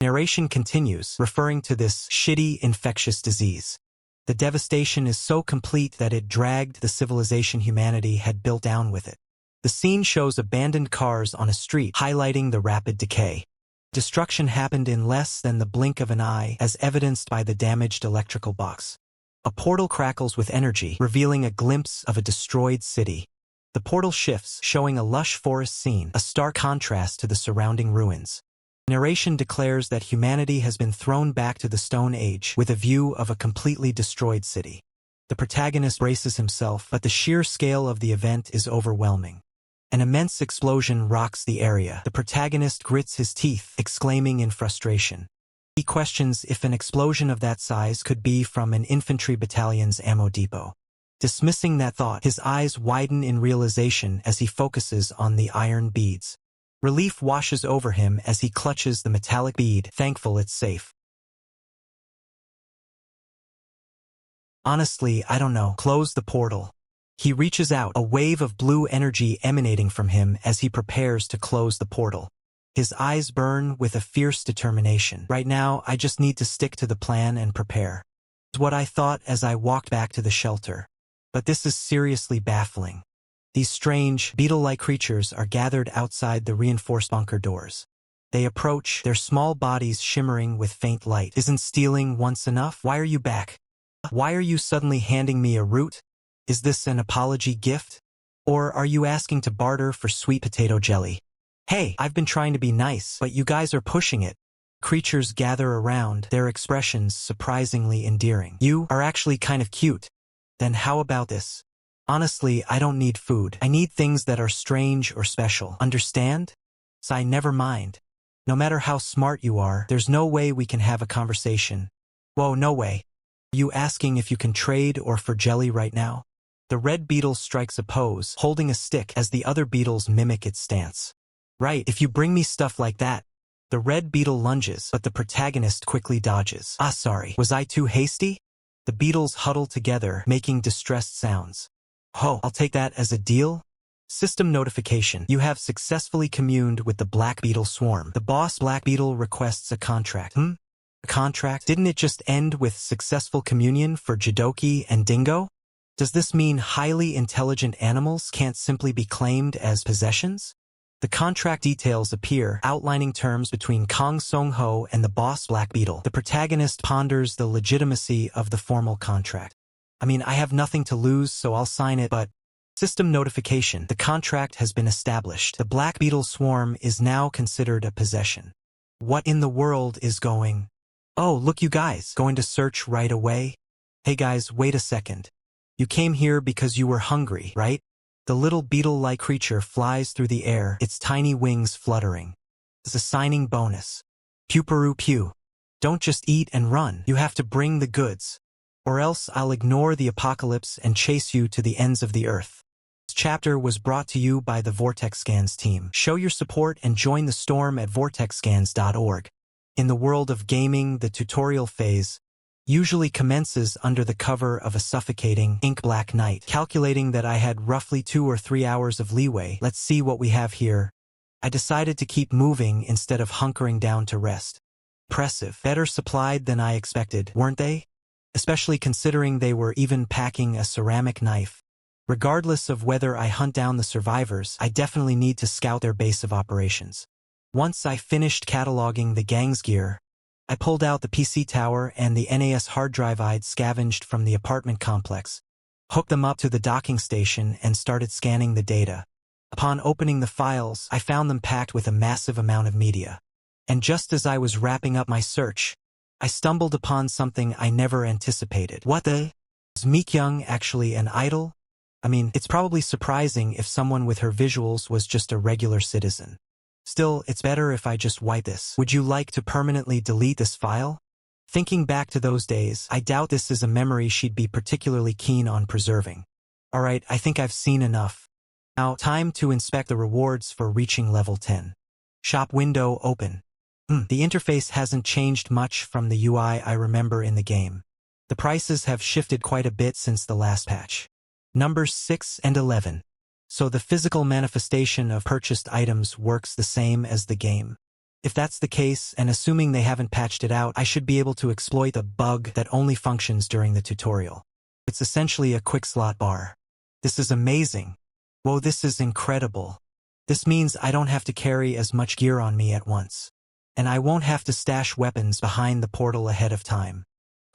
A: Narration continues, referring to this shitty, infectious disease. The devastation is so complete that it dragged the civilization humanity had built down with it. The scene shows abandoned cars on a street, highlighting the rapid decay. Destruction happened in less than the blink of an eye, as evidenced by the damaged electrical box. A portal crackles with energy, revealing a glimpse of a destroyed city. The portal shifts, showing a lush forest scene, a stark contrast to the surrounding ruins. Narration declares that humanity has been thrown back to the Stone Age, with a view of a completely destroyed city. The protagonist braces himself, but the sheer scale of the event is overwhelming. An immense explosion rocks the area. The protagonist grits his teeth, exclaiming in frustration. He questions if an explosion of that size could be from an infantry battalion's ammo depot. Dismissing that thought, his eyes widen in realization as he focuses on the iron beads. Relief washes over him as he clutches the metallic bead, thankful it's safe. Honestly, I don't know. Close the portal. He reaches out, a wave of blue energy emanating from him as he prepares to close the portal. His eyes burn with a fierce determination. Right now, I just need to stick to the plan and prepare. It's what I thought as I walked back to the shelter. But this is seriously baffling. These strange, beetle-like creatures are gathered outside the reinforced bunker doors. They approach, their small bodies shimmering with faint light. Isn't stealing once enough? Why are you back? Why are you suddenly handing me a root? Is this an apology gift? Or are you asking to barter for sweet potato jelly? Hey, I've been trying to be nice, but you guys are pushing it. Creatures gather around, their expressions surprisingly endearing. You are actually kind of cute. Then how about this? Honestly, I don't need food. I need things that are strange or special. Understand? So I never mind. No matter how smart you are, there's no way we can have a conversation. Whoa, no way. Are you asking if you can trade or for jelly right now? The red beetle strikes a pose, holding a stick as the other beetles mimic its stance. Right, if you bring me stuff like that. The red beetle lunges, but the protagonist quickly dodges. Ah, sorry. Was I too hasty? The beetles huddle together, making distressed sounds. Oh, I'll take that as a deal. System notification. You have successfully communed with the black beetle swarm. The boss black beetle requests a contract. A contract? Didn't it just end with successful communion for Jidoki and Dingo? Does this mean highly intelligent animals can't simply be claimed as possessions? The contract details appear, outlining terms between Kong Song-ho and the boss black beetle. The protagonist ponders the legitimacy of the formal contract. I mean, I have nothing to lose, so I'll sign it, but... System notification. The contract has been established. The black beetle swarm is now considered a possession. What in the world is going... Oh, look you guys. Going to search right away? Hey guys, wait a second. You came here because you were hungry, right? The little beetle-like creature flies through the air, its tiny wings fluttering. It's a signing bonus. Pew-peroo pew. Don't just eat and run. You have to bring the goods. Or else I'll ignore the apocalypse and chase you to the ends of the earth. This chapter was brought to you by the Vortex Scans team. Show your support and join the storm at vortexscans.org. In the world of gaming, the tutorial phase usually commences under the cover of a suffocating, ink-black night. Calculating that I had roughly 2 or 3 hours of leeway, let's see what we have here. I decided to keep moving instead of hunkering down to rest. Impressive. Better supplied than I expected, weren't they? Especially considering they were even packing a ceramic knife. Regardless of whether I hunt down the survivors, I definitely need to scout their base of operations. Once I finished cataloging the gang's gear, I pulled out the PC tower and the NAS hard drive I'd scavenged from the apartment complex, hooked them up to the docking station, and started scanning the data. Upon opening the files, I found them packed with a massive amount of media. And just as I was wrapping up my search, I stumbled upon something I never anticipated. What the? Was Meekyung actually an idol? I mean, it's probably surprising if someone with her visuals was just a regular citizen. Still, it's better if I just wipe this. Would you like to permanently delete this file? Thinking back to those days, I doubt this is a memory she'd be particularly keen on preserving. Alright, I think I've seen enough. Now, time to inspect the rewards for reaching level 10. Shop window open. The interface hasn't changed much from the UI I remember in the game. The prices have shifted quite a bit since the last patch. Numbers 6 and 11. So the physical manifestation of purchased items works the same as the game. If that's the case, and assuming they haven't patched it out, I should be able to exploit a bug that only functions during the tutorial. It's essentially a quick slot bar. This is amazing. Whoa, this is incredible. This means I don't have to carry as much gear on me at once. And I won't have to stash weapons behind the portal ahead of time.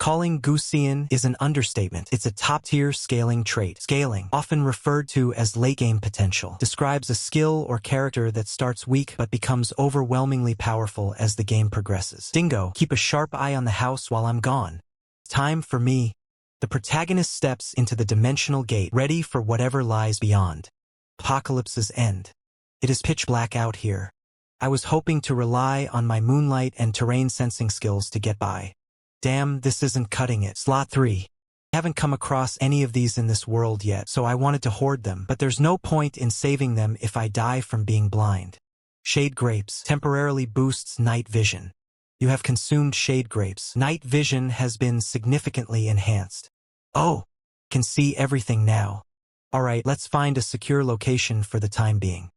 A: Calling Gusian is an understatement. It's a top-tier scaling trait. Scaling, often referred to as late-game potential, describes a skill or character that starts weak but becomes overwhelmingly powerful as the game progresses. Dingo, keep a sharp eye on the house while I'm gone. Time for me. The protagonist steps into the dimensional gate, ready for whatever lies beyond. Apocalypse's end. It is pitch black out here. I was hoping to rely on my moonlight and terrain sensing skills to get by. Damn, this isn't cutting it. Slot 3. I haven't come across any of these in this world yet, so I wanted to hoard them, but there's no point in saving them if I die from being blind. Shade grapes temporarily boosts night vision. You have consumed shade grapes. Night vision has been significantly enhanced. Oh, can see everything now. Alright, let's find a secure location for the time being.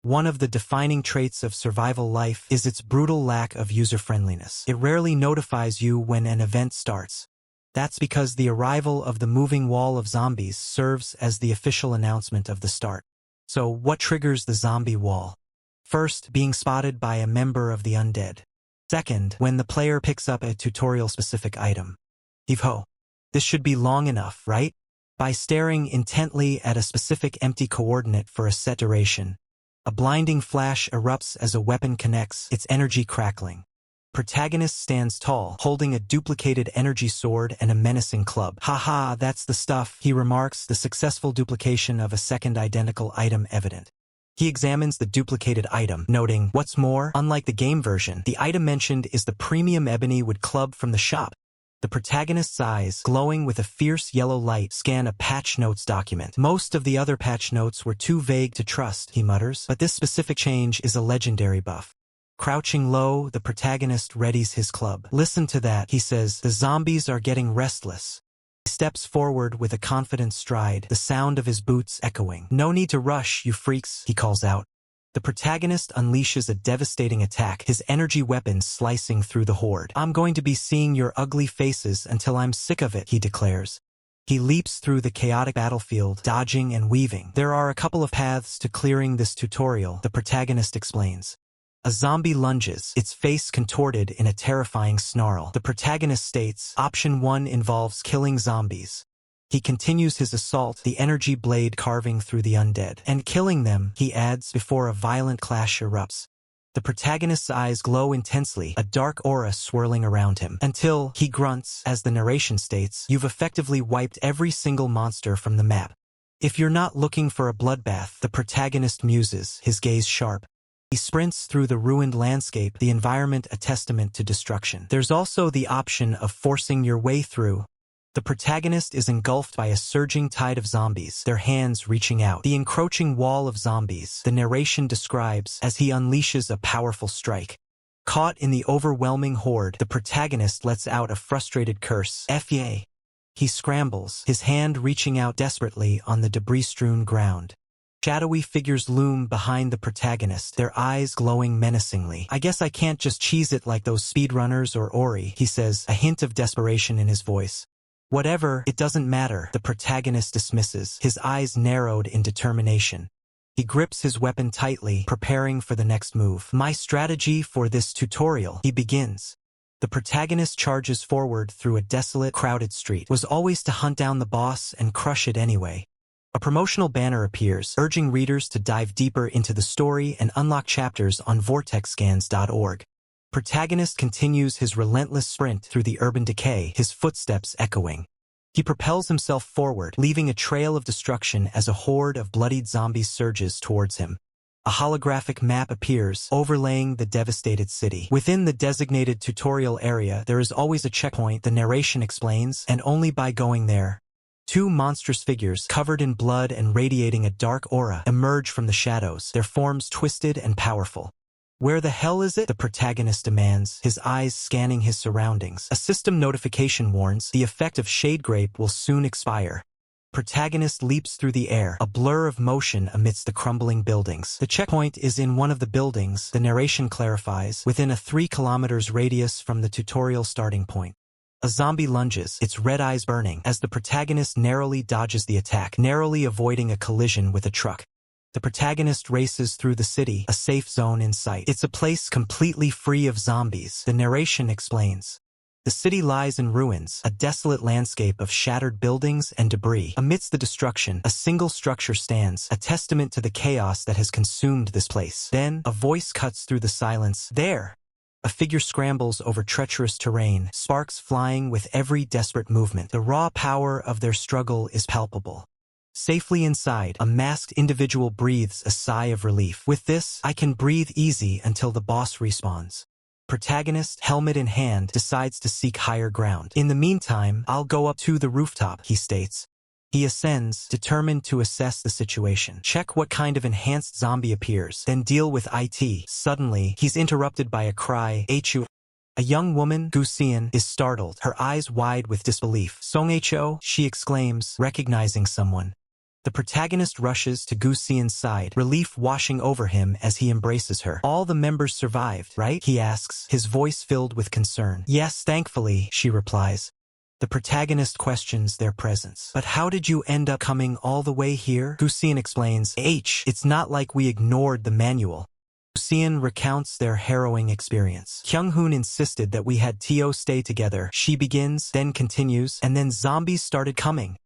A: One of the defining traits of survival life is its brutal lack of user-friendliness. It rarely notifies you when an event starts. That's because the arrival of the moving wall of zombies serves as the official announcement of the start. So what triggers the zombie wall? First, being spotted by a member of the undead. Second, when the player picks up a tutorial-specific item. Heave-ho. This should be long enough, right? By staring intently at a specific empty coordinate for a set duration, A blinding flash erupts as a weapon connects, its energy crackling. Protagonist stands tall, holding a duplicated energy sword and a menacing club. Haha, that's the stuff, he remarks, the successful duplication of a second identical item evident. He examines the duplicated item, noting, what's more, unlike the game version, the item mentioned is the premium ebony wood club from the shop. The protagonist's eyes, glowing with a fierce yellow light, scan a patch notes document. Most of the other patch notes were too vague to trust, he mutters, but this specific change is a legendary buff. Crouching low, the protagonist readies his club. Listen to that, he says, the zombies are getting restless. He steps forward with a confident stride, the sound of his boots echoing. No need to rush, you freaks, he calls out. The protagonist unleashes a devastating attack, his energy weapon slicing through the horde. I'm going to be seeing your ugly faces until I'm sick of it, he declares. He leaps through the chaotic battlefield, dodging and weaving. There are a couple of paths to clearing this tutorial, the protagonist explains. A zombie lunges, its face contorted in a terrifying snarl. The protagonist states, Option 1 involves killing zombies. He continues his assault, the energy blade carving through the undead. And killing them, he adds, before a violent clash erupts. The protagonist's eyes glow intensely, a dark aura swirling around him, until, he grunts, as the narration states, you've effectively wiped every single monster from the map. If you're not looking for a bloodbath, the protagonist muses, his gaze sharp. He sprints through the ruined landscape, the environment a testament to destruction. There's also the option of forcing your way through. The protagonist is engulfed by a surging tide of zombies, their hands reaching out. The encroaching wall of zombies, the narration describes, as he unleashes a powerful strike. Caught in the overwhelming horde, the protagonist lets out a frustrated curse. F-yay. He scrambles, his hand reaching out desperately on the debris-strewn ground. Shadowy figures loom behind the protagonist, their eyes glowing menacingly. I guess I can't just cheese it like those speedrunners or Ori, he says, a hint of desperation in his voice. Whatever, it doesn't matter, the protagonist dismisses, his eyes narrowed in determination. He grips his weapon tightly, preparing for the next move. My strategy for this tutorial, he begins. The protagonist charges forward through a desolate, crowded street. Was always to hunt down the boss and crush it anyway. A promotional banner appears, urging readers to dive deeper into the story and unlock chapters on vortexscans.org. Protagonist continues his relentless sprint through the urban decay, his footsteps echoing. He propels himself forward, leaving a trail of destruction as a horde of bloodied zombies surges towards him. A holographic map appears, overlaying the devastated city. Within the designated tutorial area, there is always a checkpoint, the narration explains, and only by going there. Two monstrous figures, covered in blood and radiating a dark aura, emerge from the shadows, their forms twisted and powerful. Where the hell is it? The protagonist demands, his eyes scanning his surroundings. A system notification warns, the effect of shade grape will soon expire. Protagonist leaps through the air, a blur of motion amidst the crumbling buildings. The checkpoint is in one of the buildings, the narration clarifies, within a 3 kilometers radius from the tutorial starting point. A zombie lunges, its red eyes burning, as the protagonist narrowly dodges the attack, narrowly avoiding a collision with a truck. The protagonist races through the city, a safe zone in sight. It's a place completely free of zombies, the narration explains. The city lies in ruins, a desolate landscape of shattered buildings and debris. Amidst the destruction, a single structure stands, a testament to the chaos that has consumed this place. Then, a voice cuts through the silence. There! A figure scrambles over treacherous terrain, sparks flying with every desperate movement. The raw power of their struggle is palpable. Safely inside, a masked individual breathes a sigh of relief. With this, I can breathe easy until the boss respawns. Protagonist, helmet in hand, decides to seek higher ground. In the meantime, I'll go up to the rooftop, he states. He ascends, determined to assess the situation. Check what kind of enhanced zombie appears, then deal with it. Suddenly, he's interrupted by a cry, H.U. A young woman, Gau Kaa, is startled, her eyes wide with disbelief. Song H.O., she exclaims, recognizing someone. The protagonist rushes to Gau Kaa's side, relief washing over him as he embraces her. All the members survived, right? He asks, his voice filled with concern. Yes, thankfully, she replies. The protagonist questions their presence. But how did you end up coming all the way here? Gau Kaa explains, it's not like we ignored the manual. Gau Kaa recounts their harrowing experience. Kyung-hoon insisted that we had To stay together. She begins, then continues, and then zombies started coming.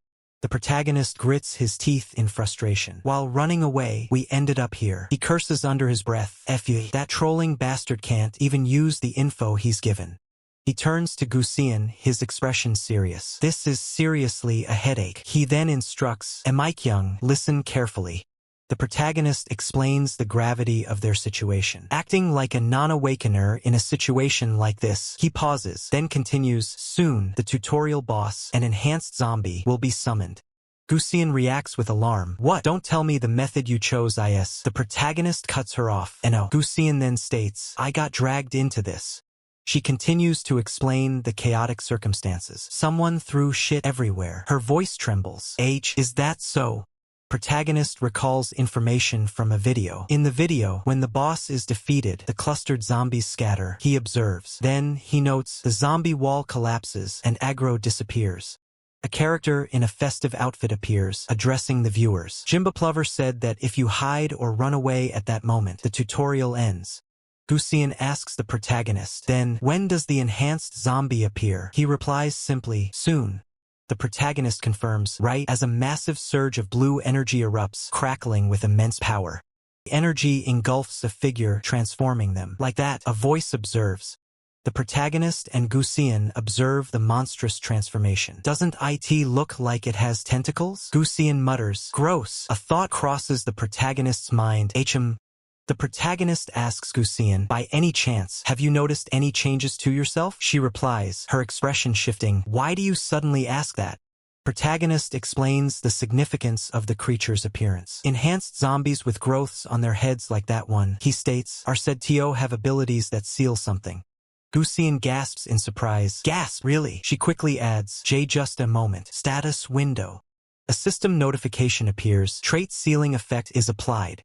A: The protagonist grits his teeth in frustration. While running away, we ended up here. He curses under his breath. F you, that trolling bastard can't even use the info he's given. He turns to Gusian, his expression serious. This is seriously a headache. He then instructs, Amikyung, listen carefully. The protagonist explains the gravity of their situation. Acting like a non-awakener in a situation like this, he pauses, then continues, soon, the tutorial boss, an enhanced zombie, will be summoned. Gusian reacts with alarm. What? Don't tell me the method you chose is. The protagonist cuts her off. No. Gusian then states, I got dragged into this. She continues to explain the chaotic circumstances. Someone threw shit everywhere. Her voice trembles. Is that so? Protagonist recalls information from a video. In the video, when the boss is defeated, the clustered zombies scatter. He observes. Then, he notes, the zombie wall collapses and aggro disappears. A character in a festive outfit appears, addressing the viewers. Jimbaplover said that if you hide or run away at that moment, the tutorial ends. Gusian asks the protagonist, then, when does the enhanced zombie appear? He replies simply, soon. The protagonist confirms, right, as a massive surge of blue energy erupts, crackling with immense power. The energy engulfs a figure, transforming them. Like that, a voice observes. The protagonist and Gusian observe the monstrous transformation. Doesn't it look like it has tentacles? Gusian mutters, gross. A thought crosses the protagonist's mind. The protagonist asks Gusian, by any chance, have you noticed any changes to yourself? She replies, her expression shifting, why do you suddenly ask that? Protagonist explains the significance of the creature's appearance. Enhanced zombies with growths on their heads like that one, he states, are said to have abilities that seal something. Gusian gasps in surprise. Gasp, really? She quickly adds, just a moment. Status window. A system notification appears. Trait sealing effect is applied.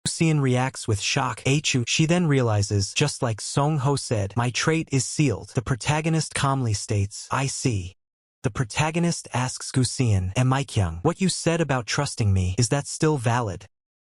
A: Gusian reacts with shock. She then realizes, just like Song Ho said, my trait is sealed. The protagonist calmly states, I see. The protagonist asks Gusian, Amikyung, what you said about trusting me, is that still valid?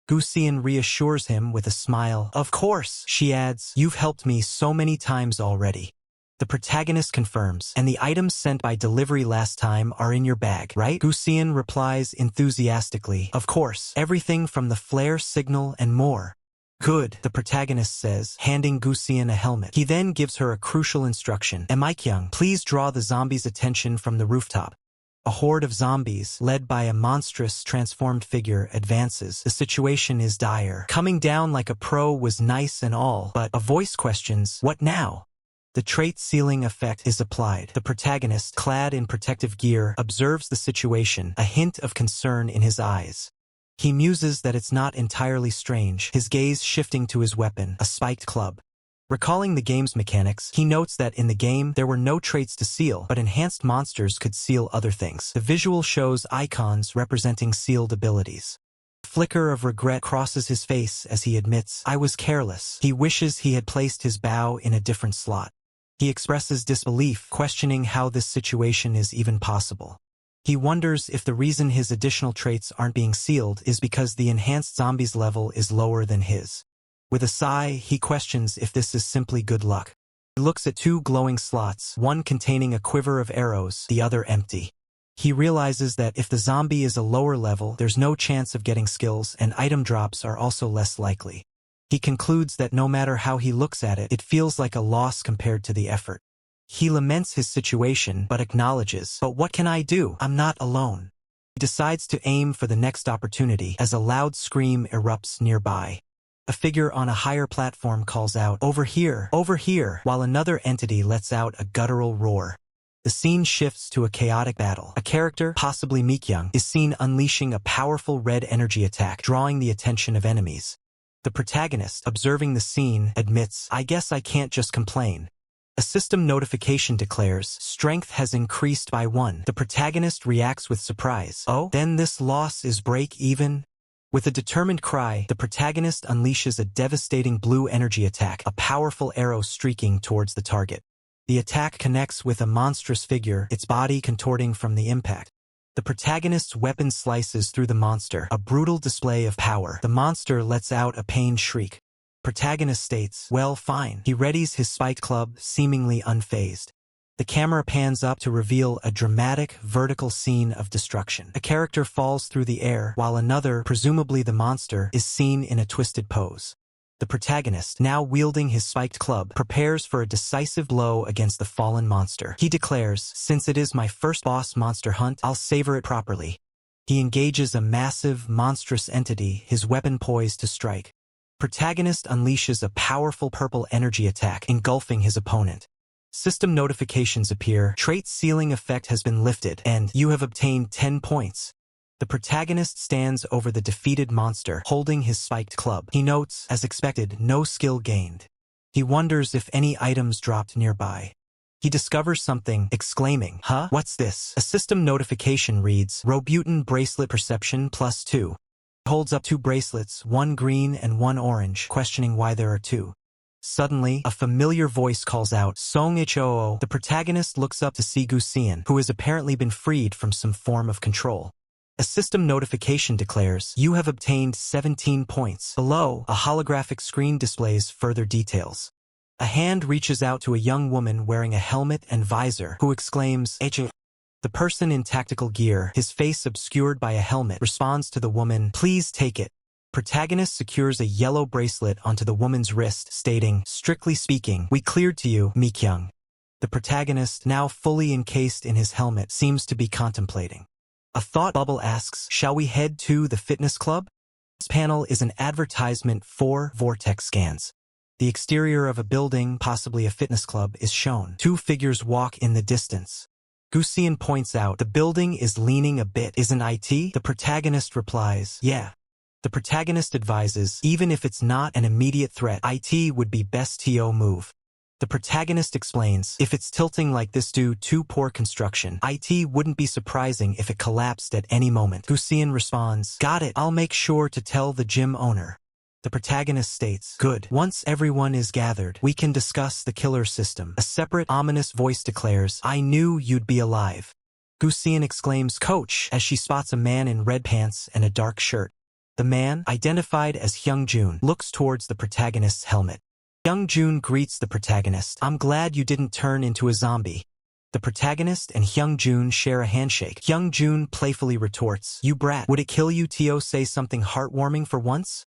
A: Gusian reassures him with a smile. Of course, she adds, you've helped me so many times already. The protagonist confirms, and the items sent by delivery last time are in your bag, right? Gusian replies enthusiastically, of course, everything from the flare signal and more. Good, the protagonist says, handing Gusian a helmet. He then gives her a crucial instruction. Amikyung, please draw the zombies' attention from the rooftop. A horde of zombies, led by a monstrous, transformed figure, advances. The situation is dire. Coming down like a pro was nice and all, but a voice questions, what now? The trait sealing effect is applied. The protagonist, clad in protective gear, observes the situation, a hint of concern in his eyes. He muses that it's not entirely strange, his gaze shifting to his weapon, a spiked club. Recalling the game's mechanics, he notes that in the game, there were no traits to seal, but enhanced monsters could seal other things. The visual shows icons representing sealed abilities. A flicker of regret crosses his face as he admits, I was careless. He wishes he had placed his bow in a different slot. He expresses disbelief, questioning how this situation is even possible. He wonders if the reason his additional traits aren't being sealed is because the enhanced zombies level is lower than his. With a sigh, he questions if this is simply good luck. He looks at two glowing slots, one containing a quiver of arrows, the other empty. He realizes that if the zombie is a lower level, there's no chance of getting skills, and item drops are also less likely. He concludes that no matter how he looks at it, it feels like a loss compared to the effort. He laments his situation, but acknowledges, but what can I do? I'm not alone. He decides to aim for the next opportunity as a loud scream erupts nearby. A figure on a higher platform calls out, over here, while another entity lets out a guttural roar. The scene shifts to a chaotic battle. A character, possibly Mikyung, is seen unleashing a powerful red energy attack, drawing the attention of enemies. The protagonist, observing the scene, admits, I guess I can't just complain. A system notification declares, strength has increased by 1. The protagonist reacts with surprise. Oh, then this loss is break even? With a determined cry, the protagonist unleashes a devastating blue energy attack, a powerful arrow streaking towards the target. The attack connects with a monstrous figure, its body contorting from the impact. The protagonist's weapon slices through the monster, a brutal display of power. The monster lets out a pained shriek. Protagonist states, well, fine. He readies his spiked club, seemingly unfazed. The camera pans up to reveal a dramatic, vertical scene of destruction. A character falls through the air, while another, presumably the monster, is seen in a twisted pose. The protagonist, now wielding his spiked club, prepares for a decisive blow against the fallen monster. He declares, "Since it is my first boss monster hunt, I'll savor it properly." He engages a massive, monstrous entity, his weapon poised to strike. Protagonist unleashes a powerful purple energy attack, engulfing his opponent. System notifications appear, trait ceiling effect has been lifted, and you have obtained 10 points. The protagonist stands over the defeated monster, holding his spiked club. He notes, as expected, no skill gained. He wonders if any items dropped nearby. He discovers something, exclaiming, "Huh? What's this?" A system notification reads, Robutin bracelet perception +2. He holds up 2 bracelets, one green and one orange, questioning why there are 2. Suddenly, a familiar voice calls out, "Song Hoo." The protagonist looks up to see Gau Kaa, who has apparently been freed from some form of control. A system notification declares, "You have obtained 17 points." Below, a holographic screen displays further details. A hand reaches out to a young woman wearing a helmet and visor, who exclaims, "H." The person in tactical gear, his face obscured by a helmet, responds to the woman, "Please take it." Protagonist secures a yellow bracelet onto the woman's wrist, stating, "Strictly speaking, we cleared to you, Mi-kyung." The protagonist, now fully encased in his helmet, seems to be contemplating. A thought bubble asks, "Shall we head to the fitness club?" This panel is an advertisement for vortex scans. The exterior of a building, possibly a fitness club, is shown. 2 figures walk in the distance. Gau Kaa points out, "The building is leaning a bit, isn't it?" The protagonist replies, "Yeah." The protagonist advises, "Even if it's not an immediate threat, it would be best to move." The protagonist explains, "If it's tilting like this due to poor construction, it wouldn't be surprising if it collapsed at any moment." Gau Kaa responds, "Got it, I'll make sure to tell the gym owner." The protagonist states, "Good. Once everyone is gathered, we can discuss the killer system." A separate, ominous voice declares, "I knew you'd be alive." Gau Kaa exclaims, "Coach," as she spots a man in red pants and a dark shirt. The man, identified as Hyung-jun, looks towards the protagonist's helmet. Hyung-jun greets the protagonist, "I'm glad you didn't turn into a zombie." The protagonist and Hyung-jun share a handshake. Hyung-jun playfully retorts, "You brat, would it kill you to say something heartwarming for once?"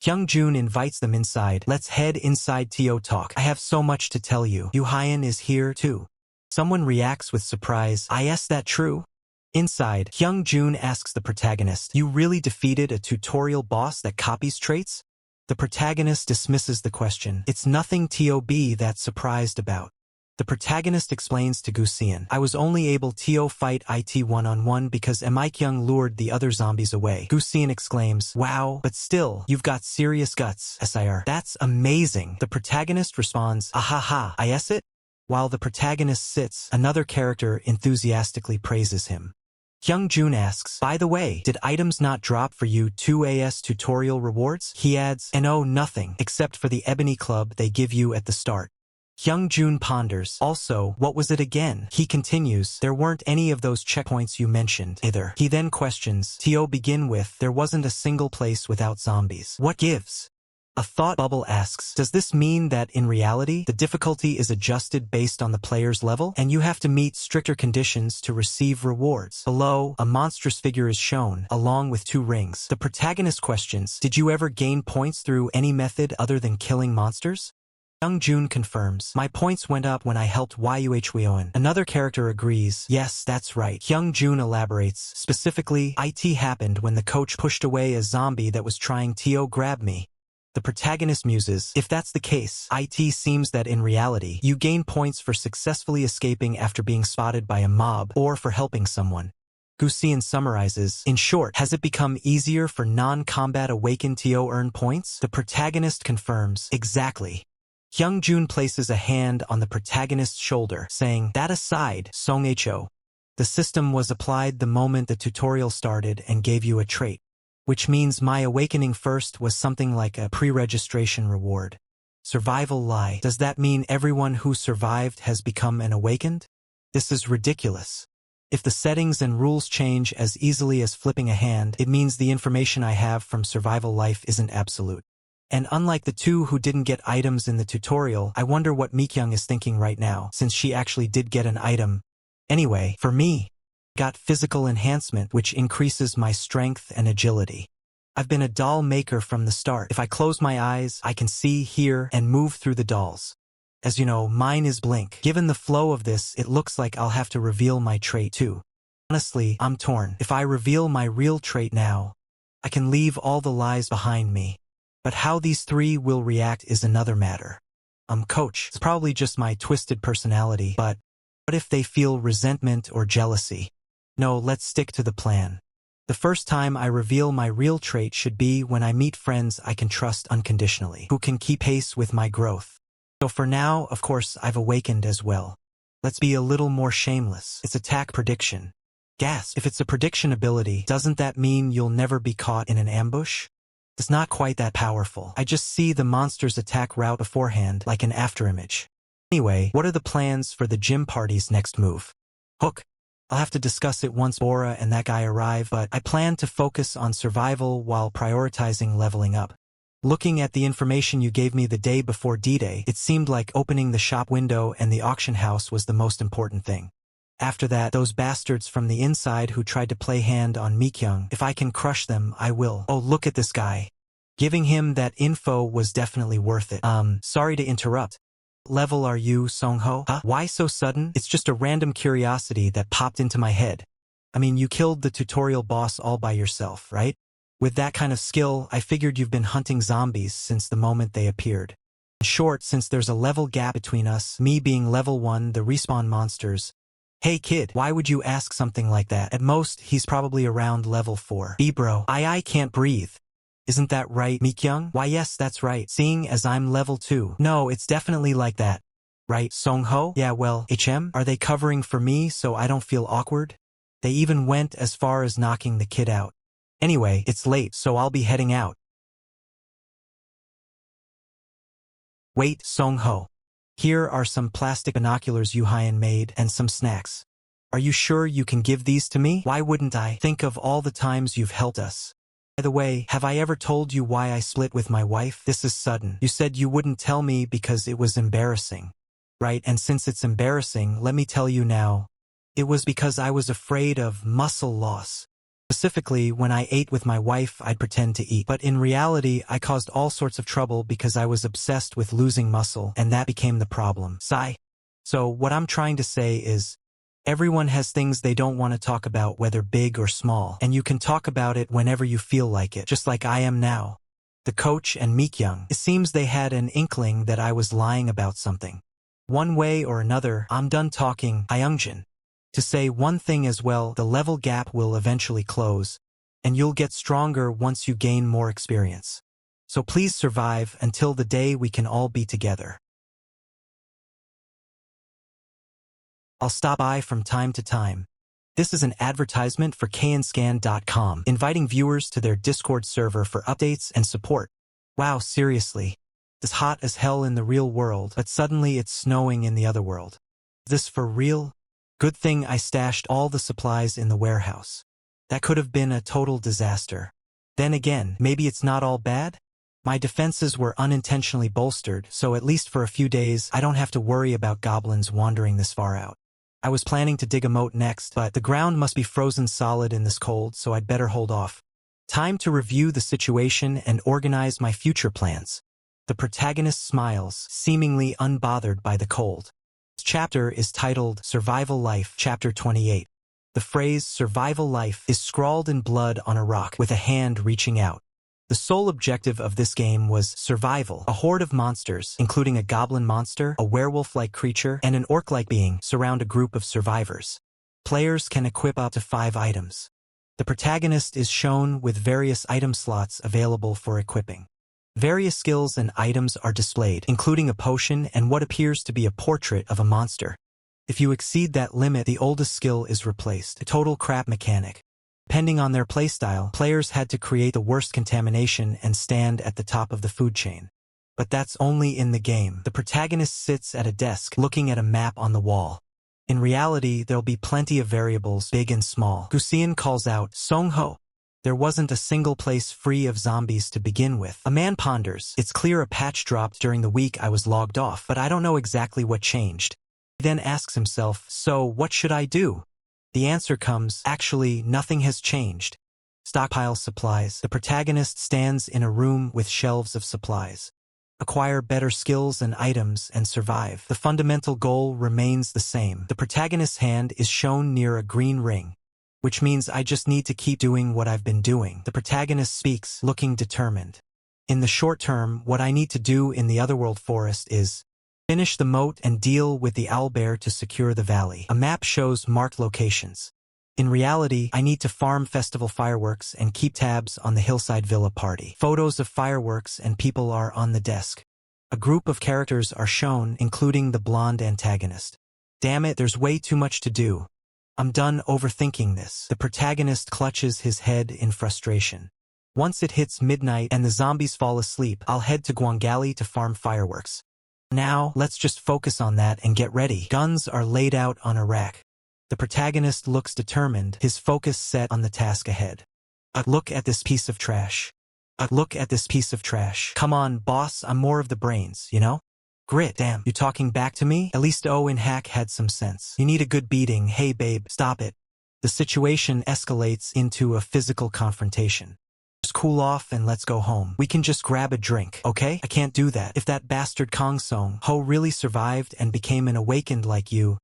A: Hyung-jun invites them inside. "Let's head inside to talk. I have so much to tell you. Yoo Hyun is here too." Someone reacts with surprise, "Is that true?" Inside, Hyung-jun asks the protagonist, "You really defeated a tutorial boss that copies traits?" The protagonist dismisses the question. "It's nothing to be that surprised about." The protagonist explains to Gau Kaa, "I was only able to fight it one-on-one because Mi-kyung lured the other zombies away." Gau Kaa exclaims, "Wow, but still, you've got serious guts, sir. That's amazing." The protagonist responds, "Ahaha, is it?" While the protagonist sits, another character enthusiastically praises him. Hyung-jun asks, "By the way, did items not drop for you 2 tutorial rewards?" He adds, "No, nothing, except for the ebony club they give you at the start." Hyung-jun ponders, "Also, what was it again?" He continues, "There weren't any of those checkpoints you mentioned, either." He then questions, "To begin with, there wasn't a single place without zombies. What gives?" A thought bubble asks, "Does this mean that, in reality, the difficulty is adjusted based on the player's level, and you have to meet stricter conditions to receive rewards?" Below, a monstrous figure is shown, along with 2 rings. The protagonist questions, "Did you ever gain points through any method other than killing monsters?" Hyung-jun confirms, "My points went up when I helped Yuhweon." Another character agrees, "Yes, that's right." Hyung-jun elaborates, "Specifically, it happened when the coach pushed away a zombie that was trying to grab me." The protagonist muses, "If that's the case, it seems that in reality, you gain points for successfully escaping after being spotted by a mob, or for helping someone." Gau Kaa summarizes, "In short, has it become easier for non-combat awakened to earn points?" The protagonist confirms, "Exactly." Hyung-jun places a hand on the protagonist's shoulder, saying, "That aside, Song Ho. The system was applied the moment the tutorial started and gave you a trait. Which means my awakening first was something like a pre-registration reward. Survival lie. Does that mean everyone who survived has become an awakened? This is ridiculous. If the settings and rules change as easily as flipping a hand, it means the information I have from survival life isn't absolute. And unlike the two who didn't get items in the tutorial, I wonder what Mikyung is thinking right now, since she actually did get an item. Anyway, for me, got physical enhancement, which increases my strength and agility. I've been a doll maker from the start. If I close my eyes, I can see, hear, and move through the dolls. As you know, mine is Blink. Given the flow of this, it looks like I'll have to reveal my trait too. Honestly, I'm torn. If I reveal my real trait now, I can leave all the lies behind me. But how these three will react is another matter. Coach, it's probably just my twisted personality, but what if they feel resentment or jealousy? No, let's stick to the plan. The first time I reveal my real trait should be when I meet friends I can trust unconditionally, who can keep pace with my growth. So for now, of course, I've awakened as well. Let's be a little more shameless. It's attack prediction. Gasp. If it's a prediction ability, doesn't that mean you'll never be caught in an ambush? It's not quite that powerful. I just see the monster's attack route beforehand, like an afterimage. Anyway, what are the plans for the gym party's next move? Hook. I'll have to discuss it once Bora and that guy arrive, but I plan to focus on survival while prioritizing leveling up. Looking at the information you gave me the day before D-Day, it seemed like opening the shop window and the auction house was the most important thing. After that, those bastards from the inside who tried to play hand on Mikyung, if I can crush them, I will. Oh, look at this guy. Giving him that info was definitely worth it. Sorry to interrupt. Level are you, Songho? Huh? Why so sudden? It's just a random curiosity that popped into my head. I mean, you killed the tutorial boss all by yourself, right? With that kind of skill, I figured you've been hunting zombies since the moment they appeared. In short, since there's a level gap between us, me being level 1, the respawn monsters. Hey kid, why would you ask something like that? At most, he's probably around level 4. Bro, I can't breathe. Isn't that right, Mikyung? Why yes, that's right, seeing as I'm level 2. No, it's definitely like that. Right, Songho? Yeah, well, are they covering for me so I don't feel awkward? They even went as far as knocking the kid out. Anyway, it's late, so I'll be heading out. Wait, Songho. Here are some plastic binoculars Yuhyan made and some snacks. Are you sure you can give these to me? Why wouldn't I? Think of all the times you've helped us. By the way, have I ever told you why I split with my wife? This is sudden. You said you wouldn't tell me because it was embarrassing. Right, and since it's embarrassing, let me tell you now. It was because I was afraid of muscle loss. Specifically, when I ate with my wife, I'd pretend to eat. But in reality, I caused all sorts of trouble because I was obsessed with losing muscle, and that became the problem. Sigh. So what I'm trying to say is, everyone has things they don't want to talk about, whether big or small, and you can talk about it whenever you feel like it, just like I am now. The coach and Mikyung, it seems they had an inkling that I was lying about something. One way or another, I'm done talking, Hyungjin. To say one thing as well, the level gap will eventually close, and you'll get stronger once you gain more experience. So please survive until the day we can all be together. I'll stop by from time to time. This is an advertisement for kanscan.com, inviting viewers to their Discord server for updates and support. Wow, seriously. It's hot as hell in the real world, but suddenly it's snowing in the other world. Is this for real? Good thing I stashed all the supplies in the warehouse. That could have been a total disaster. Then again, maybe it's not all bad? My defenses were unintentionally bolstered, so at least for a few days, I don't have to worry about goblins wandering this far out. I was planning to dig a moat next, but the ground must be frozen solid in this cold, so I'd better hold off. Time to review the situation and organize my future plans. The protagonist smiles, seemingly unbothered by the cold. This chapter is titled Survival Life, Chapter 28. The phrase survival life is scrawled in blood on a rock with a hand reaching out. The sole objective of this game was survival. A horde of monsters, including a goblin monster, a werewolf-like creature, and an orc-like being, surround a group of survivors. Players can equip up to 5 items. The protagonist is shown with various item slots available for equipping. Various skills and items are displayed, including a potion and what appears to be a portrait of a monster. If you exceed that limit, the oldest skill is replaced, a total crap mechanic. Depending on their playstyle, players had to create the worst contamination and stand at the top of the food chain. But that's only in the game. The protagonist sits at a desk, looking at a map on the wall. In reality, there'll be plenty of variables, big and small. Gusian calls out, Songho. There wasn't a single place free of zombies to begin with. A man ponders. It's clear a patch dropped during the week I was logged off, but I don't know exactly what changed. He then asks himself, so what should I do? The answer comes, actually, nothing has changed. Stockpile supplies. The protagonist stands in a room with shelves of supplies. Acquire better skills and items and survive. The fundamental goal remains the same. The protagonist's hand is shown near a green ring, which means I just need to keep doing what I've been doing. The protagonist speaks, looking determined. In the short term, what I need to do in the Otherworld forest is finish the moat and deal with the owlbear to secure the valley. A map shows marked locations. In reality, I need to farm festival fireworks and keep tabs on the hillside villa party. Photos of fireworks and people are on the desk. A group of characters are shown, including the blonde antagonist. Damn it, there's way too much to do. I'm done overthinking this. The protagonist clutches his head in frustration. Once it hits midnight and the zombies fall asleep, I'll head to Guangali to farm fireworks. Now, let's just focus on that and get ready. Guns are laid out on a rack. The protagonist looks determined, his focus set on the task ahead. Look at this piece of trash. Look at this piece of trash. Come on, boss, I'm more of the brains, you know? Grit, damn, you talking back to me? At least Owen Hack had some sense. You need a good beating, hey babe, stop it. The situation escalates into a physical confrontation. Just cool off and let's go home. We can just grab a drink, okay? I can't do that. If that bastard Kong Song Ho really survived and became an awakened like you,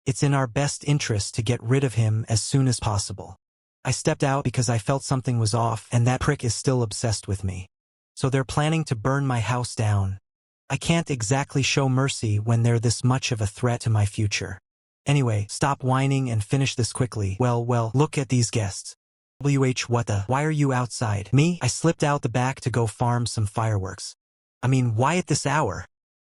A: it's in our best interest to get rid of him as soon as possible. I stepped out because I felt something was off, and that prick is still obsessed with me. So they're planning to burn my house down. I can't exactly show mercy when they're this much of a threat to my future. Anyway, stop whining and finish this quickly. Well, look at these guests. What the? Why are you outside? Me? I slipped out the back to go farm some fireworks. I mean, why at this hour?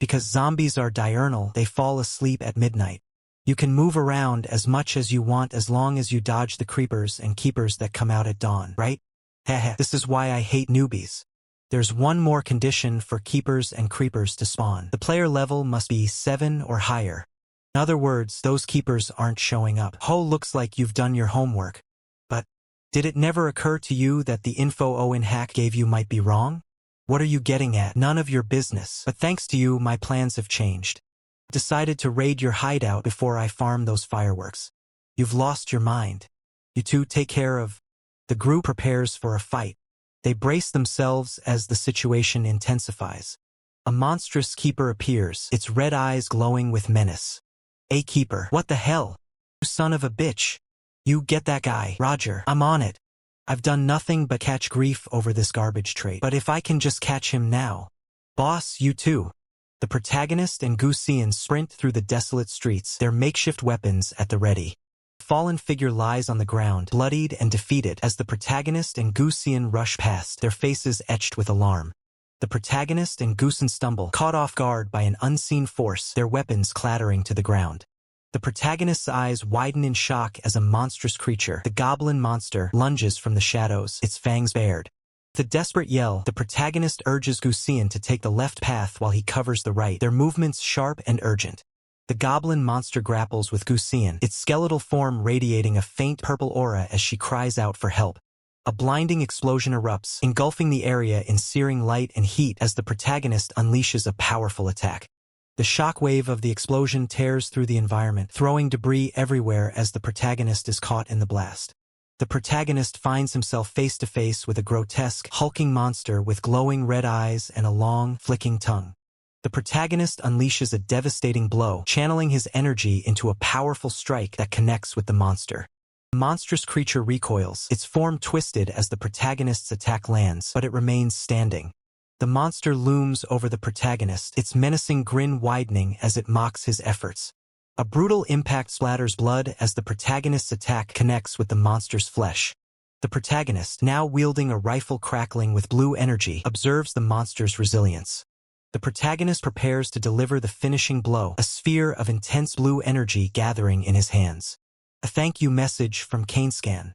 A: Because zombies are diurnal, they fall asleep at midnight. You can move around as much as you want as long as you dodge the creepers and keepers that come out at dawn, right? Heh, this is why I hate newbies. There's one more condition for keepers and creepers to spawn. The player level must be 7 or higher. In other words, those keepers aren't showing up. Ho, looks like you've done your homework. But did it never occur to you that the info Owen Hack gave you might be wrong? What are you getting at? None of your business. But thanks to you, my plans have changed. Decided to raid your hideout before I farm those fireworks. You've lost your mind. You two take care of. The group prepares for a fight. They brace themselves as the situation intensifies. A monstrous keeper appears, its red eyes glowing with menace. A keeper. What the hell? You son of a bitch. You get that guy. Roger, I'm on it. I've done nothing but catch grief over this garbage trait. But if I can just catch him now. Boss, you too. The protagonist and Gau Kaa sprint through the desolate streets, their makeshift weapons at the ready. A fallen figure lies on the ground, bloodied and defeated, as the protagonist and Gau Kaa rush past, their faces etched with alarm. The protagonist and Gau Kaa stumble, caught off guard by an unseen force, their weapons clattering to the ground. The protagonist's eyes widen in shock as a monstrous creature, the goblin monster, lunges from the shadows, its fangs bared. With a desperate yell, the protagonist urges Gau Kaa to take the left path while he covers the right, their movements sharp and urgent. The goblin monster grapples with Gau Kaa, its skeletal form radiating a faint purple aura as she cries out for help. A blinding explosion erupts, engulfing the area in searing light and heat as the protagonist unleashes a powerful attack. The shockwave of the explosion tears through the environment, throwing debris everywhere as the protagonist is caught in the blast. The protagonist finds himself face-to-face with a grotesque, hulking monster with glowing red eyes and a long, flicking tongue. The protagonist unleashes a devastating blow, channeling his energy into a powerful strike that connects with the monster. The monstrous creature recoils, its form twisted as the protagonist's attack lands, but it remains standing. The monster looms over the protagonist, its menacing grin widening as it mocks his efforts. A brutal impact splatters blood as the protagonist's attack connects with the monster's flesh. The protagonist, now wielding a rifle crackling with blue energy, observes the monster's resilience. The protagonist prepares to deliver the finishing blow, a sphere of intense blue energy gathering in his hands. A thank you message from KaneScan.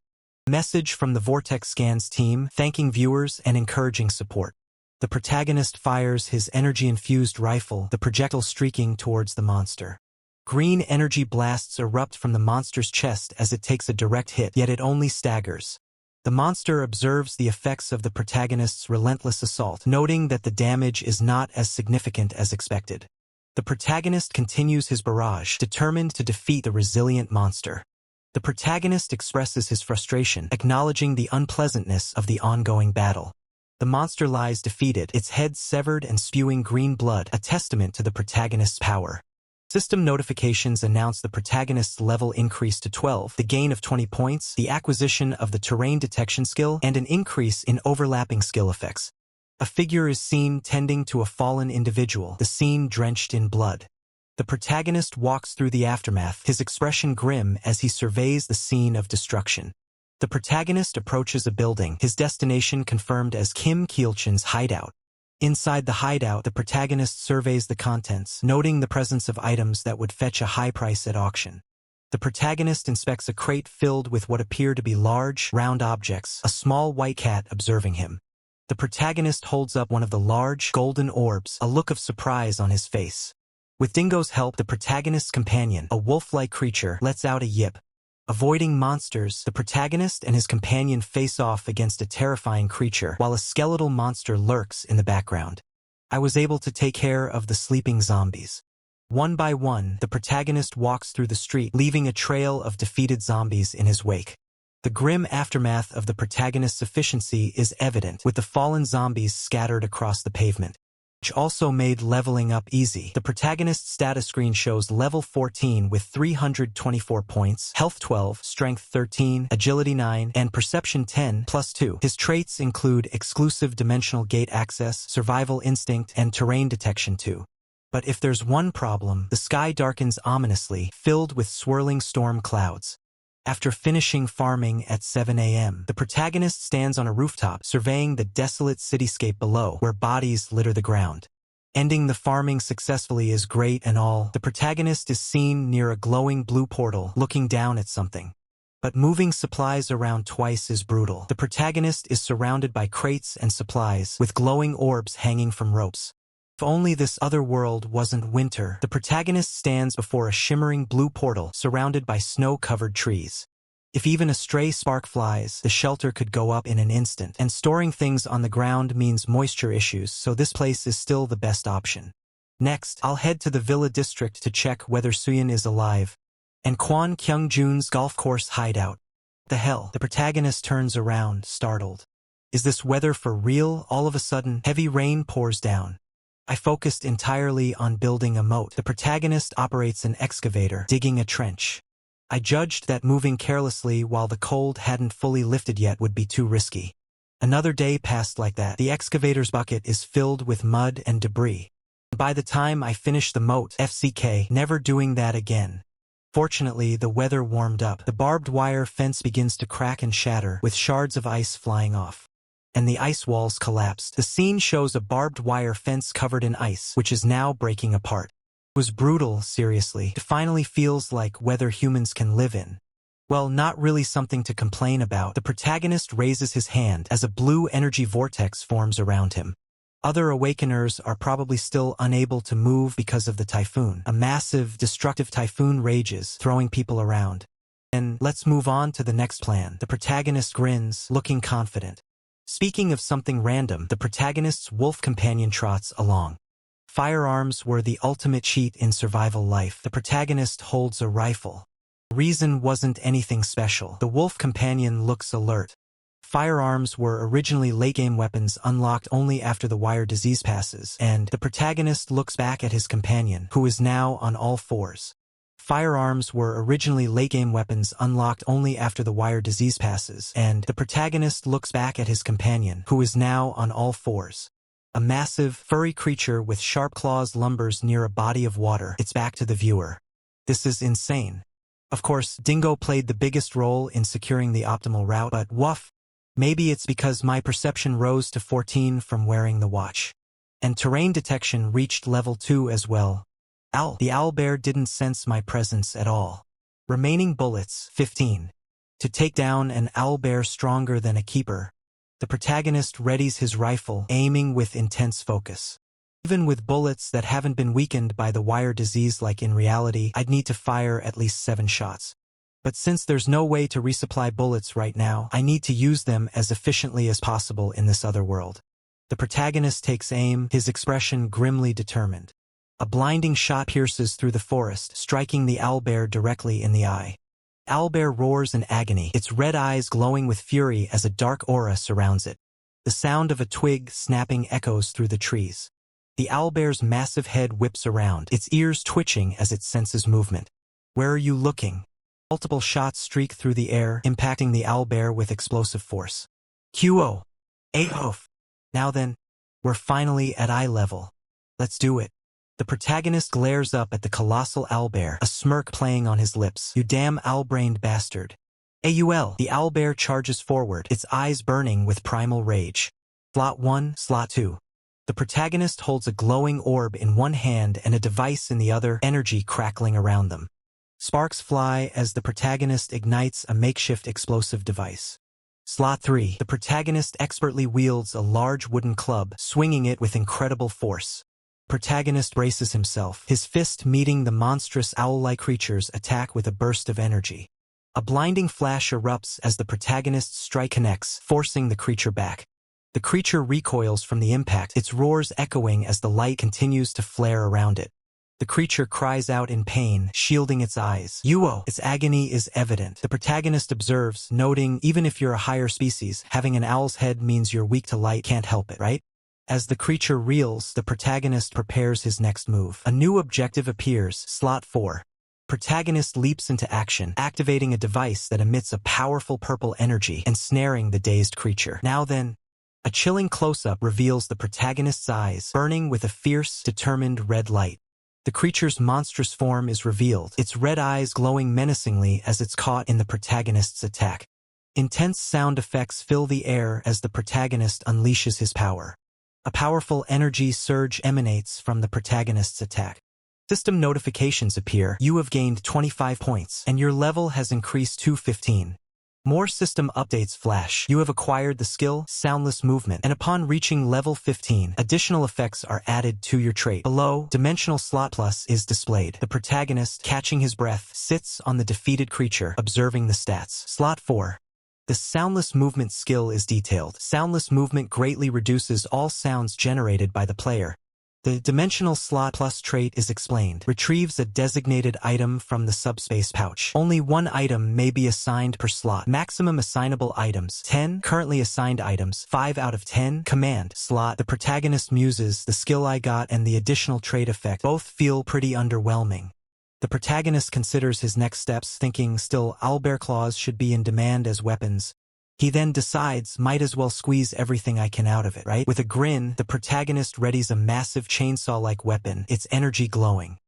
A: Message from the Vortex Scans team, thanking viewers and encouraging support. The protagonist fires his energy-infused rifle, the projectile streaking towards the monster. Green energy blasts erupt from the monster's chest as it takes a direct hit, yet it only staggers. The monster observes the effects of the protagonist's relentless assault, noting that the damage is not as significant as expected. The protagonist continues his barrage, determined to defeat the resilient monster. The protagonist expresses his frustration, acknowledging the unpleasantness of the ongoing battle. The monster lies defeated, its head severed and spewing green blood, a testament to the protagonist's power. System notifications announce the protagonist's level increase to 12, the gain of 20 points, the acquisition of the terrain detection skill, and an increase in overlapping skill effects. A figure is seen tending to a fallen individual, the scene drenched in blood. The protagonist walks through the aftermath, his expression grim as he surveys the scene of destruction. The protagonist approaches a building, his destination confirmed as Kim Kielchin's hideout. Inside the hideout, the protagonist surveys the contents, noting the presence of items that would fetch a high price at auction. The protagonist inspects a crate filled with what appear to be large, round objects, a small white cat observing him. The protagonist holds up one of the large, golden orbs, a look of surprise on his face. With Dingo's help, the protagonist's companion, a wolf-like creature, lets out a yip. Avoiding monsters, the protagonist and his companion face off against a terrifying creature, while a skeletal monster lurks in the background. I was able to take care of the sleeping zombies. One by one, the protagonist walks through the street, leaving a trail of defeated zombies in his wake. The grim aftermath of the protagonist's efficiency is evident, with the fallen zombies scattered across the pavement, which also made leveling up easy. The protagonist's status screen shows level 14 with 324 points, health 12, strength 13, agility 9, and perception 10 plus 2. His traits include exclusive dimensional gate access, survival instinct, and terrain detection 2. But if there's one problem, the sky darkens ominously, filled with swirling storm clouds. After finishing farming at 7 a.m., the protagonist stands on a rooftop, surveying the desolate cityscape below, where bodies litter the ground. Ending the farming successfully is great and all. The protagonist is seen near a glowing blue portal, looking down at something. But moving supplies around twice is brutal. The protagonist is surrounded by crates and supplies, with glowing orbs hanging from ropes. If only this other world wasn't winter. The protagonist stands before a shimmering blue portal surrounded by snow-covered trees. If even a stray spark flies, the shelter could go up in an instant, and storing things on the ground means moisture issues, so this place is still the best option. Next, I'll head to the Villa District to check whether Suyin is alive. And Kwon Kyung-jun's golf course hideout. The hell? The protagonist turns around, startled. Is this weather for real? All of a sudden, heavy rain pours down. I focused entirely on building a moat. The protagonist operates an excavator, digging a trench. I judged that moving carelessly while the cold hadn't fully lifted yet would be too risky. Another day passed like that. The excavator's bucket is filled with mud and debris. By the time I finish the moat, FCK, never doing that again. Fortunately, the weather warmed up. The barbed wire fence begins to crack and shatter, with shards of ice flying off. And the ice walls collapsed. The scene shows a barbed wire fence covered in ice, which is now breaking apart. It was brutal, seriously. It finally feels like weather humans can live in. Well, not really something to complain about. The protagonist raises his hand as a blue energy vortex forms around him. Other awakeners are probably still unable to move because of the typhoon. A massive, destructive typhoon rages, throwing people around. And let's move on to the next plan. The protagonist grins, looking confident. Speaking of something random, the protagonist's wolf companion trots along. Firearms were the ultimate cheat in survival life. The protagonist holds a rifle. The reason wasn't anything special. The wolf companion looks alert. Firearms were originally late-game weapons unlocked only after the wire disease passes, and the protagonist looks back at his companion, who is now on all fours. Firearms were originally late-game weapons unlocked only after the wire disease passes, and the protagonist looks back at his companion, who is now on all fours. A massive, furry creature with sharp claws lumbers near a body of water, its back to the viewer. This is insane. Of course, Dingo played the biggest role in securing the optimal route, but woof. Maybe it's because my perception rose to 14 from wearing the watch. And terrain detection reached level 2 as well. The owlbear didn't sense my presence at all. Remaining bullets, 15. To take down an owlbear stronger than a keeper. The protagonist readies his rifle, aiming with intense focus. Even with bullets that haven't been weakened by the wire disease like in reality, I'd need to fire at least 7 shots. But since there's no way to resupply bullets right now, I need to use them as efficiently as possible in this other world. The protagonist takes aim, his expression grimly determined. A blinding shot pierces through the forest, striking the owlbear directly in the eye. Owlbear roars in agony, its red eyes glowing with fury as a dark aura surrounds it. The sound of a twig snapping echoes through the trees. The owlbear's massive head whips around, its ears twitching as it senses movement. Where are you looking? Multiple shots streak through the air, impacting the owlbear with explosive force. QO. Ahof. Now then, we're finally at eye level. Let's do it. The protagonist glares up at the colossal owlbear, a smirk playing on his lips. You damn owl-brained bastard. AUL. The owlbear charges forward, its eyes burning with primal rage. Slot 1, Slot 2. The protagonist holds a glowing orb in one hand and a device in the other, energy crackling around them. Sparks fly as the protagonist ignites a makeshift explosive device. Slot 3. The protagonist expertly wields a large wooden club, swinging it with incredible force. Protagonist braces himself, his fist meeting the monstrous owl-like creature's attack with a burst of energy. A blinding flash erupts as the protagonist's strike connects, forcing the creature back. The creature recoils from the impact, its roars echoing as the light continues to flare around it. The creature cries out in pain, shielding its eyes. Uo. Its agony is evident. The protagonist observes, noting, even if you're a higher species, having an owl's head means you're weak to light, can't help it, right? As the creature reels, the protagonist prepares his next move. A new objective appears, Slot 4. Protagonist leaps into action, activating a device that emits a powerful purple energy, ensnaring the dazed creature. Now then, a chilling close-up reveals the protagonist's eyes, burning with a fierce, determined red light. The creature's monstrous form is revealed, its red eyes glowing menacingly as it's caught in the protagonist's attack. Intense sound effects fill the air as the protagonist unleashes his power. A powerful energy surge emanates from the protagonist's attack. System notifications appear. You have gained 25 points, and your level has increased to 15. More system updates flash. You have acquired the skill, Soundless Movement, and upon reaching level 15, additional effects are added to your trait. Below, Dimensional Slot Plus is displayed. The protagonist, catching his breath, sits on the defeated creature, observing the stats. Slot 4. The Soundless Movement skill is detailed. Soundless Movement greatly reduces all sounds generated by the player. The Dimensional Slot Plus trait is explained. Retrieves a designated item from the subspace pouch. Only one item may be assigned per slot. Maximum assignable items, 10. Currently assigned items, 5 out of 10. Command slot. The protagonist muses, the skill I got and the additional trait effect both feel pretty underwhelming. The protagonist considers his next steps, thinking still owlbear claws should be in demand as weapons. He then decides, might as well squeeze everything I can out of it, right? With a grin, the protagonist readies a massive chainsaw-like weapon, its energy glowing.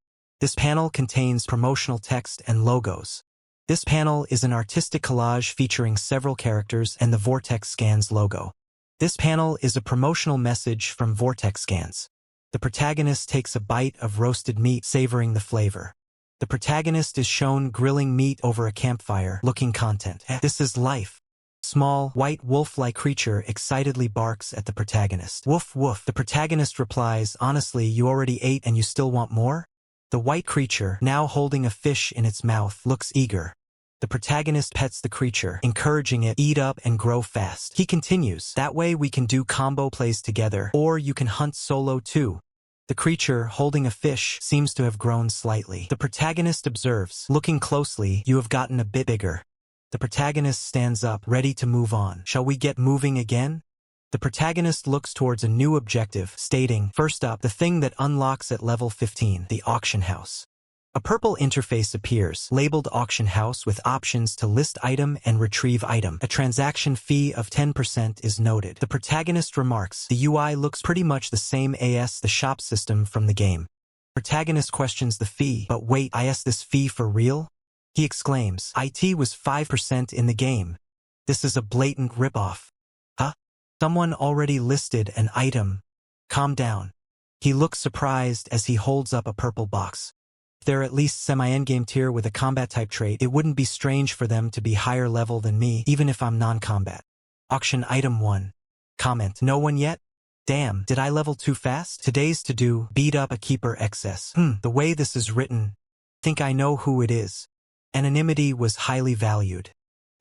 A: This panel contains promotional text and logos. This panel is an artistic collage featuring several characters and the Vortex Scans logo. This panel is a promotional message from Vortex Scans. The protagonist takes a bite of roasted meat, savoring the flavor. The protagonist is shown grilling meat over a campfire, looking content. This is life. Small, white wolf-like creature excitedly barks at the protagonist. Woof woof. The protagonist replies, honestly, you already ate and you still want more? The white creature, now holding a fish in its mouth, looks eager. The protagonist pets the creature, encouraging it, eat up and grow fast. He continues, that way we can do combo plays together, or you can hunt solo too. The creature, holding a fish, seems to have grown slightly. The protagonist observes, looking closely, you have gotten a bit bigger. The protagonist stands up, ready to move on. Shall we get moving again? The protagonist looks towards a new objective, stating, first up, the thing that unlocks at level 15, the auction house. A purple interface appears, labeled auction house with options to list item and retrieve item. A transaction fee of 10% is noted. The protagonist remarks, the UI looks pretty much the same as the shop system from the game. Protagonist questions the fee, but wait, is this fee for real? He exclaims, it was 5% in the game. This is a blatant ripoff. Huh? Someone already listed an item. Calm down. He looks surprised as he holds up a purple box. If they're at least semi-endgame tier with a combat type trait, it wouldn't be strange for them to be higher level than me, even if I'm non-combat. Auction item 1. Comment, no one yet? Damn, did I level too fast? Today's to-do, beat up a keeper excess. The way this is written, think I know who it is. Anonymity was highly valued.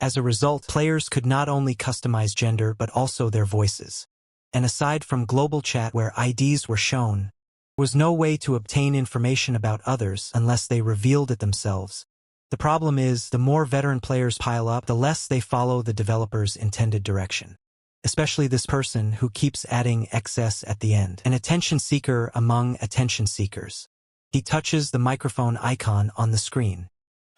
A: As a result, players could not only customize gender but also their voices. And aside from global chat where IDs were shown, there was no way to obtain information about others unless they revealed it themselves. The problem is, the more veteran players pile up, the less they follow the developer's intended direction. Especially this person who keeps adding excess at the end. An attention seeker among attention seekers. He touches the microphone icon on the screen.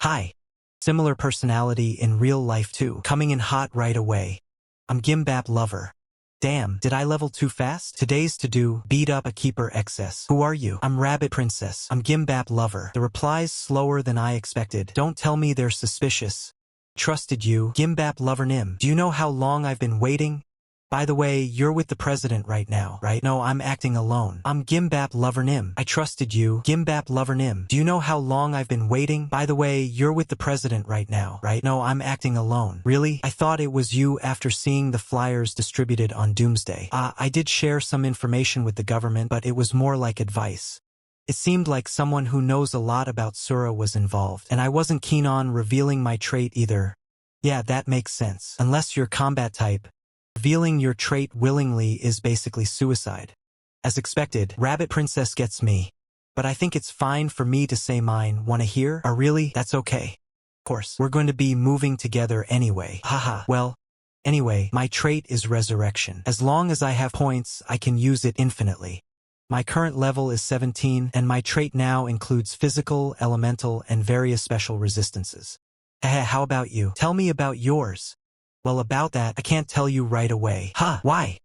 A: Hi. Similar personality in real life too. Coming in hot right away. I'm Gimbap lover. Damn, did I level too fast? Today's to-do, beat up a keeper excess. Who are you? I'm Rabbit Princess. I'm Gimbap lover. The replies slower than I expected. Don't tell me they're suspicious. Trusted you, Gimbap lover Nim. Do you know how long I've been waiting? By the way, you're with the president right now, right? No, I'm acting alone. I'm Gimbap lover Nim. I trusted you, Gimbap lover Nim. Do you know how long I've been waiting? By the way, you're with the president right now, right? No, I'm acting alone. Really? I thought it was you after seeing the flyers distributed on Doomsday. I did share some information with the government, but it was more like advice. It seemed like someone who knows a lot about Asura was involved, and I wasn't keen on revealing my trait either. Yeah, that makes sense. Unless you're combat type. Revealing your trait willingly is basically suicide. As expected, Rabbit Princess gets me. But I think it's fine for me to say mine. Wanna hear? Really? That's okay. Of course, we're going to be moving together anyway. Haha. Well, anyway, my trait is Resurrection. As long as I have points, I can use it infinitely. My current level is 17, and my trait now includes physical, elemental, and various special resistances. How about you? Tell me about yours. Well, about that, I can't tell you right away. Why?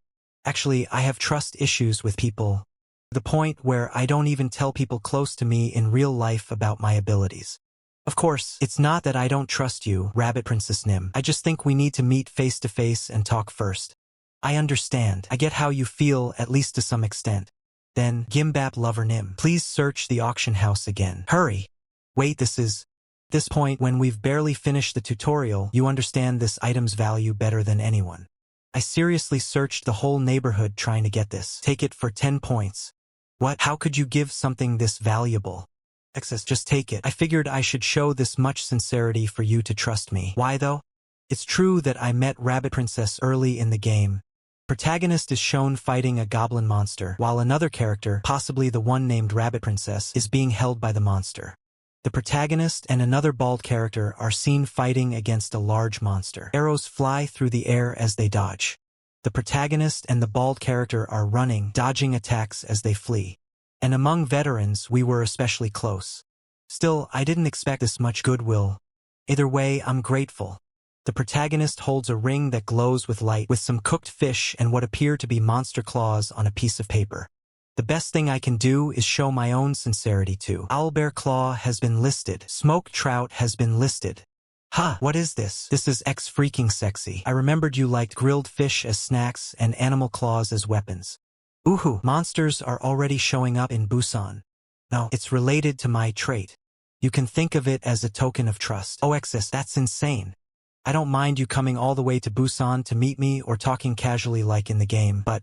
A: Actually, I have trust issues with people. To the point where I don't even tell people close to me in real life about my abilities. Of course, it's not that I don't trust you, Rabbit Princess Nim. I just think we need to meet face to face and talk first. I understand. I get how you feel, at least to some extent. Then, Gimbap lover Nim, please search the auction house again. Hurry. Wait, this point, when we've barely finished the tutorial, you understand this item's value better than anyone. I seriously searched the whole neighborhood trying to get this. Take it for 10 points. What? How could you give something this valuable? Excess, just take it. I figured I should show this much sincerity for you to trust me. Why though? It's true that I met Rabbit Princess early in the game. Protagonist is shown fighting a goblin monster, while another character, possibly the one named Rabbit Princess, is being held by the monster. The protagonist and another bald character are seen fighting against a large monster. Arrows fly through the air as they dodge. The protagonist and the bald character are running, dodging attacks as they flee. And among veterans, we were especially close. Still, I didn't expect this much goodwill. Either way, I'm grateful. The protagonist holds a ring that glows with light, with some cooked fish and what appear to be monster claws on a piece of paper. The best thing I can do is show my own sincerity too. Owlbear claw has been listed. Smoked trout has been listed. What is this? This is freaking sexy. I remembered you liked grilled fish as snacks and animal claws as weapons. Ooh, monsters are already showing up in Busan. No, it's related to my trait. You can think of it as a token of trust. OXS, that's insane. I don't mind you coming all the way to Busan to meet me or talking casually like in the game, but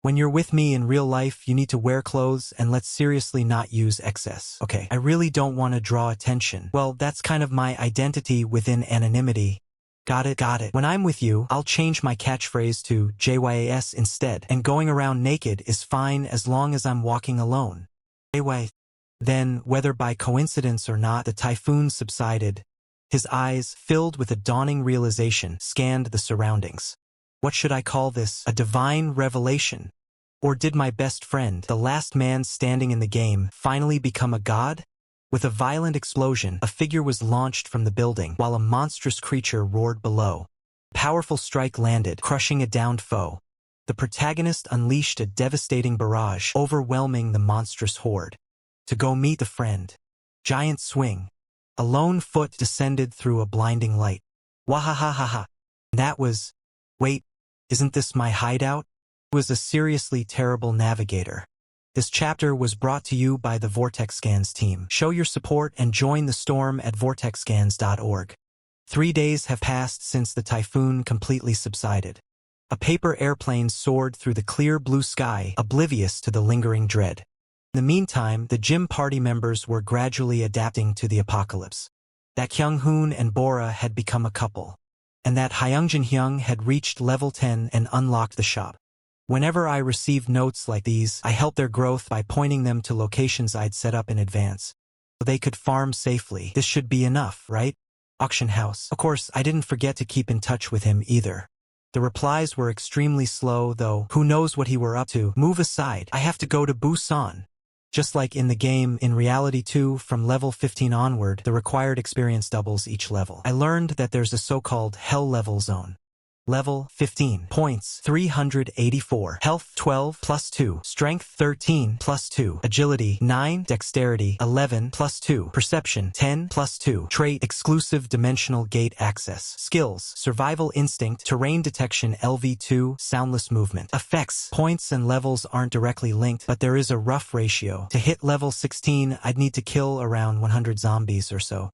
A: when you're with me in real life, you need to wear clothes and let's seriously not use excess. Okay, I really don't want to draw attention. Well, that's kind of my identity within anonymity. Got it. When I'm with you, I'll change my catchphrase to JYAS instead, and going around naked is fine as long as I'm walking alone. JY. Then, whether by coincidence or not, the typhoon subsided. His eyes, filled with a dawning realization, scanned the surroundings. What should I call this? A divine revelation? Or did my best friend, the last man standing in the game, finally become a god? With a violent explosion, a figure was launched from the building, while a monstrous creature roared below. A powerful strike landed, crushing a downed foe. The protagonist unleashed a devastating barrage, overwhelming the monstrous horde. To go meet the friend. Giant swing. A lone foot descended through a blinding light. Wahahaha. That was... Wait. Isn't this my hideout? It was a seriously terrible navigator. This chapter was brought to you by the Vortex Scans team. Show your support and join the storm at vortexscans.org. 3 days have passed since the typhoon completely subsided. A paper airplane soared through the clear blue sky, oblivious to the lingering dread. In the meantime, the gym party members were gradually adapting to the apocalypse. that Kyung-hoon and Bora had become a couple, and that Hyungjin-hyung had reached level 10 and unlocked the shop. Whenever I received notes like these, I helped their growth by pointing them to locations I'd set up in advance, so they could farm safely. This should be enough, right? Auction house. Of course, I didn't forget to keep in touch with him either. The replies were extremely slow, though. Who knows what he were up to? Move aside. I have to go to Busan. Just like in the game, in reality too, from level 15 onward, the required experience doubles each level. I learned that there's a so-called hell level zone. Level 15. Points 384. Health 12 plus 2. Strength 13 plus 2. Agility 9. Dexterity 11 plus 2. Perception 10 plus 2. Trait exclusive dimensional gate access. Skills survival instinct, terrain detection LV2, soundless movement. Effects points and levels aren't directly linked, but there is a rough ratio. To hit level 16, I'd need to kill around 100 zombies or so.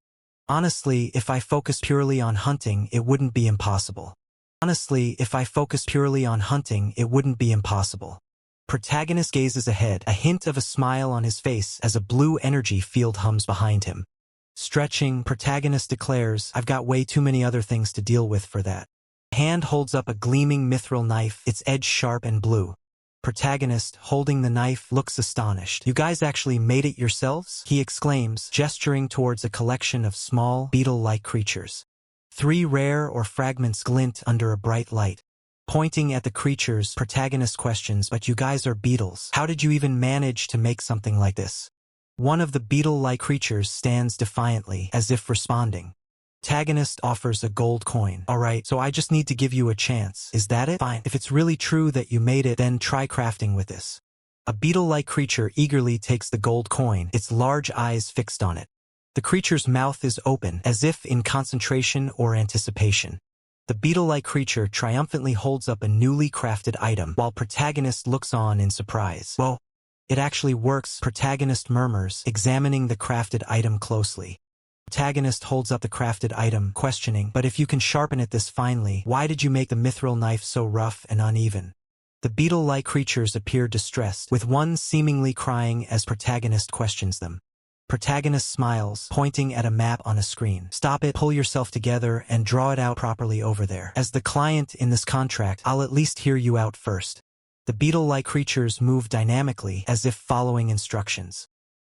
A: Honestly, if I focus purely on hunting, it wouldn't be impossible. Protagonist gazes ahead, a hint of a smile on his face as a blue energy field hums behind him. Stretching, protagonist declares, I've got way too many other things to deal with for that. Hand holds up a gleaming mithril knife, its edge sharp and blue. Protagonist, holding the knife, looks astonished. You guys actually made it yourselves? He exclaims, gesturing towards a collection of small, beetle-like creatures. 3 rare or fragments glint under a bright light. Pointing at the creatures, protagonist questions, but you guys are beetles. How did you even manage to make something like this? One of the beetle-like creatures stands defiantly, as if responding. Protagonist offers a gold coin. Alright, so I just need to give you a chance. Is that it? Fine. If it's really true that you made it, then try crafting with this. A beetle-like creature eagerly takes the gold coin, its large eyes fixed on it. The creature's mouth is open, as if in concentration or anticipation. The beetle-like creature triumphantly holds up a newly crafted item, while protagonist looks on in surprise. Whoa, it actually works, protagonist murmurs, examining the crafted item closely. Protagonist holds up the crafted item, questioning, but if you can sharpen it this finely, why did you make the mithril knife so rough and uneven? The beetle-like creatures appear distressed, with one seemingly crying as protagonist questions them. Protagonist smiles, pointing at a map on a screen. Stop it, pull yourself together, and draw it out properly over there. As the client in this contract, I'll at least hear you out first. The beetle-like creatures move dynamically, as if following instructions.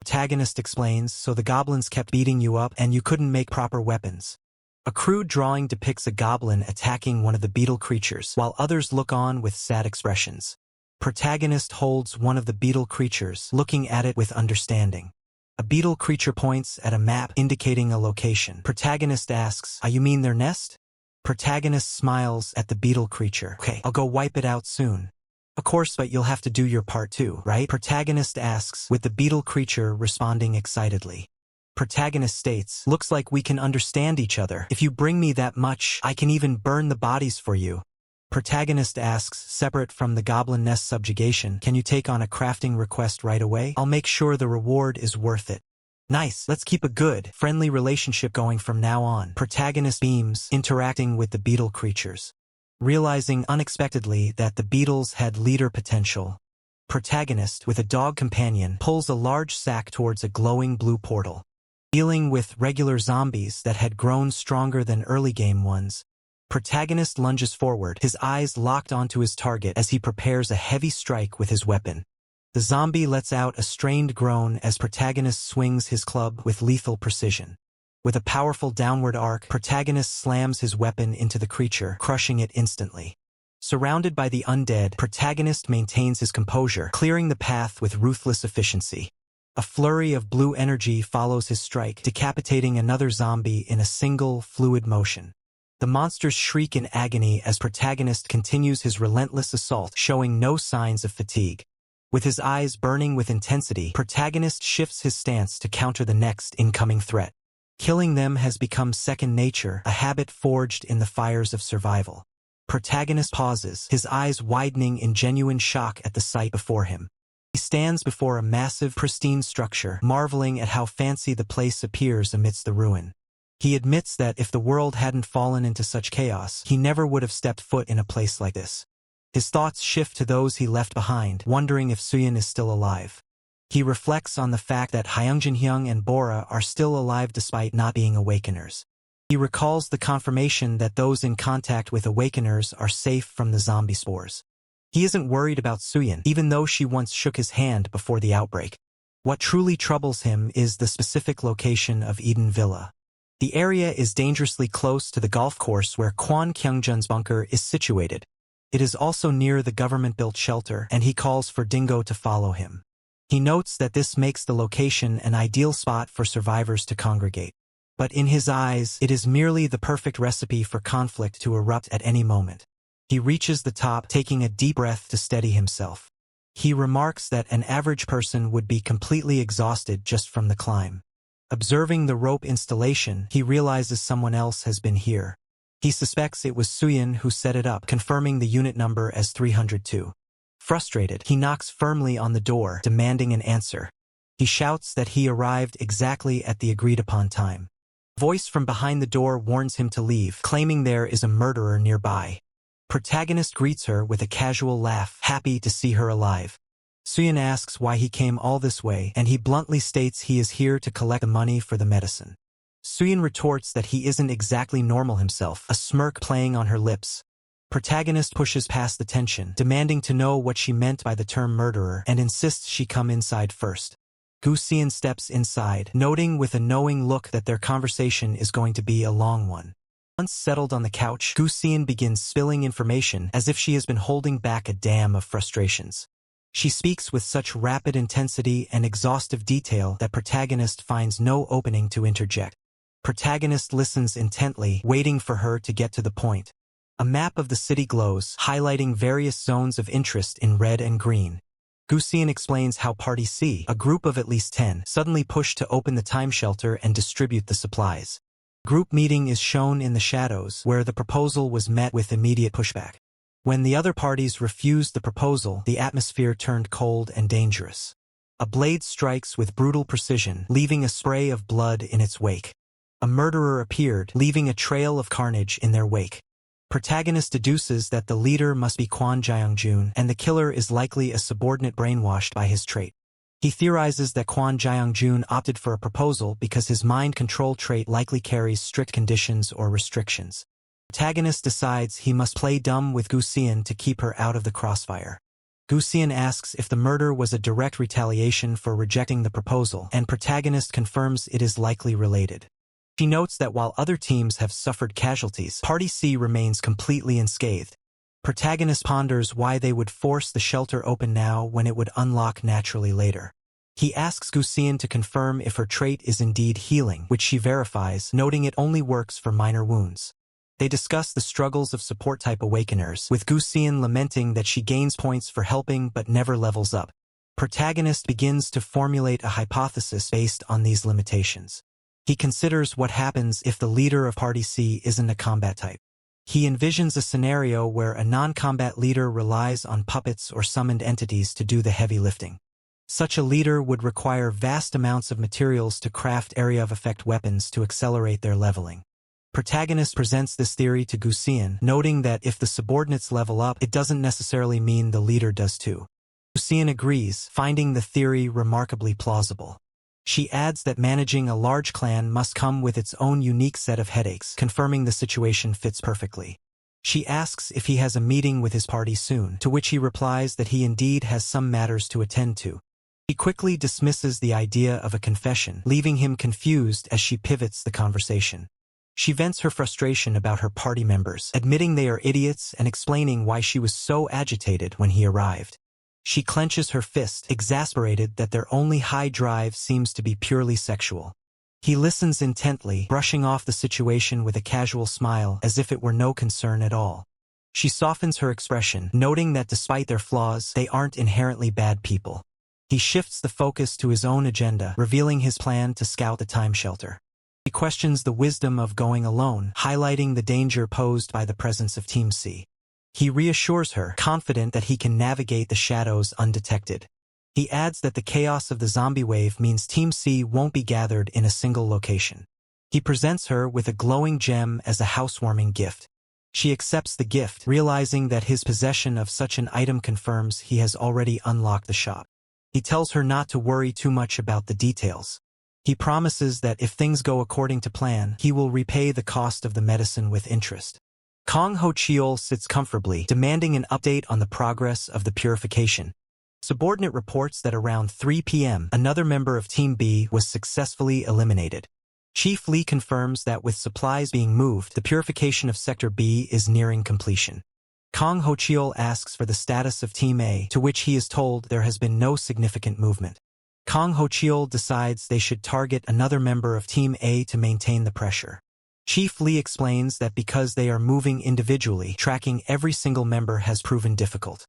A: Protagonist explains, so the goblins kept beating you up, and you couldn't make proper weapons. A crude drawing depicts a goblin attacking one of the beetle creatures, while others look on with sad expressions. Protagonist holds one of the beetle creatures, looking at it with understanding. A beetle creature points at a map indicating a location. Protagonist asks, you mean their nest? Protagonist smiles at the beetle creature. Okay, I'll go wipe it out soon. Of course, but you'll have to do your part too, right? Protagonist asks, with the beetle creature responding excitedly. Protagonist states, looks like we can understand each other. If you bring me that much, I can even burn the bodies for you. Protagonist asks, separate from the goblin nest subjugation, can you take on a crafting request right away? I'll make sure the reward is worth it. Nice, let's keep a good, friendly relationship going from now on. Protagonist beams, interacting with the beetle creatures. Realizing unexpectedly that the beetles had leader potential, protagonist, with a dog companion, pulls a large sack towards a glowing blue portal. Dealing with regular zombies that had grown stronger than early game ones, protagonist lunges forward, his eyes locked onto his target as he prepares a heavy strike with his weapon. The zombie lets out a strained groan as protagonist swings his club with lethal precision. With a powerful downward arc, protagonist slams his weapon into the creature, crushing it instantly. Surrounded by the undead, protagonist maintains his composure, clearing the path with ruthless efficiency. A flurry of blue energy follows his strike, decapitating another zombie in a single, fluid motion. The monsters shriek in agony as protagonist continues his relentless assault, showing no signs of fatigue. With his eyes burning with intensity, protagonist shifts his stance to counter the next incoming threat. Killing them has become second nature, a habit forged in the fires of survival. Protagonist pauses, his eyes widening in genuine shock at the sight before him. He stands before a massive, pristine structure, marveling at how fancy the place appears amidst the ruin. He admits that if the world hadn't fallen into such chaos, he never would have stepped foot in a place like this. His thoughts shift to those he left behind, wondering if Suyin is still alive. He reflects on the fact that Hyungjin and Bora are still alive despite not being awakeners. He recalls the confirmation that those in contact with awakeners are safe from the zombie spores. He isn't worried about Suyin, even though she once shook his hand before the outbreak. What truly troubles him is the specific location of Eden Villa. The area is dangerously close to the golf course where Kwon Kyungjun's bunker is situated. It is also near the government-built shelter, and he calls for Dingo to follow him. He notes that this makes the location an ideal spot for survivors to congregate. But in his eyes, it is merely the perfect recipe for conflict to erupt at any moment. He reaches the top, taking a deep breath to steady himself. He remarks that an average person would be completely exhausted just from the climb. Observing the rope installation, he realizes someone else has been here. He suspects it was Suyin who set it up, confirming the unit number as 302. Frustrated, he knocks firmly on the door, demanding an answer. He shouts that he arrived exactly at the agreed-upon time. A voice from behind the door warns him to leave, claiming there is a murderer nearby. Protagonist greets her with a casual laugh, happy to see her alive. Suyin asks why he came all this way, and he bluntly states he is here to collect the money for the medicine. Suyin retorts that he isn't exactly normal himself, a smirk playing on her lips. Protagonist pushes past the tension, demanding to know what she meant by the term murderer, and insists she come inside first. Gu Xian steps inside, noting with a knowing look that their conversation is going to be a long one. Once settled on the couch, Gu Xian begins spilling information as if she has been holding back a dam of frustrations. She speaks with such rapid intensity and exhaustive detail that protagonist finds no opening to interject. Protagonist listens intently, waiting for her to get to the point. A map of the city glows, highlighting various zones of interest in red and green. Gu Xian explains how Party C, a group of at least 10, suddenly pushed to open the time shelter and distribute the supplies. Group meeting is shown in the shadows, where the proposal was met with immediate pushback. When the other parties refused the proposal, the atmosphere turned cold and dangerous. A blade strikes with brutal precision, leaving a spray of blood in its wake. A murderer appeared, leaving a trail of carnage in their wake. Protagonist deduces that the leader must be Kwon Jaeyoung-jun, and the killer is likely a subordinate brainwashed by his trait. He theorizes that Kwon Jaeyoung-jun opted for a proposal because his mind control trait likely carries strict conditions or restrictions. Protagonist decides he must play dumb with Gu Xian to keep her out of the crossfire. Gu Xian asks if the murder was a direct retaliation for rejecting the proposal, and protagonist confirms it is likely related. She notes that while other teams have suffered casualties, Party C remains completely unscathed. Protagonist ponders why they would force the shelter open now when it would unlock naturally later. He asks Gu Xian to confirm if her trait is indeed healing, which she verifies, noting it only works for minor wounds. They discuss the struggles of support-type awakeners, with Gu Xian lamenting that she gains points for helping but never levels up. Protagonist begins to formulate a hypothesis based on these limitations. He considers what happens if the leader of Party C isn't a combat type. He envisions a scenario where a non-combat leader relies on puppets or summoned entities to do the heavy lifting. Such a leader would require vast amounts of materials to craft area of effect weapons to accelerate their leveling. Protagonist presents this theory to Gu Xian, noting that if the subordinates level up, it doesn't necessarily mean the leader does too. Gu Xian agrees, finding the theory remarkably plausible. She adds that managing a large clan must come with its own unique set of headaches, confirming the situation fits perfectly. She asks if he has a meeting with his party soon, to which he replies that he indeed has some matters to attend to. She quickly dismisses the idea of a confession, leaving him confused as she pivots the conversation. She vents her frustration about her party members, admitting they are idiots and explaining why she was so agitated when he arrived. She clenches her fist, exasperated that their only high drive seems to be purely sexual. He listens intently, brushing off the situation with a casual smile as if it were no concern at all. She softens her expression, noting that despite their flaws, they aren't inherently bad people. He shifts the focus to his own agenda, revealing his plan to scout the time shelter. He questions the wisdom of going alone, highlighting the danger posed by the presence of Team C. He reassures her, confident that he can navigate the shadows undetected. He adds that the chaos of the zombie wave means Team C won't be gathered in a single location. He presents her with a glowing gem as a housewarming gift. She accepts the gift, realizing that his possession of such an item confirms he has already unlocked the shop. He tells her not to worry too much about the details. He promises that if things go according to plan, he will repay the cost of the medicine with interest. Kang Ho-cheol sits comfortably, demanding an update on the progress of the purification. Subordinate reports that around 3 p.m., another member of Team B was successfully eliminated. Chief Lee confirms that with supplies being moved, the purification of Sector B is nearing completion. Kang Ho-cheol asks for the status of Team A, to which he is told there has been no significant movement. Kang Ho-cheol decides they should target another member of Team A to maintain the pressure. Chief Lee explains that because they are moving individually, tracking every single member has proven difficult.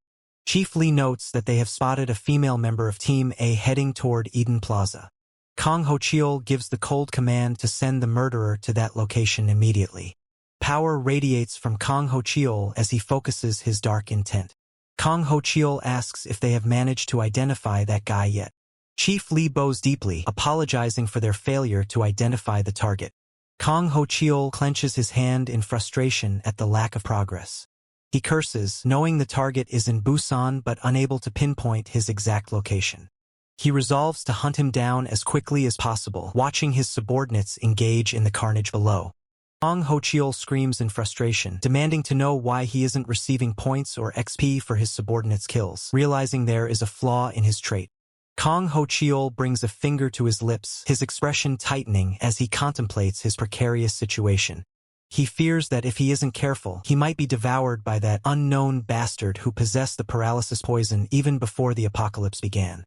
A: Chief Lee notes that they have spotted a female member of Team A heading toward Eden Plaza. Kang Ho-cheol gives the cold command to send the murderer to that location immediately. Power radiates from Kang Ho-cheol as he focuses his dark intent. Kang Ho-cheol asks if they have managed to identify that guy yet. Chief Lee bows deeply, apologizing for their failure to identify the target. Kang Ho-cheol clenches his hand in frustration at the lack of progress. He curses, knowing the target is in Busan but unable to pinpoint his exact location. He resolves to hunt him down as quickly as possible, watching his subordinates engage in the carnage below. Kang Ho-cheol screams in frustration, demanding to know why he isn't receiving points or XP for his subordinates' kills, realizing there is a flaw in his trait. Kang Ho-cheol brings a finger to his lips, his expression tightening as he contemplates his precarious situation. He fears that if he isn't careful, he might be devoured by that unknown bastard who possessed the paralysis poison even before the apocalypse began.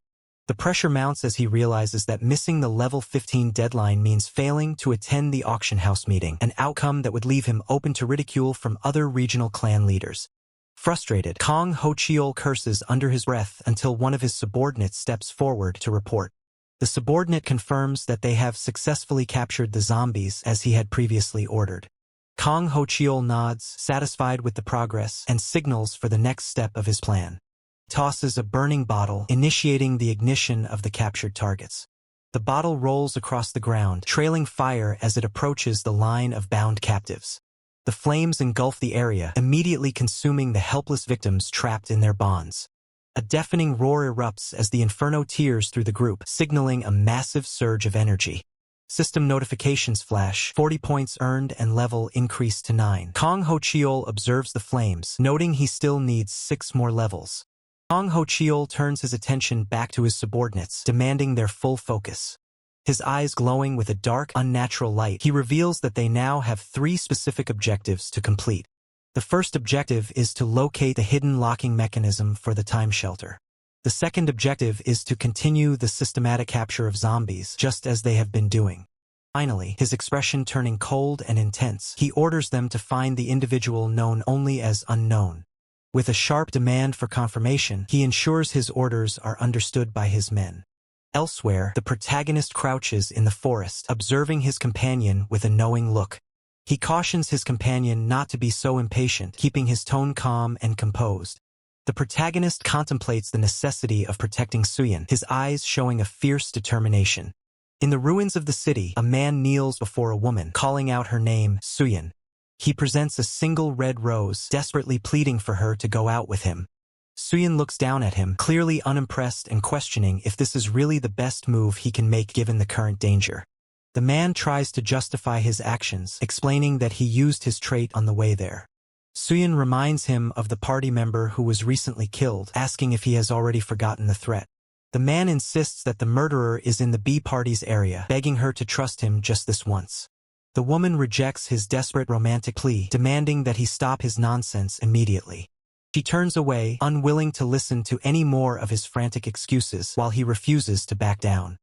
A: The pressure mounts as he realizes that missing the level 15 deadline means failing to attend the auction house meeting, an outcome that would leave him open to ridicule from other regional clan leaders. Frustrated, Kang Ho-cheol curses under his breath until one of his subordinates steps forward to report. The subordinate confirms that they have successfully captured the zombies as he had previously ordered. Kang Ho-cheol nods, satisfied with the progress, and signals for the next step of his plan. Tosses a burning bottle, initiating the ignition of the captured targets. The bottle rolls across the ground, trailing fire as it approaches the line of bound captives. The flames engulf the area, immediately consuming the helpless victims trapped in their bonds. A deafening roar erupts as the inferno tears through the group, signaling a massive surge of energy. System notifications flash, 40 points earned and level increased to 9. Kang Ho-cheol observes the flames, noting he still needs 6 more levels. Kang Ho-cheol turns his attention back to his subordinates, demanding their full focus. His eyes glowing with a dark, unnatural light, he reveals that they now have 3 specific objectives to complete. The first objective is to locate the hidden locking mechanism for the time shelter. The second objective is to continue the systematic capture of zombies, just as they have been doing. Finally, his expression turning cold and intense, he orders them to find the individual known only as Unknown. With a sharp demand for confirmation, he ensures his orders are understood by his men. Elsewhere, the protagonist crouches in the forest, observing his companion with a knowing look. He cautions his companion not to be so impatient, keeping his tone calm and composed. The protagonist contemplates the necessity of protecting Suyin, his eyes showing a fierce determination. In the ruins of the city, a man kneels before a woman, calling out her name, Suyin. He presents a single red rose, desperately pleading for her to go out with him. Suyin looks down at him, clearly unimpressed and questioning if this is really the best move he can make given the current danger. The man tries to justify his actions, explaining that he used his trait on the way there. Suyin reminds him of the party member who was recently killed, asking if he has already forgotten the threat. The man insists that the murderer is in the B party's area, begging her to trust him just this once. The woman rejects his desperate romantic plea, demanding that he stop his nonsense immediately. She turns away, unwilling to listen to any more of his frantic excuses, while he refuses to back down.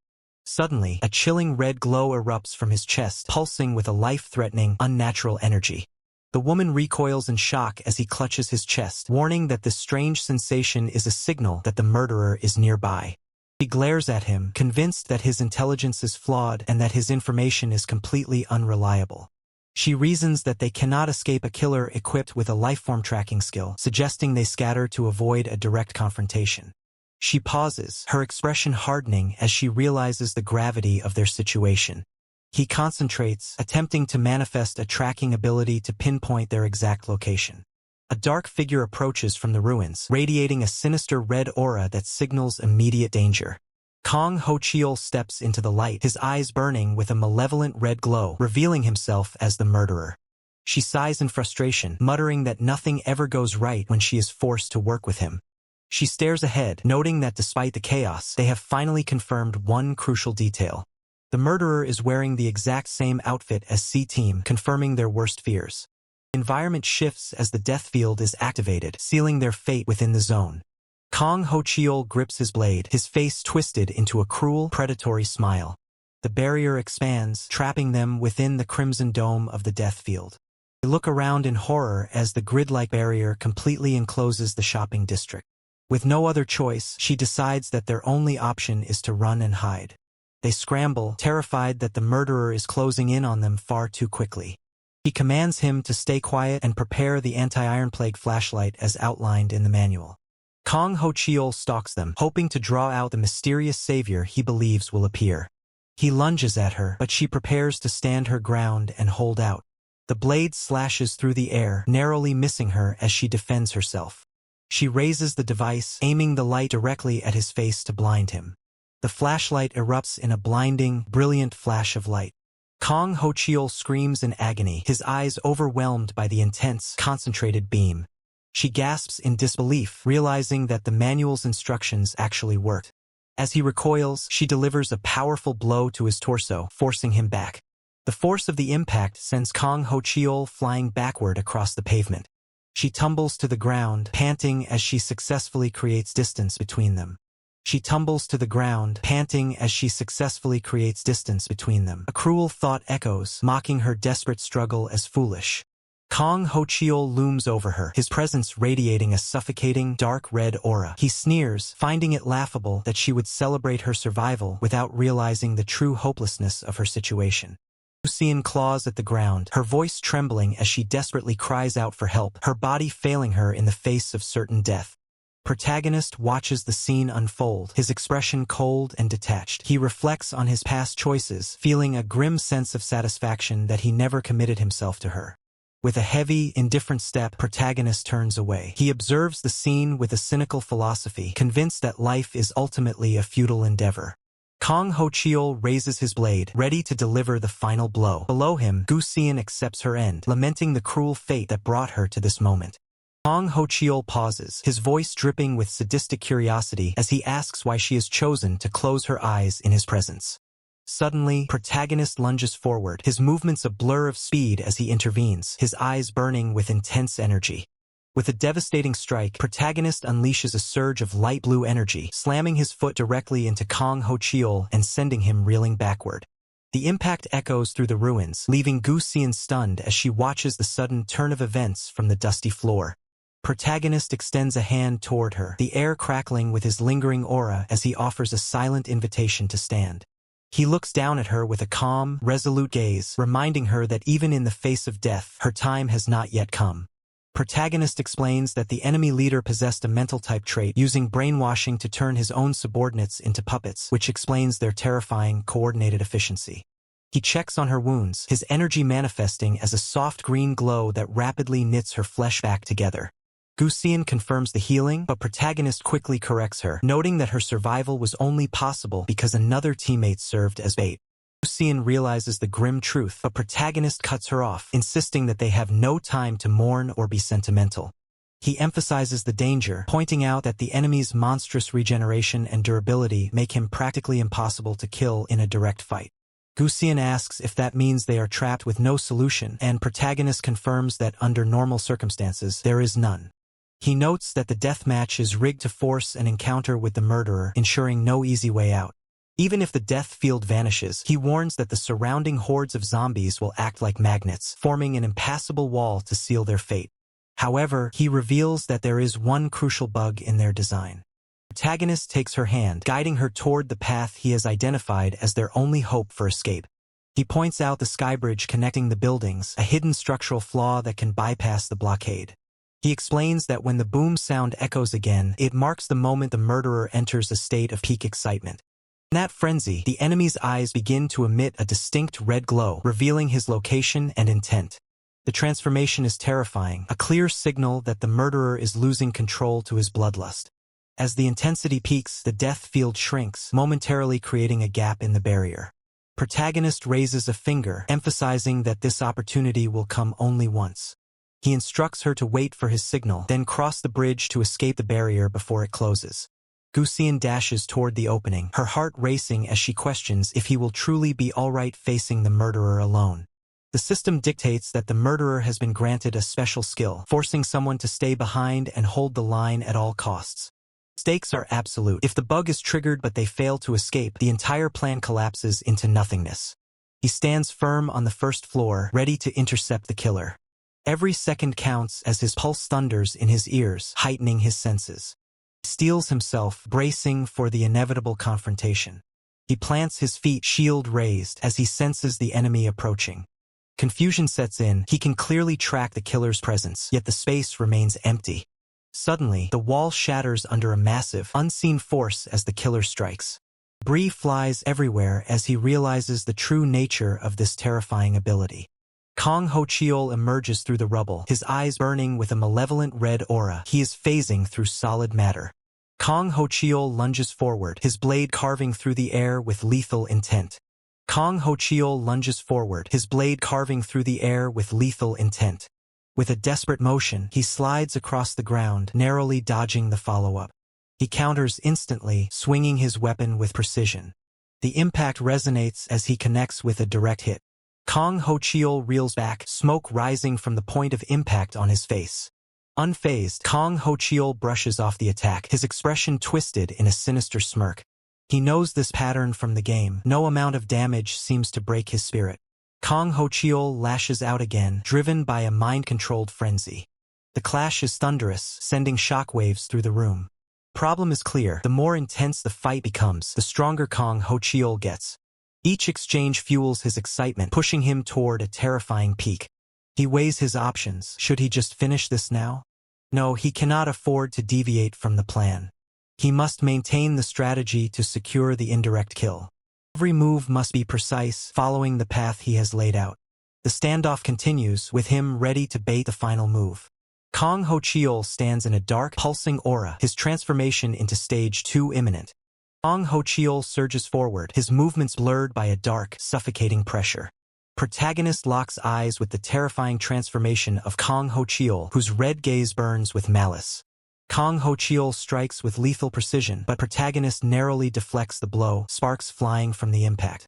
A: Suddenly, a chilling red glow erupts from his chest, pulsing with a life-threatening, unnatural energy. The woman recoils in shock as he clutches his chest, warning that this strange sensation is a signal that the murderer is nearby. She glares at him, convinced that his intelligence is flawed and that his information is completely unreliable. She reasons that they cannot escape a killer equipped with a lifeform tracking skill, suggesting they scatter to avoid a direct confrontation. She pauses, her expression hardening as she realizes the gravity of their situation. He concentrates, attempting to manifest a tracking ability to pinpoint their exact location. A dark figure approaches from the ruins, radiating a sinister red aura that signals immediate danger. Kang Ho-cheol steps into the light, his eyes burning with a malevolent red glow, revealing himself as the murderer. She sighs in frustration, muttering that nothing ever goes right when she is forced to work with him. She stares ahead, noting that despite the chaos, they have finally confirmed one crucial detail. The murderer is wearing the exact same outfit as C-Team, confirming their worst fears. The environment shifts as the death field is activated, sealing their fate within the zone. Kang Ho-cheol grips his blade, his face twisted into a cruel, predatory smile. The barrier expands, trapping them within the crimson dome of the death field. They look around in horror as the grid-like barrier completely encloses the shopping district. With no other choice, she decides that their only option is to run and hide. They scramble, terrified that the murderer is closing in on them far too quickly. He commands him to stay quiet and prepare the anti-Iron Plague flashlight as outlined in the manual. Kang Ho-cheol stalks them, hoping to draw out the mysterious savior he believes will appear. He lunges at her, but she prepares to stand her ground and hold out. The blade slashes through the air, narrowly missing her as she defends herself. She raises the device, aiming the light directly at his face to blind him. The flashlight erupts in a blinding, brilliant flash of light. Kang Ho-cheol screams in agony, his eyes overwhelmed by the intense, concentrated beam. She gasps in disbelief, realizing that the manual's instructions actually worked. As he recoils, she delivers a powerful blow to his torso, forcing him back. The force of the impact sends Kang Ho-cheol flying backward across the pavement. She tumbles to the ground, panting as she successfully creates distance between them. A cruel thought echoes, mocking her desperate struggle as foolish. Kang Ho-cheol looms over her, his presence radiating a suffocating, dark red aura. He sneers, finding it laughable that she would celebrate her survival without realizing the true hopelessness of her situation. Lucian claws at the ground, her voice trembling as she desperately cries out for help, her body failing her in the face of certain death. Protagonist watches the scene unfold, his expression cold and detached. He reflects on his past choices, feeling a grim sense of satisfaction that he never committed himself to her. With a heavy, indifferent step, protagonist turns away. He observes the scene with a cynical philosophy, convinced that life is ultimately a futile endeavor. Kang Ho-cheol raises his blade, ready to deliver the final blow. Below him, Gusian accepts her end, lamenting the cruel fate that brought her to this moment. Kang Ho-cheol pauses, his voice dripping with sadistic curiosity as he asks why she has chosen to close her eyes in his presence. Suddenly, protagonist lunges forward, his movements a blur of speed as he intervenes, his eyes burning with intense energy. With a devastating strike, protagonist unleashes a surge of light blue energy, slamming his foot directly into Kang Ho-cheol and sending him reeling backward. The impact echoes through the ruins, leaving Gusian stunned as she watches the sudden turn of events from the dusty floor. Protagonist extends a hand toward her, the air crackling with his lingering aura as he offers a silent invitation to stand. He looks down at her with a calm, resolute gaze, reminding her that even in the face of death, her time has not yet come. Protagonist explains that the enemy leader possessed a mental type trait, using brainwashing to turn his own subordinates into puppets, which explains their terrifying, coordinated efficiency. He checks on her wounds, his energy manifesting as a soft green glow that rapidly knits her flesh back together. Gusian confirms the healing, but protagonist quickly corrects her, noting that her survival was only possible because another teammate served as bait. Gusian realizes the grim truth, but protagonist cuts her off, insisting that they have no time to mourn or be sentimental. He emphasizes the danger, pointing out that the enemy's monstrous regeneration and durability make him practically impossible to kill in a direct fight. Gusian asks if that means they are trapped with no solution, and protagonist confirms that under normal circumstances, there is none. He notes that the deathmatch is rigged to force an encounter with the murderer, ensuring no easy way out. Even if the death field vanishes, he warns that the surrounding hordes of zombies will act like magnets, forming an impassable wall to seal their fate. However, he reveals that there is one crucial bug in their design. The protagonist takes her hand, guiding her toward the path he has identified as their only hope for escape. He points out the skybridge connecting the buildings, a hidden structural flaw that can bypass the blockade. He explains that when the boom sound echoes again, it marks the moment the murderer enters a state of peak excitement. In that frenzy, the enemy's eyes begin to emit a distinct red glow, revealing his location and intent. The transformation is terrifying, a clear signal that the murderer is losing control to his bloodlust. As the intensity peaks, the death field shrinks, momentarily creating a gap in the barrier. Protagonist raises a finger, emphasizing that this opportunity will come only once. He instructs her to wait for his signal, then cross the bridge to escape the barrier before it closes. Gusian dashes toward the opening, her heart racing as she questions if he will truly be alright facing the murderer alone. The system dictates that the murderer has been granted a special skill, forcing someone to stay behind and hold the line at all costs. Stakes are absolute. If the bug is triggered but they fail to escape, the entire plan collapses into nothingness. He stands firm on the first floor, ready to intercept the killer. Every second counts as his pulse thunders in his ears, heightening his senses. He steels himself, bracing for the inevitable confrontation. He plants his feet, shield raised, as he senses the enemy approaching. Confusion sets in. He can clearly track the killer's presence, yet the space remains empty. Suddenly, the wall shatters under a massive, unseen force as the killer strikes. Debris flies everywhere as he realizes the true nature of this terrifying ability. Kong Ho-cheol emerges through the rubble, his eyes burning with a malevolent red aura. He is phasing through solid matter. Kong Ho-cheol lunges forward, his blade carving through the air with lethal intent. Kong Ho-cheol lunges forward, his blade carving through the air with lethal intent. With a desperate motion, he slides across the ground, narrowly dodging the follow-up. He counters instantly, swinging his weapon with precision. The impact resonates as he connects with a direct hit. Kong Ho-cheol reels back, smoke rising from the point of impact on his face. Unfazed, Kong Ho-cheol brushes off the attack, his expression twisted in a sinister smirk. He knows this pattern from the game. No amount of damage seems to break his spirit. Kong Ho-cheol lashes out again, driven by a mind-controlled frenzy. The clash is thunderous, sending shockwaves through the room. Problem is clear. The more intense the fight becomes, the stronger Kong Ho-cheol gets. Each exchange fuels his excitement, pushing him toward a terrifying peak. He weighs his options. Should he just finish this now? No, he cannot afford to deviate from the plan. He must maintain the strategy to secure the indirect kill. Every move must be precise, following the path he has laid out. The standoff continues, with him ready to bait the final move. Kong Ho-cheol stands in a dark, pulsing aura, his transformation into Stage 2 imminent. Kong Ho-cheol surges forward, his movements blurred by a dark, suffocating pressure. Protagonist locks eyes with the terrifying transformation of Kong Ho-cheol, whose red gaze burns with malice. Kong Ho-cheol strikes with lethal precision, but protagonist narrowly deflects the blow, sparks flying from the impact.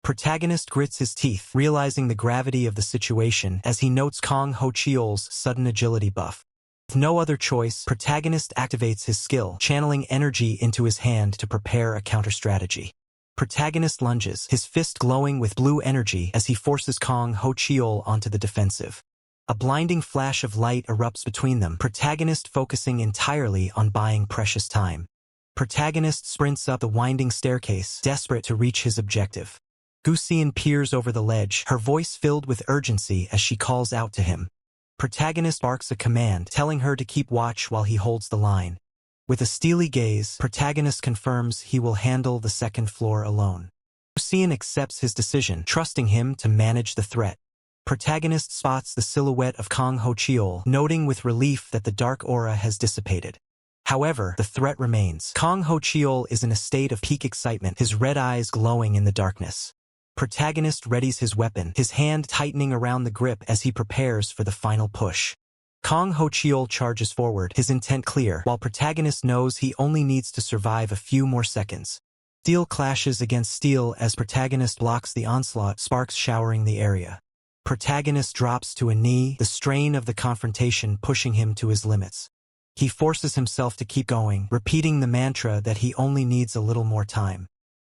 A: Protagonist grits his teeth, realizing the gravity of the situation as he notes Kong Ho-cheol's sudden agility buff. With no other choice, protagonist activates his skill, channeling energy into his hand to prepare a counter-strategy. Protagonist lunges, his fist glowing with blue energy as he forces Kong Ho-cheol onto the defensive. A blinding flash of light erupts between them, protagonist focusing entirely on buying precious time. Protagonist sprints up the winding staircase, desperate to reach his objective. Gusian peers over the ledge, her voice filled with urgency as she calls out to him. Protagonist barks a command, telling her to keep watch while he holds the line. With a steely gaze, protagonist confirms he will handle the second floor alone. Gusian accepts his decision, trusting him to manage the threat. Protagonist spots the silhouette of Kong Ho-cheol, noting with relief that the dark aura has dissipated. However, the threat remains. Kong Ho-cheol is in a state of peak excitement, his red eyes glowing in the darkness. Protagonist readies his weapon, his hand tightening around the grip as he prepares for the final push. Kong Ho-cheol charges forward, his intent clear, while protagonist knows he only needs to survive a few more seconds. Steel clashes against steel as protagonist blocks the onslaught, sparks showering the area. Protagonist drops to a knee, the strain of the confrontation pushing him to his limits. He forces himself to keep going, repeating the mantra that he only needs a little more time.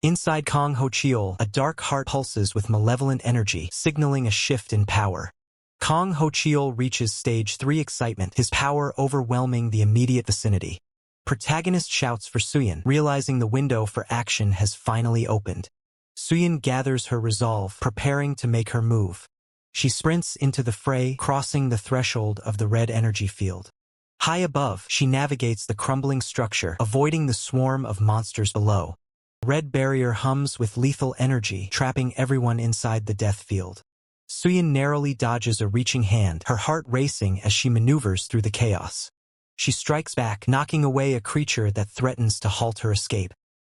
A: Inside Kong Ho-cheol, a dark heart pulses with malevolent energy, signaling a shift in power. Kong Ho-cheol reaches Stage 3 excitement, his power overwhelming the immediate vicinity. Protagonist shouts for Suyin, realizing the window for action has finally opened. Suyin gathers her resolve, preparing to make her move. She sprints into the fray, crossing the threshold of the red energy field. High above, she navigates the crumbling structure, avoiding the swarm of monsters below. The red barrier hums with lethal energy, trapping everyone inside the death field. Suyin narrowly dodges a reaching hand, her heart racing as she maneuvers through the chaos. She strikes back, knocking away a creature that threatens to halt her escape.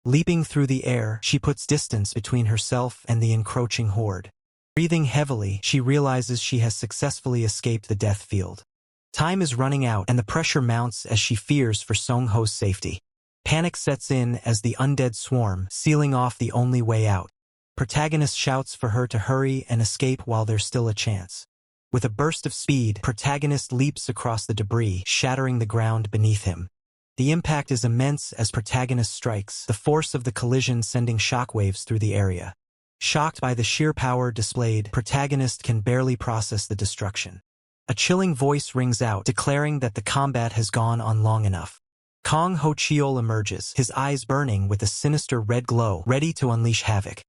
A: Leaping through the air, she puts distance between herself and the encroaching horde. Breathing heavily, she realizes she has successfully escaped the death field. Time is running out, and the pressure mounts as she fears for Songho's safety. Panic sets in as the undead swarm, sealing off the only way out. Protagonist shouts for her to hurry and escape while there's still a chance. With a burst of speed, Protagonist leaps across the debris, shattering the ground beneath him. The impact is immense as Protagonist strikes, the force of the collision sending shockwaves through the area. Shocked by the sheer power displayed, Protagonist can barely process the destruction. A chilling voice rings out, declaring that the combat has gone on long enough. Kong Ho-cheol emerges, his eyes burning with a sinister red glow, ready to unleash havoc.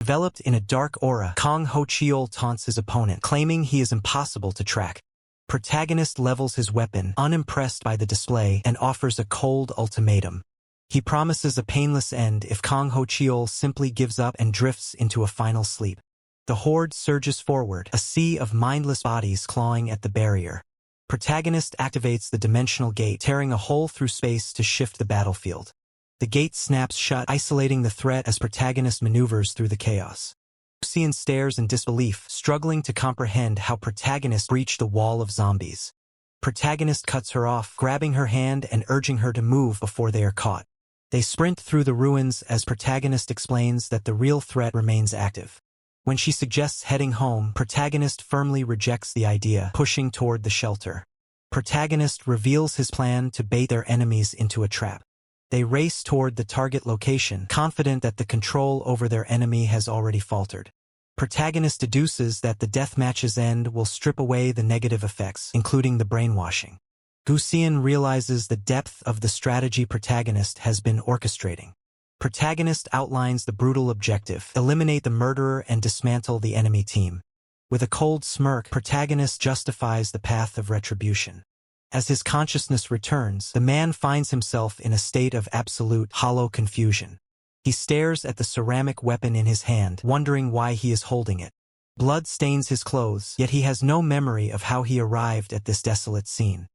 A: Developed in a dark aura, Kong Ho-cheol taunts his opponent, claiming he is impossible to track. Protagonist levels his weapon, unimpressed by the display, and offers a cold ultimatum. He promises a painless end if Kong Ho-cheol simply gives up and drifts into a final sleep. The horde surges forward, a sea of mindless bodies clawing at the barrier. Protagonist activates the dimensional gate, tearing a hole through space to shift the battlefield. The gate snaps shut, isolating the threat as Protagonist maneuvers through the chaos. Lucian stares in disbelief, struggling to comprehend how Protagonist breached the wall of zombies. Protagonist cuts her off, grabbing her hand and urging her to move before they are caught. They sprint through the ruins as Protagonist explains that the real threat remains active. When she suggests heading home, Protagonist firmly rejects the idea, pushing toward the shelter. Protagonist reveals his plan to bait their enemies into a trap. They race toward the target location, confident that the control over their enemy has already faltered. Protagonist deduces that the deathmatch's end will strip away the negative effects, including the brainwashing. Gusian realizes the depth of the strategy Protagonist has been orchestrating. Protagonist outlines the brutal objective: eliminate the murderer and dismantle the enemy team. With a cold smirk, Protagonist justifies the path of retribution. As his consciousness returns, the man finds himself in a state of absolute, hollow confusion. He stares at the ceramic weapon in his hand, wondering why he is holding it. Blood stains his clothes, yet he has no memory of how he arrived at this desolate scene.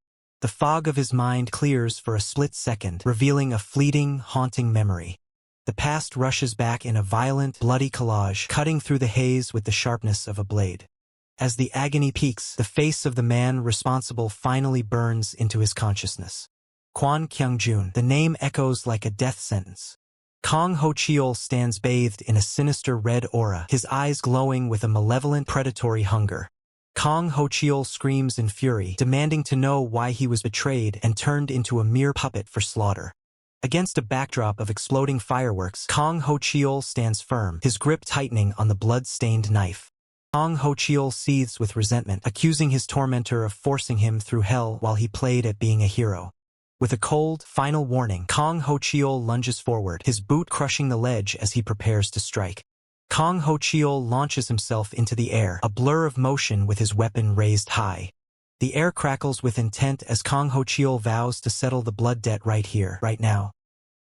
A: The fog of his mind clears for a split second, revealing a fleeting, haunting memory. The past rushes back in a violent, bloody collage, cutting through the haze with the sharpness of a blade. As the agony peaks, the face of the man responsible finally burns into his consciousness. Kwon Kyung-jun, the name echoes like a death sentence. Kong Ho-cheol stands bathed in a sinister red aura, his eyes glowing with a malevolent, predatory hunger. Kong Ho-cheol screams in fury, demanding to know why he was betrayed and turned into a mere puppet for slaughter. Against a backdrop of exploding fireworks, Kong Ho-cheol stands firm, his grip tightening on the blood-stained knife. Kong Ho-cheol seethes with resentment, accusing his tormentor of forcing him through hell while he played at being a hero. With a cold, final warning, Kong Ho-cheol lunges forward, his boot crushing the ledge as he prepares to strike. Kong Ho-cheol launches himself into the air, a blur of motion with his weapon raised high. The air crackles with intent as Kong Ho-cheol vows to settle the blood debt right here, right now.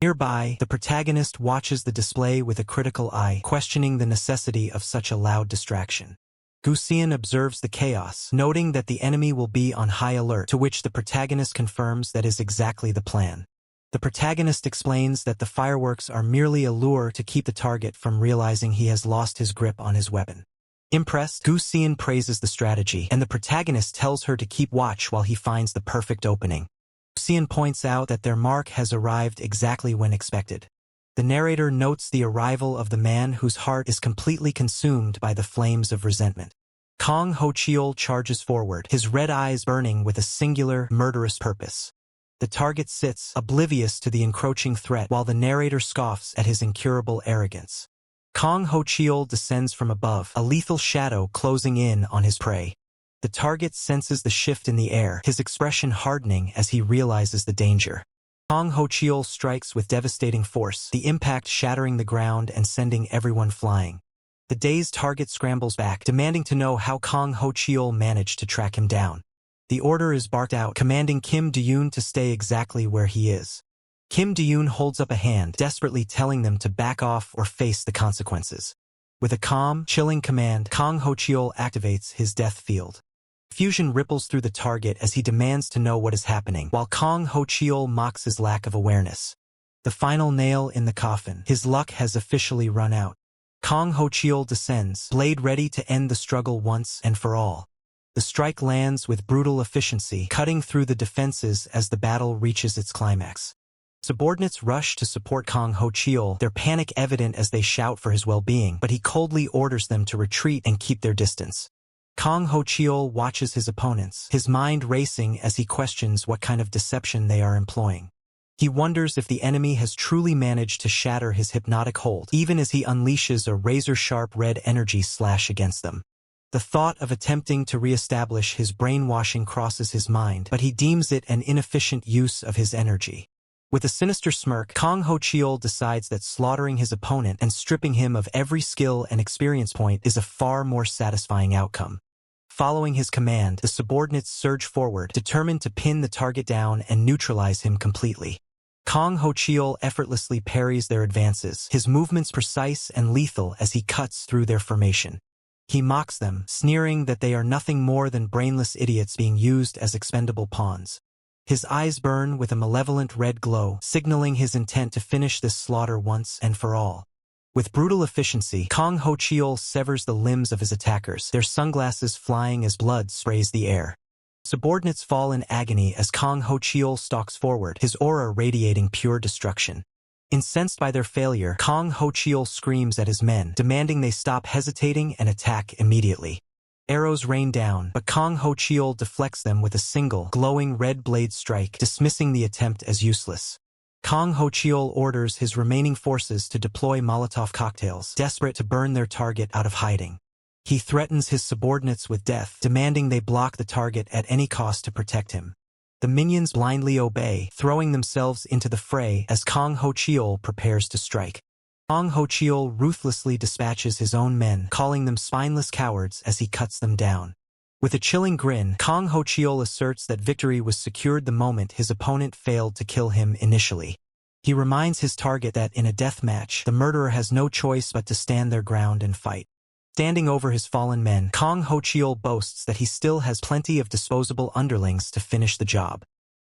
A: Nearby, the protagonist watches the display with a critical eye, questioning the necessity of such a loud distraction. Gusian observes the chaos, noting that the enemy will be on high alert, to which the protagonist confirms that is exactly the plan. The protagonist explains that the fireworks are merely a lure to keep the target from realizing he has lost his grip on his weapon. Impressed, Gusian praises the strategy, and the protagonist tells her to keep watch while he finds the perfect opening. Gusian points out that their mark has arrived exactly when expected. The narrator notes the arrival of the man whose heart is completely consumed by the flames of resentment. Kong Ho-cheol charges forward, his red eyes burning with a singular, murderous purpose. The target sits, oblivious to the encroaching threat, while the narrator scoffs at his incurable arrogance. Kong Ho-cheol descends from above, a lethal shadow closing in on his prey. The target senses the shift in the air, his expression hardening as he realizes the danger. Kong Ho-cheol strikes with devastating force, the impact shattering the ground and sending everyone flying. The dazed target scrambles back, demanding to know how Kong Ho-cheol managed to track him down. The order is barked out, commanding Kim Do-yoon to stay exactly where he is. Kim Do-yoon holds up a hand, desperately telling them to back off or face the consequences. With a calm, chilling command, Kang Ho-cheol activates his death field. Fusion ripples through the target as he demands to know what is happening, while Kang Ho-cheol mocks his lack of awareness. The final nail in the coffin. His luck has officially run out. Kang Ho-cheol descends, blade ready to end the struggle once and for all. The strike lands with brutal efficiency, cutting through the defenses as the battle reaches its climax. Subordinates rush to support Kang Ho-cheol, their panic evident as they shout for his well-being, but he coldly orders them to retreat and keep their distance. Kang Ho-cheol watches his opponents, his mind racing as he questions what kind of deception they are employing. He wonders if the enemy has truly managed to shatter his hypnotic hold, even as he unleashes a razor-sharp red energy slash against them. The thought of attempting to re-establish his brainwashing crosses his mind, but he deems it an inefficient use of his energy. With a sinister smirk, Kang Ho-cheol decides that slaughtering his opponent and stripping him of every skill and experience point is a far more satisfying outcome. Following his command, the subordinates surge forward, determined to pin the target down and neutralize him completely. Kang Ho-cheol effortlessly parries their advances, his movements precise and lethal as he cuts through their formation. He mocks them, sneering that they are nothing more than brainless idiots being used as expendable pawns. His eyes burn with a malevolent red glow, signaling his intent to finish this slaughter once and for all. With brutal efficiency, Kang Ho-cheol severs the limbs of his attackers, their sunglasses flying as blood sprays the air. Subordinates fall in agony as Kang Ho-cheol stalks forward, his aura radiating pure destruction. Incensed by their failure, Kang Ho-cheol screams at his men, demanding they stop hesitating and attack immediately. Arrows rain down, but Kang Ho-cheol deflects them with a single, glowing red blade strike, dismissing the attempt as useless. Kang Ho-cheol orders his remaining forces to deploy Molotov cocktails, desperate to burn their target out of hiding. He threatens his subordinates with death, demanding they block the target at any cost to protect him. The minions blindly obey, throwing themselves into the fray as Kang Ho-cheol prepares to strike. Kang Ho-cheol ruthlessly dispatches his own men, calling them spineless cowards as he cuts them down. With a chilling grin, Kang Ho-cheol asserts that victory was secured the moment his opponent failed to kill him initially. He reminds his target that in a death match, the murderer has no choice but to stand their ground and fight. Standing over his fallen men, Kang Ho-cheol boasts that he still has plenty of disposable underlings to finish the job.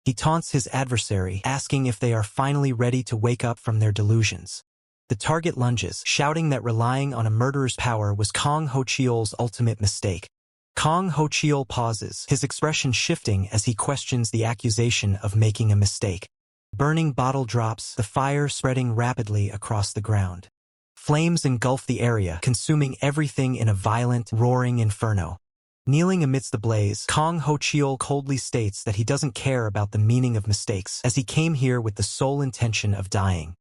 A: He taunts his adversary, asking if they are finally ready to wake up from their delusions. The target lunges, shouting that relying on a murderer's power was Kang Ho-cheol's ultimate mistake. Kang Ho-cheol pauses, his expression shifting as he questions the accusation of making a mistake. Burning bottle drops, the fire spreading rapidly across the ground. Flames engulf the area, consuming everything in a violent, roaring inferno. Kneeling amidst the blaze, Kang Ho-cheol coldly states that he doesn't care about the meaning of mistakes, as he came here with the sole intention of dying.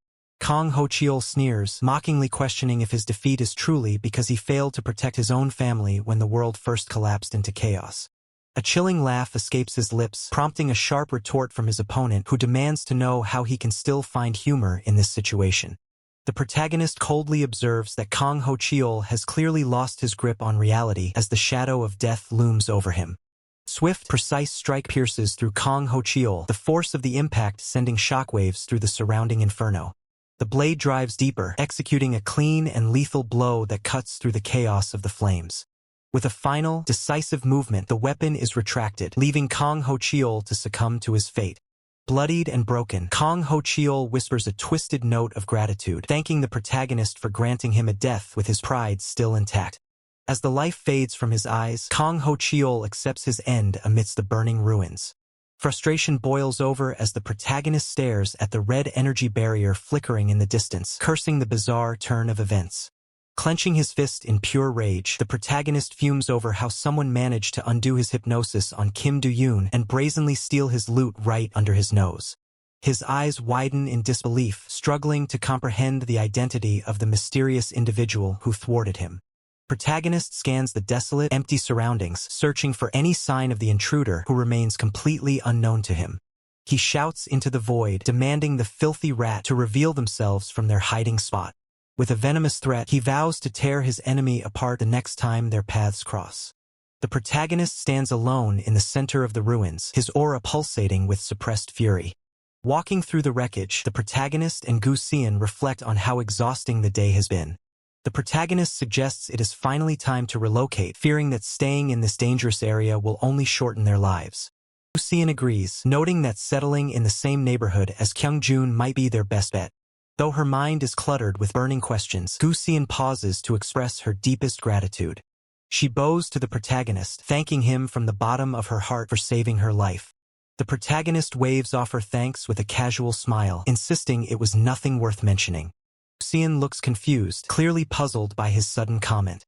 A: Kang Ho-cheol sneers, mockingly questioning if his defeat is truly because he failed to protect his own family when the world first collapsed into chaos. A chilling laugh escapes his lips, prompting a sharp retort from his opponent, who demands to know how he can still find humor in this situation. The protagonist coldly observes that Kang Ho-cheol has clearly lost his grip on reality as the shadow of death looms over him. Swift, precise strike pierces through Kang Ho-cheol, the force of the impact sending shockwaves through the surrounding inferno. The blade drives deeper, executing a clean and lethal blow that cuts through the chaos of the flames. With a final, decisive movement, the weapon is retracted, leaving Kang Ho-cheol to succumb to his fate. Bloodied and broken, Kang Ho-cheol whispers a twisted note of gratitude, thanking the protagonist for granting him a death with his pride still intact. As the life fades from his eyes, Kang Ho-cheol accepts his end amidst the burning ruins. Frustration boils over as the protagonist stares at the red energy barrier flickering in the distance, cursing the bizarre turn of events. Clenching his fist in pure rage, the protagonist fumes over how someone managed to undo his hypnosis on Kim Do-yoon and brazenly steal his loot right under his nose. His eyes widen in disbelief, struggling to comprehend the identity of the mysterious individual who thwarted him. Protagonist scans the desolate, empty surroundings, searching for any sign of the intruder who remains completely unknown to him. He shouts into the void, demanding the filthy rat to reveal themselves from their hiding spot. With a venomous threat, he vows to tear his enemy apart the next time their paths cross. The protagonist stands alone in the center of the ruins, his aura pulsating with suppressed fury. Walking through the wreckage, the protagonist and Gu Xian reflect on how exhausting the day has been. The protagonist suggests it is finally time to relocate, fearing that staying in this dangerous area will only shorten their lives. Gu agrees, noting that settling in the same neighborhood as Kyungjun might be their best bet. Though her mind is cluttered with burning questions, Gu pauses to express her deepest gratitude. She bows to the protagonist, thanking him from the bottom of her heart for saving her life. The protagonist waves off her thanks with a casual smile, insisting it was nothing worth mentioning. Gu looks confused, clearly puzzled by his sudden comment.